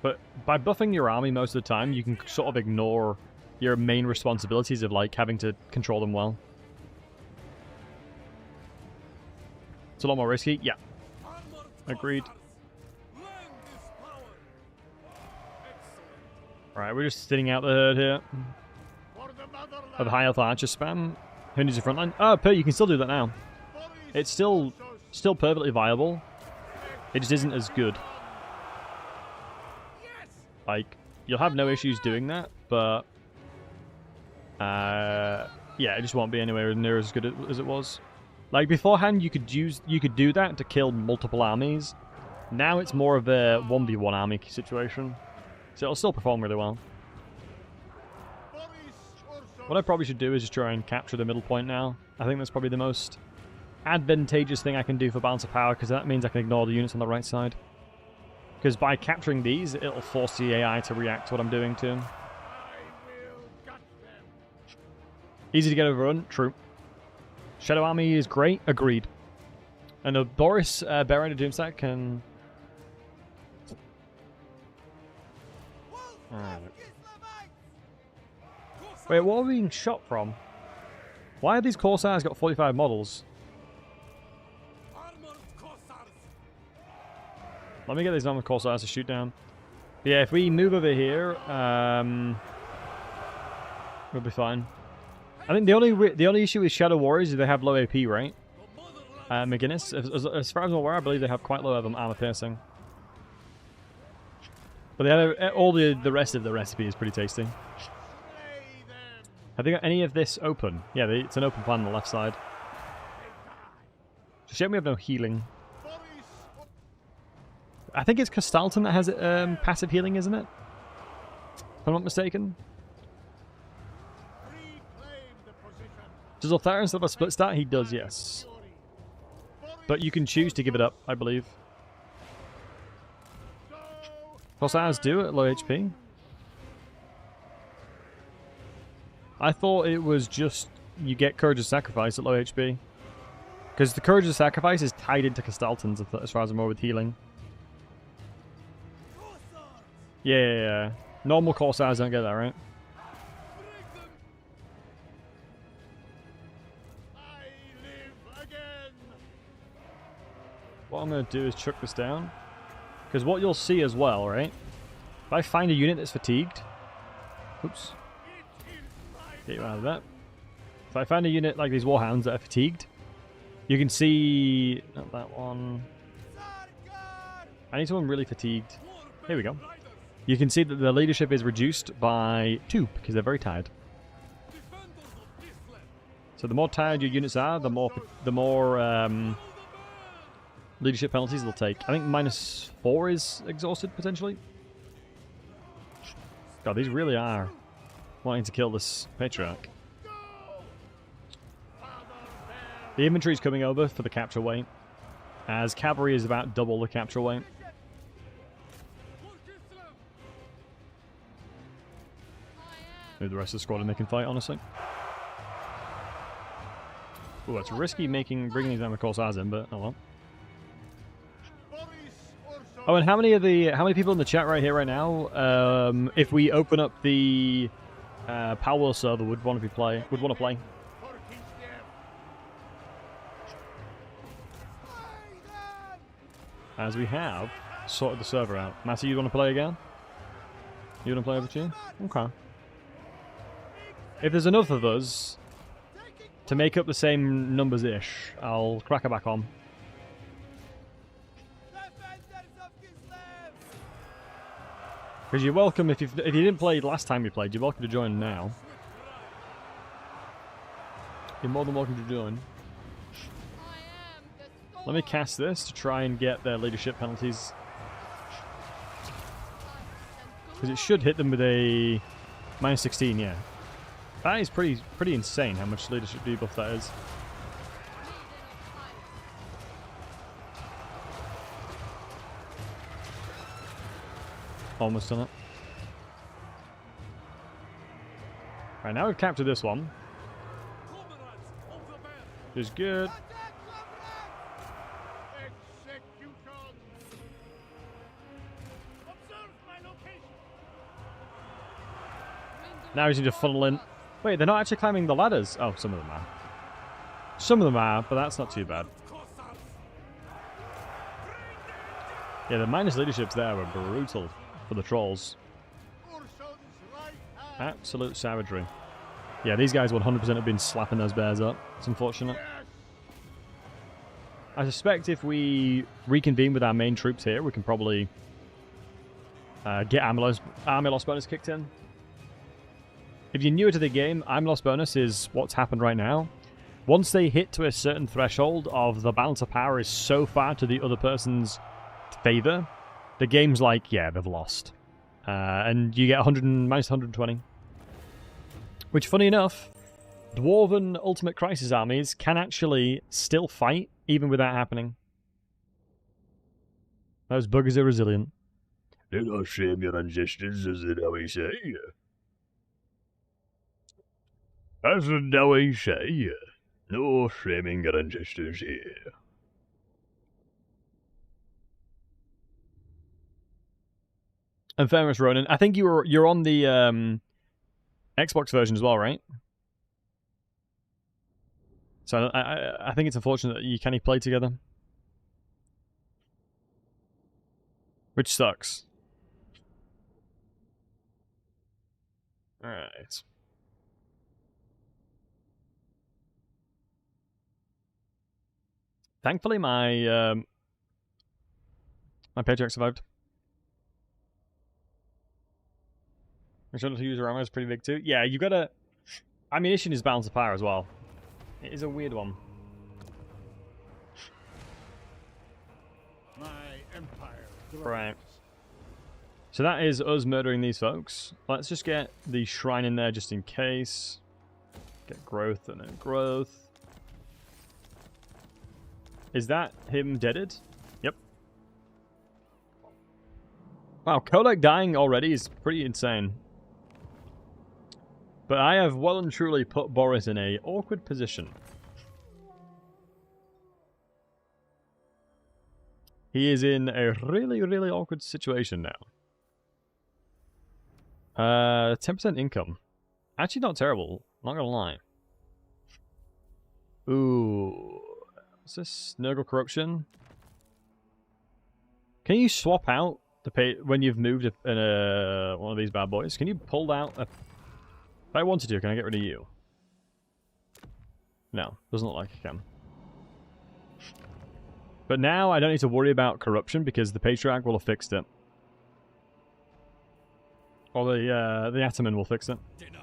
[SPEAKER 1] But by buffing your army most of the time, you can sort of ignore your main responsibilities of, like, having to control them well. It's a lot more risky. Yeah. Agreed. Alright, we're just sitting out the herd here. Of high health archer spam. Who needs a front line? Oh, you can still do that now. It's still perfectly viable. It just isn't as good. Like, you'll have no issues doing that, but yeah, it just won't be anywhere near as good as it was. Like beforehand, you could do that to kill multiple armies. Now it's more of a 1v1 army situation, so it'll still perform really well. What I probably should do is just try and capture the middle point now. I think that's probably the most advantageous thing I can do for balance of power, because that means I can ignore the units on the right side. Because by capturing these, it'll force the AI to react to what I'm doing to them. Easy to get overrun? True. Shadow Army is great? Agreed. And Boris, Baron of Doomstack can... Alright. Wait, what are we being shot from? Why have these Corsairs got 45 models? Let me get these normal Corsairs to shoot down. But yeah, if we move over here, we'll be fine. I think the only issue with Shadow Warriors is they have low AP, right? McGinnis, as far as I'm aware, I believe they have quite low armor piercing. But they have, all the rest of the recipe is pretty tasty. Have they got any of this open? Yeah, it's an open plan on the left side. It's a shame we have no healing. I think it's Castalton that has passive healing, isn't it? If I'm not mistaken. Does Lothario still have a split stat? He does, yes. But you can choose to give it up, I believe. Corsairs do at low HP. I thought it was just you get Courage of Sacrifice at low HP. Because the Courage of Sacrifice is tied into Castalton's as far as I'm aware with healing. Yeah. Normal Corsairs don't get that, right? What I'm going to do is chuck this down. Because what you'll see as well, right? If I find a unit that's fatigued... Oops. Get you out of that. If I find a unit like these Warhounds that are fatigued, you can see... Not that one. I need someone really fatigued. Here we go. You can see that the leadership is reduced by 2, because they're very tired. So the more tired your units are, the more leadership penalties they'll take. I think -4 is exhausted, potentially. God, these really are wanting to kill this Patriarch. The infantry is coming over for the capture weight, as cavalry is about double the capture weight. Maybe the rest of the squad and they can fight, honestly. Ooh, it's risky bringing these Corsairs in, but oh well. Oh, and how many people in the chat right here right now? If we open up the Power server, would want to play? As we have sorted the server out. Matty, you want to play again? You want to play over to you? Okay. If there's enough of us to make up the same numbers-ish, I'll crack her back on. Because you're welcome, if you didn't play last time you played, you're welcome to join now. You're more than welcome to join. Let me cast this to try and get their leadership penalties. Because it should hit them with a -16, yeah. That is pretty insane how much leadership debuff that is. Almost done it. Right, now we've captured this one. Which is good. Now he's need to funnel in. Wait, they're not actually climbing the ladders. Oh, some of them are. Some of them are, but that's not too bad. Yeah, the minus leaderships there were brutal for the trolls. Absolute savagery. Yeah, these guys 100% have been slapping those bears up. It's unfortunate. I suspect if we reconvene with our main troops here, we can probably get army loss bonus kicked in. If you're newer to the game, army loss bonus is what's happened right now. Once they hit to a certain threshold of the balance of power is so far to the other person's favor, the game's like, yeah, they've lost. And you get minus 120. Which, funny enough, Dwarven Ultimate Crisis armies can actually still fight, even with that happening. Those buggers are resilient.
[SPEAKER 3] Do not shame your ancestors, as the Dowie say. As the Dowie say, no shaming your ancestors here.
[SPEAKER 1] And Famous Ronan, I think you're on the Xbox version as well, right? So I think it's unfortunate that you can't play together. Which sucks. Alright. Thankfully my my paycheck survived. Return to user ammo is pretty big too. Yeah, you gotta... Ammunition is balance of power as well. It is a weird one.
[SPEAKER 2] My empire grows.
[SPEAKER 1] Right. So that is us murdering these folks. Let's just get the shrine in there just in case. Get growth and then growth. Is that him deaded? Yep. Wow, Kolek dying already is pretty insane. But I have well and truly put Boris in a awkward position. He is in a really, really awkward situation now. 10% income. Actually not terrible, not gonna lie. Ooh. What's this? Nurgle corruption? Can you swap out the pay when you've moved in one of these bad boys? Can you pull out a... If I wanted to, can I get rid of you? No, doesn't look like I can. But now I don't need to worry about corruption because the Patriarch will have fixed it. Or the Ataman will fix it.
[SPEAKER 6] Denied.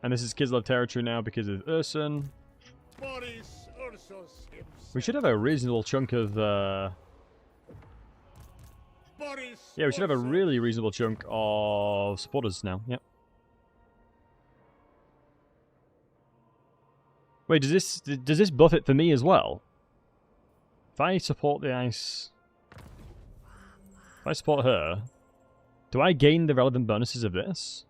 [SPEAKER 1] And this is Kislev territory now because of Ursun.
[SPEAKER 2] Boris, Ursus himself.
[SPEAKER 1] We should have a reasonable chunk of...
[SPEAKER 2] Boris,
[SPEAKER 1] Yeah, we should have a
[SPEAKER 2] Ursus.
[SPEAKER 1] really reasonable chunk of supporters now. Yep. Wait, does this buff it for me as well? If I support the ice... If I support her... Do I gain the relevant bonuses of this?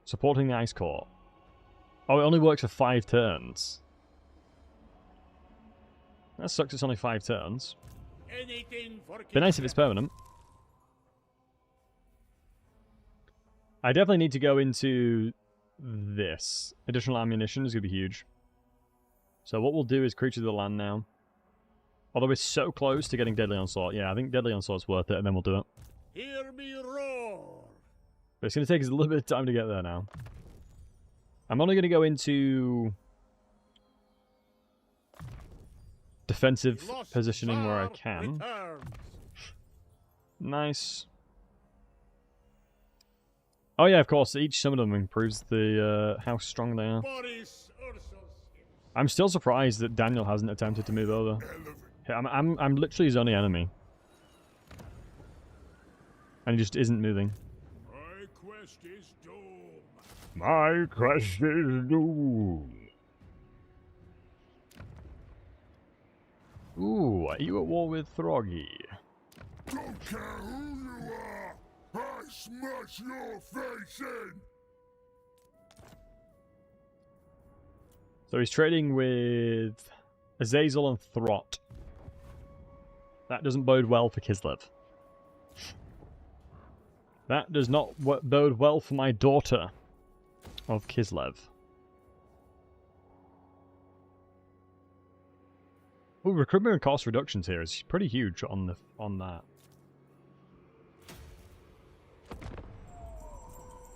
[SPEAKER 1] Supporting the Ice Court. Oh, it only works for 5 turns. That sucks, it's only 5 turns.
[SPEAKER 2] Anything for
[SPEAKER 1] Be nice if it's permanent. I definitely need to go into this. Additional ammunition is going to be huge. So what we'll do is Creature of the Land now. Although we're so close to getting Deadly Onslaught. Yeah, I think Deadly Onslaught's worth it, and then we'll do it.
[SPEAKER 2] Hear me roar.
[SPEAKER 1] But it's going to take us a little bit of time to get there now. I'm only going to go into defensive
[SPEAKER 2] Lost
[SPEAKER 1] positioning where I
[SPEAKER 2] Tsar
[SPEAKER 1] can.
[SPEAKER 2] returns.
[SPEAKER 1] Nice. Oh yeah, of course, each some of them improves the how strong they are.
[SPEAKER 2] Boris, ursus.
[SPEAKER 1] I'm still surprised that Daniel hasn't attempted to move over. I'm literally his only enemy. And he just isn't moving.
[SPEAKER 2] My quest is doom.
[SPEAKER 3] My quest is doom.
[SPEAKER 1] Ooh, are you at war with Throggy?
[SPEAKER 4] Don't care who you are. I smash your face in.
[SPEAKER 1] So he's trading with Azazel and Throt. That doesn't bode well for Kislev. That does not bode well for my daughter of Kislev. Ooh, recruitment and cost reductions here is pretty huge on that.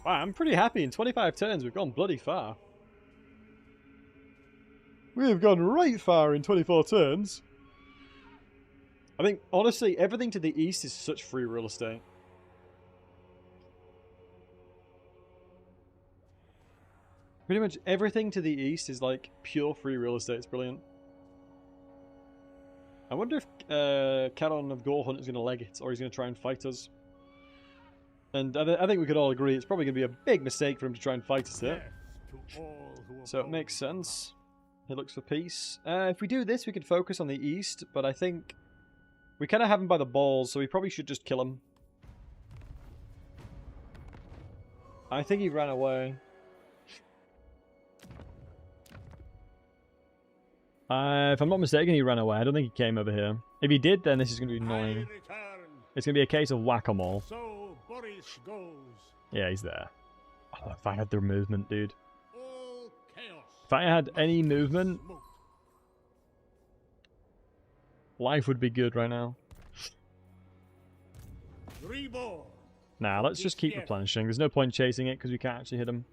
[SPEAKER 1] Wow, I'm pretty happy. In 25 turns, we've gone bloody far. We have gone right far in 24 turns. I think, honestly, everything to the east is such free real estate. Pretty much everything to the east is like pure free real estate. It's brilliant. I wonder if Caron of Gorhunt is going to leg it, or he's going to try and fight us. And I think we could all agree it's probably going to be a big mistake for him to try and fight us there.
[SPEAKER 2] Death to all who
[SPEAKER 1] So it
[SPEAKER 2] oppose
[SPEAKER 1] makes
[SPEAKER 2] me.
[SPEAKER 1] sense. He looks for peace. If we do this, we could focus on the east, but I think we kind of have him by the balls, so we probably should just kill him. I think he ran away. If I'm not mistaken, he ran away. I don't think he came over here. If he did, then this is going to be
[SPEAKER 2] I
[SPEAKER 1] annoying.
[SPEAKER 2] return.
[SPEAKER 1] It's going to be a case of whack-a-mole.
[SPEAKER 2] So Boris goes.
[SPEAKER 1] Yeah, he's there. Oh, if I had the movement, dude.
[SPEAKER 2] All chaos.
[SPEAKER 1] If I had any movement,
[SPEAKER 2] Smote.
[SPEAKER 1] life would be good right now.
[SPEAKER 2] Reborn.
[SPEAKER 1] Nah, let's just keep replenishing. There's no point chasing it because we can't actually hit him.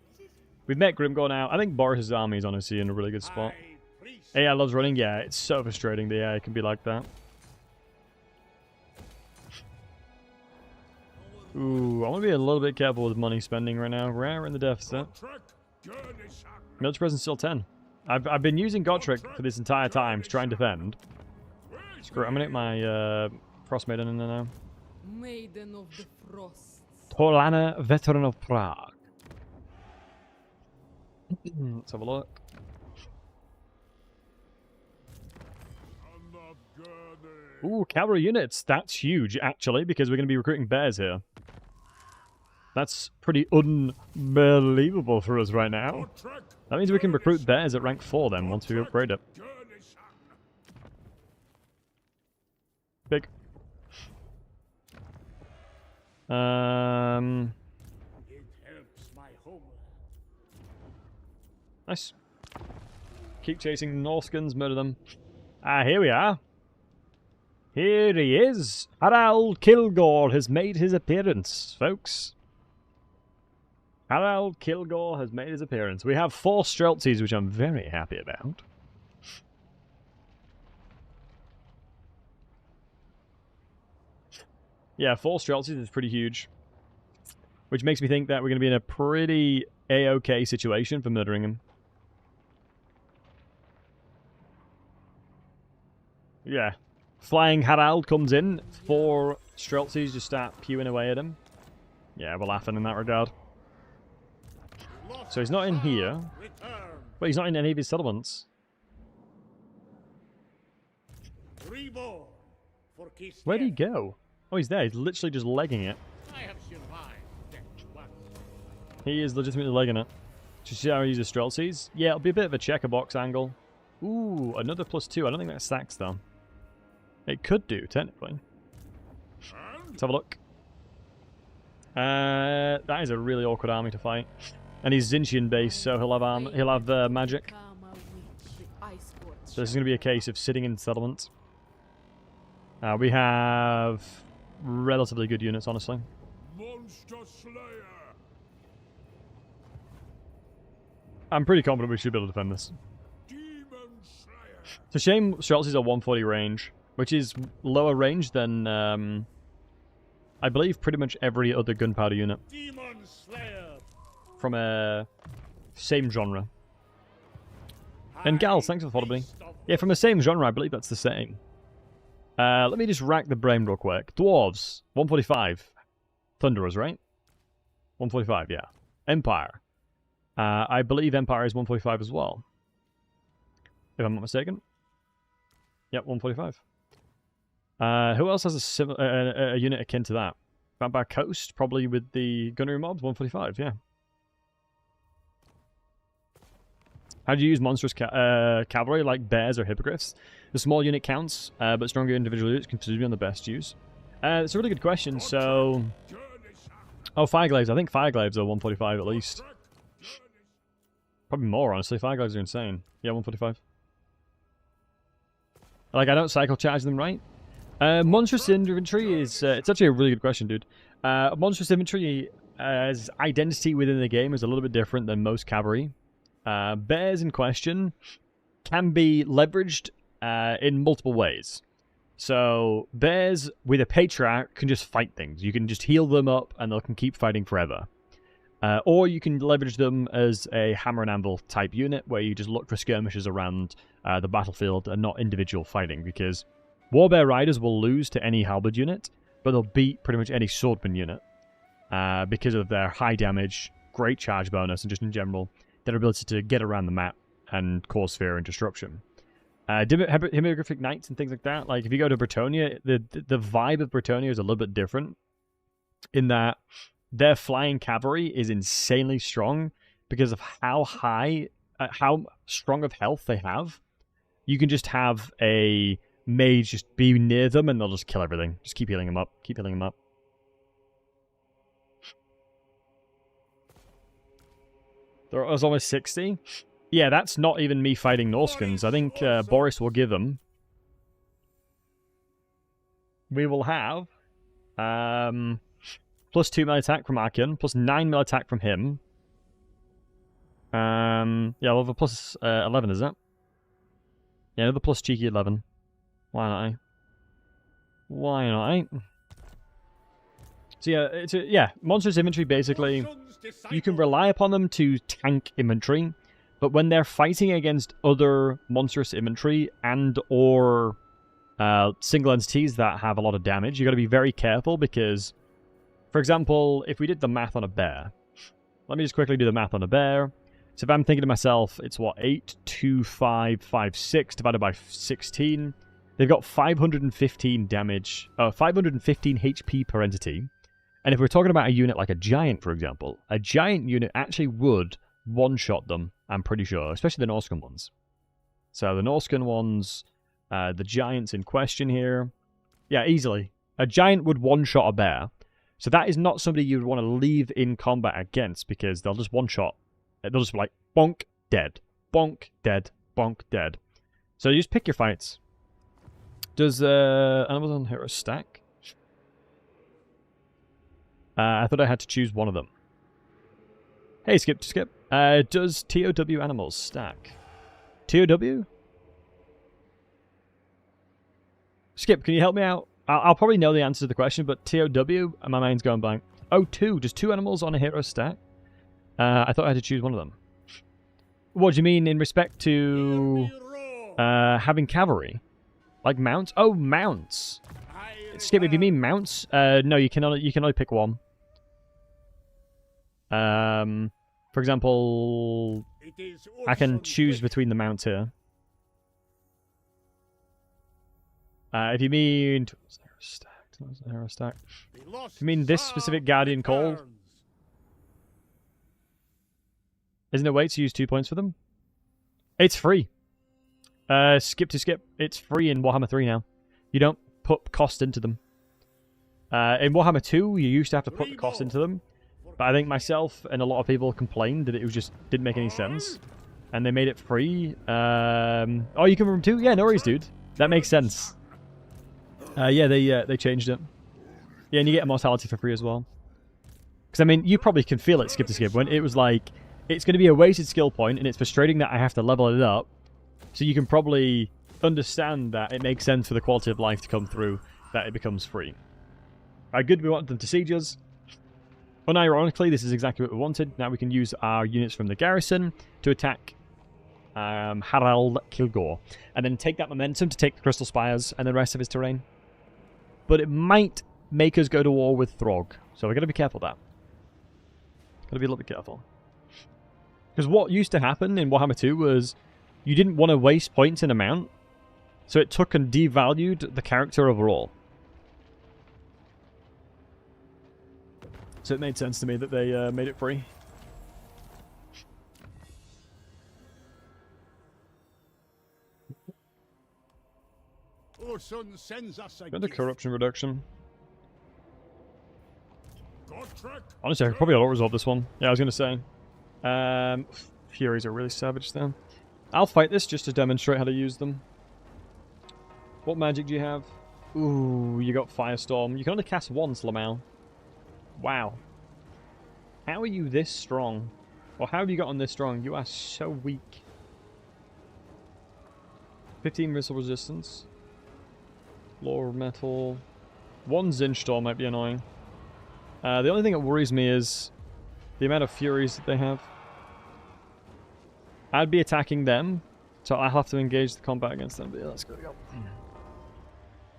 [SPEAKER 1] We've met Grimgor now. I think Boris's army is honestly in a really good spot.
[SPEAKER 2] High priest.
[SPEAKER 1] AI loves running. Yeah, it's so frustrating. The AI can be like that. Ooh, I want to be a little bit careful with money spending right now. We're in the deficit.
[SPEAKER 2] Trek. Journey son.
[SPEAKER 1] Military presence still 10. I've been using Gotrek for this entire time to try and defend. Screw it, I'm gonna get my Frost Maiden in there now.
[SPEAKER 7] Maiden of the Frosts.
[SPEAKER 1] Torlana, Veteran of Prague. Let's have a look.
[SPEAKER 2] Son of journey.
[SPEAKER 1] Ooh, cavalry units. That's huge, actually, because we're going to be recruiting bears here. That's pretty unbelievable for us right now.
[SPEAKER 2] Trek.
[SPEAKER 1] That means we can recruit bears at rank 4 then, once we upgrade it.
[SPEAKER 2] Journey son.
[SPEAKER 1] Big.
[SPEAKER 2] It helps my homeland.
[SPEAKER 1] Nice. Keep chasing Norskins, murder them. Ah, here we are. Here he is. Harald Kilgore has made his appearance, folks. Harald Kilgore has made his appearance. We have 4 Streltsies, which I'm very happy about. Yeah, 4 Streltsies is pretty huge. Which makes me think that we're going to be in a pretty A-OK situation for murdering him. Yeah. Flying Harald comes in. 4 Streltsies just start pewing away at him. Yeah, we're laughing in that regard.
[SPEAKER 2] Lost
[SPEAKER 1] So he's not in
[SPEAKER 2] Tsar
[SPEAKER 1] here.
[SPEAKER 2] return.
[SPEAKER 1] But he's not in any of his settlements.
[SPEAKER 2] Reborn. For Kislev.
[SPEAKER 1] Where'd he go? Oh, he's there. He's literally just legging it.
[SPEAKER 2] I have survived death once.
[SPEAKER 1] He is legitimately legging it. Do you see how he uses Streltsies? Yeah, it'll be a bit of a checker box angle. Ooh, another +2. I don't think that stacks, though. It could do, technically. Let's have a look. That is a really awkward army to fight. And he's Zinchian based, so he'll have magic. So this is going to be a case of sitting in settlement. We have relatively good units, honestly.
[SPEAKER 4] Monster Slayer.
[SPEAKER 1] I'm pretty confident we should be able to defend this.
[SPEAKER 4] Demon Slayer.
[SPEAKER 1] It's a shame Streltsys are 140 range, which is lower range than, I believe, pretty much every other gunpowder unit.
[SPEAKER 2] Demon Slayer.
[SPEAKER 1] From a same genre. And Gals, thanks for following me. Yeah, from the same genre, I believe that's the same. Let me just rack the brain real quick. Dwarves, 145. Thunderers, right? 145, yeah. Empire. I believe Empire is 145 as well. If I'm not mistaken. Yep, 145. Who else has a unit akin to that? Vampire Coast, probably with the gunnery mobs, 145, yeah. How do you use monstrous cavalry like bears or hippogriffs? The small unit counts, but stronger individual units can be on the best use. It's a really good question, so... Oh, Fireglaves. I think Fireglaves are 145 at least. Probably more, honestly. Fireglaves are insane. Yeah, 145. Like, I don't cycle charge them, right? Monstrous infantry is... it's actually a really good question, dude. Monstrous infantry as identity within the game is a little bit different than most cavalry. Bears in question can be leveraged in multiple ways. So, bears with a patriarch can just fight things. You can just heal them up and they can keep fighting forever. Or you can leverage them as a hammer and anvil type unit where you just look for skirmishes around the battlefield and not individual fighting, because Warbear Riders will lose to any halberd unit, but they'll beat pretty much any swordman unit because of their high damage, great charge bonus, and just in general, their ability to get around the map and cause fear and disruption. Hieroglyphic Knights and things like that, like if you go to Bretonnia, the vibe of Bretonnia is a little bit different in that their flying cavalry is insanely strong because of how strong of health they have. You can just have a mage just be near them and they'll just kill everything. Just keep healing them up. Keep healing them up. There was almost 60. Yeah, that's not even me fighting Norskins. I think Boris will give them. We will have +2 melee attack from Arkin, +9 melee attack from him. Yeah, we'll have a +11, is it? Yeah, another plus cheeky 11. Why not, eh? Why not, eh? So yeah, monstrous infantry basically, you can rely upon them to tank infantry, but when they're fighting against other monstrous infantry and or single entities that have a lot of damage, you got to be very careful because, for example, if we did the math on a bear, let me just quickly do the math on a bear. So if I'm thinking to myself, it's what, 8, 2, 5, 5, 6 divided by 16. They've got 515 damage, 515 HP per entity. And if we're talking about a unit like a giant, for example, a giant unit actually would one-shot them, I'm pretty sure, especially the Norscan ones. So the Norscan ones, the giants in question here, yeah, easily. A giant would one-shot a bear. So that is not somebody you'd want to leave in combat against because they'll just one-shot. They'll just be like, bonk, dead, bonk, dead, bonk, dead. So you just pick your fights. Does Animals on Hero stack? I thought I had to choose one of them. Hey, Skip. Does TOW Animals stack? TOW? Skip, can you help me out? I'll probably know the answer to the question, but TOW, my mind's going blank. Oh, 2. Does 2 animals on a hero stack? I thought I had to choose one of them. What do you mean in respect to having cavalry? Like mounts? Oh, mounts. Skip, if you mean mounts, no, you can only pick one. For example, I can choose between the mounts here. If you mean hero stack. If you mean this specific Guardian Call, isn't it wait to use 2 points for them? It's free. Skip to skip. It's free in Warhammer 3 now. You don't put cost into them. In Warhammer 2, you used to have to put the cost into them. But I think myself and a lot of people complained that it was just didn't make any sense. And they made it free. Oh, you come from 2? Yeah, no worries, dude. That makes sense. Yeah, they changed it. Yeah, and you get immortality for free as well. Because, I mean, you probably can feel it, skip to skip, when it was like, it's going to be a wasted skill point, and it's frustrating that I have to level it up. So you can probably understand that it makes sense for the quality of life to come through, that it becomes free. Good, we want them to siege us. Unironically, this is exactly what we wanted. Now we can use our units from the garrison to attack Harald Kilgore. And then take that momentum to take the Crystal Spires and the rest of his terrain. But it might make us go to war with Throg. So we're going to be careful of that. Got to be a little bit careful. Because what used to happen in Warhammer 2 was you didn't want to waste points in a mount. So it took and devalued the character overall. So it made sense to me that they made it free.
[SPEAKER 2] Ursun sends us a
[SPEAKER 1] Got the
[SPEAKER 2] gift.
[SPEAKER 1] corruption reduction.
[SPEAKER 2] Godric,
[SPEAKER 1] Honestly, I could probably auto-resolve this one. Yeah, I was going to say. Furies are really savage then. I'll fight this just to demonstrate how to use them. What magic do you have? Ooh, you got Firestorm. You can only cast once, Lamau. Wow. How are you this strong? Or how have you gotten this strong? You are so weak. 15 missile resistance. Lore metal. 1 Zinch Storm might be annoying. The only thing that worries me is the amount of Furies that they have. I'd be attacking them, so I'll have to engage the combat against them. But yeah, let's go.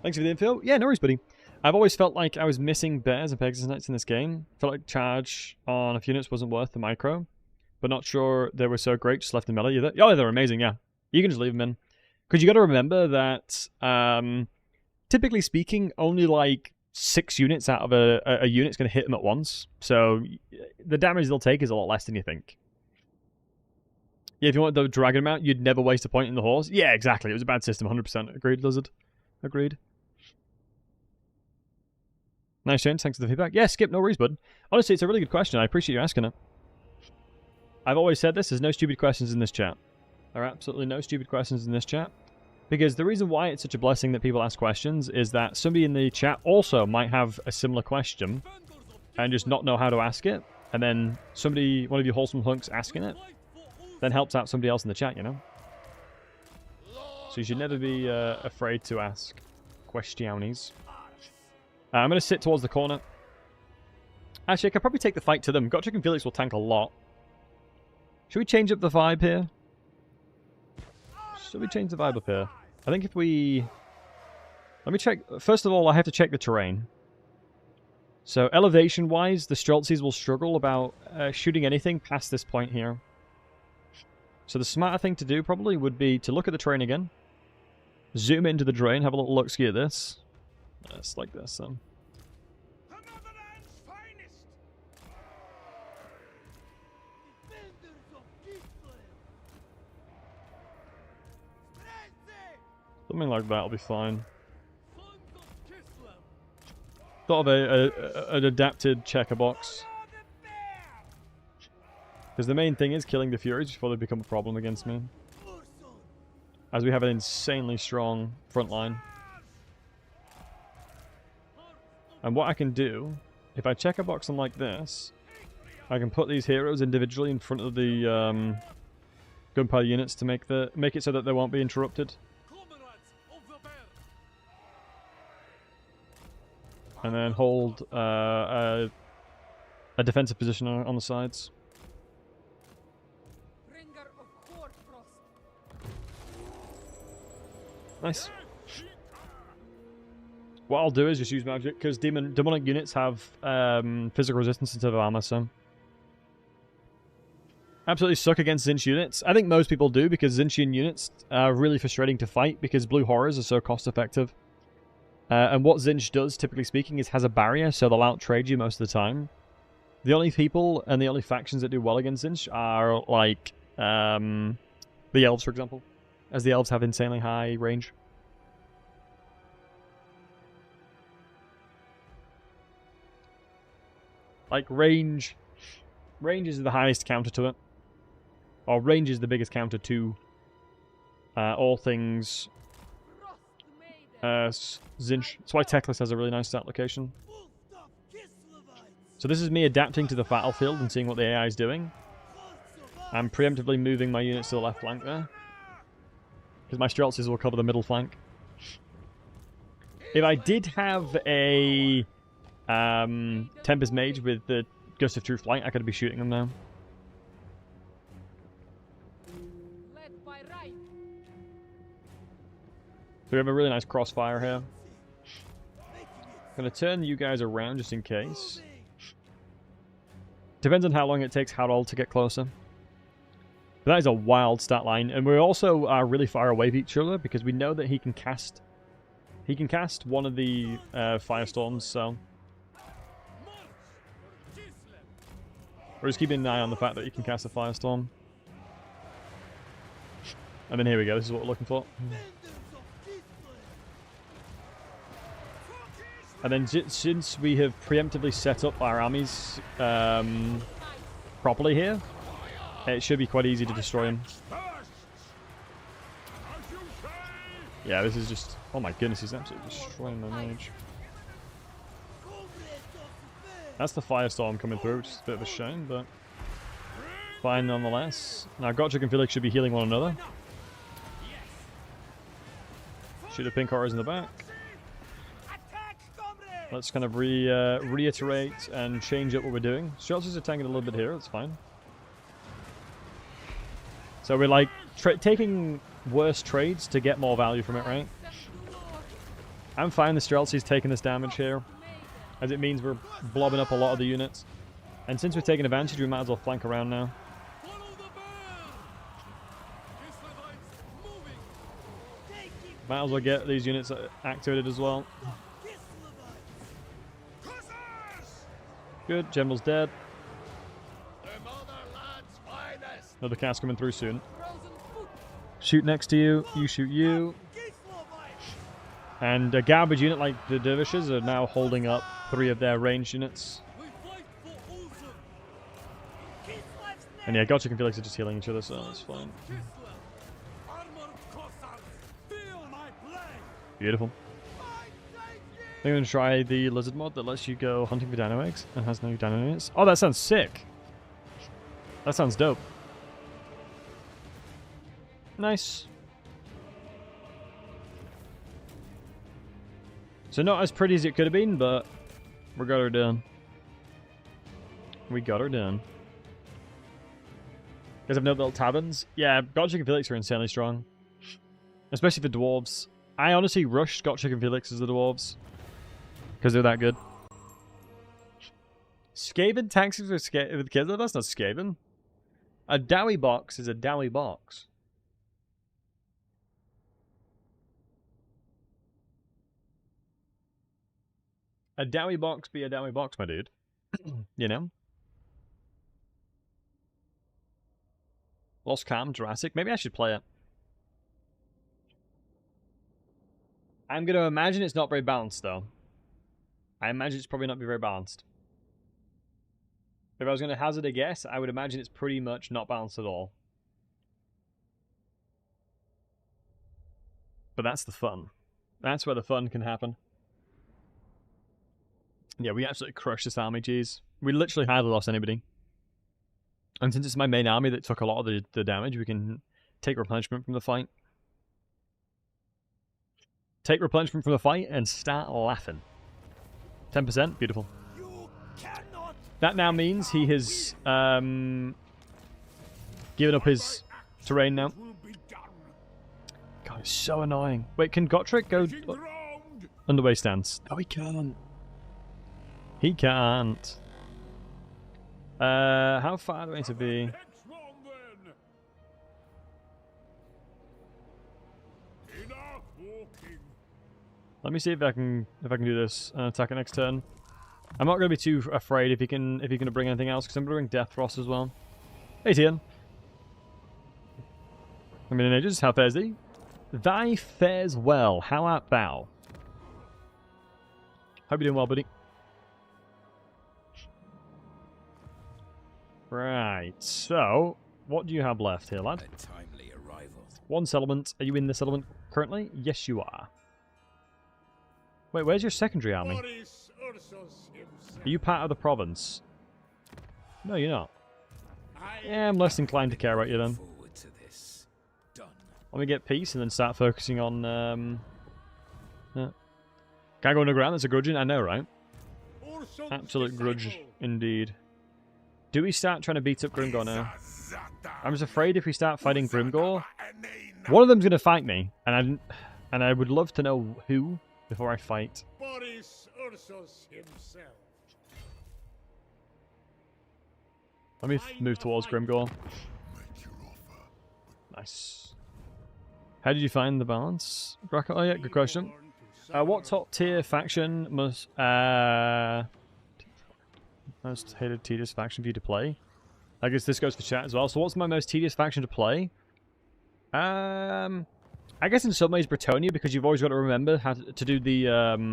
[SPEAKER 1] Thanks for the info. Yeah, no worries, buddy. I've always felt like I was missing Bears and Pegasus Knights in this game. Felt like charge on a few units wasn't worth the micro. But not sure they were so great, just left in melee. Oh, they're amazing, yeah. You can just leave them in. Because you got to remember that, typically speaking, only like 6 units out of a unit's going to hit them at once. So the damage they'll take is a lot less than you think. Yeah, if you want the dragon mount, you'd never waste a point in the horse. Yeah, exactly. It was a bad system, 100%. Agreed, Lizard. Agreed. Nice change, thanks for the feedback. Yeah, Skip, no worries, bud. Honestly, it's a really good question. I appreciate you asking it. I've always said this, there's no stupid questions in this chat. There are absolutely no stupid questions in this chat. Because the reason why it's such a blessing that people ask questions is that somebody in the chat also might have a similar question and just not know how to ask it. And then somebody, one of you wholesome hunks asking it, then helps out somebody else in the chat, you know? So you should never be afraid to ask questiones. I'm going to sit towards the corner. Actually, I could probably take the fight to them. Godric and Felix will tank a lot. Should we change up the vibe here? Should we change the vibe up here? I think if we... Let me check... First of all, I have to check the terrain. So, elevation-wise, the Streltsies will struggle about shooting anything past this point here. So the smarter thing to do, probably, would be to look at the terrain again. Zoom into the terrain, have a little look-ski at this. It's like this, then. Something like that will be fine. Thought of an adapted checker box. Because the main thing is killing the Furies before they become a problem against me. As we have an insanely strong front line. And what I can do, if I check a box them like this, I can put these heroes individually in front of the gunpowder units to make it so that they won't be interrupted. And then hold a defensive position on the sides. Nice. What I'll do is just use magic, because demonic units have physical resistance instead of armor, so... Absolutely suck against Zinch units. I think most people do, because Zinchian units are really frustrating to fight, because blue horrors are so cost-effective. And what Zinch does, typically speaking, is has a barrier, so they'll out-trade you most of the time. The only people and the only factions that do well against Zinch are, like, the Elves, for example. as the elves have insanely high range. Like, range is the highest counter to it. Or range is the biggest counter to all things Zinch. That's why Teclis has a really nice stat location. So this is me adapting to the battlefield and seeing what the AI is doing. I'm preemptively moving my units to the left flank there. Because my Streltsies will cover the middle flank. If I did have a Tempest Mage with the Gust of True Flight, I could be shooting them now. So we have a really nice crossfire here. I'm going to turn you guys around just in case. Depends on how long it takes Harold to get closer. But that is a wild stat line, and we're also really far away from each other because we know that he can cast one of the firestorms, so we're just keeping an eye on the fact that he can cast a firestorm. And then here we go, this is what we're looking for. And then since we have preemptively set up our armies properly here, it should be quite easy to destroy him. Yeah, this is just... Oh my goodness, he's absolutely destroying my mage. That's the firestorm coming through, which is a bit of a shame, but fine nonetheless. Now Gotchik and Felix should be healing one another. Shoot the pink horrors in the back. Let's kind of reiterate and change up what we're doing. Streltsies are tanking a little bit here, that's fine. So we're like taking worse trades to get more value from it, right? I'm fine the Streltsies taking this damage here, as it means we're blobbing up a lot of the units. And since we're taking advantage, we might as well flank around now. Might as well get these units activated as well. Good, General's dead. Another cast coming through soon. Shoot next to you, you shoot you. And a garbage unit like the dervishes are now holding up 3 of their ranged units. And yeah, Gotchik and Felix are just healing each other, so that's fine. Beautiful. I'm going to try the lizard mod that lets you go hunting for dino eggs and has no dino units. Oh, that sounds sick. That sounds dope. Nice. So not as pretty as it could have been, but we got her done. We got her done. You guys have no little taverns? Yeah, Gotchik and Felix are insanely strong. Especially for dwarves. I honestly rushed Gotchik and Felix as the dwarves. Because they're that good. Skaven tanks with kids? That's not Skaven. A Dowie box is a Dowie box. A Dowie box be a Dowie box, my dude. You know? Lost Calm, Jurassic. Maybe I should play it. I'm going to imagine it's not very balanced, though. I imagine it's probably not very balanced. If I was going to hazard a guess, I would imagine it's pretty much not balanced at all. But that's the fun. That's where the fun can happen. Yeah, we absolutely crushed this army, geez. We literally hardly lost anybody. And since it's my main army that took a lot of the damage, we can take replenishment from the fight. Take replenishment from the fight and start laughing. 10%, beautiful. That now means he has given up his terrain now. God, it's so annoying. Wait, can Gotrek go underway stance? No, he can't. He can't. How far do I need to be? Let me see if I can do this and attack it next turn. I'm not going to be too afraid if he can bring anything else, because I'm going to bring Death Frost as well. Hey, Tian. I mean, in ages, how fares thee? Thy fares well. How art thou? Hope you're doing well, buddy. Right, so, what do you have left here, lad?
[SPEAKER 6] A timely arrival.
[SPEAKER 1] One settlement. Are you in this settlement currently? Yes, you are. Wait, where's your secondary army?
[SPEAKER 2] Boris, ursus himself.
[SPEAKER 1] Are you part of the province? No, you're not.
[SPEAKER 2] I
[SPEAKER 1] Yeah, I'm less inclined to care about you then.
[SPEAKER 6] Forward to this. Done.
[SPEAKER 1] Let me get peace and then start focusing on, Can't go underground, that's a grudging, I know, right?
[SPEAKER 2] Ursus
[SPEAKER 1] Absolute grudge,
[SPEAKER 2] disciple.
[SPEAKER 1] indeed. Do we start trying to beat up Grimgor now? I'm just afraid if we start fighting Grimgor, one of them's going to fight me, and I would love to know who before I fight.
[SPEAKER 2] Boris, ursus himself.
[SPEAKER 1] Let me move towards Grimgor. Nice. How did you find the balance? Bracket? Oh yeah, good question. What top tier faction most hated tedious faction for you to play? I guess this goes for chat as well. So what's my most tedious faction to play? I guess in some ways Bretonia, because you've always got to remember how to do the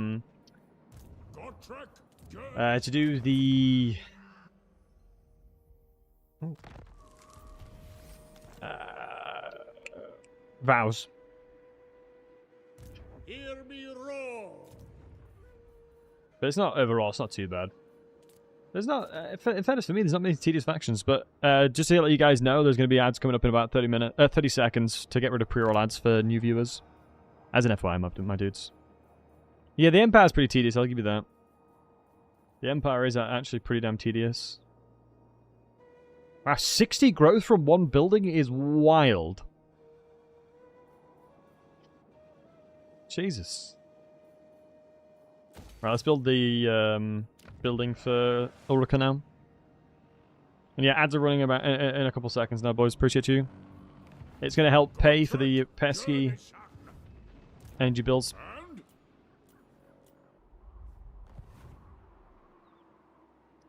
[SPEAKER 1] vows.
[SPEAKER 2] Hear me roar.
[SPEAKER 1] But it's not overall, it's not too bad. There's not, in fairness for me, there's not many tedious factions, but just to let you guys know, there's going to be ads coming up in about 30 seconds to get rid of pre-roll ads for new viewers. As an FYI, my dudes. Yeah, the Empire's pretty tedious, I'll give you that. The Empire is actually pretty damn tedious. Wow, 60 growth from one building is wild. Jesus. Right, let's build the building for Ulrika now. And yeah, ads are running about in a couple seconds now, boys. Appreciate you. It's going to help pay for the pesky energy bills.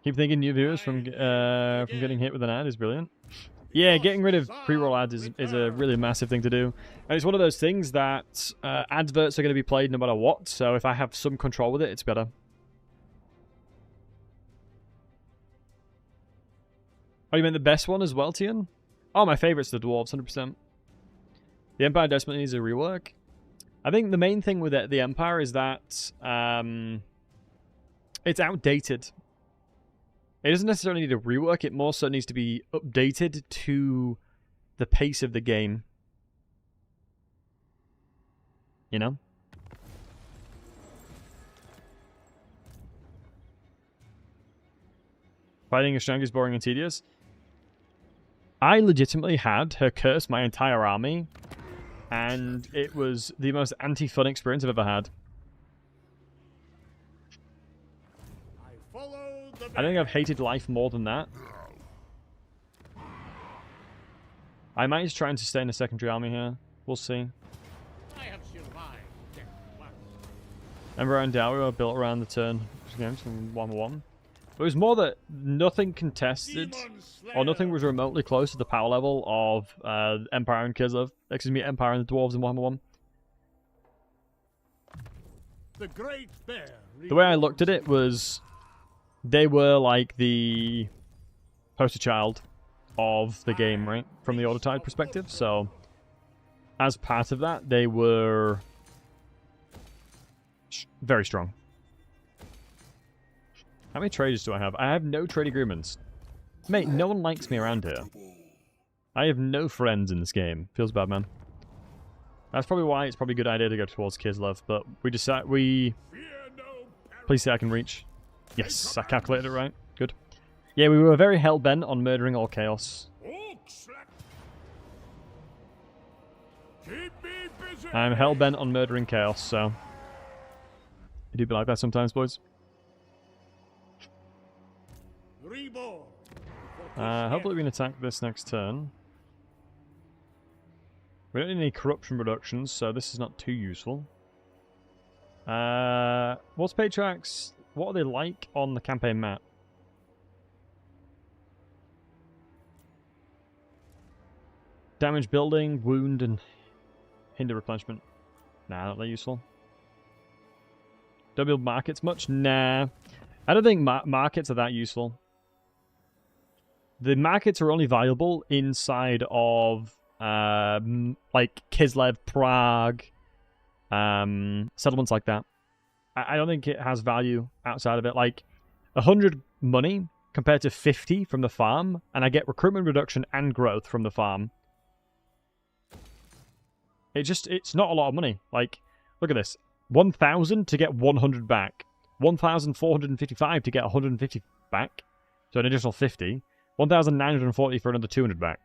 [SPEAKER 1] Keep thinking new viewers from getting hit with an ad is brilliant. Yeah, getting rid of pre-roll ads is a really massive thing to do. And it's one of those things that adverts are going to be played no matter what, so if I have some control with it, it's better. Oh, you meant the best one as well, Tian? Oh, my favourite's the Dwarves, 100%. The Empire desperately needs a rework. I think the main thing with the Empire is that it's outdated. It doesn't necessarily need a rework, it more so needs to be updated to the pace of the game. You know? Fighting Ashangi is boring and tedious. I legitimately had her curse my entire army, and it was the most anti-fun experience I've ever had. I don't think I've hated life more than that. I might just try and sustain a secondary army here. We'll see.
[SPEAKER 2] I have survived death once.
[SPEAKER 1] Ember and Dowie were built around the turn games from 1-1. But it was more that nothing contested, or nothing was remotely close to the power level of Empire and Kislev. Excuse me, Empire and the Dwarves in 1-1.
[SPEAKER 2] The Great Bear.
[SPEAKER 1] The way I looked at it was, they were like the poster child of the game, right? From the Autotide perspective. So, as part of that, they were very strong. How many traders do I have? I have no trade agreements. Mate, no one likes me around here. I have no friends in this game. Feels bad, man. That's probably why it's probably a good idea to go towards Kislev, but please say I can reach. Yes, I calculated it right. Good. Yeah, we were very hell-bent on murdering all chaos. I'm hell-bent on murdering chaos, so I do be like that sometimes, boys. Hopefully we can attack this next turn. We don't need any corruption reductions, so this is not too useful. What's Patriarchs? What are they like on the campaign map? Damage building, wound, and hinder replenishment. Nah, not that useful. Don't build markets much? Nah. I don't think markets are that useful. The markets are only viable inside of, like, Kislev, Prague, settlements like that. I don't think it has value outside of it. Like, 100 money compared to 50 from the farm, and I get recruitment reduction and growth from the farm. It's not a lot of money. Like, look at this. 1,000 to get 100 back. 1,455 to get 150 back. So an additional 50. 1,940 for another 200 back.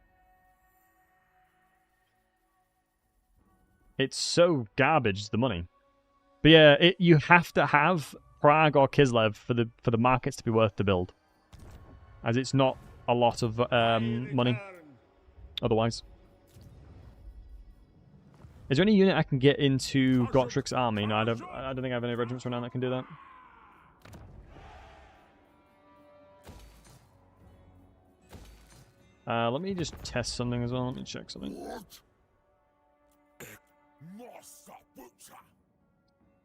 [SPEAKER 1] It's so garbage, the money. But yeah, you have to have Prague or Kislev for the markets to be worth to build. As it's not a lot of money otherwise. Is there any unit I can get into Gottric's army? No, I don't think I have any regiments right now that can do that. Let me just test something as well. Let me check something.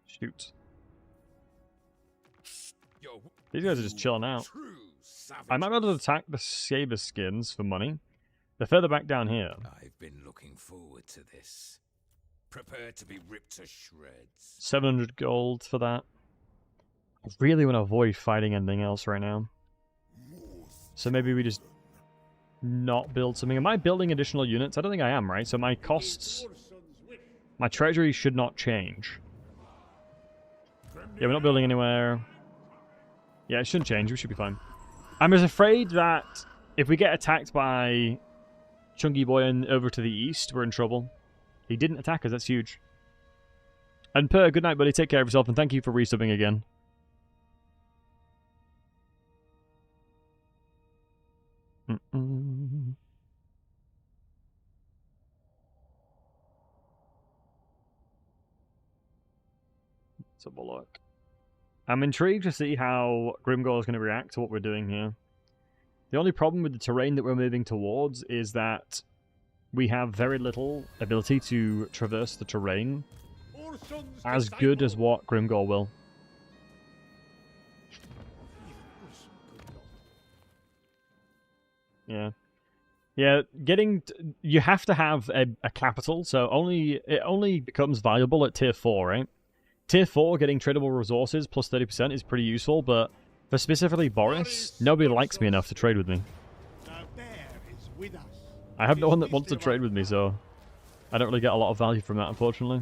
[SPEAKER 1] Shoot. These guys are just chilling out. I might be able to attack the Saber skins for money. They're further back down here.
[SPEAKER 6] I've been looking forward to this. Prepare to be ripped to shreds.
[SPEAKER 1] 700 gold for that. I really want to avoid fighting anything else right now. So maybe we just not build something. Am I building additional units? I don't think I am, right? So my costs... My treasury should not change. Yeah, we're not building anywhere. Yeah, it shouldn't change. We should be fine. I'm just afraid that if we get attacked by Chunky Boy and over to the east, we're in trouble. He didn't attack us. That's huge. And Per, good night, buddy. Take care of yourself, and thank you for resubbing again. Let's have a look. I'm intrigued to see how Grimgor is going to react to what we're doing here. The only problem with the terrain that we're moving towards is that we have very little ability to traverse the terrain as good as what Grimgor will. Yeah. Yeah, you have to have a capital, so it only becomes valuable at tier 4, right? Tier 4, getting tradable resources plus 30% is pretty useful, but for specifically Boris, nobody likes me enough to trade with me. I have no one that wants to trade with me, so I don't really get a lot of value from that, unfortunately.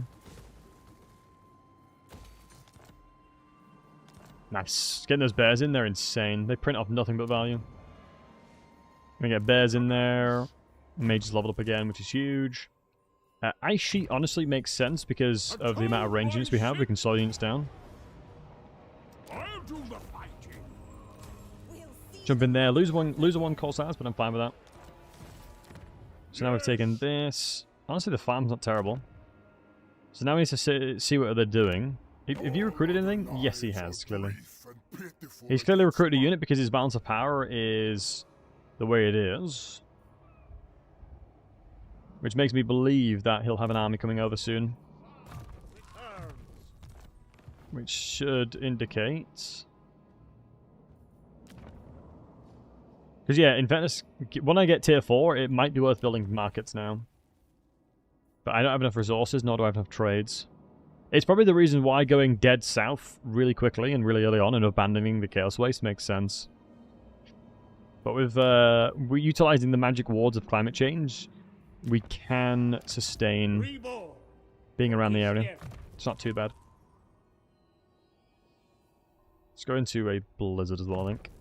[SPEAKER 1] Nice. Getting those bears in there, insane. They print off nothing but value. We get bears in there. Mages leveled up again, which is huge. Ice Sheet honestly makes sense because of the amount of range units we have. We can slow units down. Jump in there. Lose one Corsairs, but I'm fine with that. So now we've taken this. Honestly, the farm's not terrible. So now we need to see what they're doing. Have you recruited anything? Yes, he has, clearly. He's clearly recruited a unit because his balance of power is the way it is. Which makes me believe that he'll have an army coming over soon. Which should indicate... Because yeah, in Venice, when I get tier 4, it might be worth building markets now. But I don't have enough resources, nor do I have enough trades. It's probably the reason why going dead south really quickly and really early on and abandoning the Chaos Waste makes sense. But with we're utilizing the magic wards of climate change, we can sustain being around the area. It's not too bad. Let's go into a blizzard as well, I think.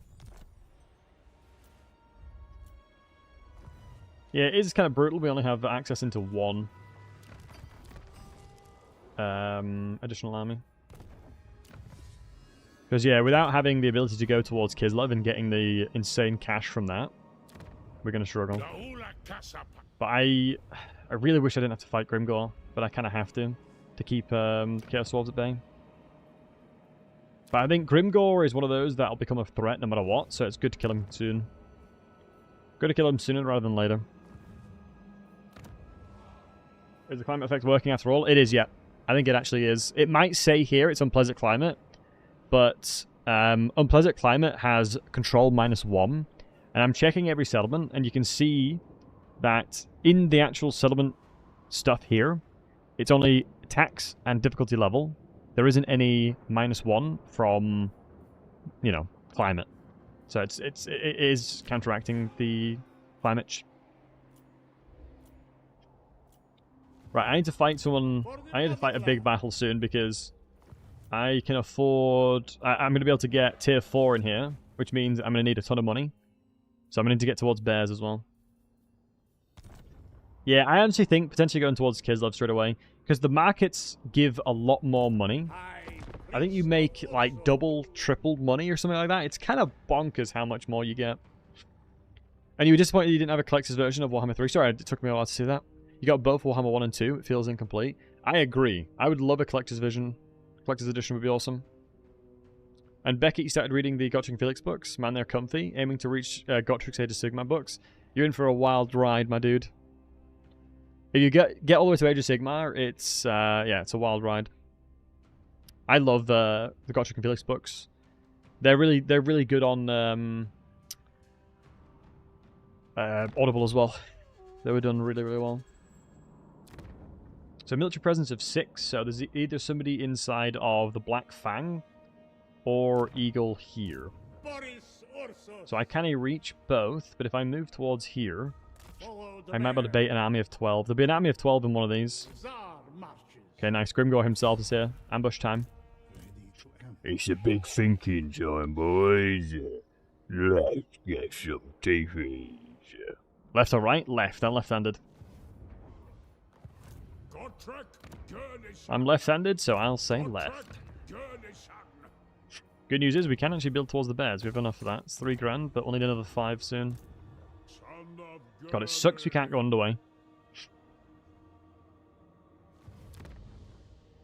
[SPEAKER 1] Yeah, it is kind of brutal. We only have access into one additional army. Because, yeah, without having the ability to go towards Kislev and getting the insane cash from that, we're going to struggle. But I really wish I didn't have to fight Grimgor, but I kind of have to keep Chaos Dwarves at bay. But I think Grimgor is one of those that'll become a threat no matter what, so it's good to kill him soon. Good to kill him sooner rather than later. Is the climate effect working after all? It is, yeah. I think it actually is. It might say here it's unpleasant climate, but unpleasant climate has control -1. And I'm checking every settlement, and you can see that in the actual settlement stuff here, it's only tax and difficulty level. There isn't any -1 from, you know, climate. So it is counteracting the climate. Right, I need to fight someone. I need to fight a big battle soon because I can afford. I'm going to be able to get tier 4 in here, which means I'm going to need a ton of money. So I'm going to need to get towards bears as well. Yeah, I honestly think potentially going towards Kislev straight away because the markets give a lot more money. I think you make like double, triple money or something like that. It's kind of bonkers how much more you get. And you were disappointed you didn't have a collector's version of Warhammer 3. Sorry, it took me a while to see that. You got both Warhammer 1 and 2. It feels incomplete. I agree. I would love a collector's vision. Collector's edition would be awesome. And Beckett, you started reading the Gotrek and Felix books. Man, they're comfy. Aiming to reach Gotrek's Age of Sigmar books. You're in for a wild ride, my dude. If you get all the way to Age of Sigmar, it's yeah, it's a wild ride. I love the Gotrek and Felix books. They're really good on Audible as well. They were done really well. So military presence of 6. So there's either somebody inside of the Black Fang or Eagle here.
[SPEAKER 2] Boris, ursus.
[SPEAKER 1] So I can reach both, but if I move towards here, I might be able to bait an army of 12. There'll be an army of 12 in one of these.
[SPEAKER 2] Tsar marches.
[SPEAKER 1] Okay, nice. Grimgor himself is here. Ambush time.
[SPEAKER 3] It's a big thinking time, boys. Let's get some TVs.
[SPEAKER 1] Left or right? Left. I'm left-handed.
[SPEAKER 2] Gotrek,
[SPEAKER 1] I'm left-handed, so I'll say left. Good news is we can actually build towards the bears. We have enough for that. It's 3 grand, but we'll need another 5 soon. God, it sucks we can't go underway.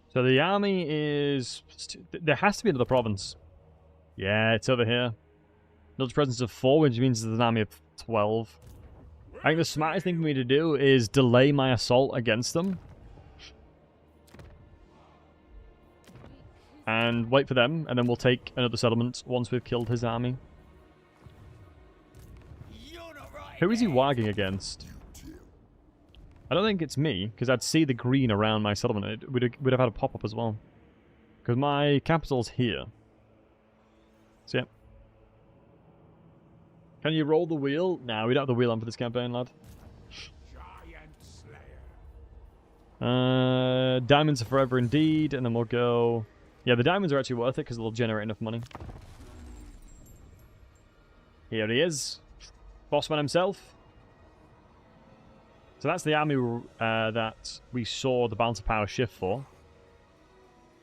[SPEAKER 1] So the army is... There has to be another province. Yeah, it's over here. Military presence of 4, which means there's an army of 12. I think the smartest thing for me to do is delay my assault against them. And wait for them, and then we'll take another settlement once we've killed his army. Who is he wagging against? I don't think it's me, because I'd see the green around my settlement. It would have had a pop-up as well. Because my capital's here. So, yeah. Can you roll the wheel? No, we don't have the wheel on for this campaign, lad. Diamonds are forever indeed, and then we'll go... Yeah, the diamonds are actually worth it, because they'll generate enough money. Here he is. Bossman himself. So that's the army that we saw the balance of power shift for.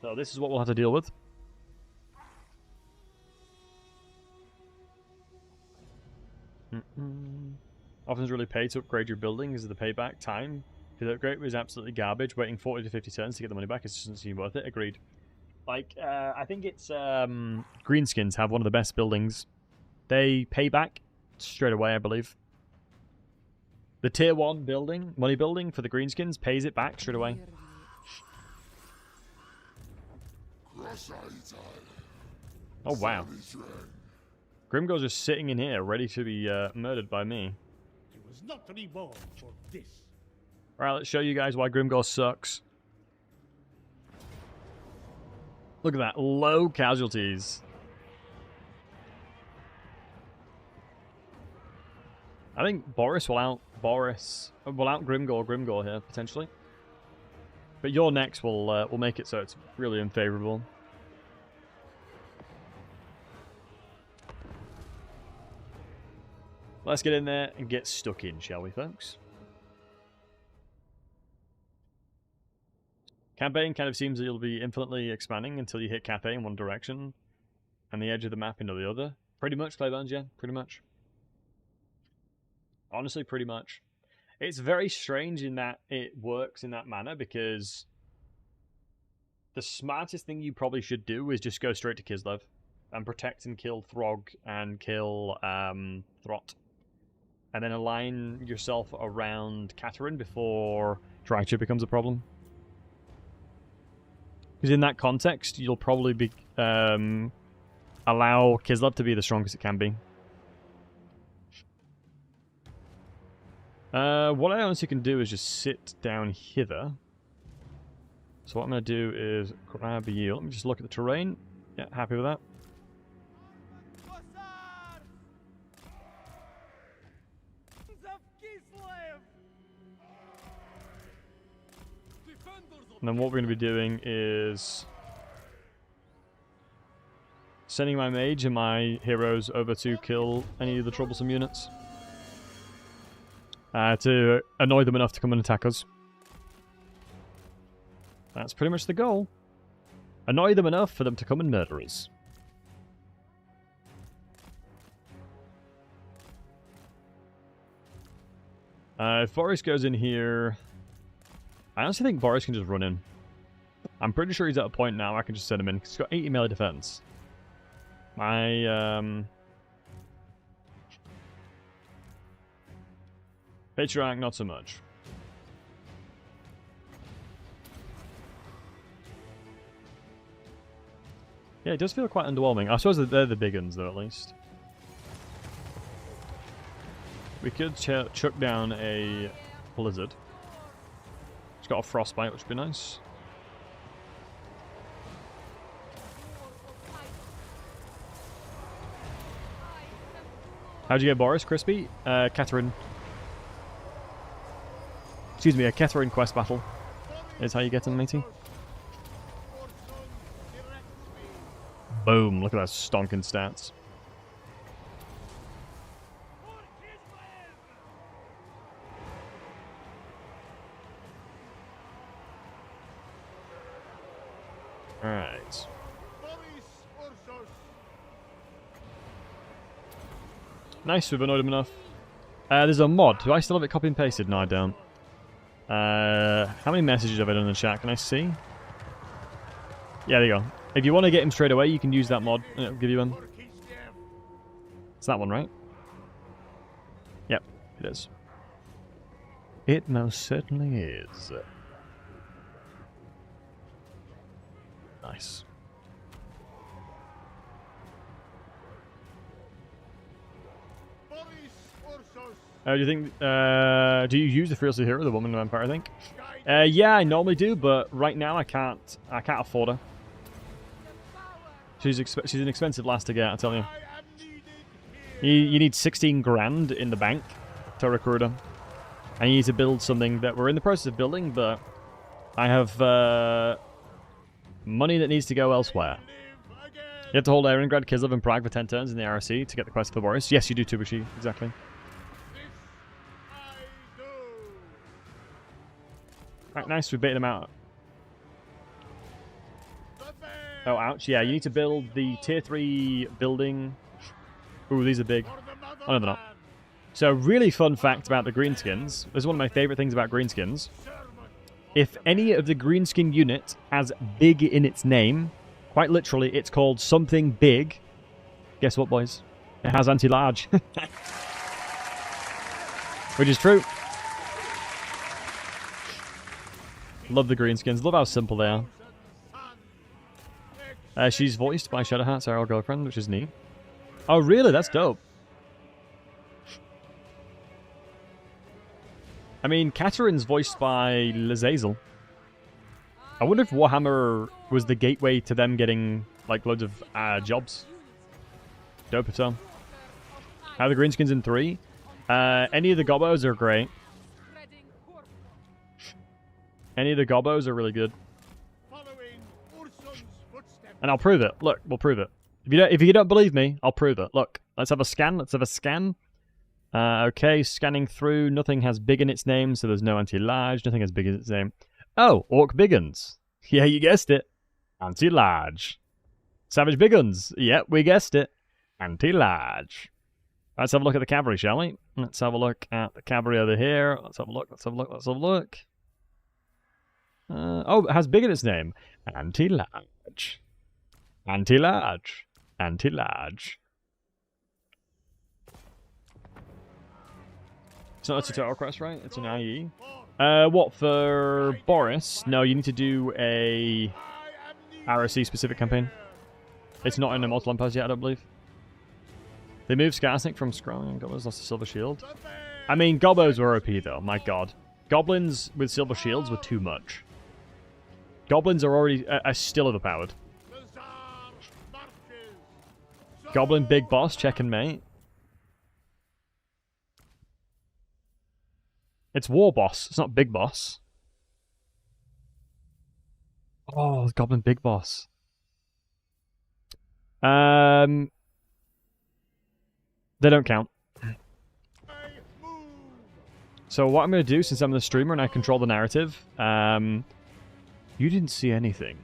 [SPEAKER 1] So this is what we'll have to deal with. Often really pay to upgrade your building because of the payback time. If the upgrade was absolutely garbage, waiting 40 to 50 turns to get the money back, it doesn't seem worth it. Agreed. Like, I think it's Greenskins have one of the best buildings. They pay back straight away, I believe. The tier 1 building, money building for the Greenskins pays it back straight away. Oh, wow. Grimgor's just sitting in here, ready to be murdered by me.
[SPEAKER 2] He was not reborn for this.
[SPEAKER 1] Alright, let's show you guys why Grimgor sucks. Look at that, low casualties. I think Boris will out Grimgor here potentially, but your next will make it so it's really unfavorable. Let's get in there and get stuck in, shall we, folks? Campaign kind of seems that you'll be infinitely expanding until you hit Cathay in one direction and the edge of the map into the other. Pretty much, Claybones, yeah, pretty much. Honestly, pretty much. It's very strange in that it works in that manner because the smartest thing you probably should do is just go straight to Kislev and protect and kill Throg and kill Throt. And then align yourself around Katerin before fracture becomes a problem. Because in that context, you'll probably be allow Kislev to be the strongest it can be. What I honestly can do is just sit down hither. So what I'm going to do is grab you. Let me just look at the terrain. Yeah, happy with that. And then what we're going to be doing is sending my mage and my heroes over to kill any of the troublesome units. To annoy them enough to come and attack us. That's pretty much the goal. Annoy them enough for them to come and murder us. If Boris goes in here... I honestly think Boris can just run in. I'm pretty sure he's at a point now I can just send him in, because he's got 80 melee defense. My, Patriarch, not so much. Yeah, it does feel quite underwhelming. I suppose that they're the big ones, though, at least. We could chuck down a blizzard. It's got a frostbite, which would be nice. How'd you get Boris, Crispy? Catherine. Excuse me, a Catherine quest battle is how you get him, matey. Boom, look at those stonking stats. Alright. Nice, we've annoyed him enough. There's a mod. Do I still have it copy and pasted? No, I don't. How many messages have I done in the chat? Can I see? Yeah, there you go. If you want to get him straight away, you can use that mod, and it'll give you one. It's that one, right? Yep, it is. It most certainly is. Nice. Do you think? Do you use the fearless hero, the woman vampire? I think. Yeah, I normally do, but right now I can't. I can't afford her. She's an expensive lass to get, I tell you. You need 16 grand in the bank to recruit her, and you need to build something that we're in the process of building, but I have money that needs to go elsewhere. You have to hold Eringrad, Kislev, and Prague for 10 turns in the RSC to get the quest for Boris. Yes, you do, Tubushi. Exactly. Alright, nice. We baited him out. Oh, ouch. Yeah, you need to build the tier 3 building. Ooh, these are big. Oh, no, they're not. So, really fun fact about the greenskins. This is one of my favorite things about greenskins. If any of the greenskin unit has big in its name, quite literally, it's called something big. Guess what, boys? It has anti-large. Which is true. Love the greenskins. Love how simple they are. She's voiced by Shadowheart's our girlfriend, which is neat. Oh, really? That's dope. I mean, Katherine's voiced by Lazazel. I wonder if Warhammer was the gateway to them getting, like, loads of jobs. Dope, so. How are the greenskins in 3? Any of the gobbos are great. Any of the gobbos are really good. And I'll prove it. Look, we'll prove it. If you don't believe me, I'll prove it. Look, let's have a scan. Let's have a scan. Okay, scanning through. Nothing has big in its name, so there's no anti-large. Nothing has big in its name. Oh, Orc Biguns. Yeah, you guessed it. Anti-large. Savage Biguns. Yep, we guessed it. Anti-large. Let's have a look at the cavalry, shall we? Let's have a look at the cavalry over here. Let's have a look. Let's have a look. Let's have a look. Oh, it has big in its name. Anti-large. Anti-large. Anti-large. It's not a tutorial quest, right? It's an IE. What, for Boris? No, you need to do a RSC specific campaign. It's not in the Mortal Empires yet, I don't believe. They moved Skarsnik from Scrolling and Goblins lost a silver shield. I mean, Gobos were OP though, my god. Goblins with silver shields were too much. Goblins are already are still overpowered. Goblin Big Boss, checking mate. It's War Boss, it's not Big Boss. Oh, Goblin Big Boss. They don't count. So what I'm going to do, since I'm the streamer and I control the narrative, you didn't see anything.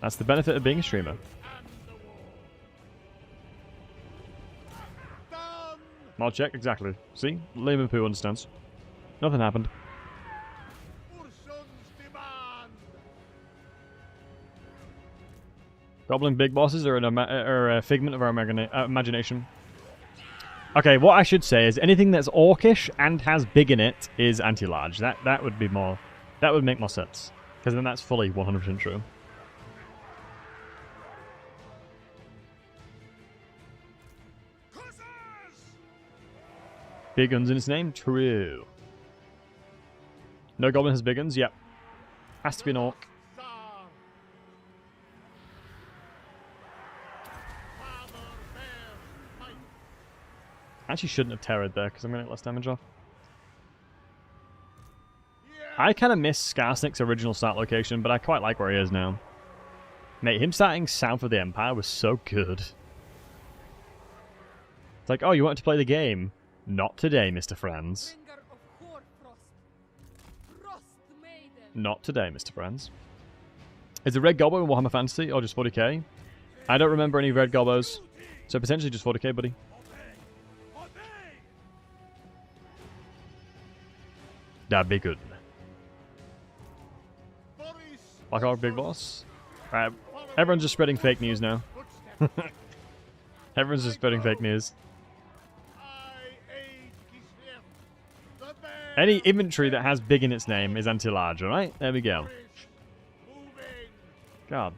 [SPEAKER 1] That's the benefit of being a streamer. Mod check, exactly. See? Layman Poo understands. Nothing happened. Goblin big bosses are a figment of our imagination. Okay, what I should say is anything that's orcish and has big in it is anti-large. That would be more... That would make more sense. Because then that's fully 100% true. Big guns in its name? True. No goblin has big guns? Yep. Has to be an orc. I actually shouldn't have terrored there, because I'm going to get less damage off. I kind of miss Skarsnik's original start location, but I quite like where he is now. Mate, him starting south of the Empire was so good. It's like, oh, you wanted to play the game? Not today, Mr. Franz. Not today, Mr. Franz. Is the Red Gobbo in Warhammer Fantasy, or just 40k? I don't remember any Red Gobbos, so potentially just 40k, buddy. That'd be good. Like our big boss. Right, everyone's just spreading fake news now. Everyone's just spreading fake news. Any inventory that has big in its name is anti-large, alright? There we go. God.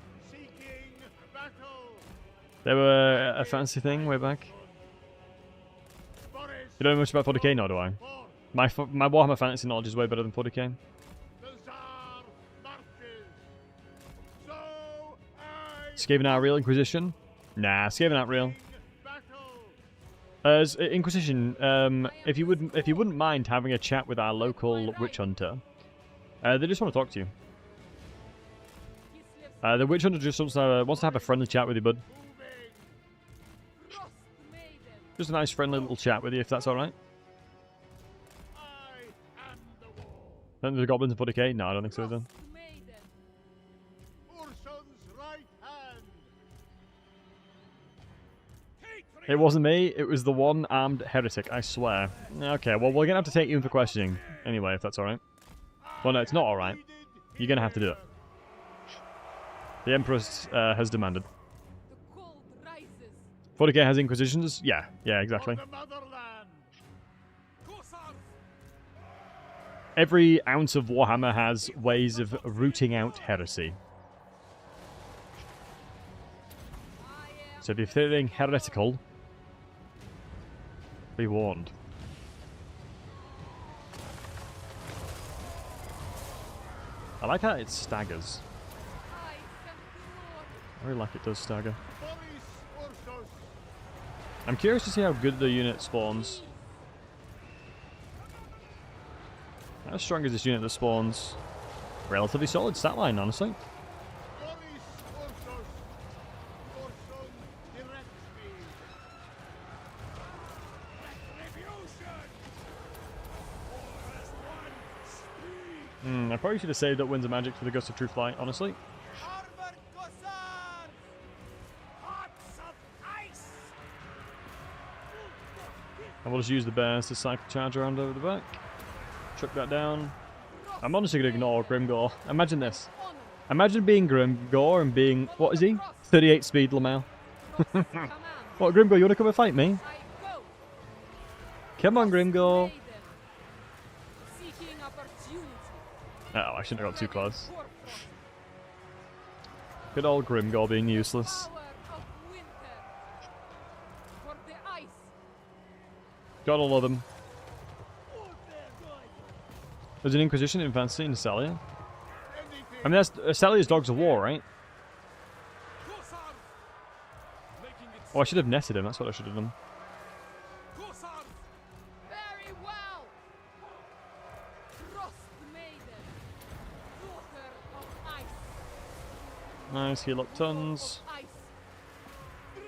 [SPEAKER 1] They were a fancy thing way back. You don't know much about 40k, nor do I. My Warhammer Fantasy knowledge is way better than 40k. Skaven out real Inquisition? Nah, Skaven out real. As Inquisition, if you wouldn't mind having a chat with our local witch hunter, they just want to talk to you. The witch hunter just wants to have a friendly chat with you, bud. Just a nice friendly little chat with you, if that's all right. Then the goblins in 40k? No, I don't think so then. It wasn't me, it was the one armed heretic, I swear. Okay, well we're gonna have to take you in for questioning anyway, if that's alright. Well no, it's not alright. You're gonna have to do it. The Empress has demanded. 40k has Inquisitions? Yeah, exactly. Every ounce of Warhammer has ways of rooting out heresy. So if you're feeling heretical, be warned. I like how it staggers. I really like it does stagger. I'm curious to see how good the unit spawns. How strong is this unit that spawns? Relatively solid stat line, honestly. I probably should have saved up Winds of Magic for the Gust of True Flight, honestly. And we'll just use the bears to cycle charge around over the back. Chuck that down. I'm honestly going to ignore Grimgore. Imagine this. Imagine being Grimgore and being... What is he? 38 speed, Lamel. What, Grimgore, you want to come and fight me? Come on, Grimgor.
[SPEAKER 7] Maiden. Seeking opportunity.
[SPEAKER 1] Oh, I shouldn't have got too close.
[SPEAKER 7] Forefront.
[SPEAKER 1] Good old Grimgor being useless.
[SPEAKER 7] Power of winter. For the ice.
[SPEAKER 1] Gotta love him. There's an Inquisition in Fantasy in Celia. I mean, that's Celia's Dogs of War, right? Oh, I should have netted him. That's what I should have done.
[SPEAKER 7] Very well. Frost maiden. Daughter of ice.
[SPEAKER 1] Nice, heal up tons.
[SPEAKER 7] Ice.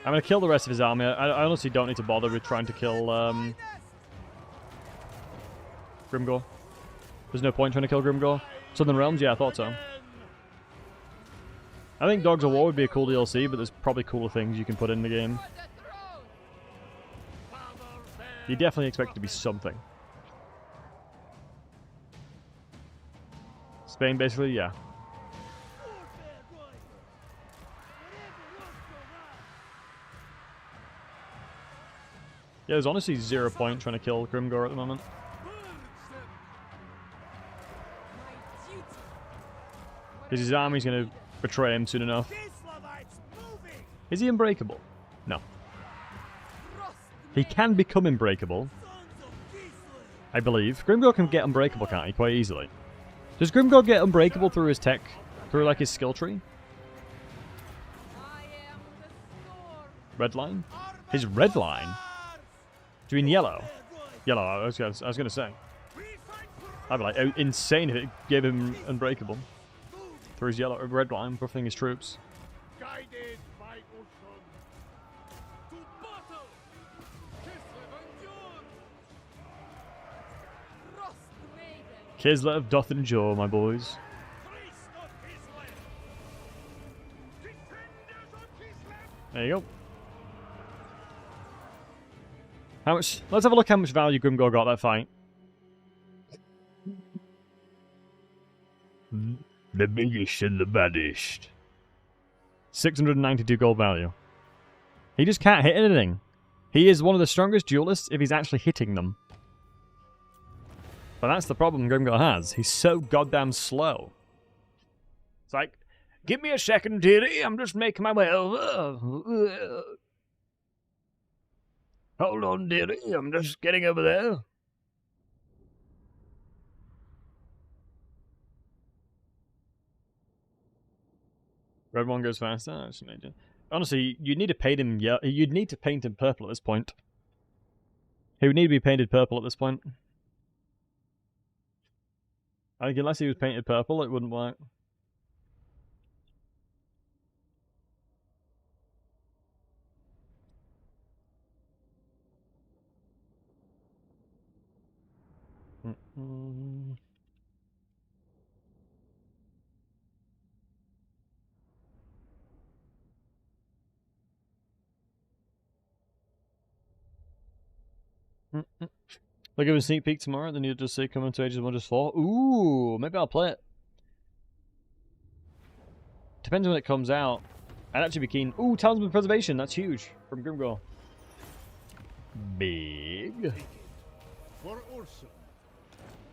[SPEAKER 1] I'm gonna kill the rest of his army. I honestly don't need to bother with trying to kill Grimgor. There's no point trying to kill Grimgor. Southern Realms, yeah, I thought so. I think Dogs of War would be a cool DLC, but there's probably cooler things you can put in the game. You definitely expect it to be something. Spain, basically, yeah. Yeah, there's honestly 0 point trying to kill Grimgor at the moment. Because his army's going to betray him soon enough. Is he unbreakable? No. He can become unbreakable, I believe. Grimgor can get unbreakable, can't he? Quite easily. Does Grimgor get unbreakable through his tech? Through, like, his skill tree? Red line? His red line? Do you mean yellow? Yellow, I was gonna say. I'd be like, insane if it gave him unbreakable. Through his yellow, red line, buffing his troops.
[SPEAKER 2] Guided by ursus. To battle.
[SPEAKER 7] Frost maiden.
[SPEAKER 1] Kislev doth endure, my boys. There you go. How much? Let's have a look how much value Grimgor got that fight.
[SPEAKER 3] The biggest and the baddest.
[SPEAKER 1] 692 gold value. He just can't hit anything. He is one of the strongest duelists if he's actually hitting them. But that's the problem Grimgor has. He's so goddamn slow. It's like, give me a second, dearie. I'm just making my way over. Hold on, dearie. I'm just getting over there. Red one goes faster. That's amazing. Honestly, you'd need to paint him. Yeah, you'd need to paint him purple at this point. He would need to be painted purple at this point. I think unless he was painted purple, it wouldn't work. They'll give a sneak peek tomorrow, then you'll just say coming to Ages of Wonders 4. Ooh, maybe I'll play it. Depends when it comes out. I'd actually be keen. Ooh, Talisman Preservation, that's huge. From Grimgor. Big.
[SPEAKER 2] For ursus.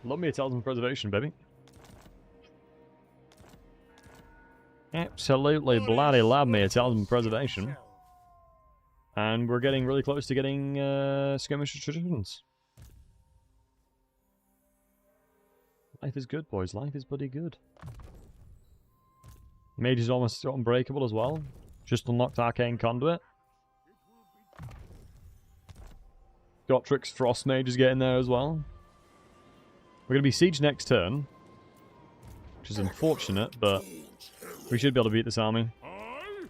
[SPEAKER 1] Love me a Talisman Preservation, baby. Absolutely bloody love me a Talisman Preservation. And we're getting really close to getting skirmish traditions. Life is good, boys. Life is bloody good. Mage is almost unbreakable as well. Just unlocked Arcane Conduit. Gotrik's Frost Mage is getting there as well. We're going to be Siege next turn. Which is unfortunate, but we should be able to beat this army.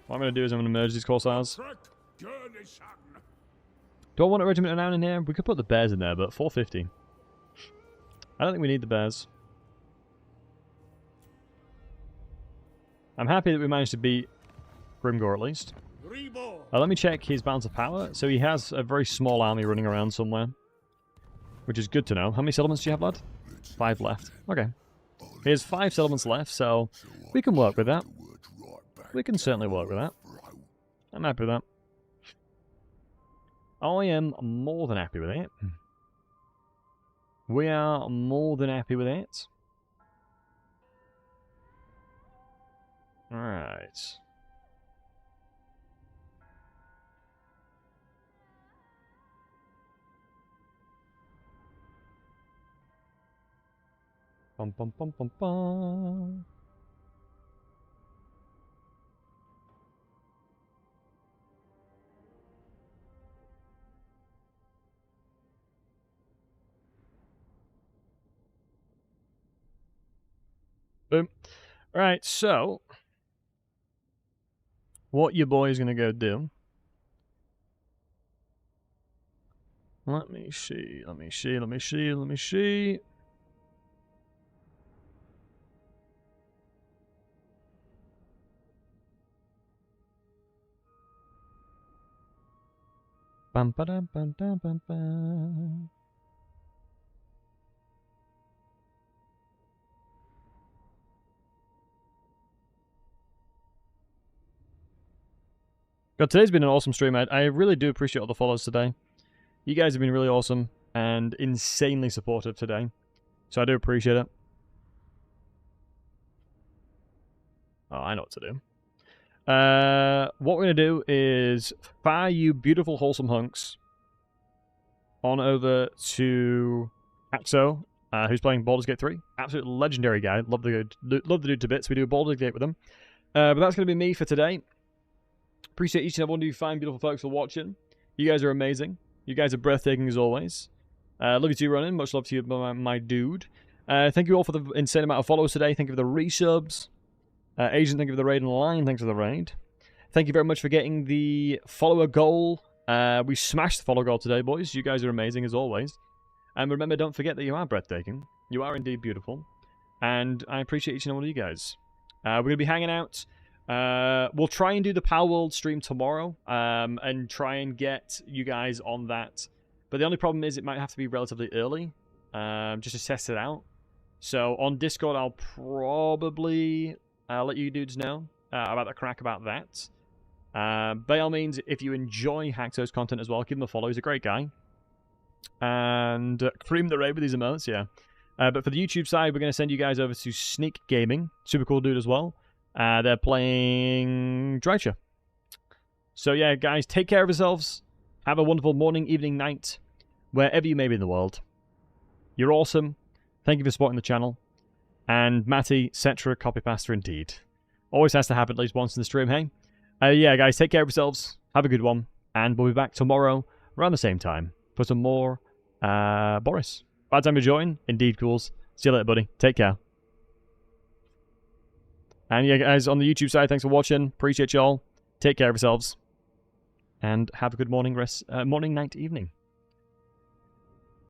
[SPEAKER 1] What I'm going to do is I'm going to merge these Corsairs. Do I want a regiment down in here? We could put the bears in there, but 450. I don't think we need the bears. I'm happy that we managed to beat Grimgor at least. Let me check his balance of power. So he has a very small army running around somewhere. Which is good to know. How many settlements do you have, lad? 5 left. Okay. He has 5 settlements left, so we can work with that. We can certainly work with that. I'm happy with that. I am more than happy with it. We are more than happy with it. Alright. Bum bum bum bum bum. Boom. Alright, so what your boy is gonna go do. Let me see. Bum ba dum bum dum bum bum. God, today's been an awesome stream. I really do appreciate all the follows today. You guys have been really awesome and insanely supportive today. So I do appreciate it. Oh, I know what to do. What we're going to do is fire you beautiful, wholesome hunks on over to Axo, who's playing Baldur's Gate 3. Absolute legendary guy. Love the dude to bits. We do a Baldur's Gate with him. But that's going to be me for today. Appreciate each and every one of you fine, beautiful folks for watching. You guys are amazing. You guys are breathtaking as always. Love you too, Ronan. Much love to you, my dude. Thank you all for the insane amount of follows today. Thank you for the resubs. Agent, thank you for the raid, and Line, thanks for the raid. Thank you very much for getting the follower goal. We smashed the follower goal today, boys. You guys are amazing as always. And remember, don't forget that you are breathtaking. You are indeed beautiful. And I appreciate each and every one of you guys. We're going to be hanging out. We'll try and do the Power World stream tomorrow, and try and get you guys on that. But the only problem is it might have to be relatively early, just to test it out. So on Discord, I'll probably let you dudes know about the crack about that. By all means, if you enjoy Haxo's content as well, give him a follow. He's a great guy. And cream the raid with these emotes, yeah. But for the YouTube side, we're going to send you guys over to Sneak Gaming. Super cool dude as well. They're playing Drycha. So yeah, guys, take care of yourselves. Have a wonderful morning, evening, night, wherever you may be in the world. You're awesome. Thank you for supporting the channel. And Matty, Cetra, copypasta indeed. Always has to happen at least once in the stream, hey? Yeah, guys, take care of yourselves. Have a good one. And we'll be back tomorrow around the same time for some more Boris. Bad time to join. Indeed, cools. See you later, buddy. Take care. And yeah, guys, on the YouTube side, thanks for watching. Appreciate y'all. Take care of yourselves. And have a good morning, night, evening.